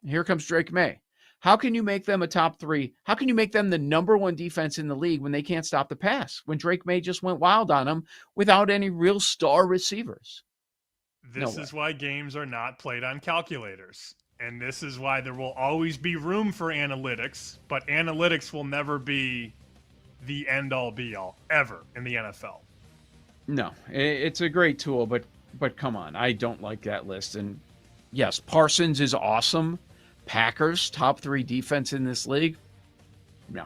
Here comes Drake May. How can you make them a top 3? How can you make them the number 1 defense in the league when they can't stop the pass? When Drake May just went wild on them without any real star receivers. This is why games are not played on calculators. And this is why there will always be room for analytics, but analytics will never be the end-all be-all ever in the NFL. No, it's a great tool, but come on, I don't like that list. And yes, Parsons is awesome. Packers, top 3 defense in this league. No,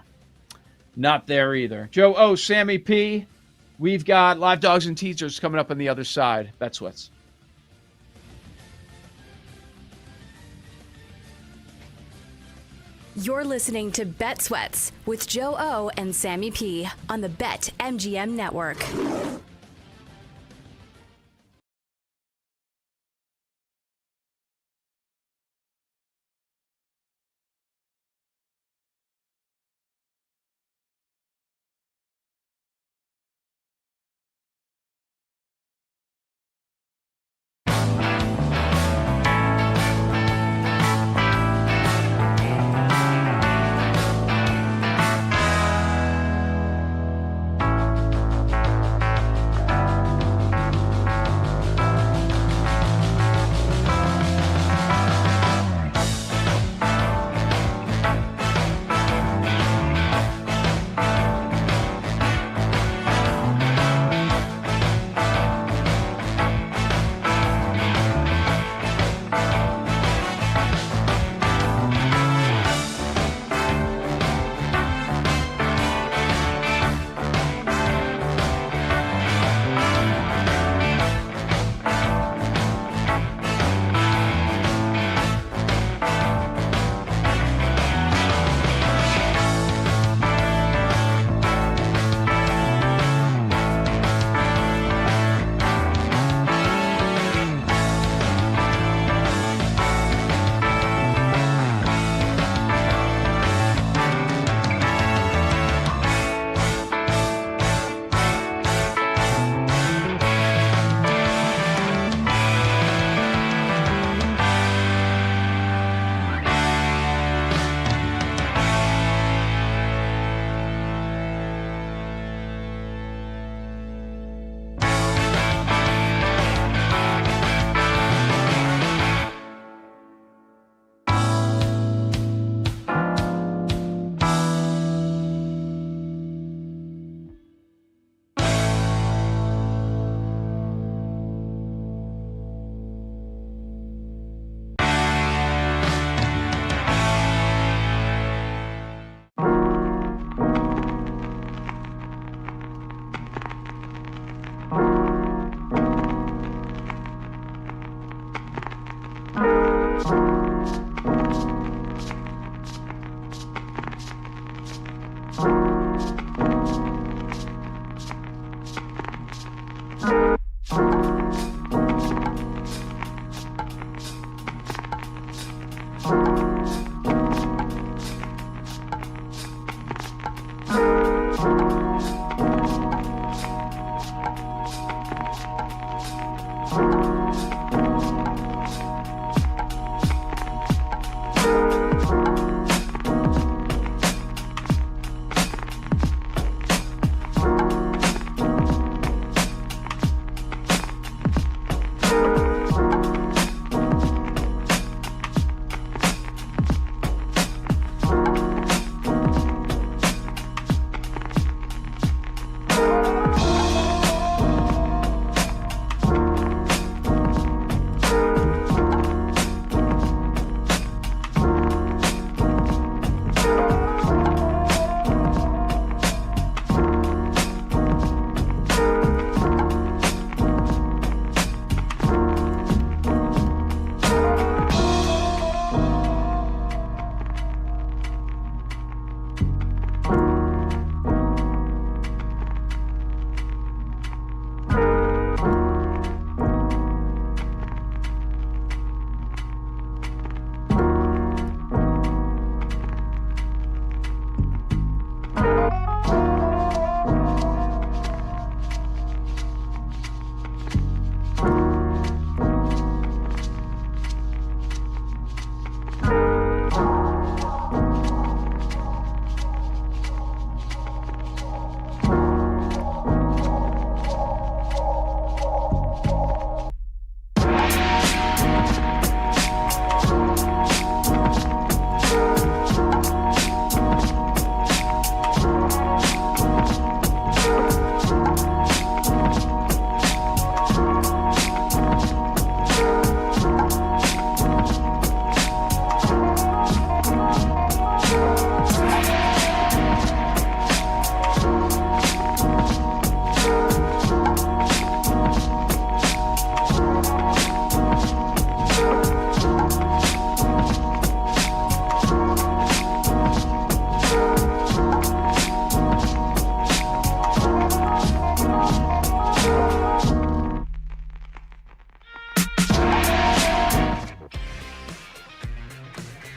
not there either. Joe O, Sammy P, we've got live dogs and teasers coming up on the other side. Bet Sweats. You're listening to Bet Sweats with Joe O and Sammy P on the BetMGM Network.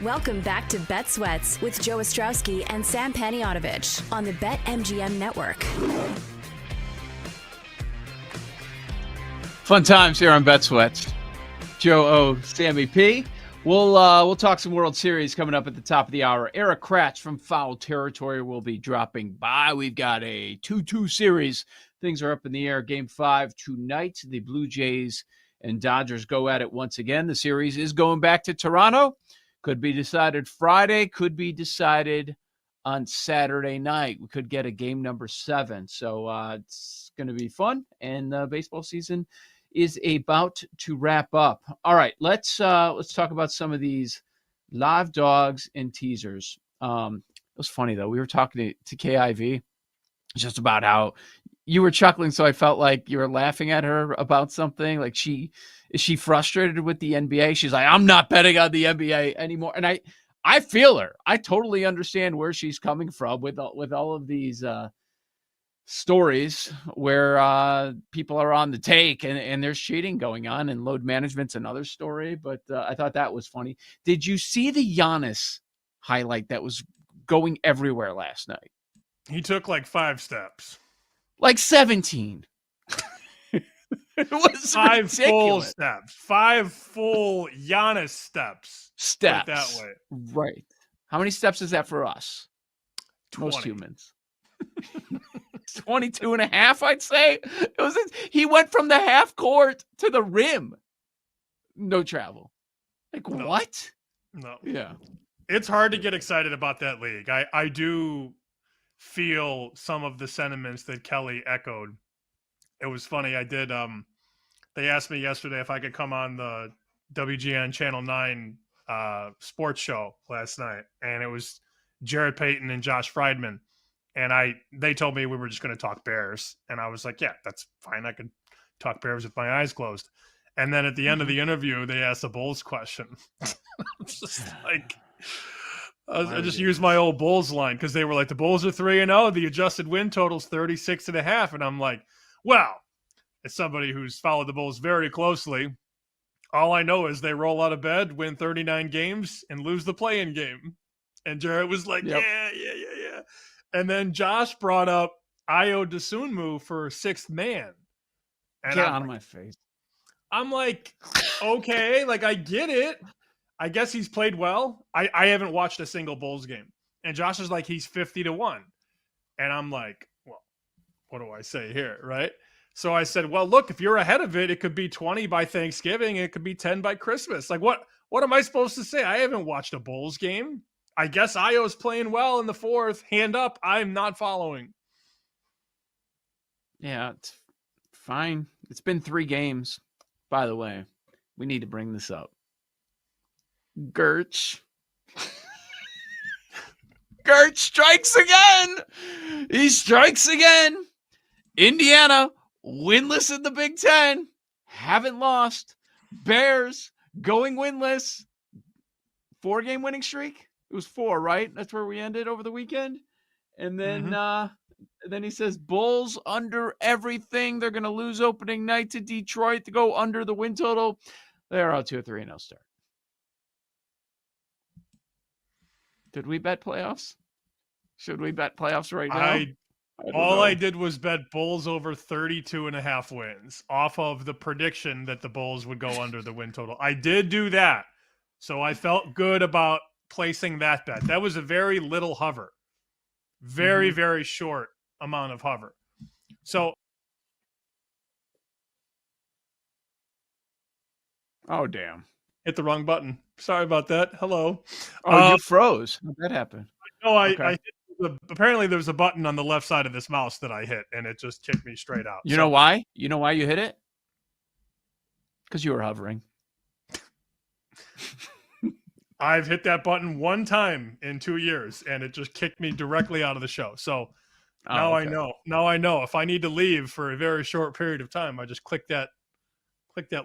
Welcome back to Bet Sweats with Joe Ostrowski and Sam Paniotovich on the BetMGM Network. Fun times here on Bet Sweats. Joe O, Sammy P. We'll talk some World Series coming up at the top of the hour. Eric Kratz from Foul Territory will be dropping by. We've got a 2-2 series. Things are up in the air. Game 5 tonight. The Blue Jays and Dodgers go at it once again. The series is going back to Toronto. Could be decided Friday. Could be decided on Saturday night. We could get a game number 7. So it's going to be fun. And the baseball season is about to wrap up. All right, let's talk about some of these live dogs and teasers. It was funny though. We were talking to KIV just about how you were chuckling, so I felt like you were laughing at her about something. Like is she frustrated with the NBA? She's like, I'm not betting on the NBA anymore. And I feel her. I totally understand where she's coming from with all of these stories where people are on the take and there's cheating going on, and load management's another story. But I thought that was funny. Did you see the Giannis highlight that was going everywhere last night? He took like 5 steps. Like 17. It was 5 ridiculous. full steps. 5 full Giannis steps. Steps. Put it that way. Right. How many steps is that for us? 20. Most humans. 22 and a half, I'd say. He went from the half court to the rim. No travel. Like, No. what? No. Yeah. It's hard to get excited about that league. I do feel some of the sentiments that Kelly echoed. It was funny. I did. They asked me yesterday if I could come on the WGN Channel 9 sports show last night, and it was Jared Payton and Josh Friedman. And they told me we were just going to talk Bears. And I was like, yeah, that's fine. I could talk Bears with my eyes closed. And then at the end of the interview, they asked a Bulls question. It's just like, I just used my old Bulls line because they were like, the Bulls are 3-0. The adjusted win total's 36.5. And I'm like, well, as somebody who's followed the Bulls very closely, all I know is they roll out of bed, win 39 games, and lose the play-in game. And Jared was like, Yep. yeah. And then Josh brought up Ayo Dosunmu for 6th man. And Get out of my face. I'm like, okay, like I get it. I guess he's played well. I haven't watched a single Bulls game. And Josh is like, he's 50-1. And I'm like, well, what do I say here, right? So I said, well, look, if you're ahead of it, it could be 20 by Thanksgiving. It could be 10 by Christmas. Like, what am I supposed to say? I haven't watched a Bulls game. I guess Ayo's playing well in the 4th. Hand up. I'm not following. Yeah, it's fine. It's been 3 games. By the way, we need to bring this up. Gertz. Gertz strikes again. He strikes again. Indiana, winless in the Big Ten. Haven't lost. Bears, going winless. 4-game winning streak. It was 4, right? That's where we ended over the weekend. And then then he says, Bulls under everything. They're going to lose opening night to Detroit to go under the win total. They're out to a 3-0 start. Did we bet playoffs? Should we bet playoffs right now? I did was bet Bulls over 32.5 wins off of the prediction that the Bulls would go under the win total. I did do that. So I felt good about placing that bet. That was a very little hover. Very, very short amount of hover. So. Oh, damn. Hit the wrong button. Sorry about that. Hello. Oh, you froze. How'd that happen? No, I hit apparently there was a button on the left side of this mouse that I hit, and it just kicked me straight out. You know why? You know why you hit it? Because you were hovering. I've hit that button 1 time in 2 years, and it just kicked me directly out of the show. So now I know. Now I know if I need to leave for a very short period of time, I just click that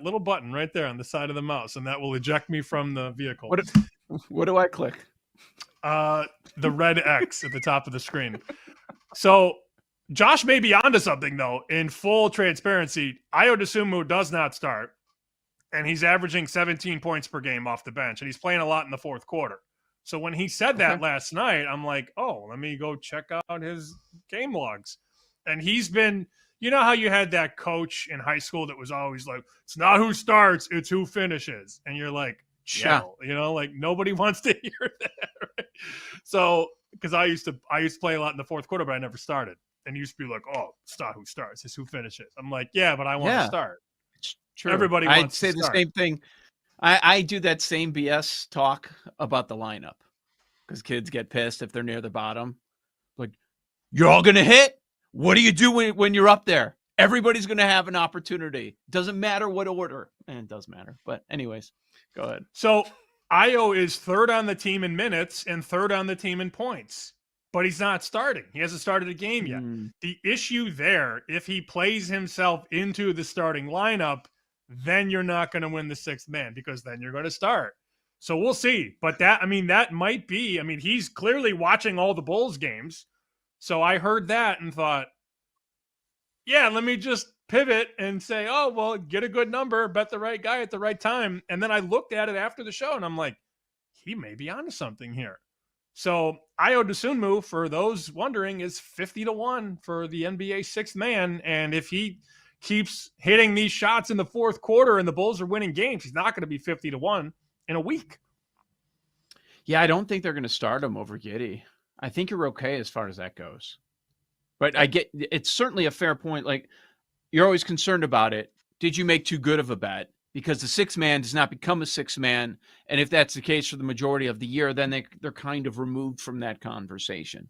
little button right there on the side of the mouse, and that will eject me from the vehicle. What do I click? The red X at the top of the screen. So Josh may be onto something, though. In full transparency, Ayo Dosunmu does not start, and he's averaging 17 points per game off the bench, and he's playing a lot in the 4th quarter. So when he said that last night, I'm like, oh, let me go check out his game logs. And he's been, you know how you had that coach in high school that was always like, it's not who starts, it's who finishes. And you're like, chill, like nobody wants to hear that. Right? So, because I used to play a lot in the fourth quarter, but I never started. And he used to be like, oh, it's not who starts, it's who finishes. I'm like, yeah, but I want to start. It's true. Everybody wants I'd say to the start. same thing. I do that same BS talk about the lineup because kids get pissed if they're near the bottom. Like, you're all going to hit? What do you do when you're up there? Everybody's going to have an opportunity. Doesn't matter what order. And it does matter. But anyways, go ahead. So Io is third on the team in minutes and third on the team in points, but he's not starting. He hasn't started a game yet. The issue there, if he plays himself into the starting lineup, then you're not going to win the sixth man because then you're going to start. So we'll see. But that might be, he's clearly watching all the Bulls games. So I heard that and thought, yeah, let me just pivot and say, oh, well, get a good number, bet the right guy at the right time. And then I looked at it after the show and I'm like, he may be onto something here. So Io DeSunmu, for those wondering, is 50-1 for the NBA sixth man. And if he keeps hitting these shots in the fourth quarter and the Bulls are winning games, he's not going to be 50-1 in a week. Yeah, I don't think they're going to start him over Giddey. I think you're okay as far as that goes. But I get it's certainly a fair point. Like, you're always concerned about it. Did you make too good of a bet? Because the sixth man does not become a sixth man. And if that's the case for the majority of the year, then they're kind of removed from that conversation.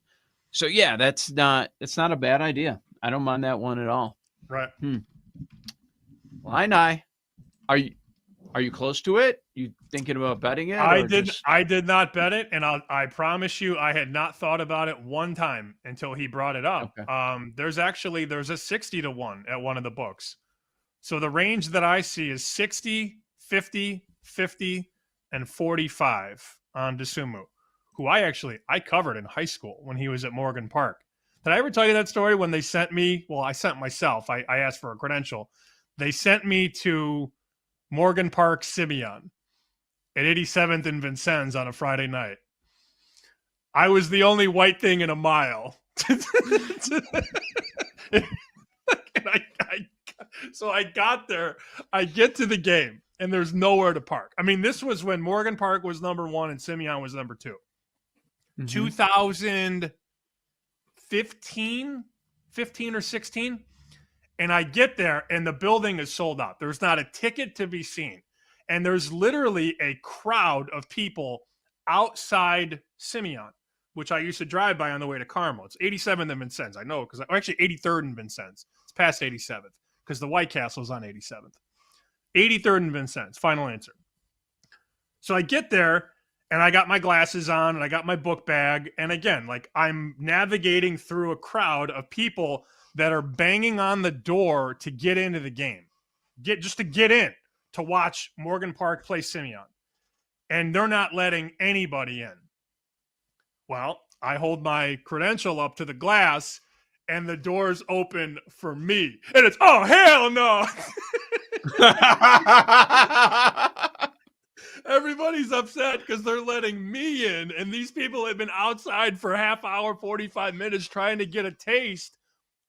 So yeah, it's not a bad idea. I don't mind that one at all. Right. Illini, are you close to it? You thinking about betting it? I did not bet it, and I promise you, I had not thought about it one time until he brought it up. Okay. There's a 60-1 at one of the books. So the range that I see is 60, 50, 50, and 45 on DeSunmu, who I covered in high school when he was at Morgan Park. Did I ever tell you that story when they sent me? Well, I sent myself. I asked for a credential. They sent me to Morgan Park Simeon at 87th and Vincennes on a Friday night. I was the only white thing in a mile. So I got there. I get to the game, and there's nowhere to park. This was when Morgan Park was number 1 and Simeon was number 2. 2015 or 16. And I get there, and the building is sold out. There's not a ticket to be seen. And there's literally a crowd of people outside Simeon, which I used to drive by on the way to Carmel. It's 87th and Vincennes. I know, because actually 83rd and Vincennes. It's past 87th, because the White Castle's on 87th. 83rd and Vincennes, final answer. So I get there, and I got my glasses on, and I got my book bag. And again, I'm navigating through a crowd of people that are banging on the door to get into the game, just to get in to watch Morgan Park play Simeon. And they're not letting anybody in. Well, I hold my credential up to the glass and the doors open for me. And it's, oh, hell no. Everybody's upset because they're letting me in. And these people have been outside for a half hour, 45 minutes trying to get a taste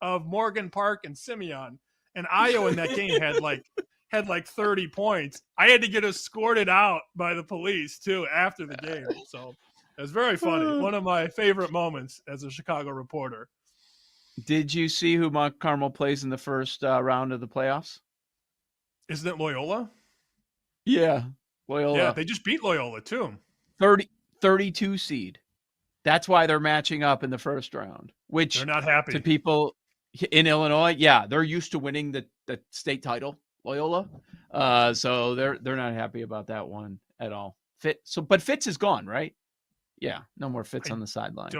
of Morgan Park and Simeon. And Io in that game had 30 points. I had to get escorted out by the police too after the game. So it was very funny. One of my favorite moments as a Chicago reporter. Did you see who Mount Carmel plays in the first round of the playoffs? Isn't it Loyola? Yeah, Loyola. Yeah, they just beat Loyola too. 32 seed. That's why they're matching up in the first round, which they're not happy. To people in Illinois, yeah, they're used to winning the state title, Loyola. So they're not happy about that one at all. But Fitz is gone, right? Yeah, no more Fitz on the sideline.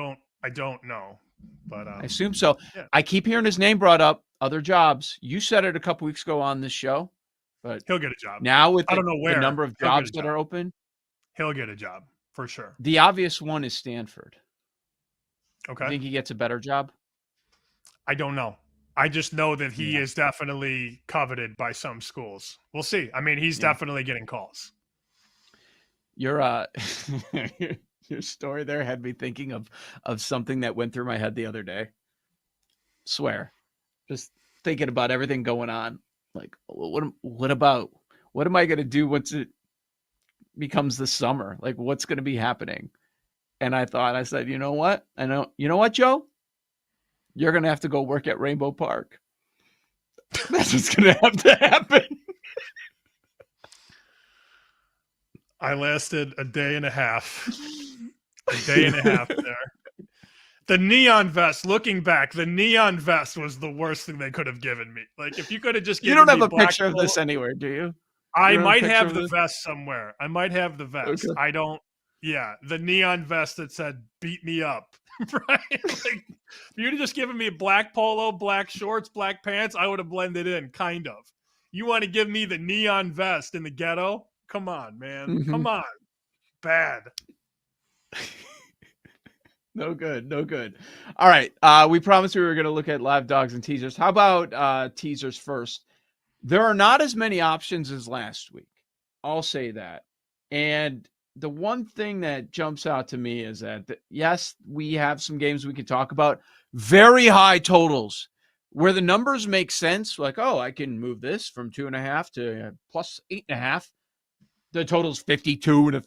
I don't know, but I assume so. Yeah. I keep hearing his name brought up. Other jobs. You said it a couple weeks ago on this show, but he'll get a job now with I don't know where the number of jobs that are open. He'll get a job for sure. The obvious one is Stanford. Okay. You think he gets a better job? I don't know. I just know that he is definitely coveted by some schools. We'll see. He's definitely getting calls. You're Your story there had me thinking of something that went through my head the other day. Swear. Just thinking about everything going on. Like, what am I going to do once it becomes the summer? Like, what's going to be happening? And I said, you know what? You know what, Joe? You're going to have to go work at Rainbow Park. That's what's going to have to happen. I lasted a day and a half. There. The neon vest, looking back, the neon vest was the worst thing they could have given me. Like, if you could have just given me You don't have a picture polo, of this anywhere, do you? I might have the vest somewhere. I might have the vest. Okay. I don't. Yeah, the neon vest that said "beat me up." Right? Like, if you'd have just given me black polo, black shorts, black pants, I would have blended in, kind of. You want to give me the neon vest in the ghetto? Come on, man. Mm-hmm. Come on. Bad. No good. All right. We promised we were going to look at live dogs and teasers. How about teasers first? There are not as many options as last week. I'll say that. And the one thing that jumps out to me is that, yes, we have some games we can talk about. Very high totals where the numbers make sense. Like, oh, I can move this from 2.5 to plus 8.5. The total's 52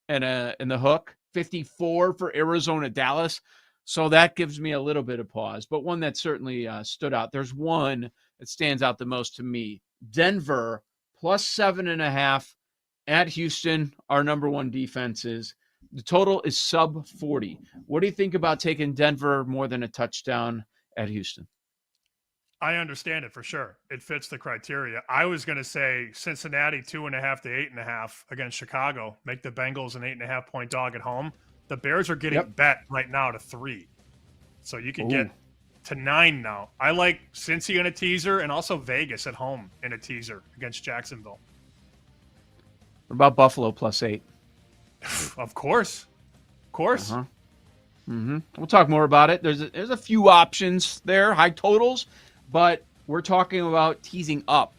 and the hook. 54 for Arizona, Dallas. So that gives me a little bit of pause, but one that certainly stood out. There's one that stands out the most to me. Denver plus 7.5 at Houston. Our number one defenses. The total is sub 40. What do you think about taking Denver more than a touchdown at Houston? I understand it for sure. It fits the criteria. I was going to say Cincinnati 2.5 to 8.5 against Chicago. Make the Bengals an 8.5 point dog at home. The Bears are getting bet right now to 3. So you can get to 9 now. I like Cincy in a teaser and also Vegas at home in a teaser against Jacksonville. What about Buffalo plus 8? Of course. Uh-huh. We'll talk more about it. There's a few options there, high totals. But we're talking about teasing up.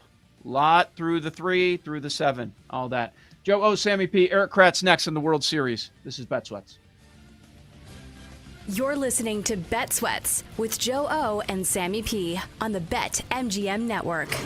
A lot through the 3, through the 7, all that. Joe O, Sammy P, Eric Kratz next in the World Series. This is Bet Sweats. You're listening to Bet Sweats with Joe O and Sammy P on the BetMGM Network.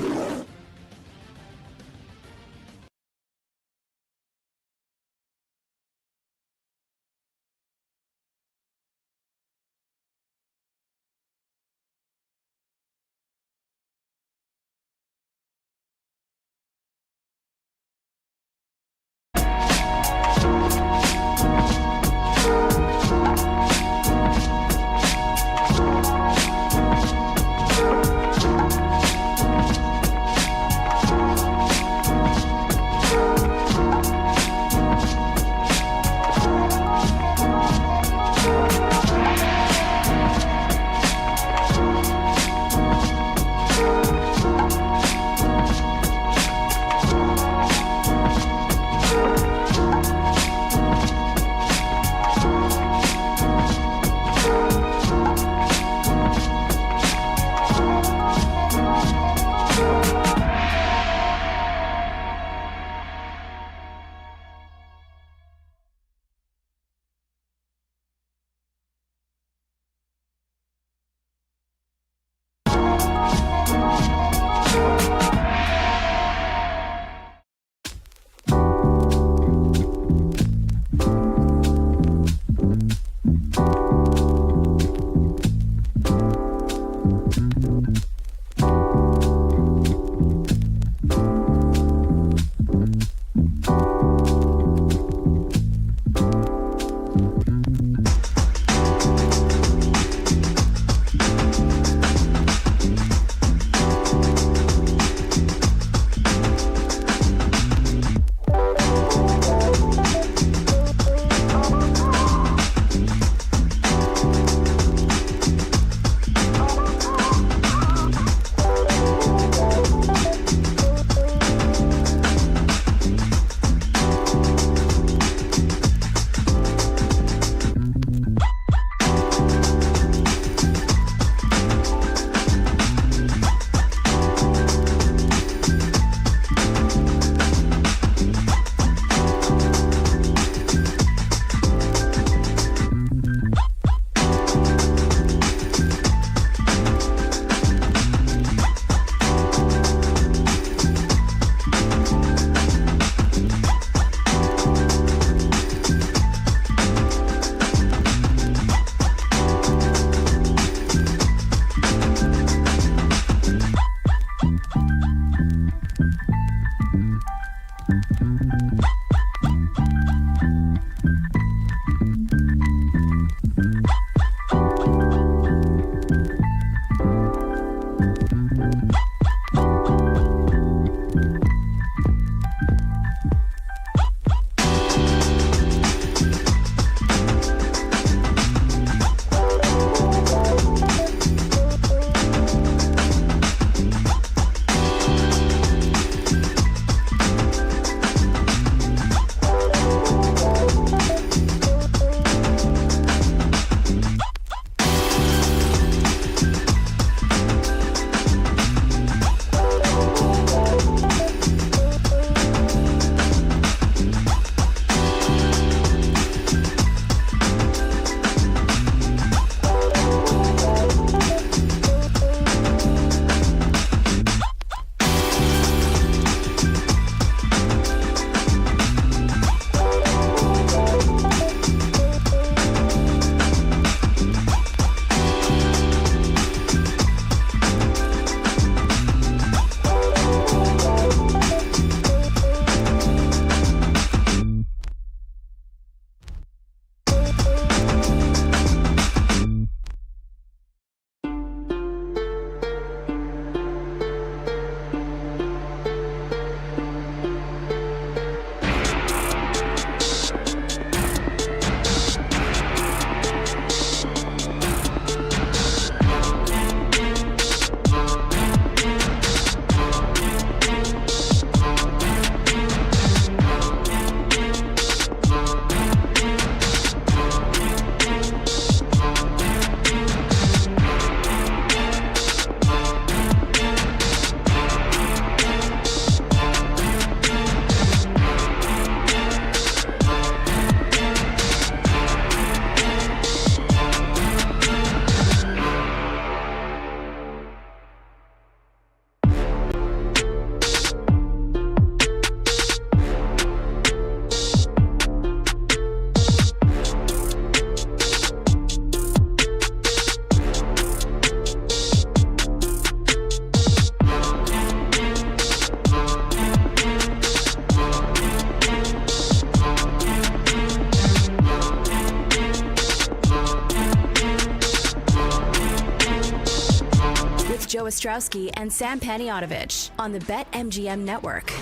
Ostrowski and Sam Panayotovich on the BetMGM Network.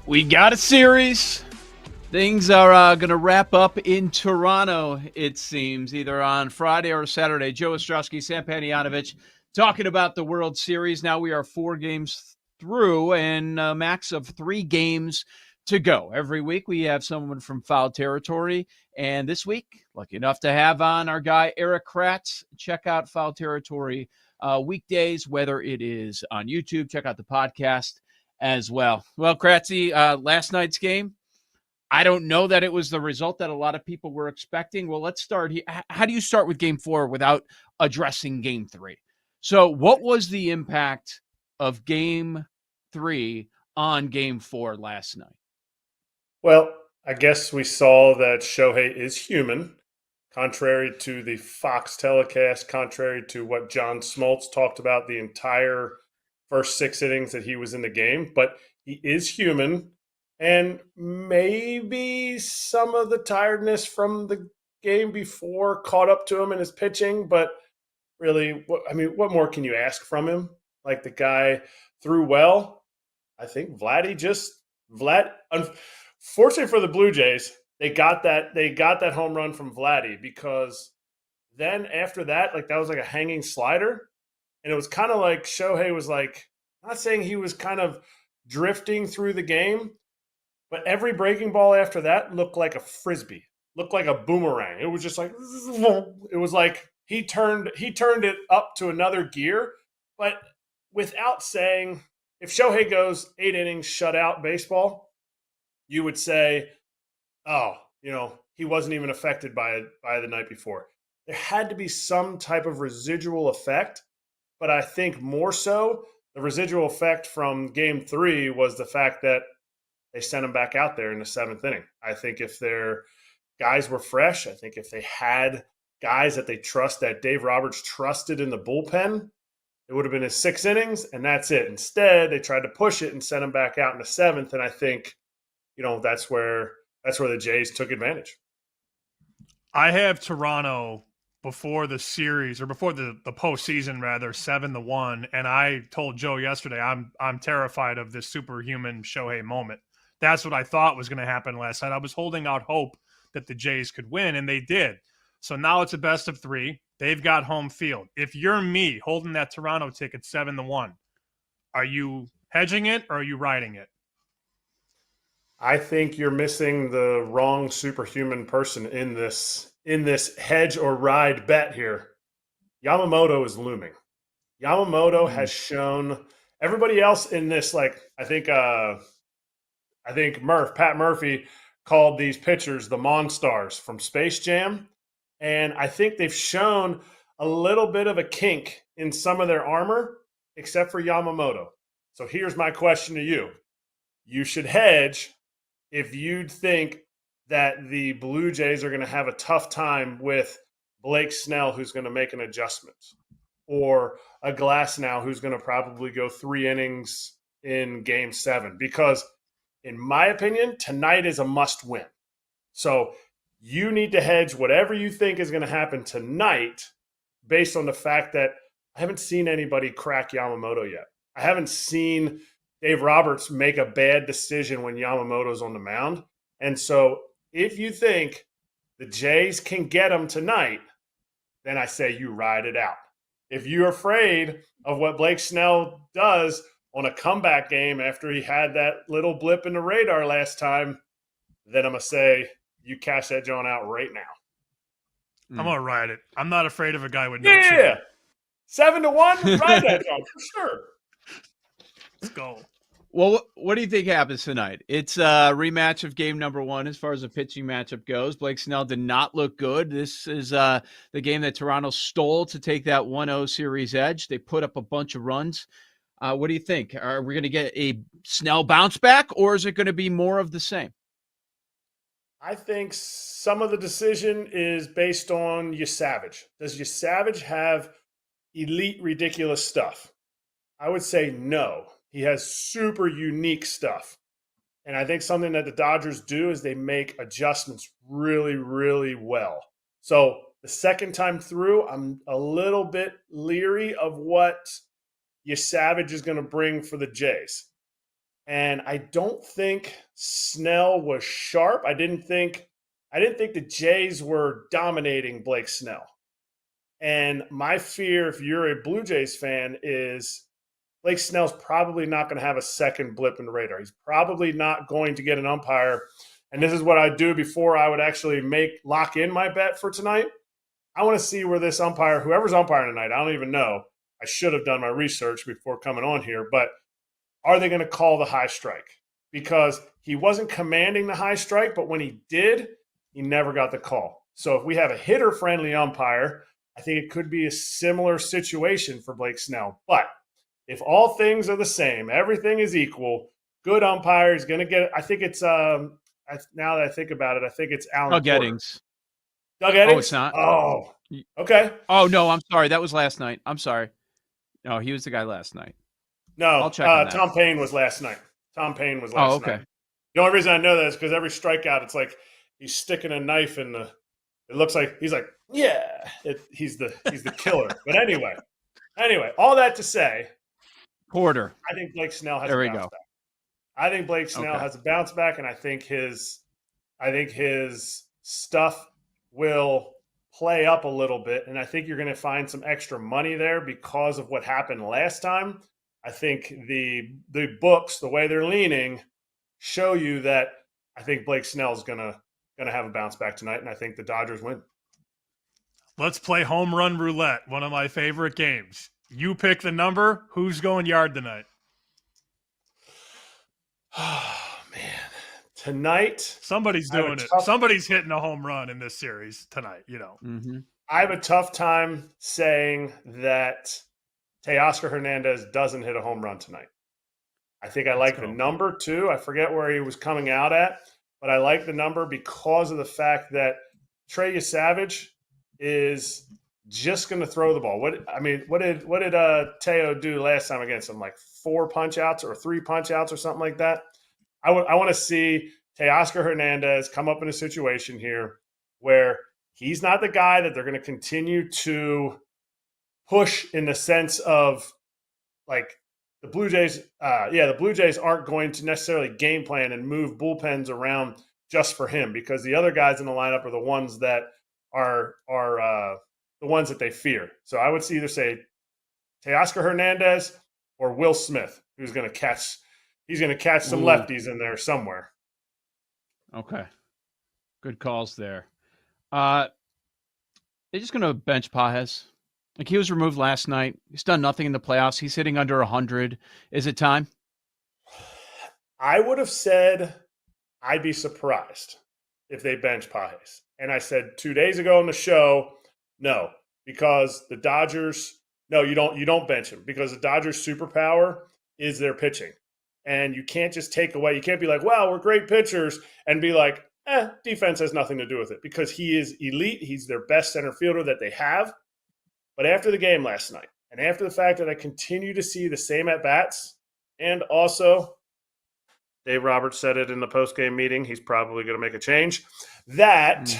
We got a series. Things are going to wrap up in Toronto, it seems, either on Friday or Saturday. Joe Ostrowski, Sam Panayotovich talking about the World Series. Now we are 4 games through and a max of 3 games to go. Every week we have someone from Foul Territory. And this week, lucky enough to have on our guy, Eric Kratz. Check out Foul Territory weekdays, whether it is on YouTube. Check out the podcast as well. Well, Kratzy, last night's game, I don't know that it was the result that a lot of people were expecting. Well, let's start here. How do you start with game 4 without addressing game 3? So what was the impact of game 3 on game 4 last night? Well, I guess we saw that Shohei is human, contrary to the Fox telecast, contrary to what John Smoltz talked about the entire first 6 innings that he was in the game. But he is human, and maybe some of the tiredness from the game before caught up to him in his pitching. But really, what more can you ask from him? Like, the guy threw well. I think Fortunately for the Blue Jays, they got that home run from Vladdy, because then after that, that was like a hanging slider, and it was kind of like Shohei was like, not saying he was kind of drifting through the game, but every breaking ball after that looked like a frisbee, looked like a boomerang. It was just like, it was like he turned it up to another gear, but without saying, if Shohei goes 8 innings shutout baseball, you would say, oh, he wasn't even affected by the night before. There had to be some type of residual effect, but I think more so the residual effect from game 3 was the fact that they sent him back out there in the 7th inning. I think if their guys were fresh, I think if they had guys that that Dave Roberts trusted in the bullpen, it would have been his 6 innings, and that's it. Instead, they tried to push it and sent him back out in the 7th, and I think that's where the Jays took advantage. I have Toronto before the series, or before the postseason rather, 7-1, and I told Joe yesterday I'm terrified of this superhuman Shohei moment. That's what I thought was going to happen last night. I was holding out hope that the Jays could win, and they did. So now it's a best of 3. They've got home field. If you're me holding that Toronto ticket 7-1, are you hedging it or are you riding it? I think you're missing the wrong superhuman person in this hedge or ride bet here. Yamamoto is looming. Yamamoto has shown everybody else in this, I think Pat Murphy called these pitchers the Monstars from Space Jam. And I think they've shown a little bit of a kink in some of their armor, except for Yamamoto. So here's my question to you. You should hedge if you'd think that the Blue Jays are going to have a tough time with Blake Snell, who's going to make an adjustment, or a Glasnow, who's going to probably go 3 innings in Game 7. Because, in my opinion, tonight is a must-win. So you need to hedge whatever you think is going to happen tonight based on the fact that I haven't seen anybody crack Yamamoto yet. I haven't seen Dave Roberts make a bad decision when Yamamoto's on the mound. And so if you think the Jays can get him tonight, then I say you ride it out. If you're afraid of what Blake Snell does on a comeback game after he had that little blip in the radar last time, then I'm going to say you cash that joint out right now. I'm going to ride it. I'm not afraid of a guy with no Yeah. chin. 7-1, ride that joint for sure. Let's go. Well, what do you think happens tonight? It's a rematch of game number 1 as far as the pitching matchup goes. Blake Snell did not look good. This is the game that Toronto stole to take that 1-0 series edge. They put up a bunch of runs. What do you think? Are we going to get a Snell bounce back, or is it going to be more of the same? I think some of the decision is based on Yasavage. Does Yasavage have elite, ridiculous stuff? I would say no. He has super unique stuff. And I think something that the Dodgers do is they make adjustments really, really well. So The second time through, I'm a little bit leery of what Savage is going to bring for the Jays. And I don't think Snell was sharp. I didn't think the Jays were dominating Blake Snell. And my fear, if you're a Blue Jays fan, is Blake Snell's probably not going to have a second blip in the radar. He's probably not going to get an umpire. And this is what I do before I would actually lock in my bet for tonight. I want to see where this umpire, whoever's umpiring tonight, I don't even know. I should have done my research before coming on here, but are they going to call the high strike? Because he wasn't commanding the high strike, but when he did, he never got the call. So if we have a hitter-friendly umpire, I think it could be a similar situation for Blake Snell. But if all things are the same, everything is equal, good umpire is going to get it. I think it's, now that I think about it, I think it's Alan Doug Porter. Eddings. Doug Eddings? Oh, it's not? Oh, okay. Oh, no, I'm sorry. That was last night. I'm sorry. No, he was the guy last night. No, I'll check on that. Tom Payne was last night. Oh, okay. Night. The only reason I know that is because every strikeout, it's like he's sticking a knife in the. It looks like he's like, yeah, he's the killer. But anyway, all that to say, Porter. I think Blake Snell has There a we bounce go. back. I think Blake Snell Okay. has a bounce back, and I think his stuff will play up a little bit, and I think you're going to find some extra money there because of what happened last time. I think the books, the way they're leaning, show you that I think Blake Snell is gonna have a bounce back tonight, and I think the Dodgers win. Let's play home run roulette, one of my favorite games. You pick the number. Who's going yard tonight? Oh, man. Tonight. Somebody's doing it. Somebody's hitting a home run in this series tonight, Mm-hmm. I have a tough time saying that Teoscar Hernandez doesn't hit a home run tonight. I think I like the number, too. I forget where he was coming out at, but I like the number because of the fact that Trey Savage is just going to throw the ball. What did Teo do last time against him? Like 4 punch-outs or 3 punch-outs or something like that? I want to see Teoscar Hernandez come up in a situation here where he's not the guy that they're going to continue to push in the sense of like the Blue Jays. The Blue Jays aren't going to necessarily game plan and move bullpens around just for him because the other guys in the lineup are the ones that are the ones that they fear. So I would either say Teoscar Hernandez or Will Smith, who's going to catch. He's going to catch some lefties in there somewhere. Okay. Good calls there. They're just going to bench Pages. Like he was removed last night. He's done nothing in the playoffs. He's hitting under 100. Is it time? I would have said I'd be surprised if they bench Pages. And I said 2 days ago on the show, no, because the Dodgers, no, you don't bench him because the Dodgers' superpower is their pitching. And you can't just take away. You can't be like, wow, we're great pitchers, and be like, defense has nothing to do with it because he is elite. He's their best center fielder that they have. But after the game last night, and after the fact that I continue to see the same at-bats, and also Dave Roberts said it in the post-game meeting, he's probably going to make a change, that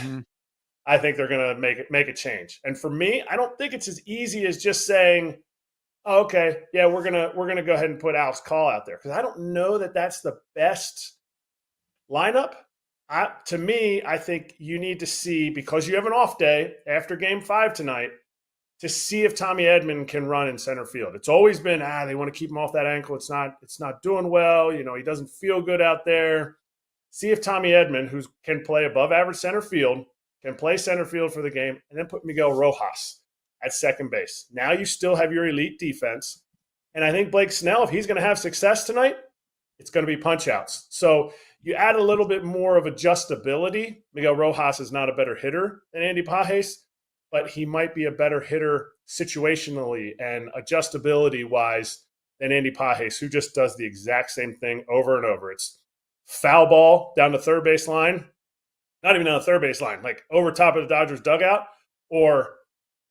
I think they're going to make a change. And for me, I don't think it's as easy as just saying, oh, okay, yeah, we're gonna go ahead and put Alex Call out there because I don't know that that's the best lineup. To me, I think you need to see, because you have an off day after Game 5 tonight, to see if Tommy Edman can run in center field. It's always been they want to keep him off that ankle. It's not doing well. He doesn't feel good out there. See if Tommy Edman, who can play above average center field, can play center field for the game, and then put Miguel Rojas at second base. Now you still have your elite defense. And I think Blake Snell, if he's going to have success tonight, it's going to be punch-outs. So you add a little bit more of adjustability. Miguel Rojas is not a better hitter than Andy Pages, but he might be a better hitter situationally and adjustability-wise than Andy Pages, who just does the exact same thing over and over. It's foul ball down the third base line, not even on the third base line, like over top of the Dodgers dugout, or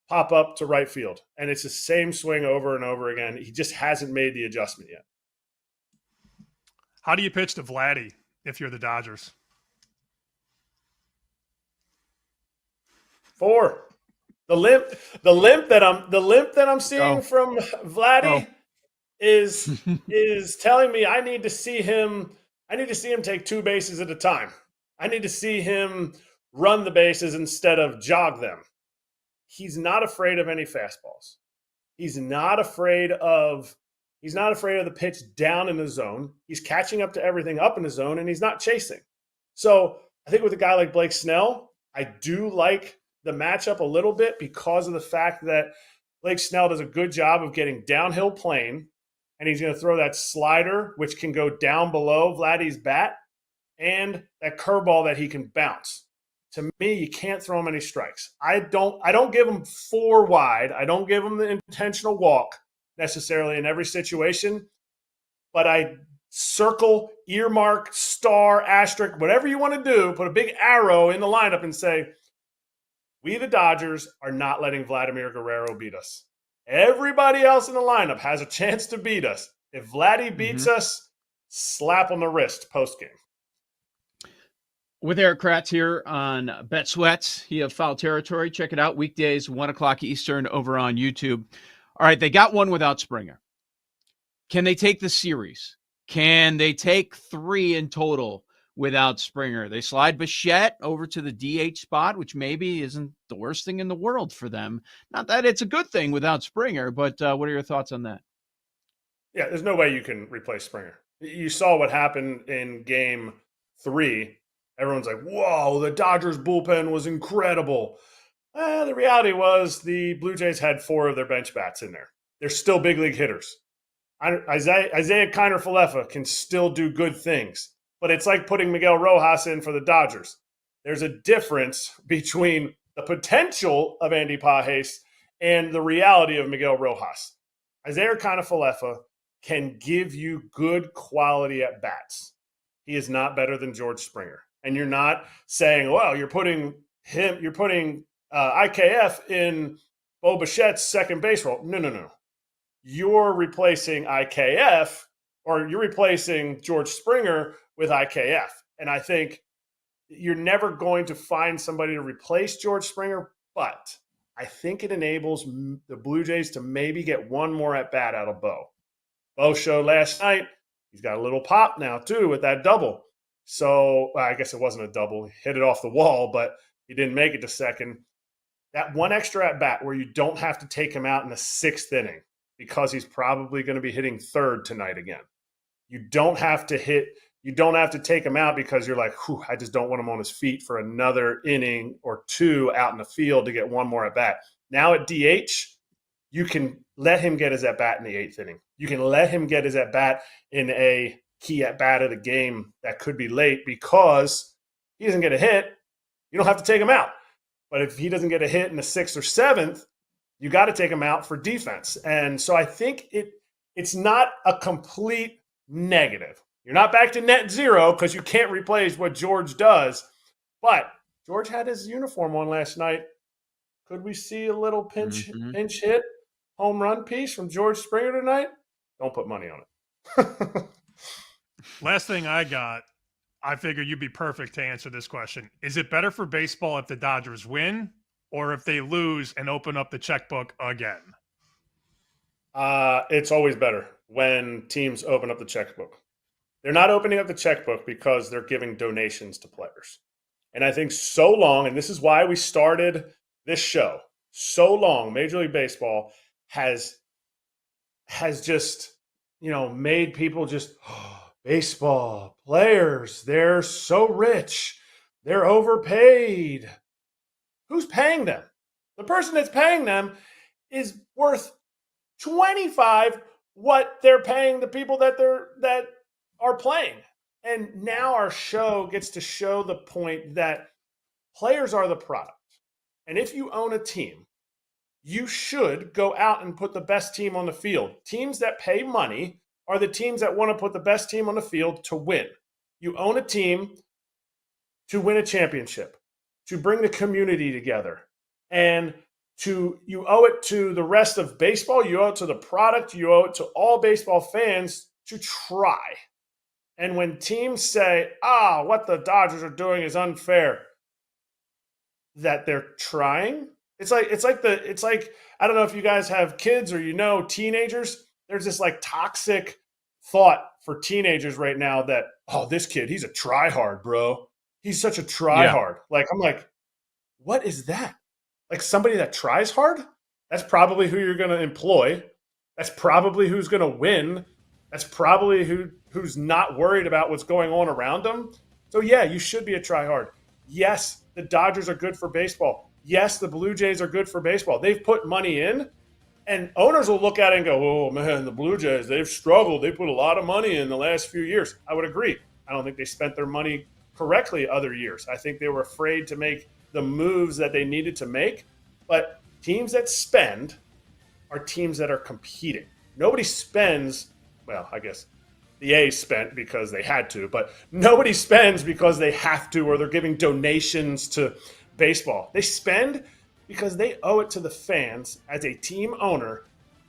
pop up to right field. And it's the same swing over and over again. He just hasn't made the adjustment yet. How do you pitch to Vladdy if you're the Dodgers? 4. The limp that I'm seeing from Vladdy is telling me I need to see him take two bases at a time. I need to see him run the bases instead of jog them. He's not afraid of any fastballs. He's not afraid of the pitch down in the zone. He's catching up to everything up in the zone, and he's not chasing. So I think with a guy like Blake Snell, I do like the matchup a little bit because of the fact that Blake Snell does a good job of getting downhill plane, and he's going to throw that slider, which can go down below Vladdy's bat, and that curveball that he can bounce. To me, you can't throw him any strikes. I don't give him 4 wide. I don't give him the intentional walk necessarily in every situation, but I circle, earmark, star, asterisk, whatever you want to do, put a big arrow in the lineup and say, we the Dodgers are not letting Vladimir Guerrero beat us. Everybody else in the lineup has a chance to beat us. If Vladdy beats us, slap on the wrist post-game. With Eric Kratz here on Bet Sweats. He of Foul Territory. Check it out. Weekdays, 1 o'clock Eastern over on YouTube. All right, they got one without Springer. Can they take the series? Can they take 3 in total without Springer? They slide Bichette over to the DH spot, which maybe isn't the worst thing in the world for them. Not that it's a good thing without Springer, but what are your thoughts on that? Yeah, there's no way you can replace Springer. You saw what happened in Game 3. Everyone's like, whoa, the Dodgers bullpen was incredible. The reality was the Blue Jays had 4 of their bench bats in there. They're still big league hitters. Isaiah Kiner-Falefa can still do good things, but it's like putting Miguel Rojas in for the Dodgers. There's a difference between the potential of Andy Pages and the reality of Miguel Rojas. Isaiah Kiner-Falefa can give you good quality at bats. He is not better than George Springer. And you're not saying, well, you're putting IKF in Bo Bichette's second base role. No. You're replacing IKF, or you're replacing George Springer with IKF. And I think you're never going to find somebody to replace George Springer, but I think it enables the Blue Jays to maybe get one more at bat out of Bo. Bo showed last night he's got a little pop now too with that double. So I guess it wasn't a double. He hit it off the wall, but he didn't make it to second. That one extra at bat where you don't have to take him out in the 6th inning because he's probably going to be hitting third tonight again. You don't have to take him out because you're like, I just don't want him on his feet for another inning or 2 out in the field to get one more at bat. Now at DH, you can let him get his at bat in the 8th inning. You can let him get his at bat in a key at bat of the game that could be late because he doesn't get a hit. You don't have to take him out. But if he doesn't get a hit in the 6th or 7th, you got to take him out for defense. And so I think it's not a complete negative. You're not back to net zero because you can't replace what George does. But George had his uniform on last night. Could we see a little pinch hit, home run piece from George Springer tonight? Don't put money on it. Last thing I got, I figured you'd be perfect to answer this question. Is it better for baseball if the Dodgers win or if they lose and open up the checkbook again? It's always better when teams open up the checkbook. They're not opening up the checkbook because they're giving donations to players. And I think so long, and this is why we started this show, so long Major League Baseball has just, made people just, baseball players, they're so rich. They're overpaid. Who's paying them? The person that's paying them is worth 25 what they're paying the people that are playing. And now our show gets to show the point that players are the product. And if you own a team, you should go out and put the best team on the field. Teams that pay money are the teams that want to put the best team on the field to win. You own a team to win a championship, to bring the community together, and you owe it to the rest of baseball, you owe it to the product, you owe it to all baseball fans to try. And when teams say, what the Dodgers are doing is unfair, that they're trying It's like I don't know if you guys have kids or teenagers. There's this like toxic thought for teenagers right now that, oh, this kid, he's a tryhard, bro. He's such a tryhard. Like, I'm like, what is that? Like somebody that tries hard? That's probably who you're going to employ. That's probably who's going to win. That's probably who's not worried about what's going on around them. So yeah, you should be a tryhard. Yes, the Dodgers are good for baseball. Yes, the Blue Jays are good for baseball. They've put money in, and owners will look at it and go, oh, man, the Blue Jays, they've struggled. They put a lot of money in the last few years. I would agree. I don't think they spent their money correctly other years. I think they were afraid to make the moves that they needed to make. But teams that spend are teams that are competing. Nobody spends, well, I guess the A's spent because they had to, but nobody spends because they have to or they're giving donations to baseball. They spend because they owe it to the fans as a team owner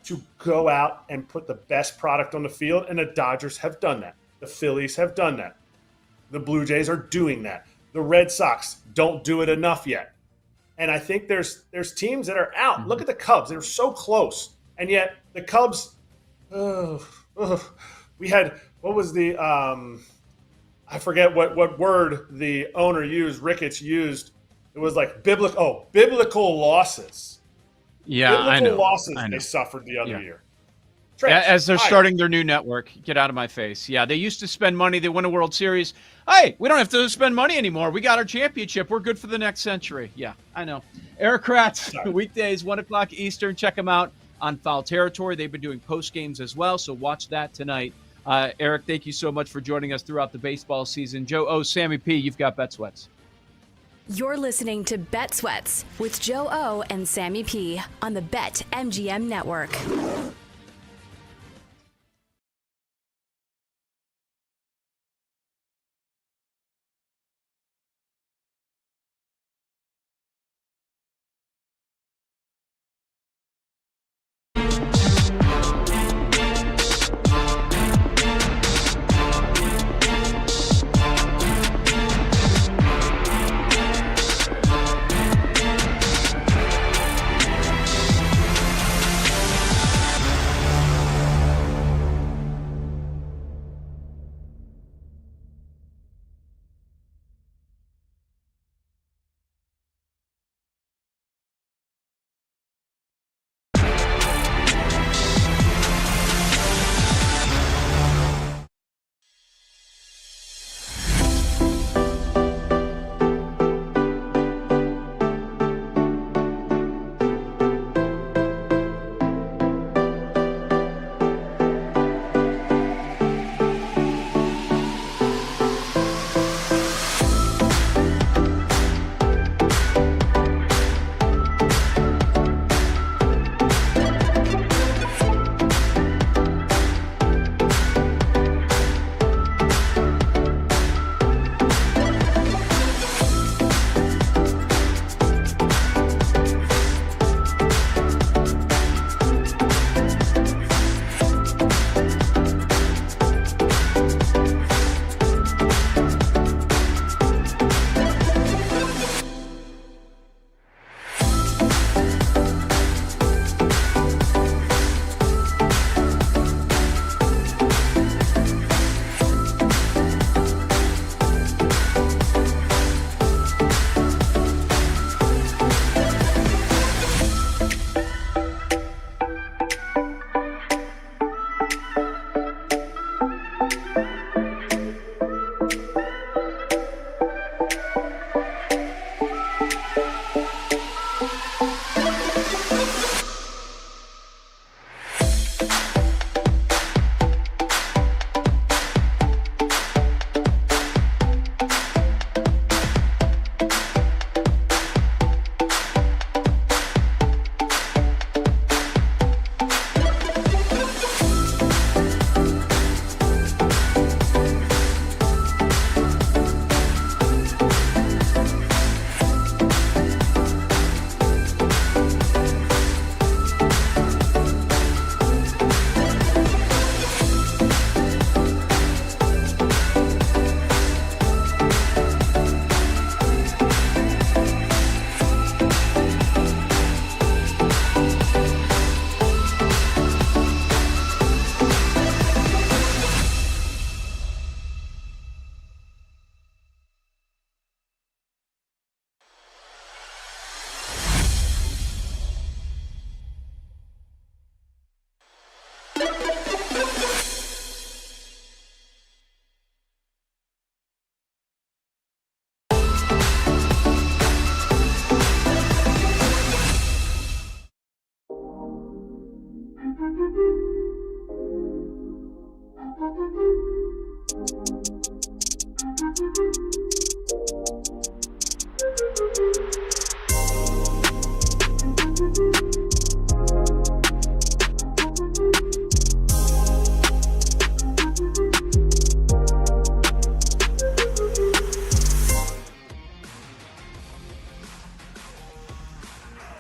to go out and put the best product on the field, and the Dodgers have done that. The Phillies have done that. The Blue Jays are doing that. The Red Sox don't do it enough yet. And I think there's teams that are out. Look at the Cubs. They were so close. And yet the Cubs, we had, what was the, I forget what word the owner used, Ricketts used. It was like biblical losses. Yeah, biblical I know. losses I know. they suffered the other year. As they're starting their new network. Get out of my face. Yeah, they used to spend money. They win a World Series. Hey, we don't have to spend money anymore. We got our championship. We're good for the next century. Yeah, I know. Eric Kratz, weekdays, 1 o'clock Eastern. Check them out on Foul Territory. They've been doing post games as well, so watch that tonight. Eric, thank you so much for joining us throughout the baseball season. Joe O, Sammy P, you've got Bet Sweats. You're listening to Bet Sweats with Joe O and Sammy P on the BetMGM Network.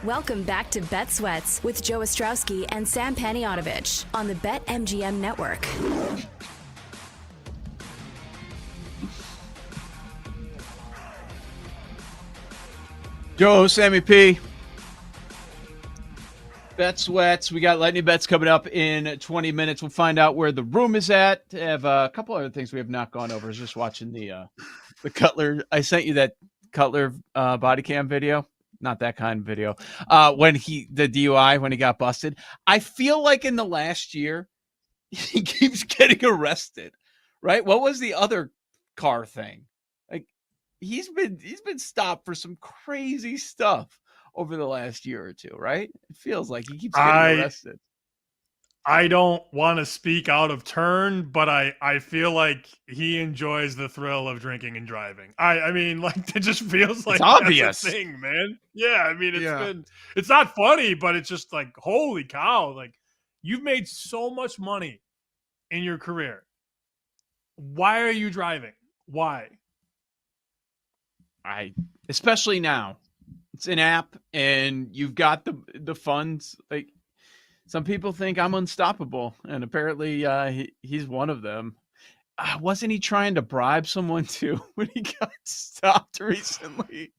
Welcome back to Bet Sweats with Joe Ostrowski and Sam Paniotovich on the BetMGM Network. Joe, Sammy P. Bet Sweats. We got Lightning Bets coming up in 20 minutes. We'll find out where the room is at. I have a couple other things we have not gone over. I was just watching the Cutler. I sent you that Cutler body cam video. Not that kind of video. When the DUI, when he got busted. I feel like in the last year, he keeps getting arrested, right? What was the other car thing? Like he's been stopped for some crazy stuff over the last year or two, right? It feels like he keeps getting arrested. I don't want to speak out of turn, but I feel like he enjoys the thrill of drinking and driving. I mean, like, it just feels like it's obvious. That's a thing, man. Yeah, I mean, it's not funny, but it's just like, holy cow. Like, you've made so much money in your career. Why are you driving? Why? Especially now. It's an app and you've got the funds. Like, some people think I'm unstoppable, and apparently he's one of them. Wasn't he trying to bribe someone too when he got stopped recently?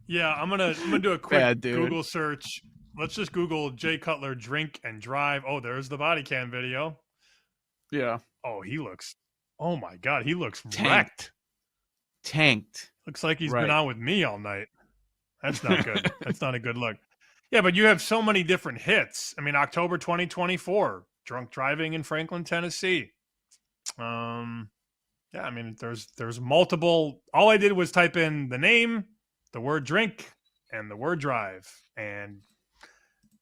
Yeah, I'm gonna do a quick dude. Google search. Let's just Google Jay Cutler drink and drive. Oh, there's the body cam video. Yeah. Oh, oh my God, he looks wrecked. Tanked. Looks like he's been on with me all night. That's not good. That's not a good look. Yeah, but you have so many different hits. I mean, October 2024, drunk driving in Franklin, Tennessee. Yeah, I mean, there's multiple. All I did was type in the name, the word drink, and the word drive, and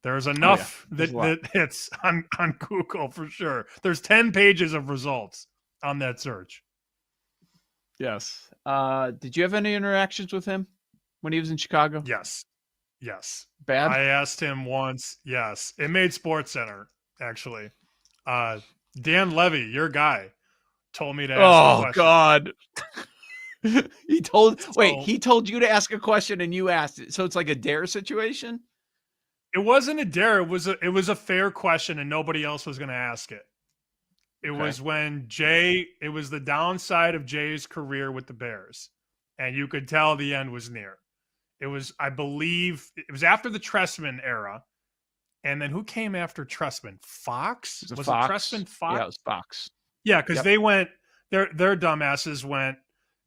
there's enough that hits on Google for sure. There's 10 pages of results on that search. Yes. Did you have any interactions with him when he was in Chicago? Yes. Bad? I asked him once. Yes. It made SportsCenter, actually. Dan Levy, your guy, told me to ask a question. God. He told you to ask a question and you asked it. So it's like a dare situation? It wasn't a dare. It was a fair question and nobody else was going to ask it. It was when it was the downside of Jay's career with the Bears. And you could tell the end was near. It was, I believe, it was after the Trestman era. And then who came after Trestman? Fox? Was it Trestman Fox? Yeah, it was Fox. Yeah, because they went, their dumbasses went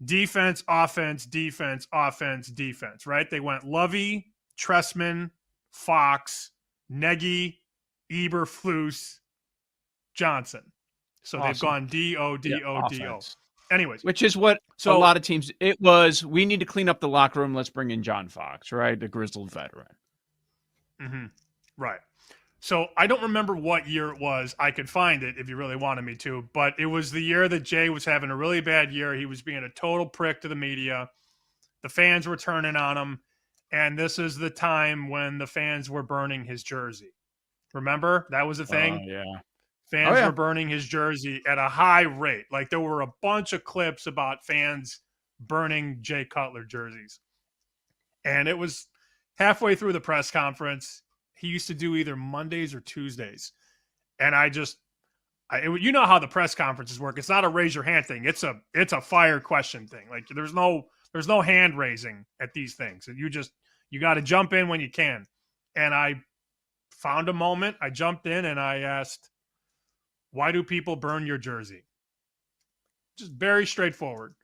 defense, offense, defense, offense, defense, right? They went Lovey, Trestman, Fox, Nagy, Eberflus, Johnson. So they've gone D-O, D-O, D-O. Anyways. Which is what a lot of teams, it was, we need to clean up the locker room. Let's bring in John Fox, right? The grizzled veteran. Mm-hmm. Right. So I don't remember what year it was. I could find it if you really wanted me to, but it was the year that Jay was having a really bad year. He was being a total prick to the media. The fans were turning on him. And this is the time when the fans were burning his jersey. Remember? That was a thing? Yeah. Fans were burning his jersey at a high rate. Like, there were a bunch of clips about fans burning Jay Cutler jerseys. And it was halfway through the press conference. He used to do either Mondays or Tuesdays. And you know how the press conferences work. It's not a raise your hand thing. It's a fire question thing. Like, there's no hand raising at these things. You got to jump in when you can. And I found a moment. I jumped in and I asked, why do people burn your jersey? Just very straightforward.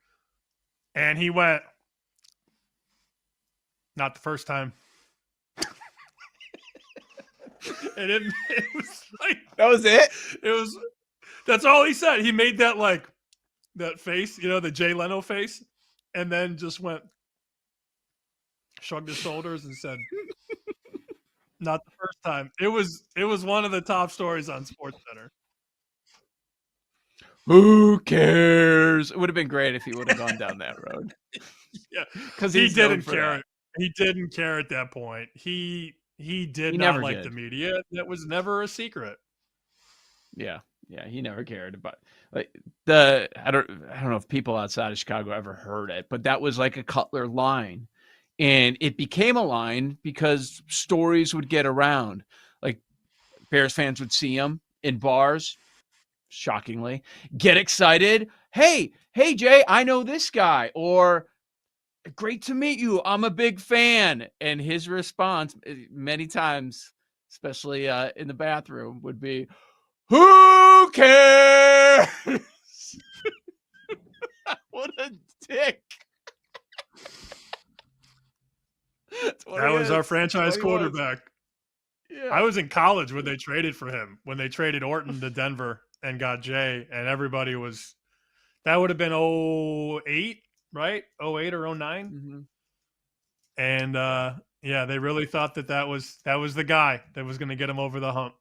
And he went, not the first time. And it was like, that was it? That's all he said. He made that that face, the Jay Leno face, and then just shrugged his shoulders and said, not the first time. It was one of the top stories on SportsCenter. Who cares? It would have been great if he would have gone down that road. Yeah, because he didn't care. He didn't care at that point. He did not never like did. the media. That was never a secret. Yeah, he never cared about I don't know if people outside of Chicago ever heard it, but that was like a Cutler line, and it became a line because stories would get around. Like Bears fans would see him in bars, shockingly, get excited. Hey, Jay, I know this guy, or great to meet you. I'm a big fan. And his response many times, especially in the bathroom, would be, who cares? What a dick. That was our franchise quarterback. Yeah. I was in college when they traded for him, when they traded Orton to Denver and got Jay, and everybody was – that would have been 08, right? 08 or 09? Mm-hmm. And, they really thought that was the guy that was going to get him over the hump.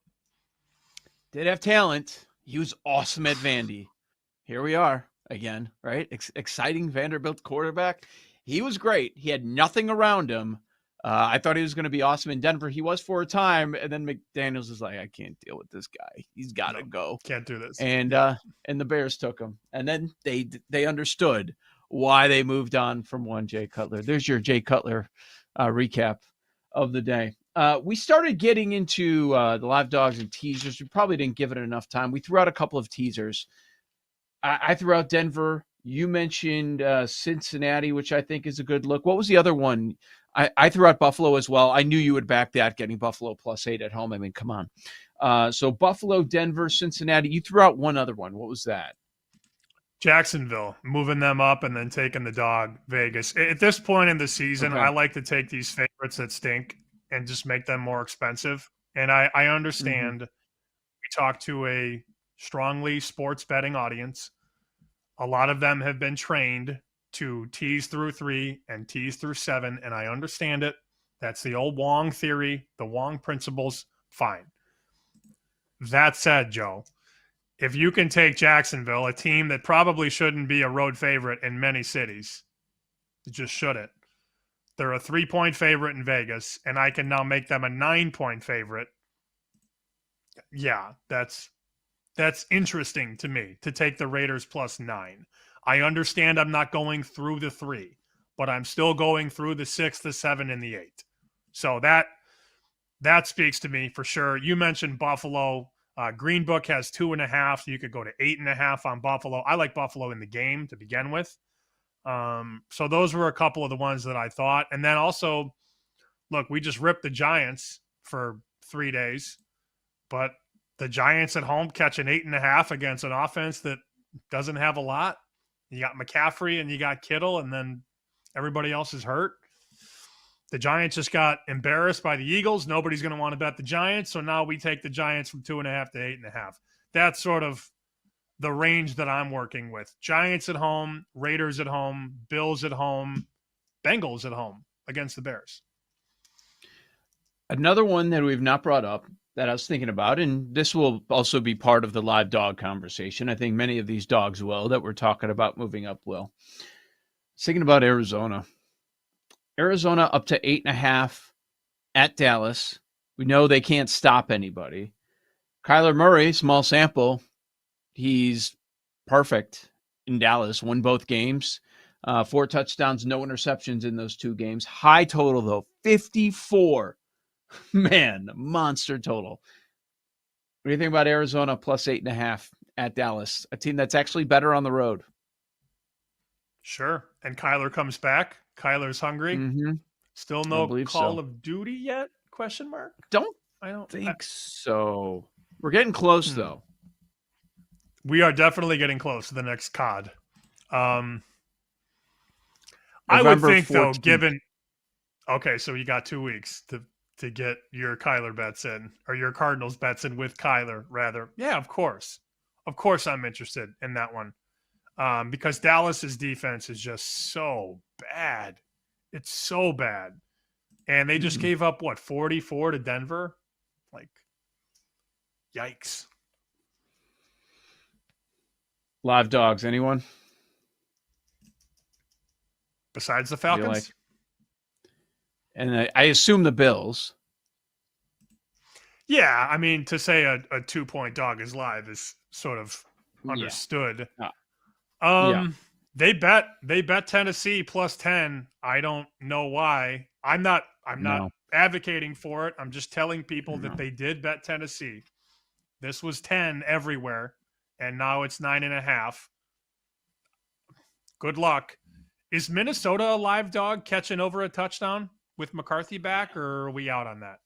Did have talent. He was awesome at Vandy. Here we are again, right? Exciting Vanderbilt quarterback. He was great. He had nothing around him. I thought he was going to be awesome in Denver. He was for a time, and then McDaniels was like, I can't deal with this guy. He's got to go. Can't do this. And the Bears took him. And then they understood why they moved on from one Jay Cutler. There's your Jay Cutler recap of the day. We started getting into the live dogs and teasers. We probably didn't give it enough time. We threw out a couple of teasers. I threw out Denver. You mentioned Cincinnati, which I think is a good look. What was the other one? I threw out Buffalo as well. I knew you would back that, getting Buffalo +8 at home. I mean, come on. So Buffalo, Denver, Cincinnati. You threw out one other one. What was that? Jacksonville, moving them up and then taking the dog, Vegas. At this point in the season, Okay. I like to take these favorites that stink and just make them more expensive. And I understand we talk to a strongly sports betting audience. A lot of them have been trained to tease through 3 and tease through 7, and I understand it. That's the old Wong theory, the Wong principles. Fine. That said, Joe, if you can take Jacksonville, a team that probably shouldn't be a road favorite in many cities, it just shouldn't. They're a 3-point favorite in Vegas, and I can now make them a 9-point favorite. Yeah, that's interesting to me, to take the Raiders +9. I understand I'm not going through the 3, but I'm still going through the 6, the 7, and the 8. So that speaks to me for sure. You mentioned Buffalo. Green Book has 2.5, so you could go to 8.5 on Buffalo. I like Buffalo in the game to begin with. So those were a couple of the ones that I thought. And then also, look, we just ripped the Giants for 3 days, but the Giants at home catch an 8.5 against an offense that doesn't have a lot. You got McCaffrey and you got Kittle, and then everybody else is hurt. The Giants just got embarrassed by the Eagles. Nobody's going to want to bet the Giants. So now we take the Giants from 2.5 to 8.5. That's sort of the range that I'm working with. Giants at home, Raiders at home, Bills at home, Bengals at home against the Bears. Another one that we've not brought up that I was thinking about, and this will also be part of the live dog conversation. I think many of these dogs will, that we're talking about moving up will. Thinking about Arizona. Arizona up to 8.5 at Dallas. We know they can't stop anybody. Kyler Murray, small sample, he's perfect in Dallas, won both games. 4 touchdowns, no interceptions in those 2 games. High total, though, 54. Man, monster total. What do you think about Arizona +8.5 at Dallas? A team that's actually better on the road. Sure. And Kyler comes back. Kyler's hungry. Mm-hmm. Still no Call so. of Duty yet? Question mark. I don't think so. We're getting close, though. We are definitely getting close to the next COD. I would think, 14th. Though, given... Okay, so you got 2 weeks to get your Kyler bets in, or your Cardinals bets in with Kyler, rather. Yeah, of course. Of course I'm interested in that one. Because Dallas's defense is just so bad. It's so bad. And they just gave up, 44 to Denver? Like, yikes. Live dogs, anyone? Besides the Falcons? Like? And I assume the Bills. Yeah, I mean, to say a 2-point dog is live is sort of understood. Yeah. They bet Tennessee plus 10. I don't know why. I'm not advocating for it. I'm just telling people that they did bet Tennessee. This was 10 everywhere, and now it's 9.5. Good luck. Is Minnesota a live dog catching over a touchdown with McCarthy back, or are we out on that?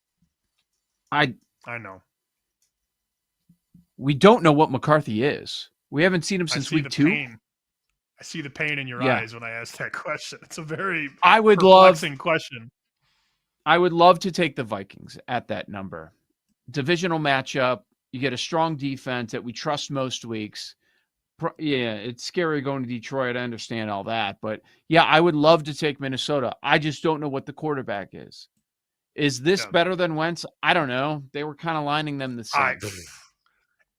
I know. We don't know what McCarthy is. We haven't seen him since week 2. I see the pain in your eyes when I ask that question. It's a very perplexing question. I would love to take the Vikings at that number. Divisional matchup. You get a strong defense that we trust most weeks. Yeah, it's scary going to Detroit. I understand all that. But, yeah, I would love to take Minnesota. I just don't know what the quarterback is. Is this better than Wentz? I don't know. They were kind of lining them the same.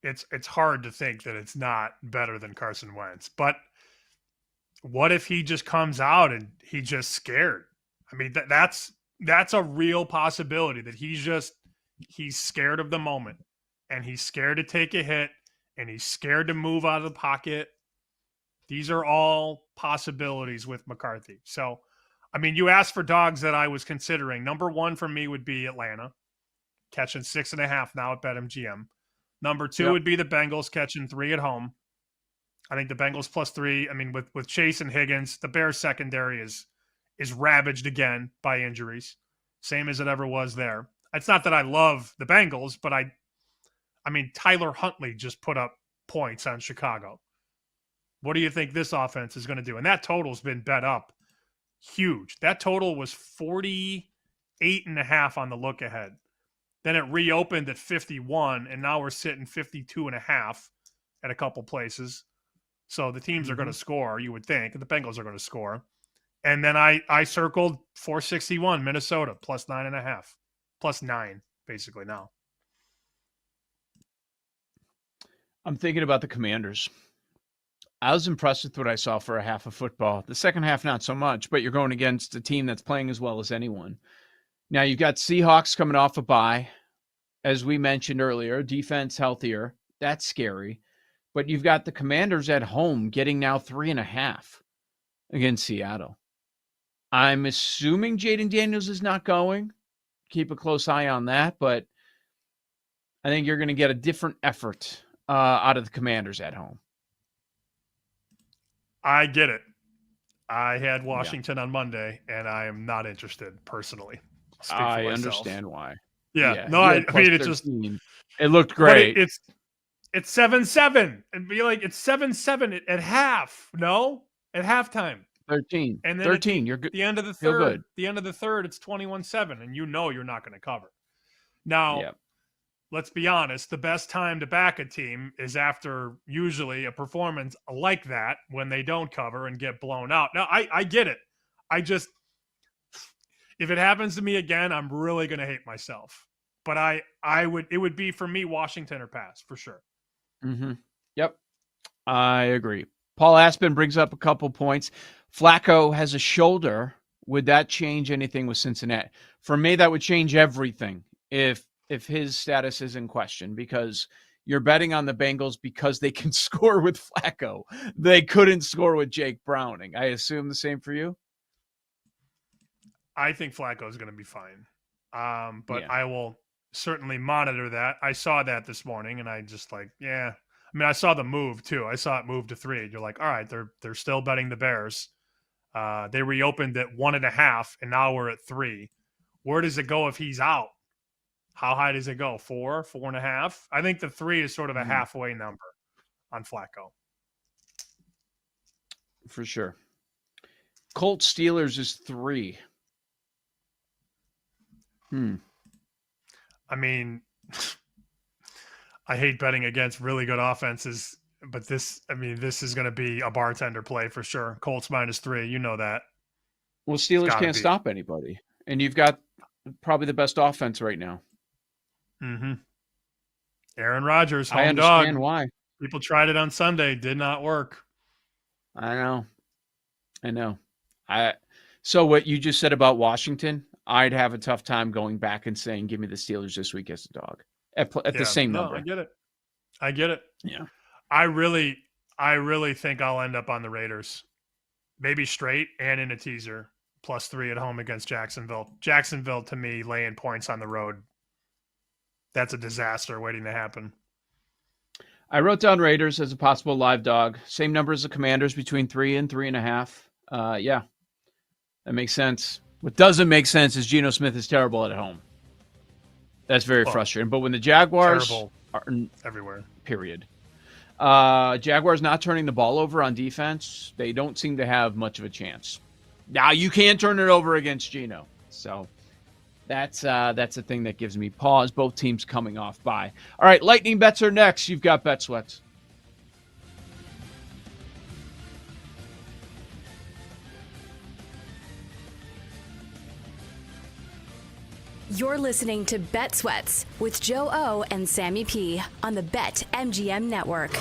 It's hard to think that it's not better than Carson Wentz. But what if he just comes out and he's just scared? I mean, that's a real possibility that he's scared of the moment, and he's scared to take a hit, and he's scared to move out of the pocket. These are all possibilities with McCarthy. So, I mean, you asked for dogs that I was considering. Number 1 for me would be Atlanta, catching 6.5 now at BetMGM. Number 2 would be the Bengals catching 3 at home. I think the Bengals plus 3. I mean, with Chase and Higgins, the Bears secondary is ravaged again by injuries, same as it ever was there. It's not that I love the Bengals, but I mean, Tyler Huntley just put up points on Chicago. What do you think this offense is going to do? And that total's been bet up huge. That total was 48.5 on the look ahead. Then it reopened at 51, and now we're sitting 52.5 at a couple places. So the teams are going to score, you would think, and the Bengals are going to score. And then I circled 461 Minnesota plus 9.5, plus 9 basically now. I'm thinking about the Commanders. I was impressed with what I saw for a half of football. The second half, not so much, but you're going against a team that's playing as well as anyone. Now, you've got Seahawks coming off a bye. As we mentioned earlier, defense healthier. That's scary. But you've got the Commanders at home getting now 3.5 against Seattle. I'm assuming Jaden Daniels is not going. Keep a close eye on that, but I think you're going to get a different effort out of the Commanders at home. I get it. I had Washington on Monday, and I am not interested personally. I understand why. Yeah. No, I mean, it's just it looked great. It's 7-7, and be like it's 7-7 at half. No, at halftime. 13. And then 13. You're good. The end of the Feel third. good. The end of the third, it's 21-7, and you know you're not going to cover. Now, let's be honest. The best time to back a team is after usually a performance like that when they don't cover and get blown out. Now, I get it. I just, if it happens to me again, I'm really going to hate myself. But it would be for me Washington or pass for sure. Mm-hmm. Yep. I agree. Paul Aspen brings up a couple points. Flacco has a shoulder. Would that change anything with Cincinnati? For me, that would change everything if his status is in question, because you're betting on the Bengals because they can score with Flacco. They couldn't score with Jake Browning. I assume the same for you? I think Flacco is going to be fine. But I will certainly monitor that. I saw that this morning, and I just I mean, I saw the move too. I saw it move to 3. You're like, all right, they're still betting the Bears. They reopened at 1.5, and now we're at 3. Where does it go if he's out? How high does it go? 4, 4.5? I think the 3 is sort of a halfway number on Flacco. For sure. Colts Steelers is 3. I mean, I hate betting against really good offenses, but this is going to be a bartender play for sure. Colts -3, you know that. Well, Steelers can't stop anybody, and you've got probably the best offense right now. Mm-hmm. Aaron Rodgers, home I understand dog. why. People tried it on Sunday. Did not work. I know. So what you just said about Washington, I'd have a tough time going back and saying, give me the Steelers this week as a dog at the same number. I get it. Yeah. I really think I'll end up on the Raiders. Maybe straight and in a teaser. +3 at home against Jacksonville. Jacksonville, to me, laying points on the road. That's a disaster waiting to happen. I wrote down Raiders as a possible live dog. Same number as the Commanders, between 3 and 3.5. Yeah, that makes sense. What doesn't make sense is Geno Smith is terrible at home. That's very frustrating. But when the Jaguars are everywhere, period. Jaguars not turning the ball over on defense, they don't seem to have much of a chance. Now you can't turn it over against Geno. So that's the thing that gives me pause. Both teams coming off bye. All right, lightning bets are next. You've got Bet Sweats. You're listening to Bet Sweats with Joe O and Sammy P on the BetMGM Network.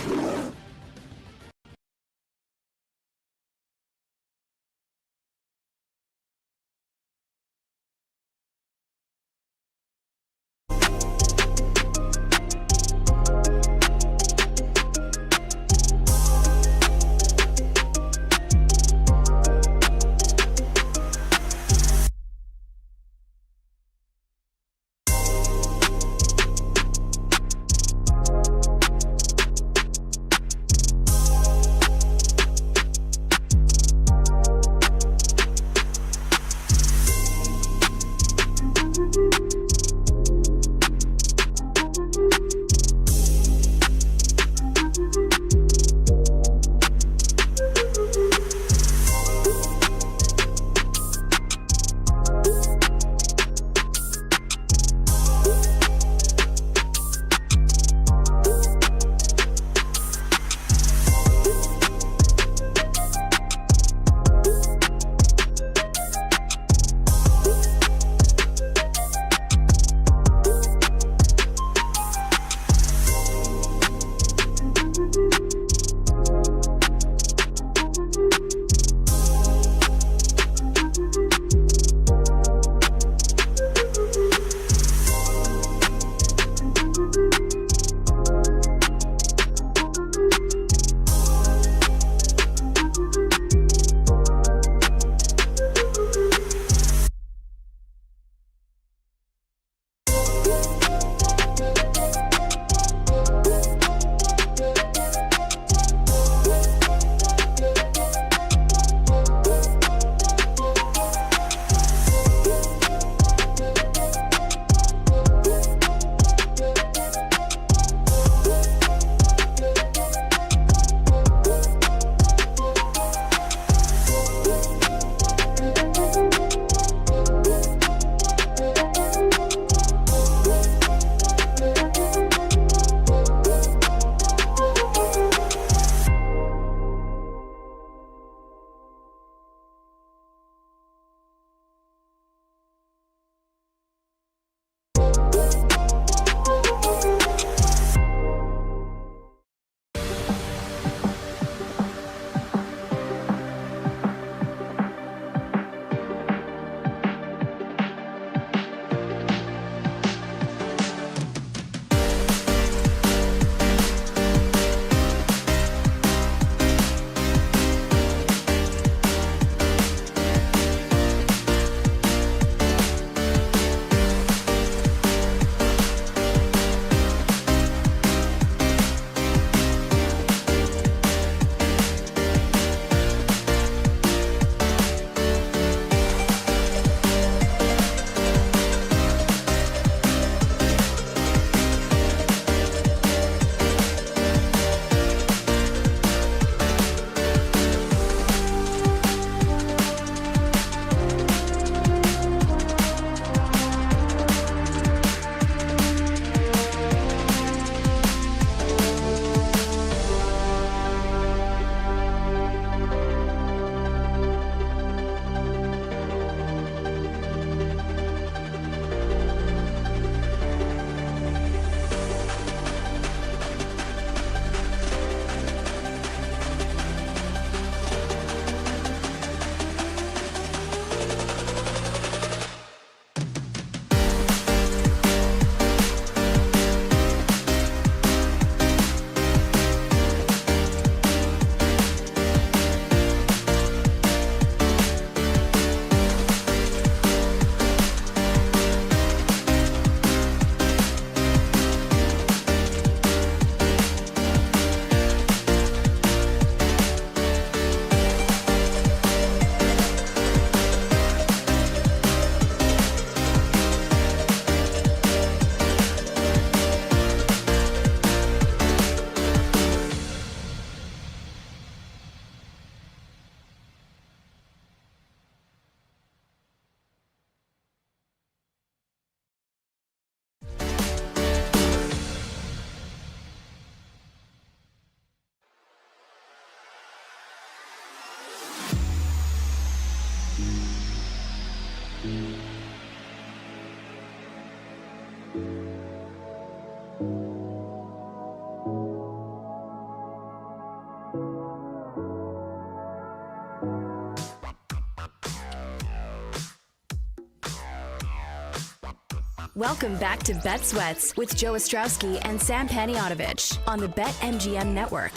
Welcome back to Bet Sweats with Joe Ostrowski and Sam Paniotovich on the BetMGM Network.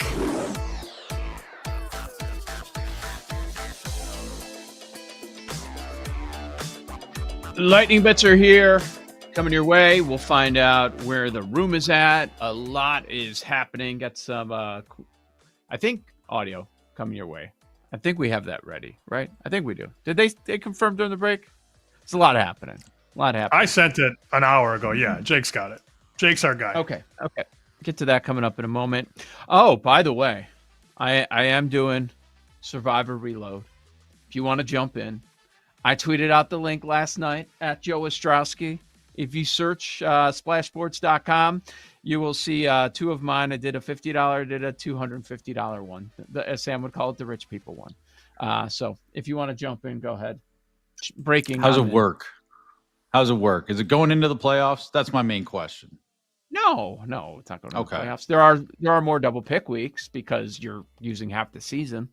Lightning bets are here, coming your way. We'll find out where the room is at. A lot is happening. Got some, I think, audio coming your way. I think we have that ready, right? I think we do. Did they confirm during the break? It's a lot happening. I sent it an hour ago. Yeah, Jake's got it. Jake's our guy. Okay. Get to that coming up in a moment. Oh, by the way, I am doing Survivor Reload. If you want to jump in, I tweeted out the link last night at Joe Ostrowski. If you search splashsports.com, you will see two of mine. I did a $50, did a $250 one. As Sam would call it, the rich people one. So if you want to jump in, go ahead. Breaking. How's it work? How's it work? Is it going into the playoffs? That's my main question. No, it's not going to the playoffs. There are more double pick weeks because you're using half the season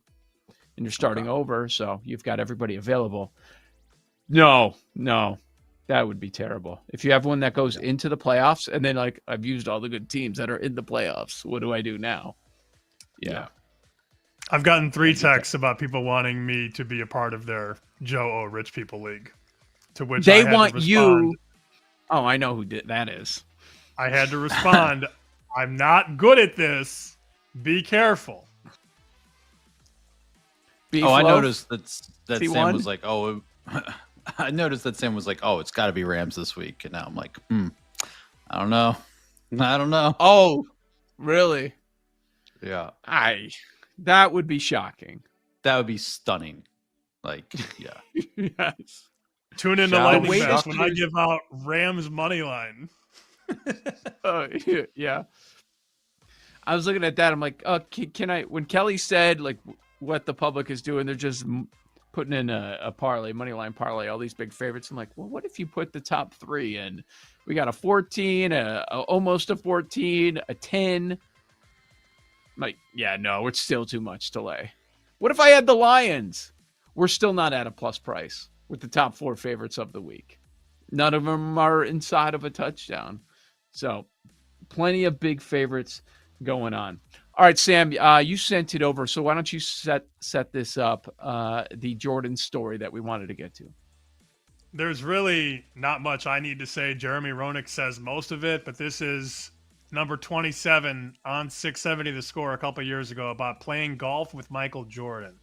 and you're starting over, so you've got everybody available. No, that would be terrible. If you have one that goes into the playoffs and then like I've used all the good teams that are in the playoffs, what do I do now? Yeah. I've gotten 3 texts about people wanting me to be a part of their Joe O Rich People League. To which they I had want to respond, you. Oh, I know who that is. I had to respond, I'm not good at this. Be careful. I noticed that C1? Sam was like, oh, I noticed that Sam was like, oh, it's got to be Rams this week. And now I'm like, I don't know. Oh, really? Yeah. That would be shocking. That would be stunning. Like, yeah. Yes. Tune in to Lightning Fest when I give out Rams money line. Yeah. I was looking at that. I'm like, can I? When Kelly said like what the public is doing, they're just putting in a parlay, money line parlay, all these big favorites. I'm like, well, what if you put the top 3 in? We got a 14, almost a 14, a 10. I'm like, yeah, no, it's still too much to lay. What if I had the Lions? We're still not at a plus price with the top 4 favorites of the week. None of them are inside of a touchdown. So plenty of big favorites going on. All right, Sam, you sent it over. So why don't you set this up, the Jordan story that we wanted to get to. There's really not much I need to say. Jeremy Roenick says most of it, but this is number 27 on 670 The Score a couple years ago about playing golf with Michael Jordan.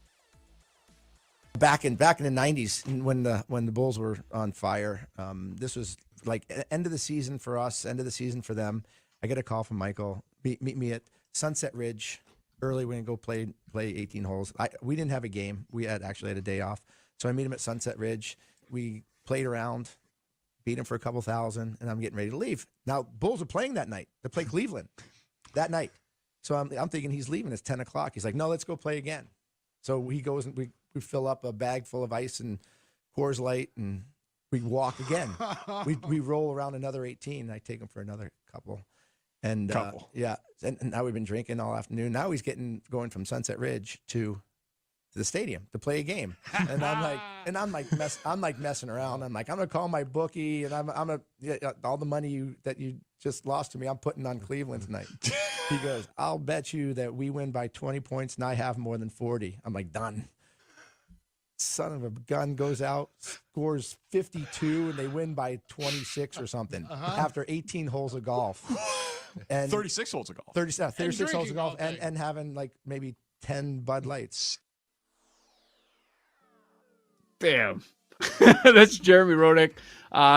Back in the 90s when the Bulls were on fire, this was like end of the season for us, end of the season for them. I get a call from Michael, meet me at Sunset Ridge early. We're going to go play 18 holes. We didn't have a game. We actually had a day off. So I meet him at Sunset Ridge. We played around, beat him for a couple thousand, and I'm getting ready to leave. Now, Bulls are playing that night. They play Cleveland that night. So I'm thinking he's leaving. It's 10 o'clock. He's like, no, let's go play again. So he goes and we fill up a bag full of ice and Coors Light, and we walk again. we roll around another 18. I take him for another couple. And yeah, and now we've been drinking all afternoon. Now he's going from Sunset Ridge to the stadium to play a game. And I'm like messing around. I'm like, I'm gonna call my bookie, and all the money that you just lost to me, I'm putting on Cleveland tonight. He goes, I'll bet you that we win by 20 points and I have more than 40. I'm like, done. Son of a gun goes out, scores 52, and they win by 26 or something after 18 holes of golf. And 36 holes of golf. 36 holes of golf and having like maybe 10 Bud Lights. Damn. That's Jeremy Roenick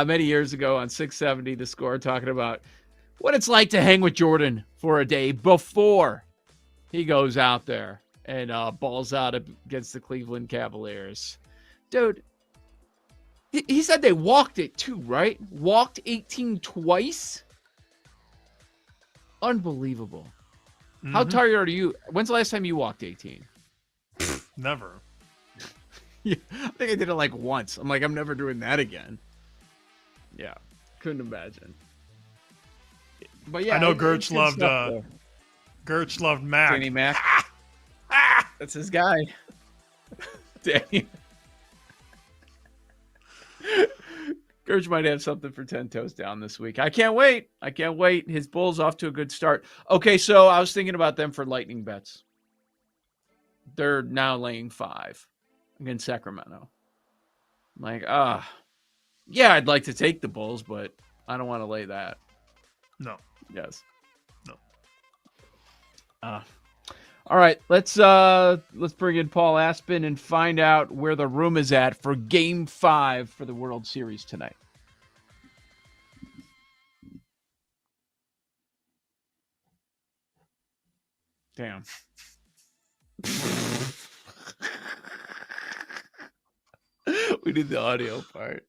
many years ago on 670 The Score, talking about what it's like to hang with Jordan for a day before he goes out there and balls out against the Cleveland Cavaliers. Dude, he said they walked it too, right? Walked 18 twice? Unbelievable. Mm-hmm. How tired are you? When's the last time you walked 18? Never. Yeah, I think I did it like once. I'm like, I'm never doing that again. Yeah, couldn't imagine. But yeah, I know Gertz loved Mac. Danny Mac. That's his guy. Danny. Gerge might have something for 10 toes down this week. I can't wait. His Bulls off to a good start. Okay, so I was thinking about them for lightning bets. They're now laying 5 against Sacramento. I'm like, yeah, I'd like to take the Bulls, but I don't want to lay that. No. Yes. No. All right, let's bring in Paul Aspen and find out where the room is at for Game 5 for the World Series tonight. Damn. We did the audio part.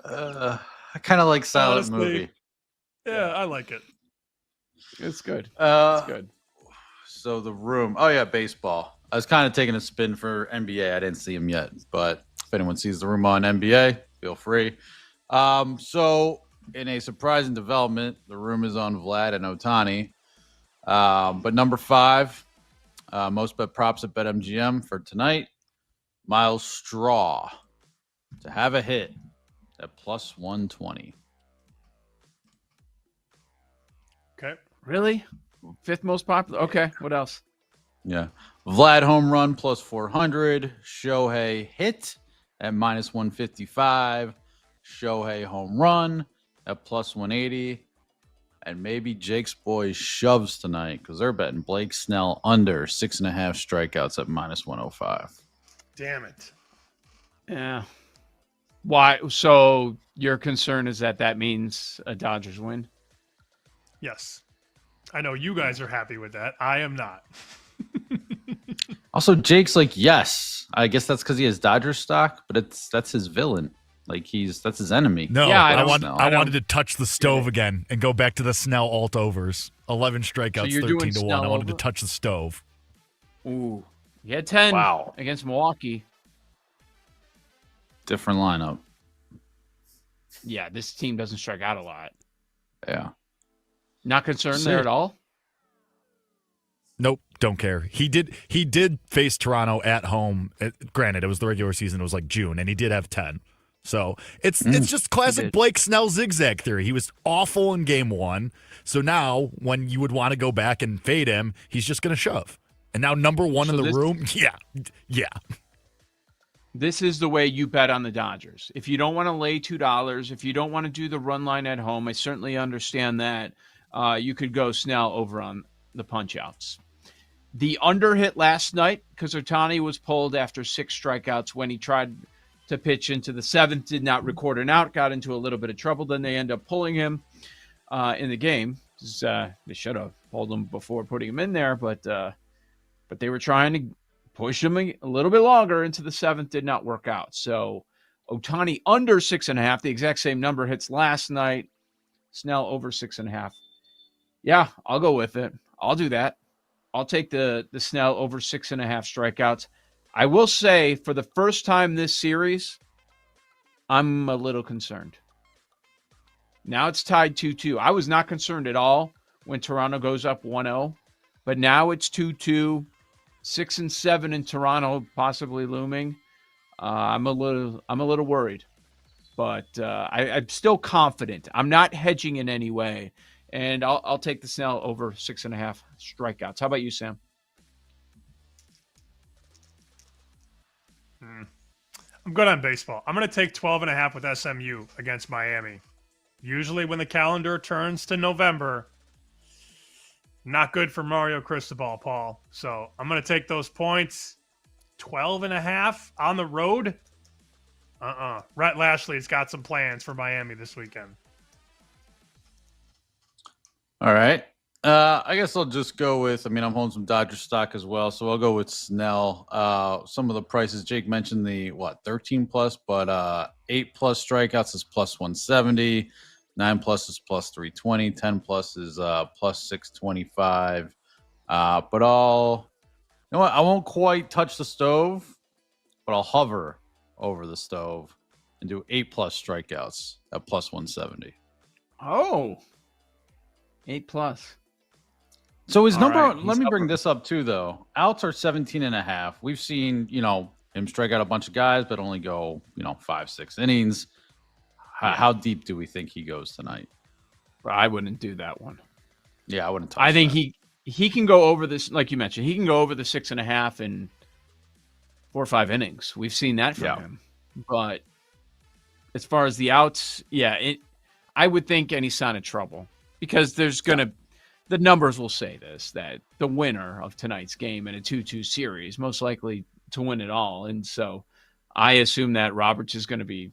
I kind of like silent Honestly, movie. Yeah, I like it. It's good. It's good. So the room. Oh yeah, baseball. I was kind of taking a spin for NBA. I didn't see him yet, but if anyone sees the room on NBA, feel free. So in a surprising development, the room is on Vlad and Ohtani. But number 5, most bet props at BetMGM for tonight, Miles Straw to have a hit at plus 120. Okay. Really? 5th most popular? Okay, what else? Yeah. Vlad home run plus 400. Shohei hit at minus 155. Shohei home run at plus 180. And maybe Jake's boys shoves tonight because they're betting Blake Snell under 6.5 strikeouts at minus 105. Damn it. Yeah. Why? So your concern is that means a Dodgers win? Yes. I know you guys are happy with that. I am not. Also, Jake's like, yes. I guess that's because he has Dodgers stock, but that's his villain. Like that's his enemy. No, yeah, I wanted to touch the stove again and go back to the Snell alt overs. 11 strikeouts, So 13-1. I wanted to touch the stove. Ooh. You had 10 against Milwaukee. Different lineup. Yeah, this team doesn't strike out a lot. Yeah. Not concerned there at all? Nope, don't care. He did face Toronto at home. Granted, it was the regular season. It was like June, and he did have 10. So it's just classic Blake Snell zigzag theory. He was awful in game 1. So now when you would want to go back and fade him, he's just going to shove. And now number 1 in the room, yeah. This is the way you bet on the Dodgers. If you don't want to lay $2, if you don't want to do the run line at home, I certainly understand that. You could go Snell over on the punch-outs. The under hit last night because Ohtani was pulled after 6 strikeouts when he tried to pitch into the 7th, did not record an out, got into a little bit of trouble. Then they end up pulling him in the game. They should have pulled him before putting him in there, but they were trying to push him a little bit longer into the 7th, did not work out. So Ohtani under 6.5, the exact same number hits last night. Snell over 6.5. Yeah, I'll go with it. I'll do that. I'll take the Snell over 6.5 strikeouts. I will say, for the first time this series, I'm a little concerned. Now it's tied 2-2. I was not concerned at all when Toronto goes up 1-0, but now it's 2-2, 6-7 in Toronto possibly looming. I'm a little worried, but I'm still confident. I'm not hedging in any way, and I'll take the Snell over 6.5 strikeouts. How about you, Sam? I'm good on baseball. I'm going to take 12.5 with SMU against Miami. Usually when the calendar turns to November, not good for Mario Cristobal, Paul. So I'm going to take those points. 12.5 on the road? Rhett Lashley's got some plans for Miami this weekend. All right. I guess I'll just go with, I'm holding some Dodger stock as well, so I'll go with Snell. Some of the prices, Jake mentioned the, 13 plus, but 8 plus strikeouts is plus 170, 9 plus is plus 320, 10 plus is plus 625. But I won't quite touch the stove, but I'll hover over the stove and do 8 plus strikeouts at plus 170. Oh, 8 plus. So his number, right, let me bring this up too, though. Outs are 17.5. We've seen, him strike out a bunch of guys, but only go, 5-6 innings. How deep do we think he goes tonight? I wouldn't do that one. Yeah, I wouldn't touch I think that. he can go over this, like you mentioned. He can go over the 6.5 in 4 or 5 innings. We've seen that from him. But as far as the outs, I would think any sign of trouble, because there's gonna the numbers will say this, that the winner of tonight's game in a 2-2 series most likely to win it all, and so I assume that Roberts is going to be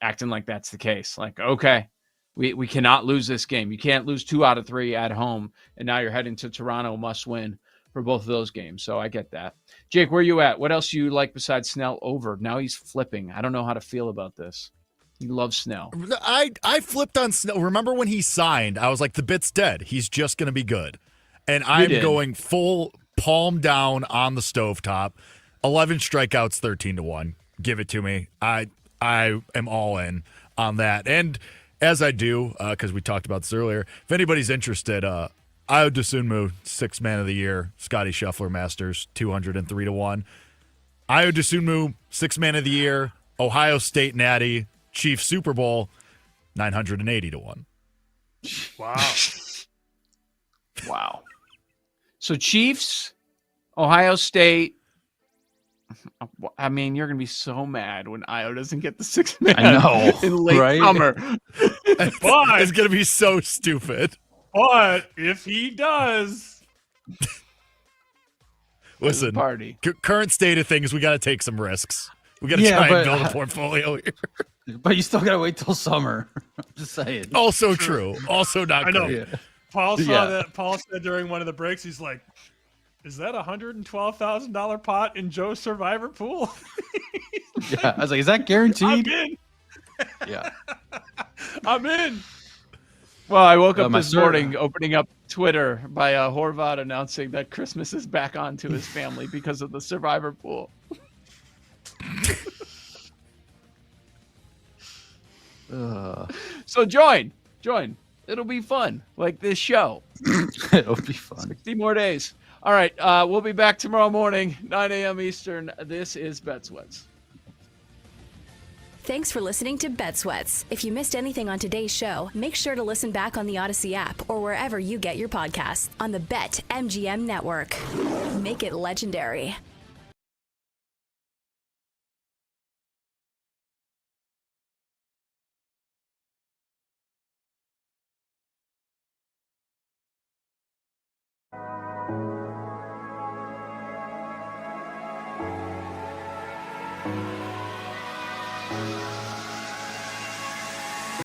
acting like that's the case. Like, okay, we cannot lose this game. You can't lose 2 out of 3 at home, and now you're heading to Toronto, must win for both of those games. So I get that. Jake, where are you at? What else do you like besides Snell over? Now he's flipping. I don't know how to feel about this. He loves Snell. I flipped on Snell. Remember when he signed, I was like, the bit's dead. He's just going to be good. And I'm going full palm down on the stovetop. 11 strikeouts, 13-1. Give it to me. I am all in on that. And as I do, because we talked about this earlier, if anybody's interested, Ayo Dosunmu, 6th man of the year, Scotty Scheffler Masters, 203-1. Ayo Dosunmu, 6th man of the year, Ohio State Natty, Chiefs Super Bowl, 980-1. Wow. Wow. So Chiefs, Ohio State. I mean, you're gonna be so mad when Ayo doesn't get the 6th man. I know, in late right? summer. But it's gonna be so stupid. But if he does, listen, party. Current state of things, we got to take some risks. We got to try and build a portfolio here. But you still got to wait till summer. I'm just saying. Also true. Also not I know. great. Paul saw that. Paul said during one of the breaks, he's like, "Is that $112,000 pot in Joe's Survivor pool?" Yeah, I was like, "Is that guaranteed?" I'm in. Yeah, I'm in. Well, I woke up this morning opening up Twitter by Horvath announcing that Christmas is back on to his family because of the Survivor pool. So join. It'll be fun, like this show. It'll be fun. 60 more days. All right, we'll be back tomorrow morning, 9 a.m. Eastern. This is Bet Sweats. Thanks for listening to Bet Sweats. If you missed anything on today's show, make sure to listen back on the Odyssey app or wherever you get your podcasts on the BetMGM network. Make it legendary.